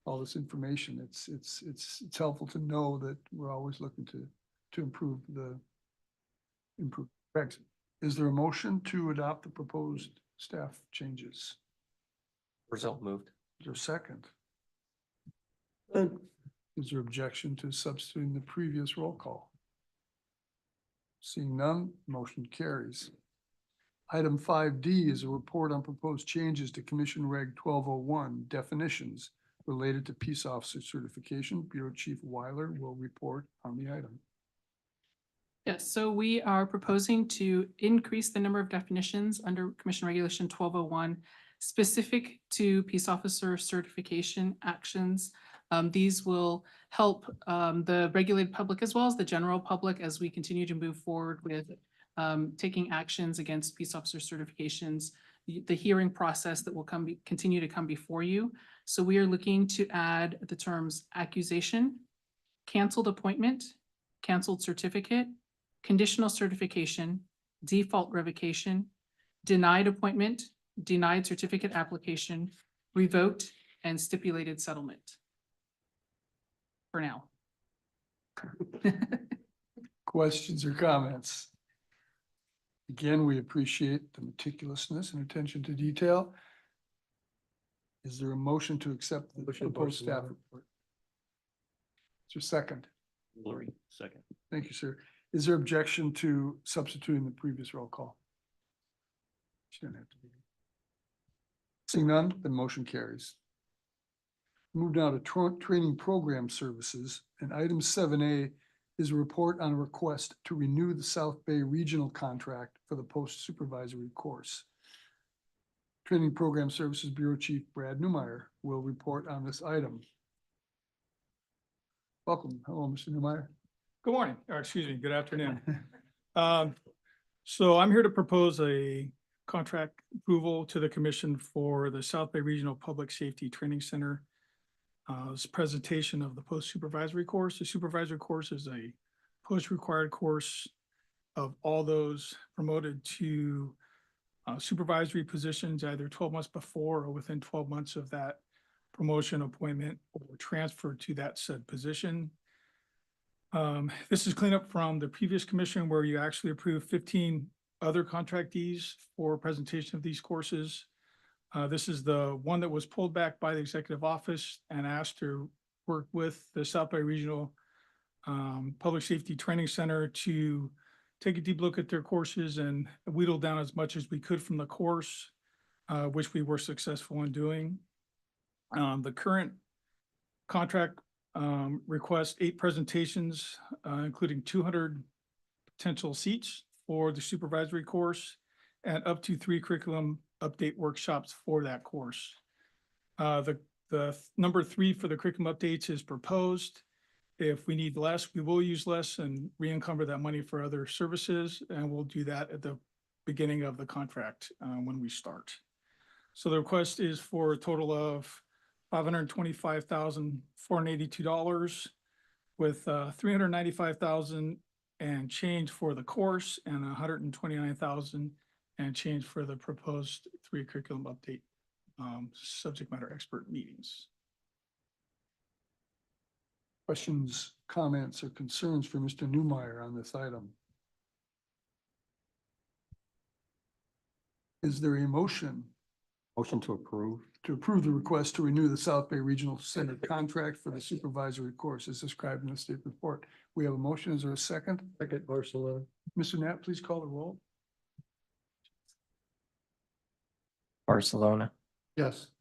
all this information. It's helpful to know that we're always looking to improve specs. Is there a motion to adopt the proposed staff changes? Result moved. Is there a second? Good. Is there objection to substituting the previous roll call? Seeing none, motion carries. Item 5D is a report on proposed changes to Commission Reg 1201 definitions related to peace officer certification. Bureau Chief Weiler will report on the item. Yes, so we are proposing to increase the number of definitions under Commission Regulation 1201 specific to peace officer certification actions. These will help the regulated public as well as the general public as we continue to move forward with taking actions against peace officer certifications, the hearing process that will continue to come before you. So we are looking to add the terms accusation, canceled appointment, canceled certificate, conditional certification, default revocation, denied appointment, denied certificate application, revoked, and stipulated settlement. For now. Questions or comments? Again, we appreciate the meticulousness and attention to detail. Is there a motion to accept the proposed staff report? Is there a second? Lori, second. Thank you, sir. Is there objection to substituting the previous roll call? Shouldn't have to be. Seeing none, the motion carries. Move now to training program services, and item 7A is a report on a request to renew the South Bay Regional contract for the post-supervisory course. Training Program Services Bureau Chief Brad Newmeyer will report on this item. Welcome. Hello, Mr. Newmeyer. Good morning, or excuse me, good afternoon. So I'm here to propose a contract approval to the commission for the South Bay Regional Public Safety Training Center. This presentation of the post-supervisory course. The supervisory course is a post-required course of all those promoted to supervisory positions, either 12 months before or within 12 months of that promotion, appointment, or transfer to that said position. This is cleanup from the previous commission where you actually approved 15 other contractees for presentation of these courses. This is the one that was pulled back by the executive office and asked to work with the South Bay Regional Public Safety Training Center to take a deep look at their courses and whittle down as much as we could from the course, which we were successful in doing. The current contract requests 8 presentations, including 200 potential seats for the supervisory course and up to 3 curriculum update workshops for that course. The number 3 for the curriculum updates is proposed. If we need less, we will use less and re-encumber that money for other services, and we'll do that at the beginning of the contract when we start. So the request is for a total of $525,482 with $395,000 and change for the course and $129,000 and change for the proposed 3 curriculum update subject matter expert meetings. Questions, comments, or concerns for Mr. Newmeyer on this item? Is there a motion? Motion to approve. To approve the request to renew the South Bay Regional Center contract for the supervisory course as described in the state report. We have a motion. Is there a second? Second, Barcelona. Mr. Knapp, please call the roll. Barcelona, Yes.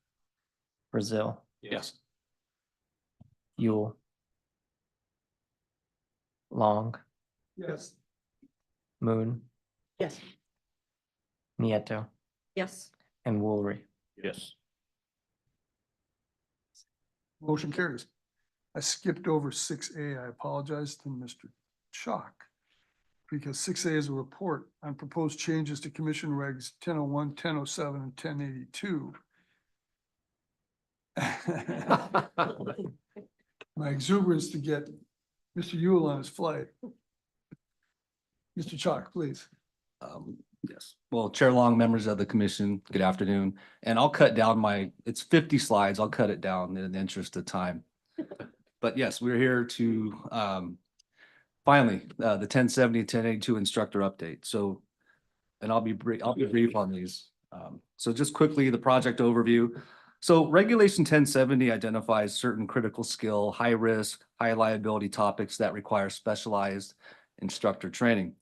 Brazil, Yes. Yule, Long, Yes. Moon, Yes. Nieto, Yes. and Woolry. Yes. Motion carries. I skipped over 6A. I apologize to Mr. Chalk. Because 6A is a report on proposed changes to commission regs 1001, 1007, and 1082. My exuberance to get Mr. Yule on his flight. Mr. Chalk, please. Yes. Well, Chair Long, members of the commission, good afternoon. And I'll cut down it's 50 slides. I'll cut it down in the interest of time. But yes, we're here to finally, the 1070, 1082 instructor update. So, and I'll be brief on these. So just quickly, the project overview. So Regulation 1070 identifies certain critical skill, high risk, high liability topics that require specialized instructor training.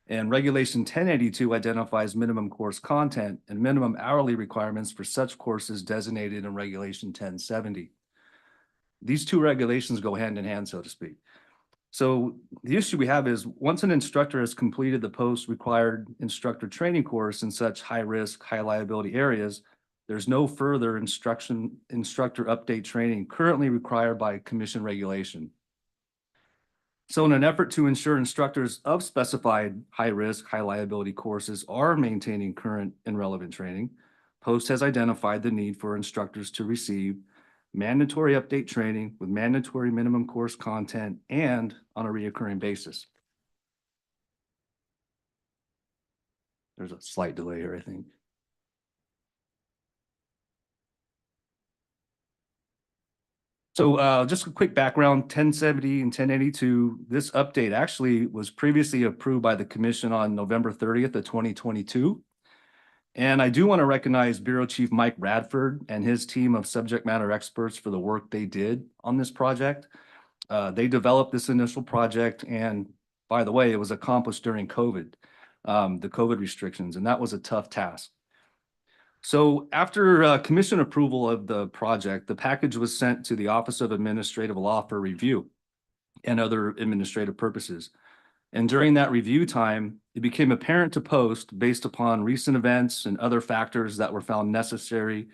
And Regulation 1082 identifies minimum course content and minimum hourly requirements for such courses designated in Regulation 1070. These two regulations go hand in hand, so to speak. So the issue we have is once an instructor has completed the post-required instructor training course in such high risk, high liability areas, there's no further instructor update training currently required by commission regulation. So in an effort to ensure instructors of specified high risk, high liability courses are maintaining current and relevant training, POST has identified the need for instructors to receive mandatory update training with mandatory minimum course content and on a reoccurring basis. There's a slight delay here, I think. So just a quick background, 1070 and 1082, this update actually was previously approved by the commission on November 30th of 2022. And I do want to recognize Bureau Chief Mike Radford and his team of subject matter experts for the work they did on this project. They developed this initial project, and by the way, it was accomplished during COVID, the COVID restrictions, and that was a tough task. So after commission approval of the project, the package was sent to the Office of Administrative Law for review and other administrative purposes. And during that review time, it became apparent to Post, based upon recent events and other factors that were found necessary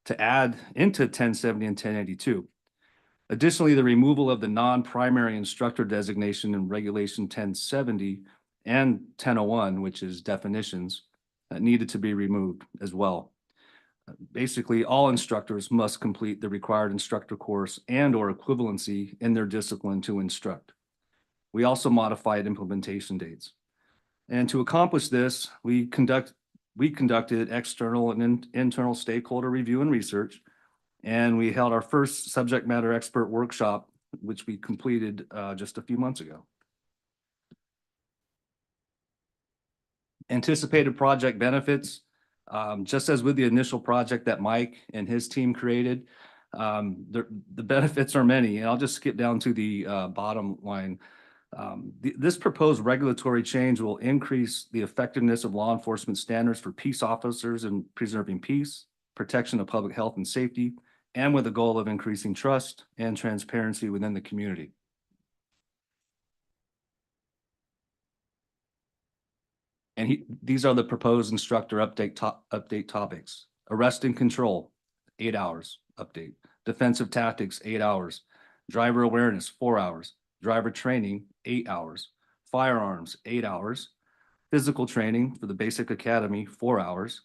to add into 1070 and 1082. Additionally, the removal of the non-primary instructor designation in Regulation 1070 and 1001, which is definitions, needed to be removed as well. Basically, all instructors must complete the required instructor course and/or equivalency in their discipline to instruct. We also modified implementation dates. And to accomplish this, we conducted external and internal stakeholder review and research, and we held our first subject matter expert workshop, which we completed just a few months ago. Anticipated project benefits, just as with the initial project that Mike and his team created, the benefits are many, and I'll just skip down to the bottom line. This proposed regulatory change will increase the effectiveness of law enforcement standards for peace officers in preserving peace, protection of public health and safety, and with the goal of increasing trust and transparency within the community. And these are the proposed instructor update topics. Arrest and control, 8 hours update. Defensive tactics, 8 hours. Driver awareness, 4 hours. Driver training, 8 hours. Firearms, 8 hours. Physical training for the basic academy, 4 hours.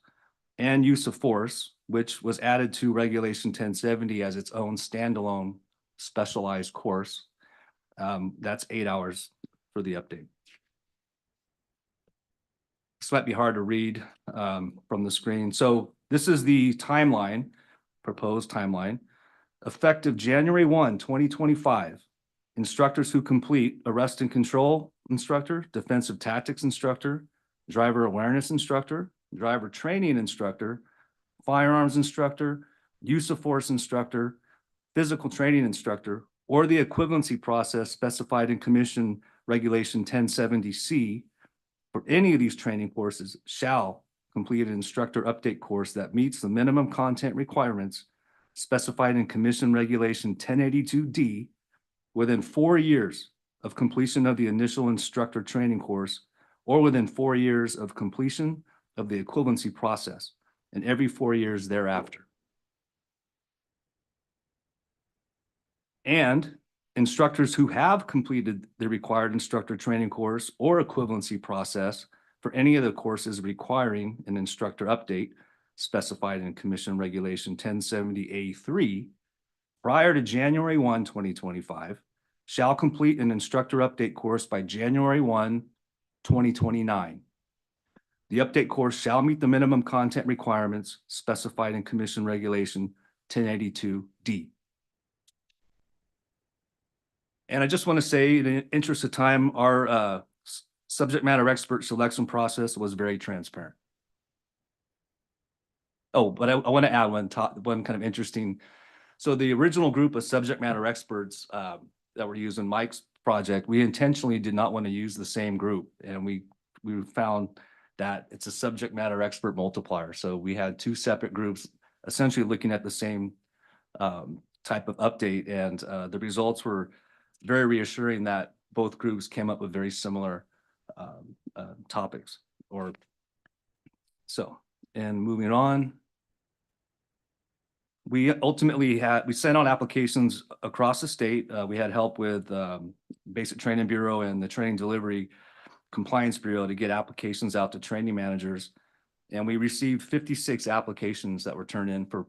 And use of force, which was added to Regulation 1070 as its own standalone specialized course. That's 8 hours for the update. This might be hard to read from the screen. So this is the timeline, proposed timeline. Effective January 1, 2025, instructors who complete arrest and control instructor, defensive tactics instructor, driver awareness instructor, driver training instructor, firearms instructor, use of force instructor, physical training instructor, or the equivalency process specified in Commission Regulation 1070C for any of these training courses shall complete an instructor update course that meets the minimum content requirements specified in Commission Regulation 1082D within 4 years of completion of the initial instructor training course or within 4 years of completion of the equivalency process and every 4 years thereafter. And instructors who have completed the required instructor training course or equivalency process for any of the courses requiring an instructor update specified in Commission Regulation 1070A3 prior to January 1, 2025, shall complete an instructor update course by January 1, 2029. The update course shall meet the minimum content requirements specified in Commission Regulation 1082D. And I just want to say, in the interest of time, our subject matter expert selection process was very transparent. Oh, but I want to add one kind of interesting. So the original group of subject matter experts that were used in Mike's project, we intentionally did not want to use the same group. And we found that it's a subject matter expert multiplier. So we had two separate groups essentially looking at the same type of update. And the results were very reassuring that both groups came up with very similar topics. And moving on, we ultimately we sent out applications across the state. We had help with Basic Training Bureau and the Training Delivery Compliance Bureau to get applications out to training managers. And we received 56 applications that were turned in for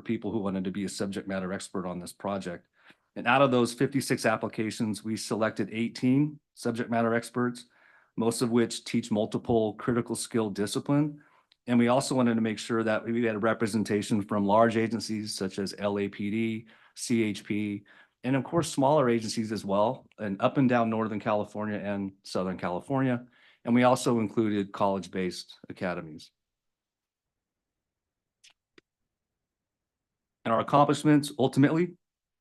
people who wanted to be a subject matter expert on this project. And out of those 56 applications, we selected 18 subject matter experts, most of which teach multiple critical skill discipline. And we also wanted to make sure that we had a representation from large agencies such as LAPD, CHP, and of course, smaller agencies as well, and up and down Northern California and Southern California. And we also included college-based academies. And our accomplishments, ultimately,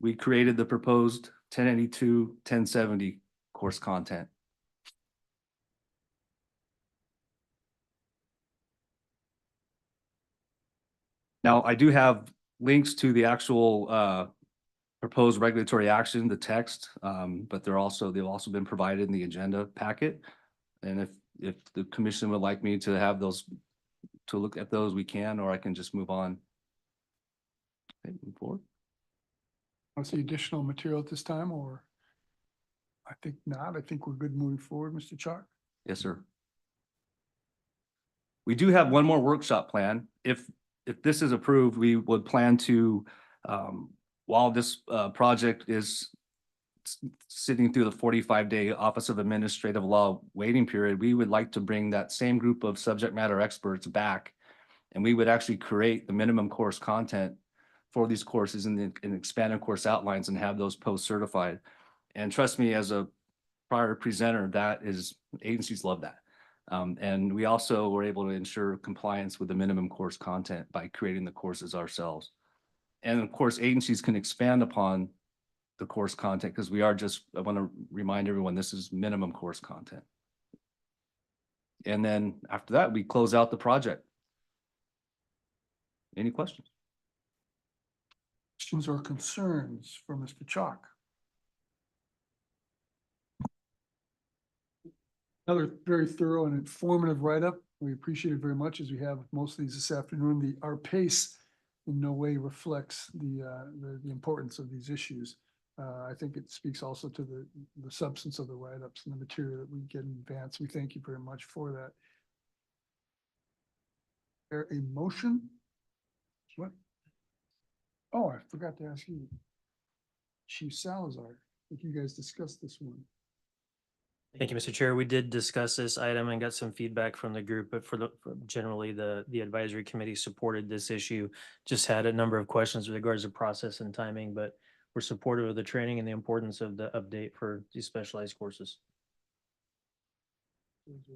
we created the proposed 1082, 1070 course content. Now, I do have links to the actual proposed regulatory action, the text, but they've also been provided in the agenda packet. And if the commission would like me to have those, to look at those, we can, or I can just move on. Okay, move forward. Want to see additional material at this time, or? I think not. I think we're good moving forward, Mr. Chalk. Yes, sir. We do have one more workshop plan. If this is approved, we would plan to, while this project is sitting through the 45-day Office of Administrative Law waiting period, we would like to bring that same group of subject matter experts back. And we would actually create the minimum course content for these courses and expanded course outlines and have those post-certified. And trust me, as a prior presenter, agencies love that. And we also were able to ensure compliance with the minimum course content by creating the courses ourselves. And of course, agencies can expand upon the course content because I want to remind everyone, this is minimum course content. And then after that, we close out the project. Any questions? Questions or concerns for Mr. Chalk? Another very thorough and informative write-up. We appreciate it very much, as we have most of these this afternoon. Our pace in no way reflects the importance of these issues. I think it speaks also to the substance of the write-ups and the material that we get in advance. We thank you very much for that. There a motion? What? Oh, I forgot to ask you. Chief Salazar, I think you guys discussed this one. Thank you, Mr. Chair. We did discuss this item and got some feedback from the group, but generally the advisory committee supported this issue. Just had a number of questions with regards to process and timing, but we're supportive of the training and the importance of the update for these specialized courses.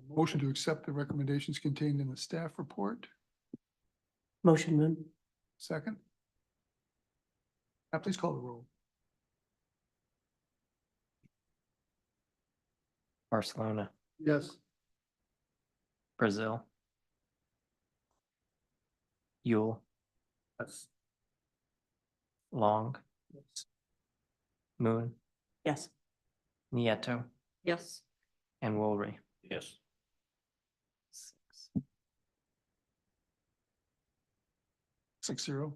Motion to accept the recommendations contained in the staff report. Motion, Moon. Second. Now please call the roll. Barcelona, Yes. Brazil, Yule, Yes. Long, Moon, Yes. Nieto, Yes. and Woolry. Yes. 6-0.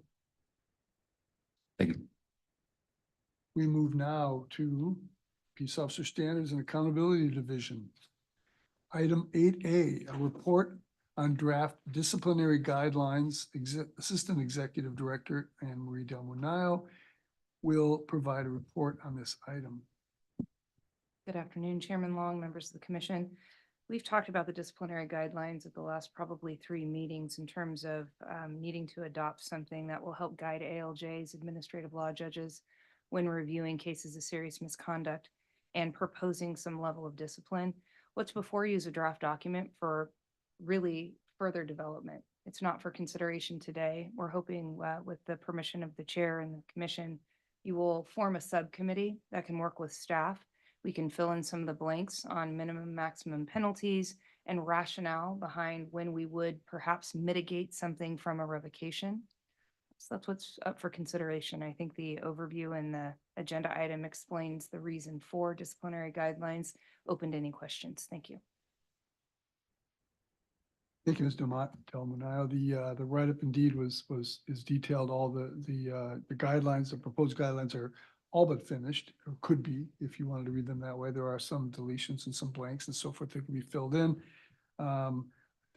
Thank you. We move now to Peace Officer Standards and Accountability Division. Item 8A, a report on draft disciplinary guidelines. Assistant Executive Director Anne Marie Del Munayo will provide a report on this item. Good afternoon, Chairman Long, members of the commission. We've talked about the disciplinary guidelines at the last probably 3 meetings in terms of needing to adopt something that will help guide ALJs, administrative law judges, when reviewing cases of serious misconduct and proposing some level of discipline. What's before you is a draft document for really further development. It's not for consideration today. We're hoping with the permission of the chair and the commission, you will form a subcommittee that can work with staff. We can fill in some of the blanks on minimum, maximum penalties and rationale behind when we would perhaps mitigate something from a revocation. So that's what's up for consideration. I think the overview and the agenda item explains the reason for disciplinary guidelines. Open to any questions. Thank you. Thank you, Ms. Del Munayo. The write-up indeed is detailed. All the guidelines, the proposed guidelines are all but finished, or could be, if you wanted to read them that way. There are some deletions and some blanks and so forth that can be filled in. I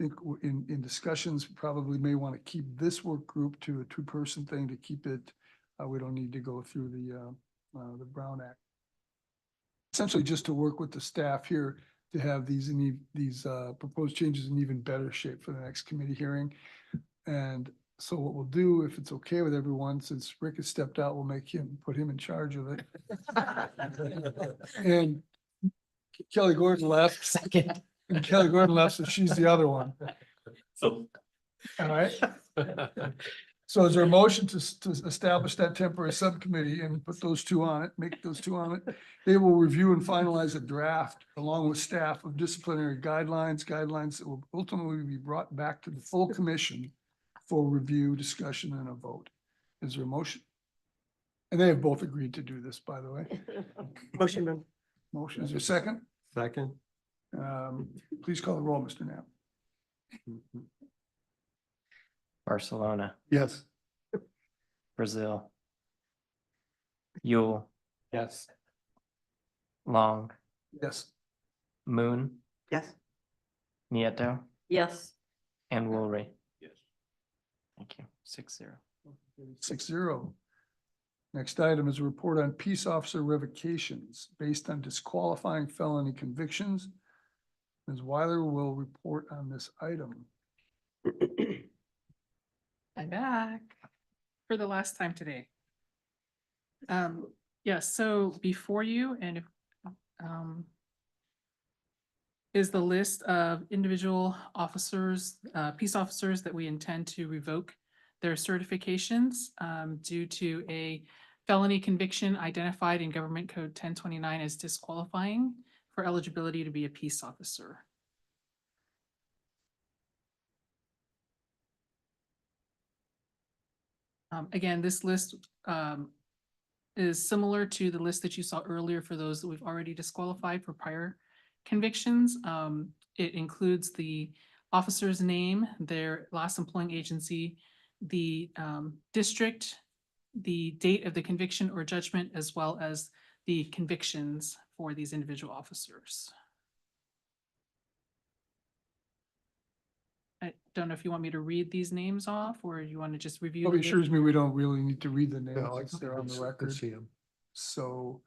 think in discussions, probably may want to keep this work group to a 2-person thing to keep it. We don't need to go through the Brown Act. Essentially, just to work with the staff here to have these proposed changes in even better shape for the next committee hearing. And So what we'll do, if it's okay with everyone, since Rick has stepped out, we'll put him in charge of it. And Kelly Gordon left. Second. And Kelly Gordon left, so she's the other one. So All right. So is there a motion to establish that temporary subcommittee and put those two on it, make those two on it? They will review and finalize a draft along with staff of disciplinary guidelines that will ultimately be brought back to the full commission for review, discussion, and a vote. Is there a motion? And they have both agreed to do this, by the way. Motion, ma'am. Motion, is there a second? Second. Please call the roll, Mr. Knapp. Barcelona, Yes. Brazil, Yule, Yes. Long, Yes. Moon, Yes. Nieto, Yes. and Woolry. yes. Thank you. 6-0. 6-0. Next item is a report on peace officer revocations based on disqualifying felony convictions. Ms. Weiler will report on this item. I'm back for the last time today. Yes, so before you and if, is the list of individual officers, peace officers that we intend to revoke their certifications due to a felony conviction identified in Government Code 1029 as disqualifying for eligibility to be a peace officer. Again, this list is similar to the list that you saw earlier for those that we've already disqualified for prior convictions. It includes the officer's name, their last employing agency, the district, the date of the conviction or judgment, as well as the convictions for these individual officers. I don't know if you want me to read these names off or you want to just review. Probably the assures me we don't really need to read the names. No, I since they're on the can record. see 'em. So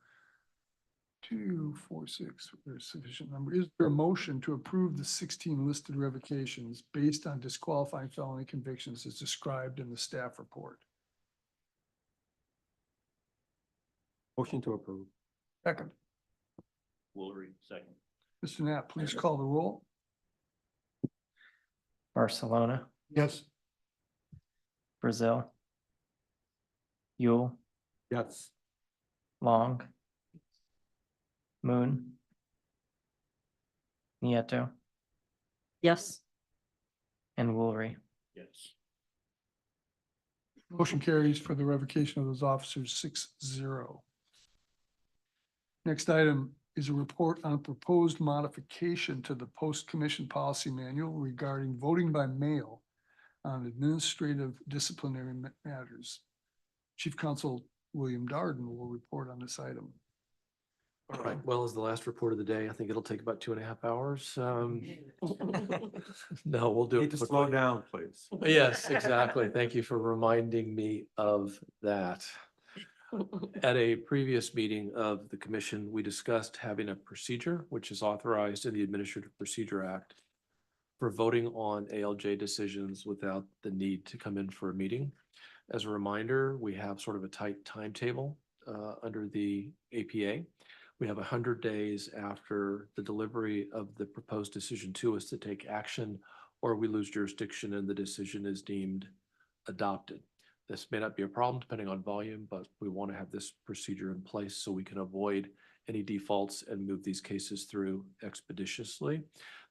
2, 4, 6, there's sufficient number. Is there a motion to approve the 16 listed revocations based on disqualifying felony convictions as described in the staff report? Motion to approve. Second. Woolry, second. Mr. Knapp, please call the roll. Barcelona, Yes. Brazil, Yule, Yes. Long, Moon, Nieto, Yes. and Woolry. Yes. Motion carries for the revocation of those officers 6-0. Next item is a report on a proposed modification to the post-commission policy manual regarding voting by mail on administrative disciplinary matters. Chief Counsel William Darden will report on this item. All right, well, as the last report of the day, I think it'll take about 2.5 hours. No, we'll do it. Need to quickly. slow down, please. Yes, exactly. Thank you for reminding me of that. At a previous meeting of the commission, we discussed having a procedure which is authorized in the Administrative Procedure Act for voting on ALJ decisions without the need to come in for a meeting. As a reminder, we have sort of a tight timetable under the APA. We have 100 days after the delivery of the proposed decision to us to take action, or we lose jurisdiction and the decision is deemed adopted. This may not be a problem depending on volume, but we want to have this procedure in place so we can avoid any defaults and move these cases through expeditiously.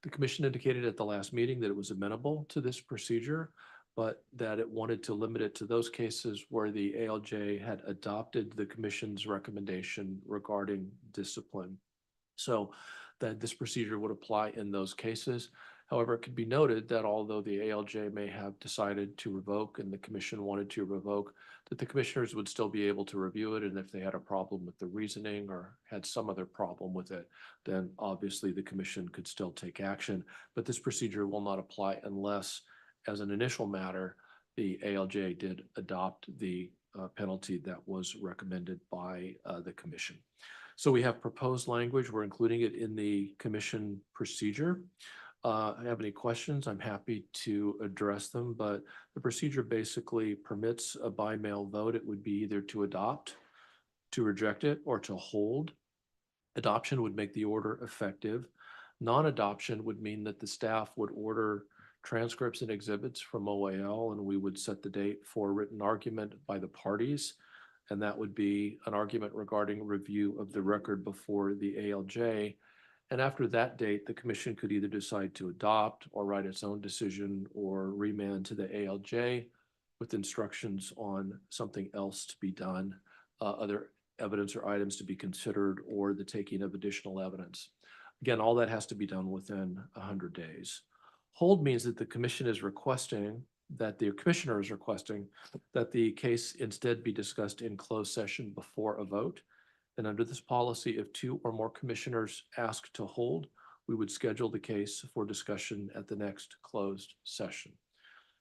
The commission indicated at the last meeting that it was amenable to this procedure, but that it wanted to limit it to those cases where the ALJ had adopted the commission's recommendation regarding discipline. So that this procedure would apply in those cases. However, it could be noted that although the ALJ may have decided to revoke and the commission wanted to revoke, that the commissioners would still be able to review it. And if they had a problem with the reasoning or had some other problem with it, then obviously the commission could still take action. But this procedure will not apply unless, as an initial matter, the ALJ did adopt the penalty that was recommended by the commission. So we have proposed language. We're including it in the commission procedure. have any questions, I'm happy to address them, but the procedure basically permits a by mail vote. It would be either to adopt, to reject it, or to hold. Adoption would make the order effective. Non-adoption would mean that the staff would order transcripts and exhibits from OAL, and we would set the date for written argument by the parties. And that would be an argument regarding review of the record before the ALJ. And after that date, the commission could either decide to adopt or write its own decision or remand to the ALJ with instructions on something else to be done, other evidence or items to be considered, or the taking of additional evidence. Again, all that has to be done within 100 days. Hold means that the commission is requesting that the commissioner is requesting that the case instead be discussed in closed session before a vote. And under this policy, if 2 or more commissioners ask to hold, we would schedule the case for discussion at the next closed session.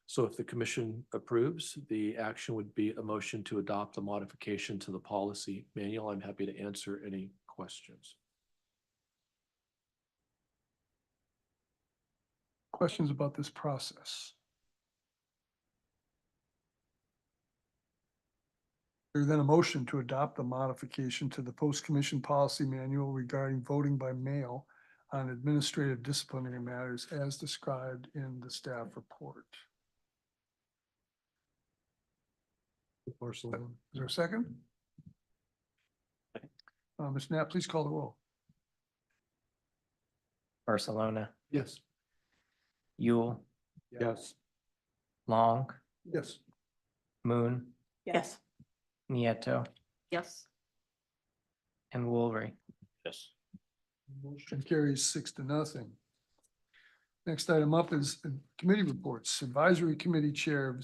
So if the commission approves, the action would be a motion to adopt a modification to the policy manual. I'm happy to answer any questions. Questions about this process? There's then a motion to adopt the modification to the post-commission policy manual regarding voting by mail on administrative disciplinary matters as described in the staff report. Is there a second? Ms. Knapp, please call the roll. Barcelona, Yes. Yule, Yes. Long, Yes. Moon, Yes. Nieto, Yes. and Woolry. Yes. Motion carries 6-0. Next item up is committee reports. Advisory Committee Chair,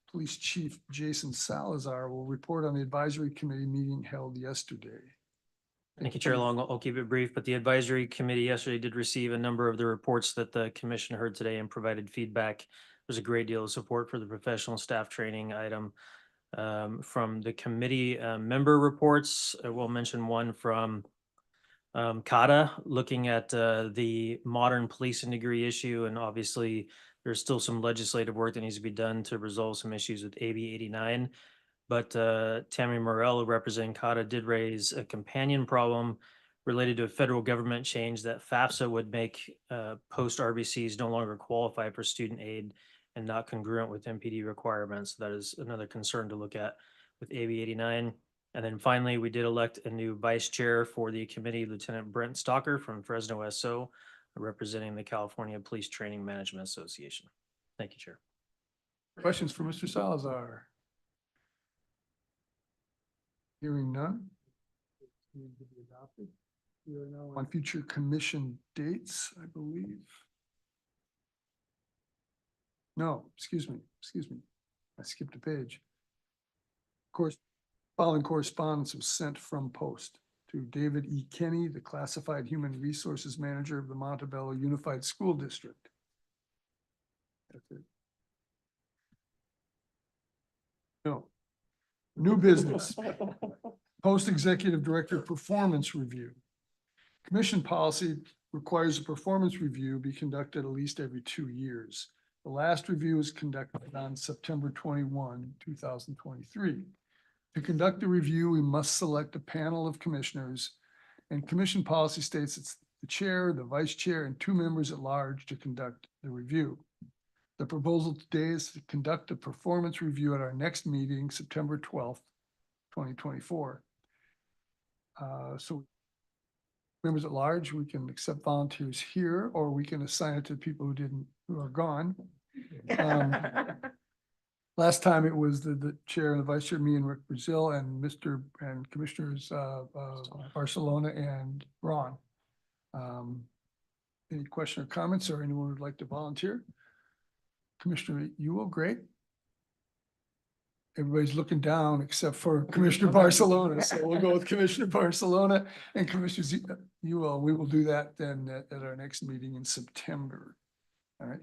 Police Chief Jason Salazar will report on the advisory committee meeting held yesterday. Thank you, Chair Long. I'll keep it brief, but the advisory committee yesterday did receive a number of the reports that the commission heard today and provided feedback. There's a great deal of support for the professional staff training item. From the committee member reports, I will mention one from CADA, looking at the modern policing degree issue, and obviously there's still some legislative work that needs to be done to resolve some issues with AB 89. But Tammy Morell, representing CADA, did raise a companion problem related to a federal government change that FAFSA would make post-RBCs no longer qualify for student aid and not congruent with MPD requirements. That is another concern to look at with AB 89. And then finally, we did elect a new vice chair for the committee, Lieutenant Brent Stalker from Fresno SO, representing the California Police Training Management Association. Thank you, Chair. Questions for Mr. Salazar? Hearing none. We are now on future commission dates, I believe. No, excuse me. I skipped a page. Of course, following correspondence was sent from Post to David E. Kenny, the Classified Human Resources Manager of the Montebello Unified School District. That's it. No. New business. Post Executive Director Performance Review. Commission policy requires a performance review be conducted at least every 2 years. The last review was conducted on September 21, 2023. To conduct the review, we must select a panel of commissioners, and commission policy states it's the chair, the vice chair, and 2 members at large to conduct the review. The proposal today is to conduct a performance review at our next meeting, September 12th, 2024. So members at large, we can accept volunteers here, or we can assign it to people who are gone. Last time it was the chair and the vice chair, me and Rick Brazil, and Commissioners Barcelona and Ron. Any question or comments, or anyone would like to volunteer? Commissioner Ewell, great. Everybody's looking down except for Commissioner Barcelona, so we'll go with Commissioner Barcelona and Commissioner Ewell. We will do that then at our next meeting in September. All right.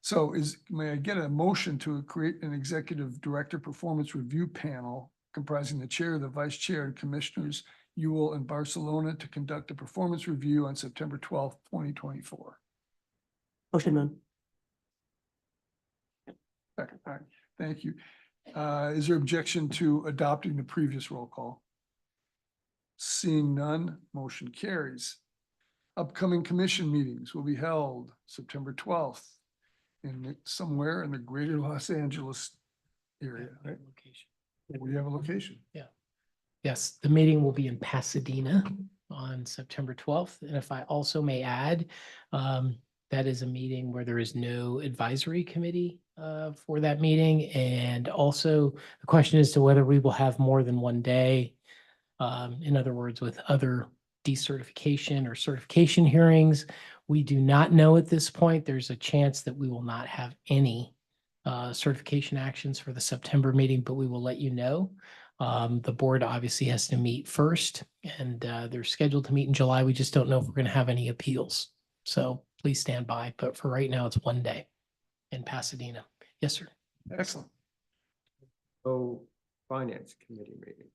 So may I get a motion to create an executive director performance review panel comprising the chair, the vice chair, and Commissioners Ewell and Barcelona to conduct a performance review on September 12th, 2024. Motion Moon. Second, all right, thank you. Is there objection to adopting the previous roll call? Seeing none, motion carries. Upcoming commission meetings will be held September 12th somewhere in the greater Los Angeles area, right? We have a location. Yeah. Yes, the meeting will be in Pasadena on September 12th. And if I also may add, that is a meeting where there is no advisory committee for that meeting. And also the question as to whether we will have more than one day. In other words, with other decertification or certification hearings, we do not know at this point. There's a chance that we will not have any certification actions for the September meeting, but we will let you know. The board obviously has to meet first, and they're scheduled to meet in July. We just don't know if we're going to have any appeals. So please stand by. But for right now, it's one day in Pasadena. Yes, sir. Excellent. So finance committee meeting,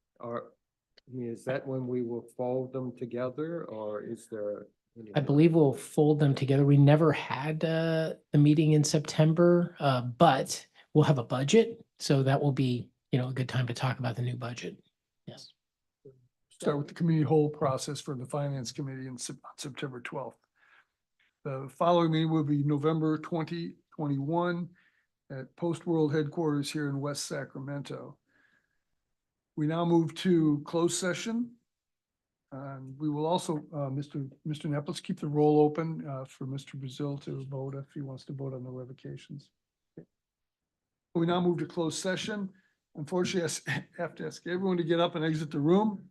is that when we will fold them together or is there? I believe we'll fold them together. We never had the meeting in September, but we'll have a budget. So that will be, a good time to talk about the new budget. Yes. Start with the committee whole process for the finance committee on September 12th. The following meeting will be November 2021 at Post World headquarters here in West Sacramento. We now move to closed session. We will also, Mr. Neplis, keep the roll open for Mr. Brazil to vote if he wants to vote on the revocations. We now move to closed session. Unfortunately, I have to ask everyone to get up and exit the room.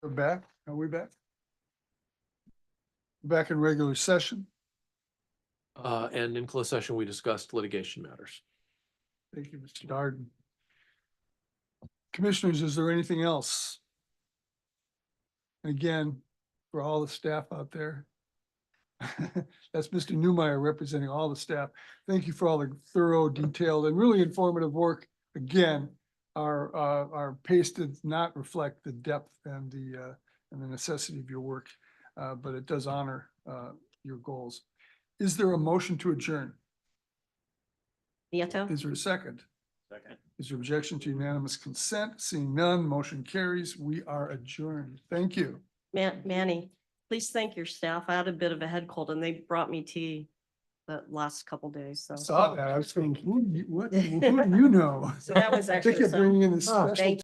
We're back. Are we back? Back in regular session. And in closed session, we discussed litigation matters. Thank you, Mr. Darden. Commissioners, is there anything else? Again, for all the staff out there. That's Mr. Newmeyer representing all the staff. Thank you for all the thorough, detailed, and really informative work. Again, our pace did not reflect the depth and the necessity of your work, but it does honor your goals. Is there a motion to adjourn? Nieto. Is there a second? Second. Is there objection to unanimous consent? Seeing none, motion carries. We are adjourned. Thank you. Manny, please thank your staff. I had a bit of a head cold and they brought me tea the last couple days, so. Saw that. I was thinking, what do you know? So that was They actually kept some- bringing in this Oh, special thank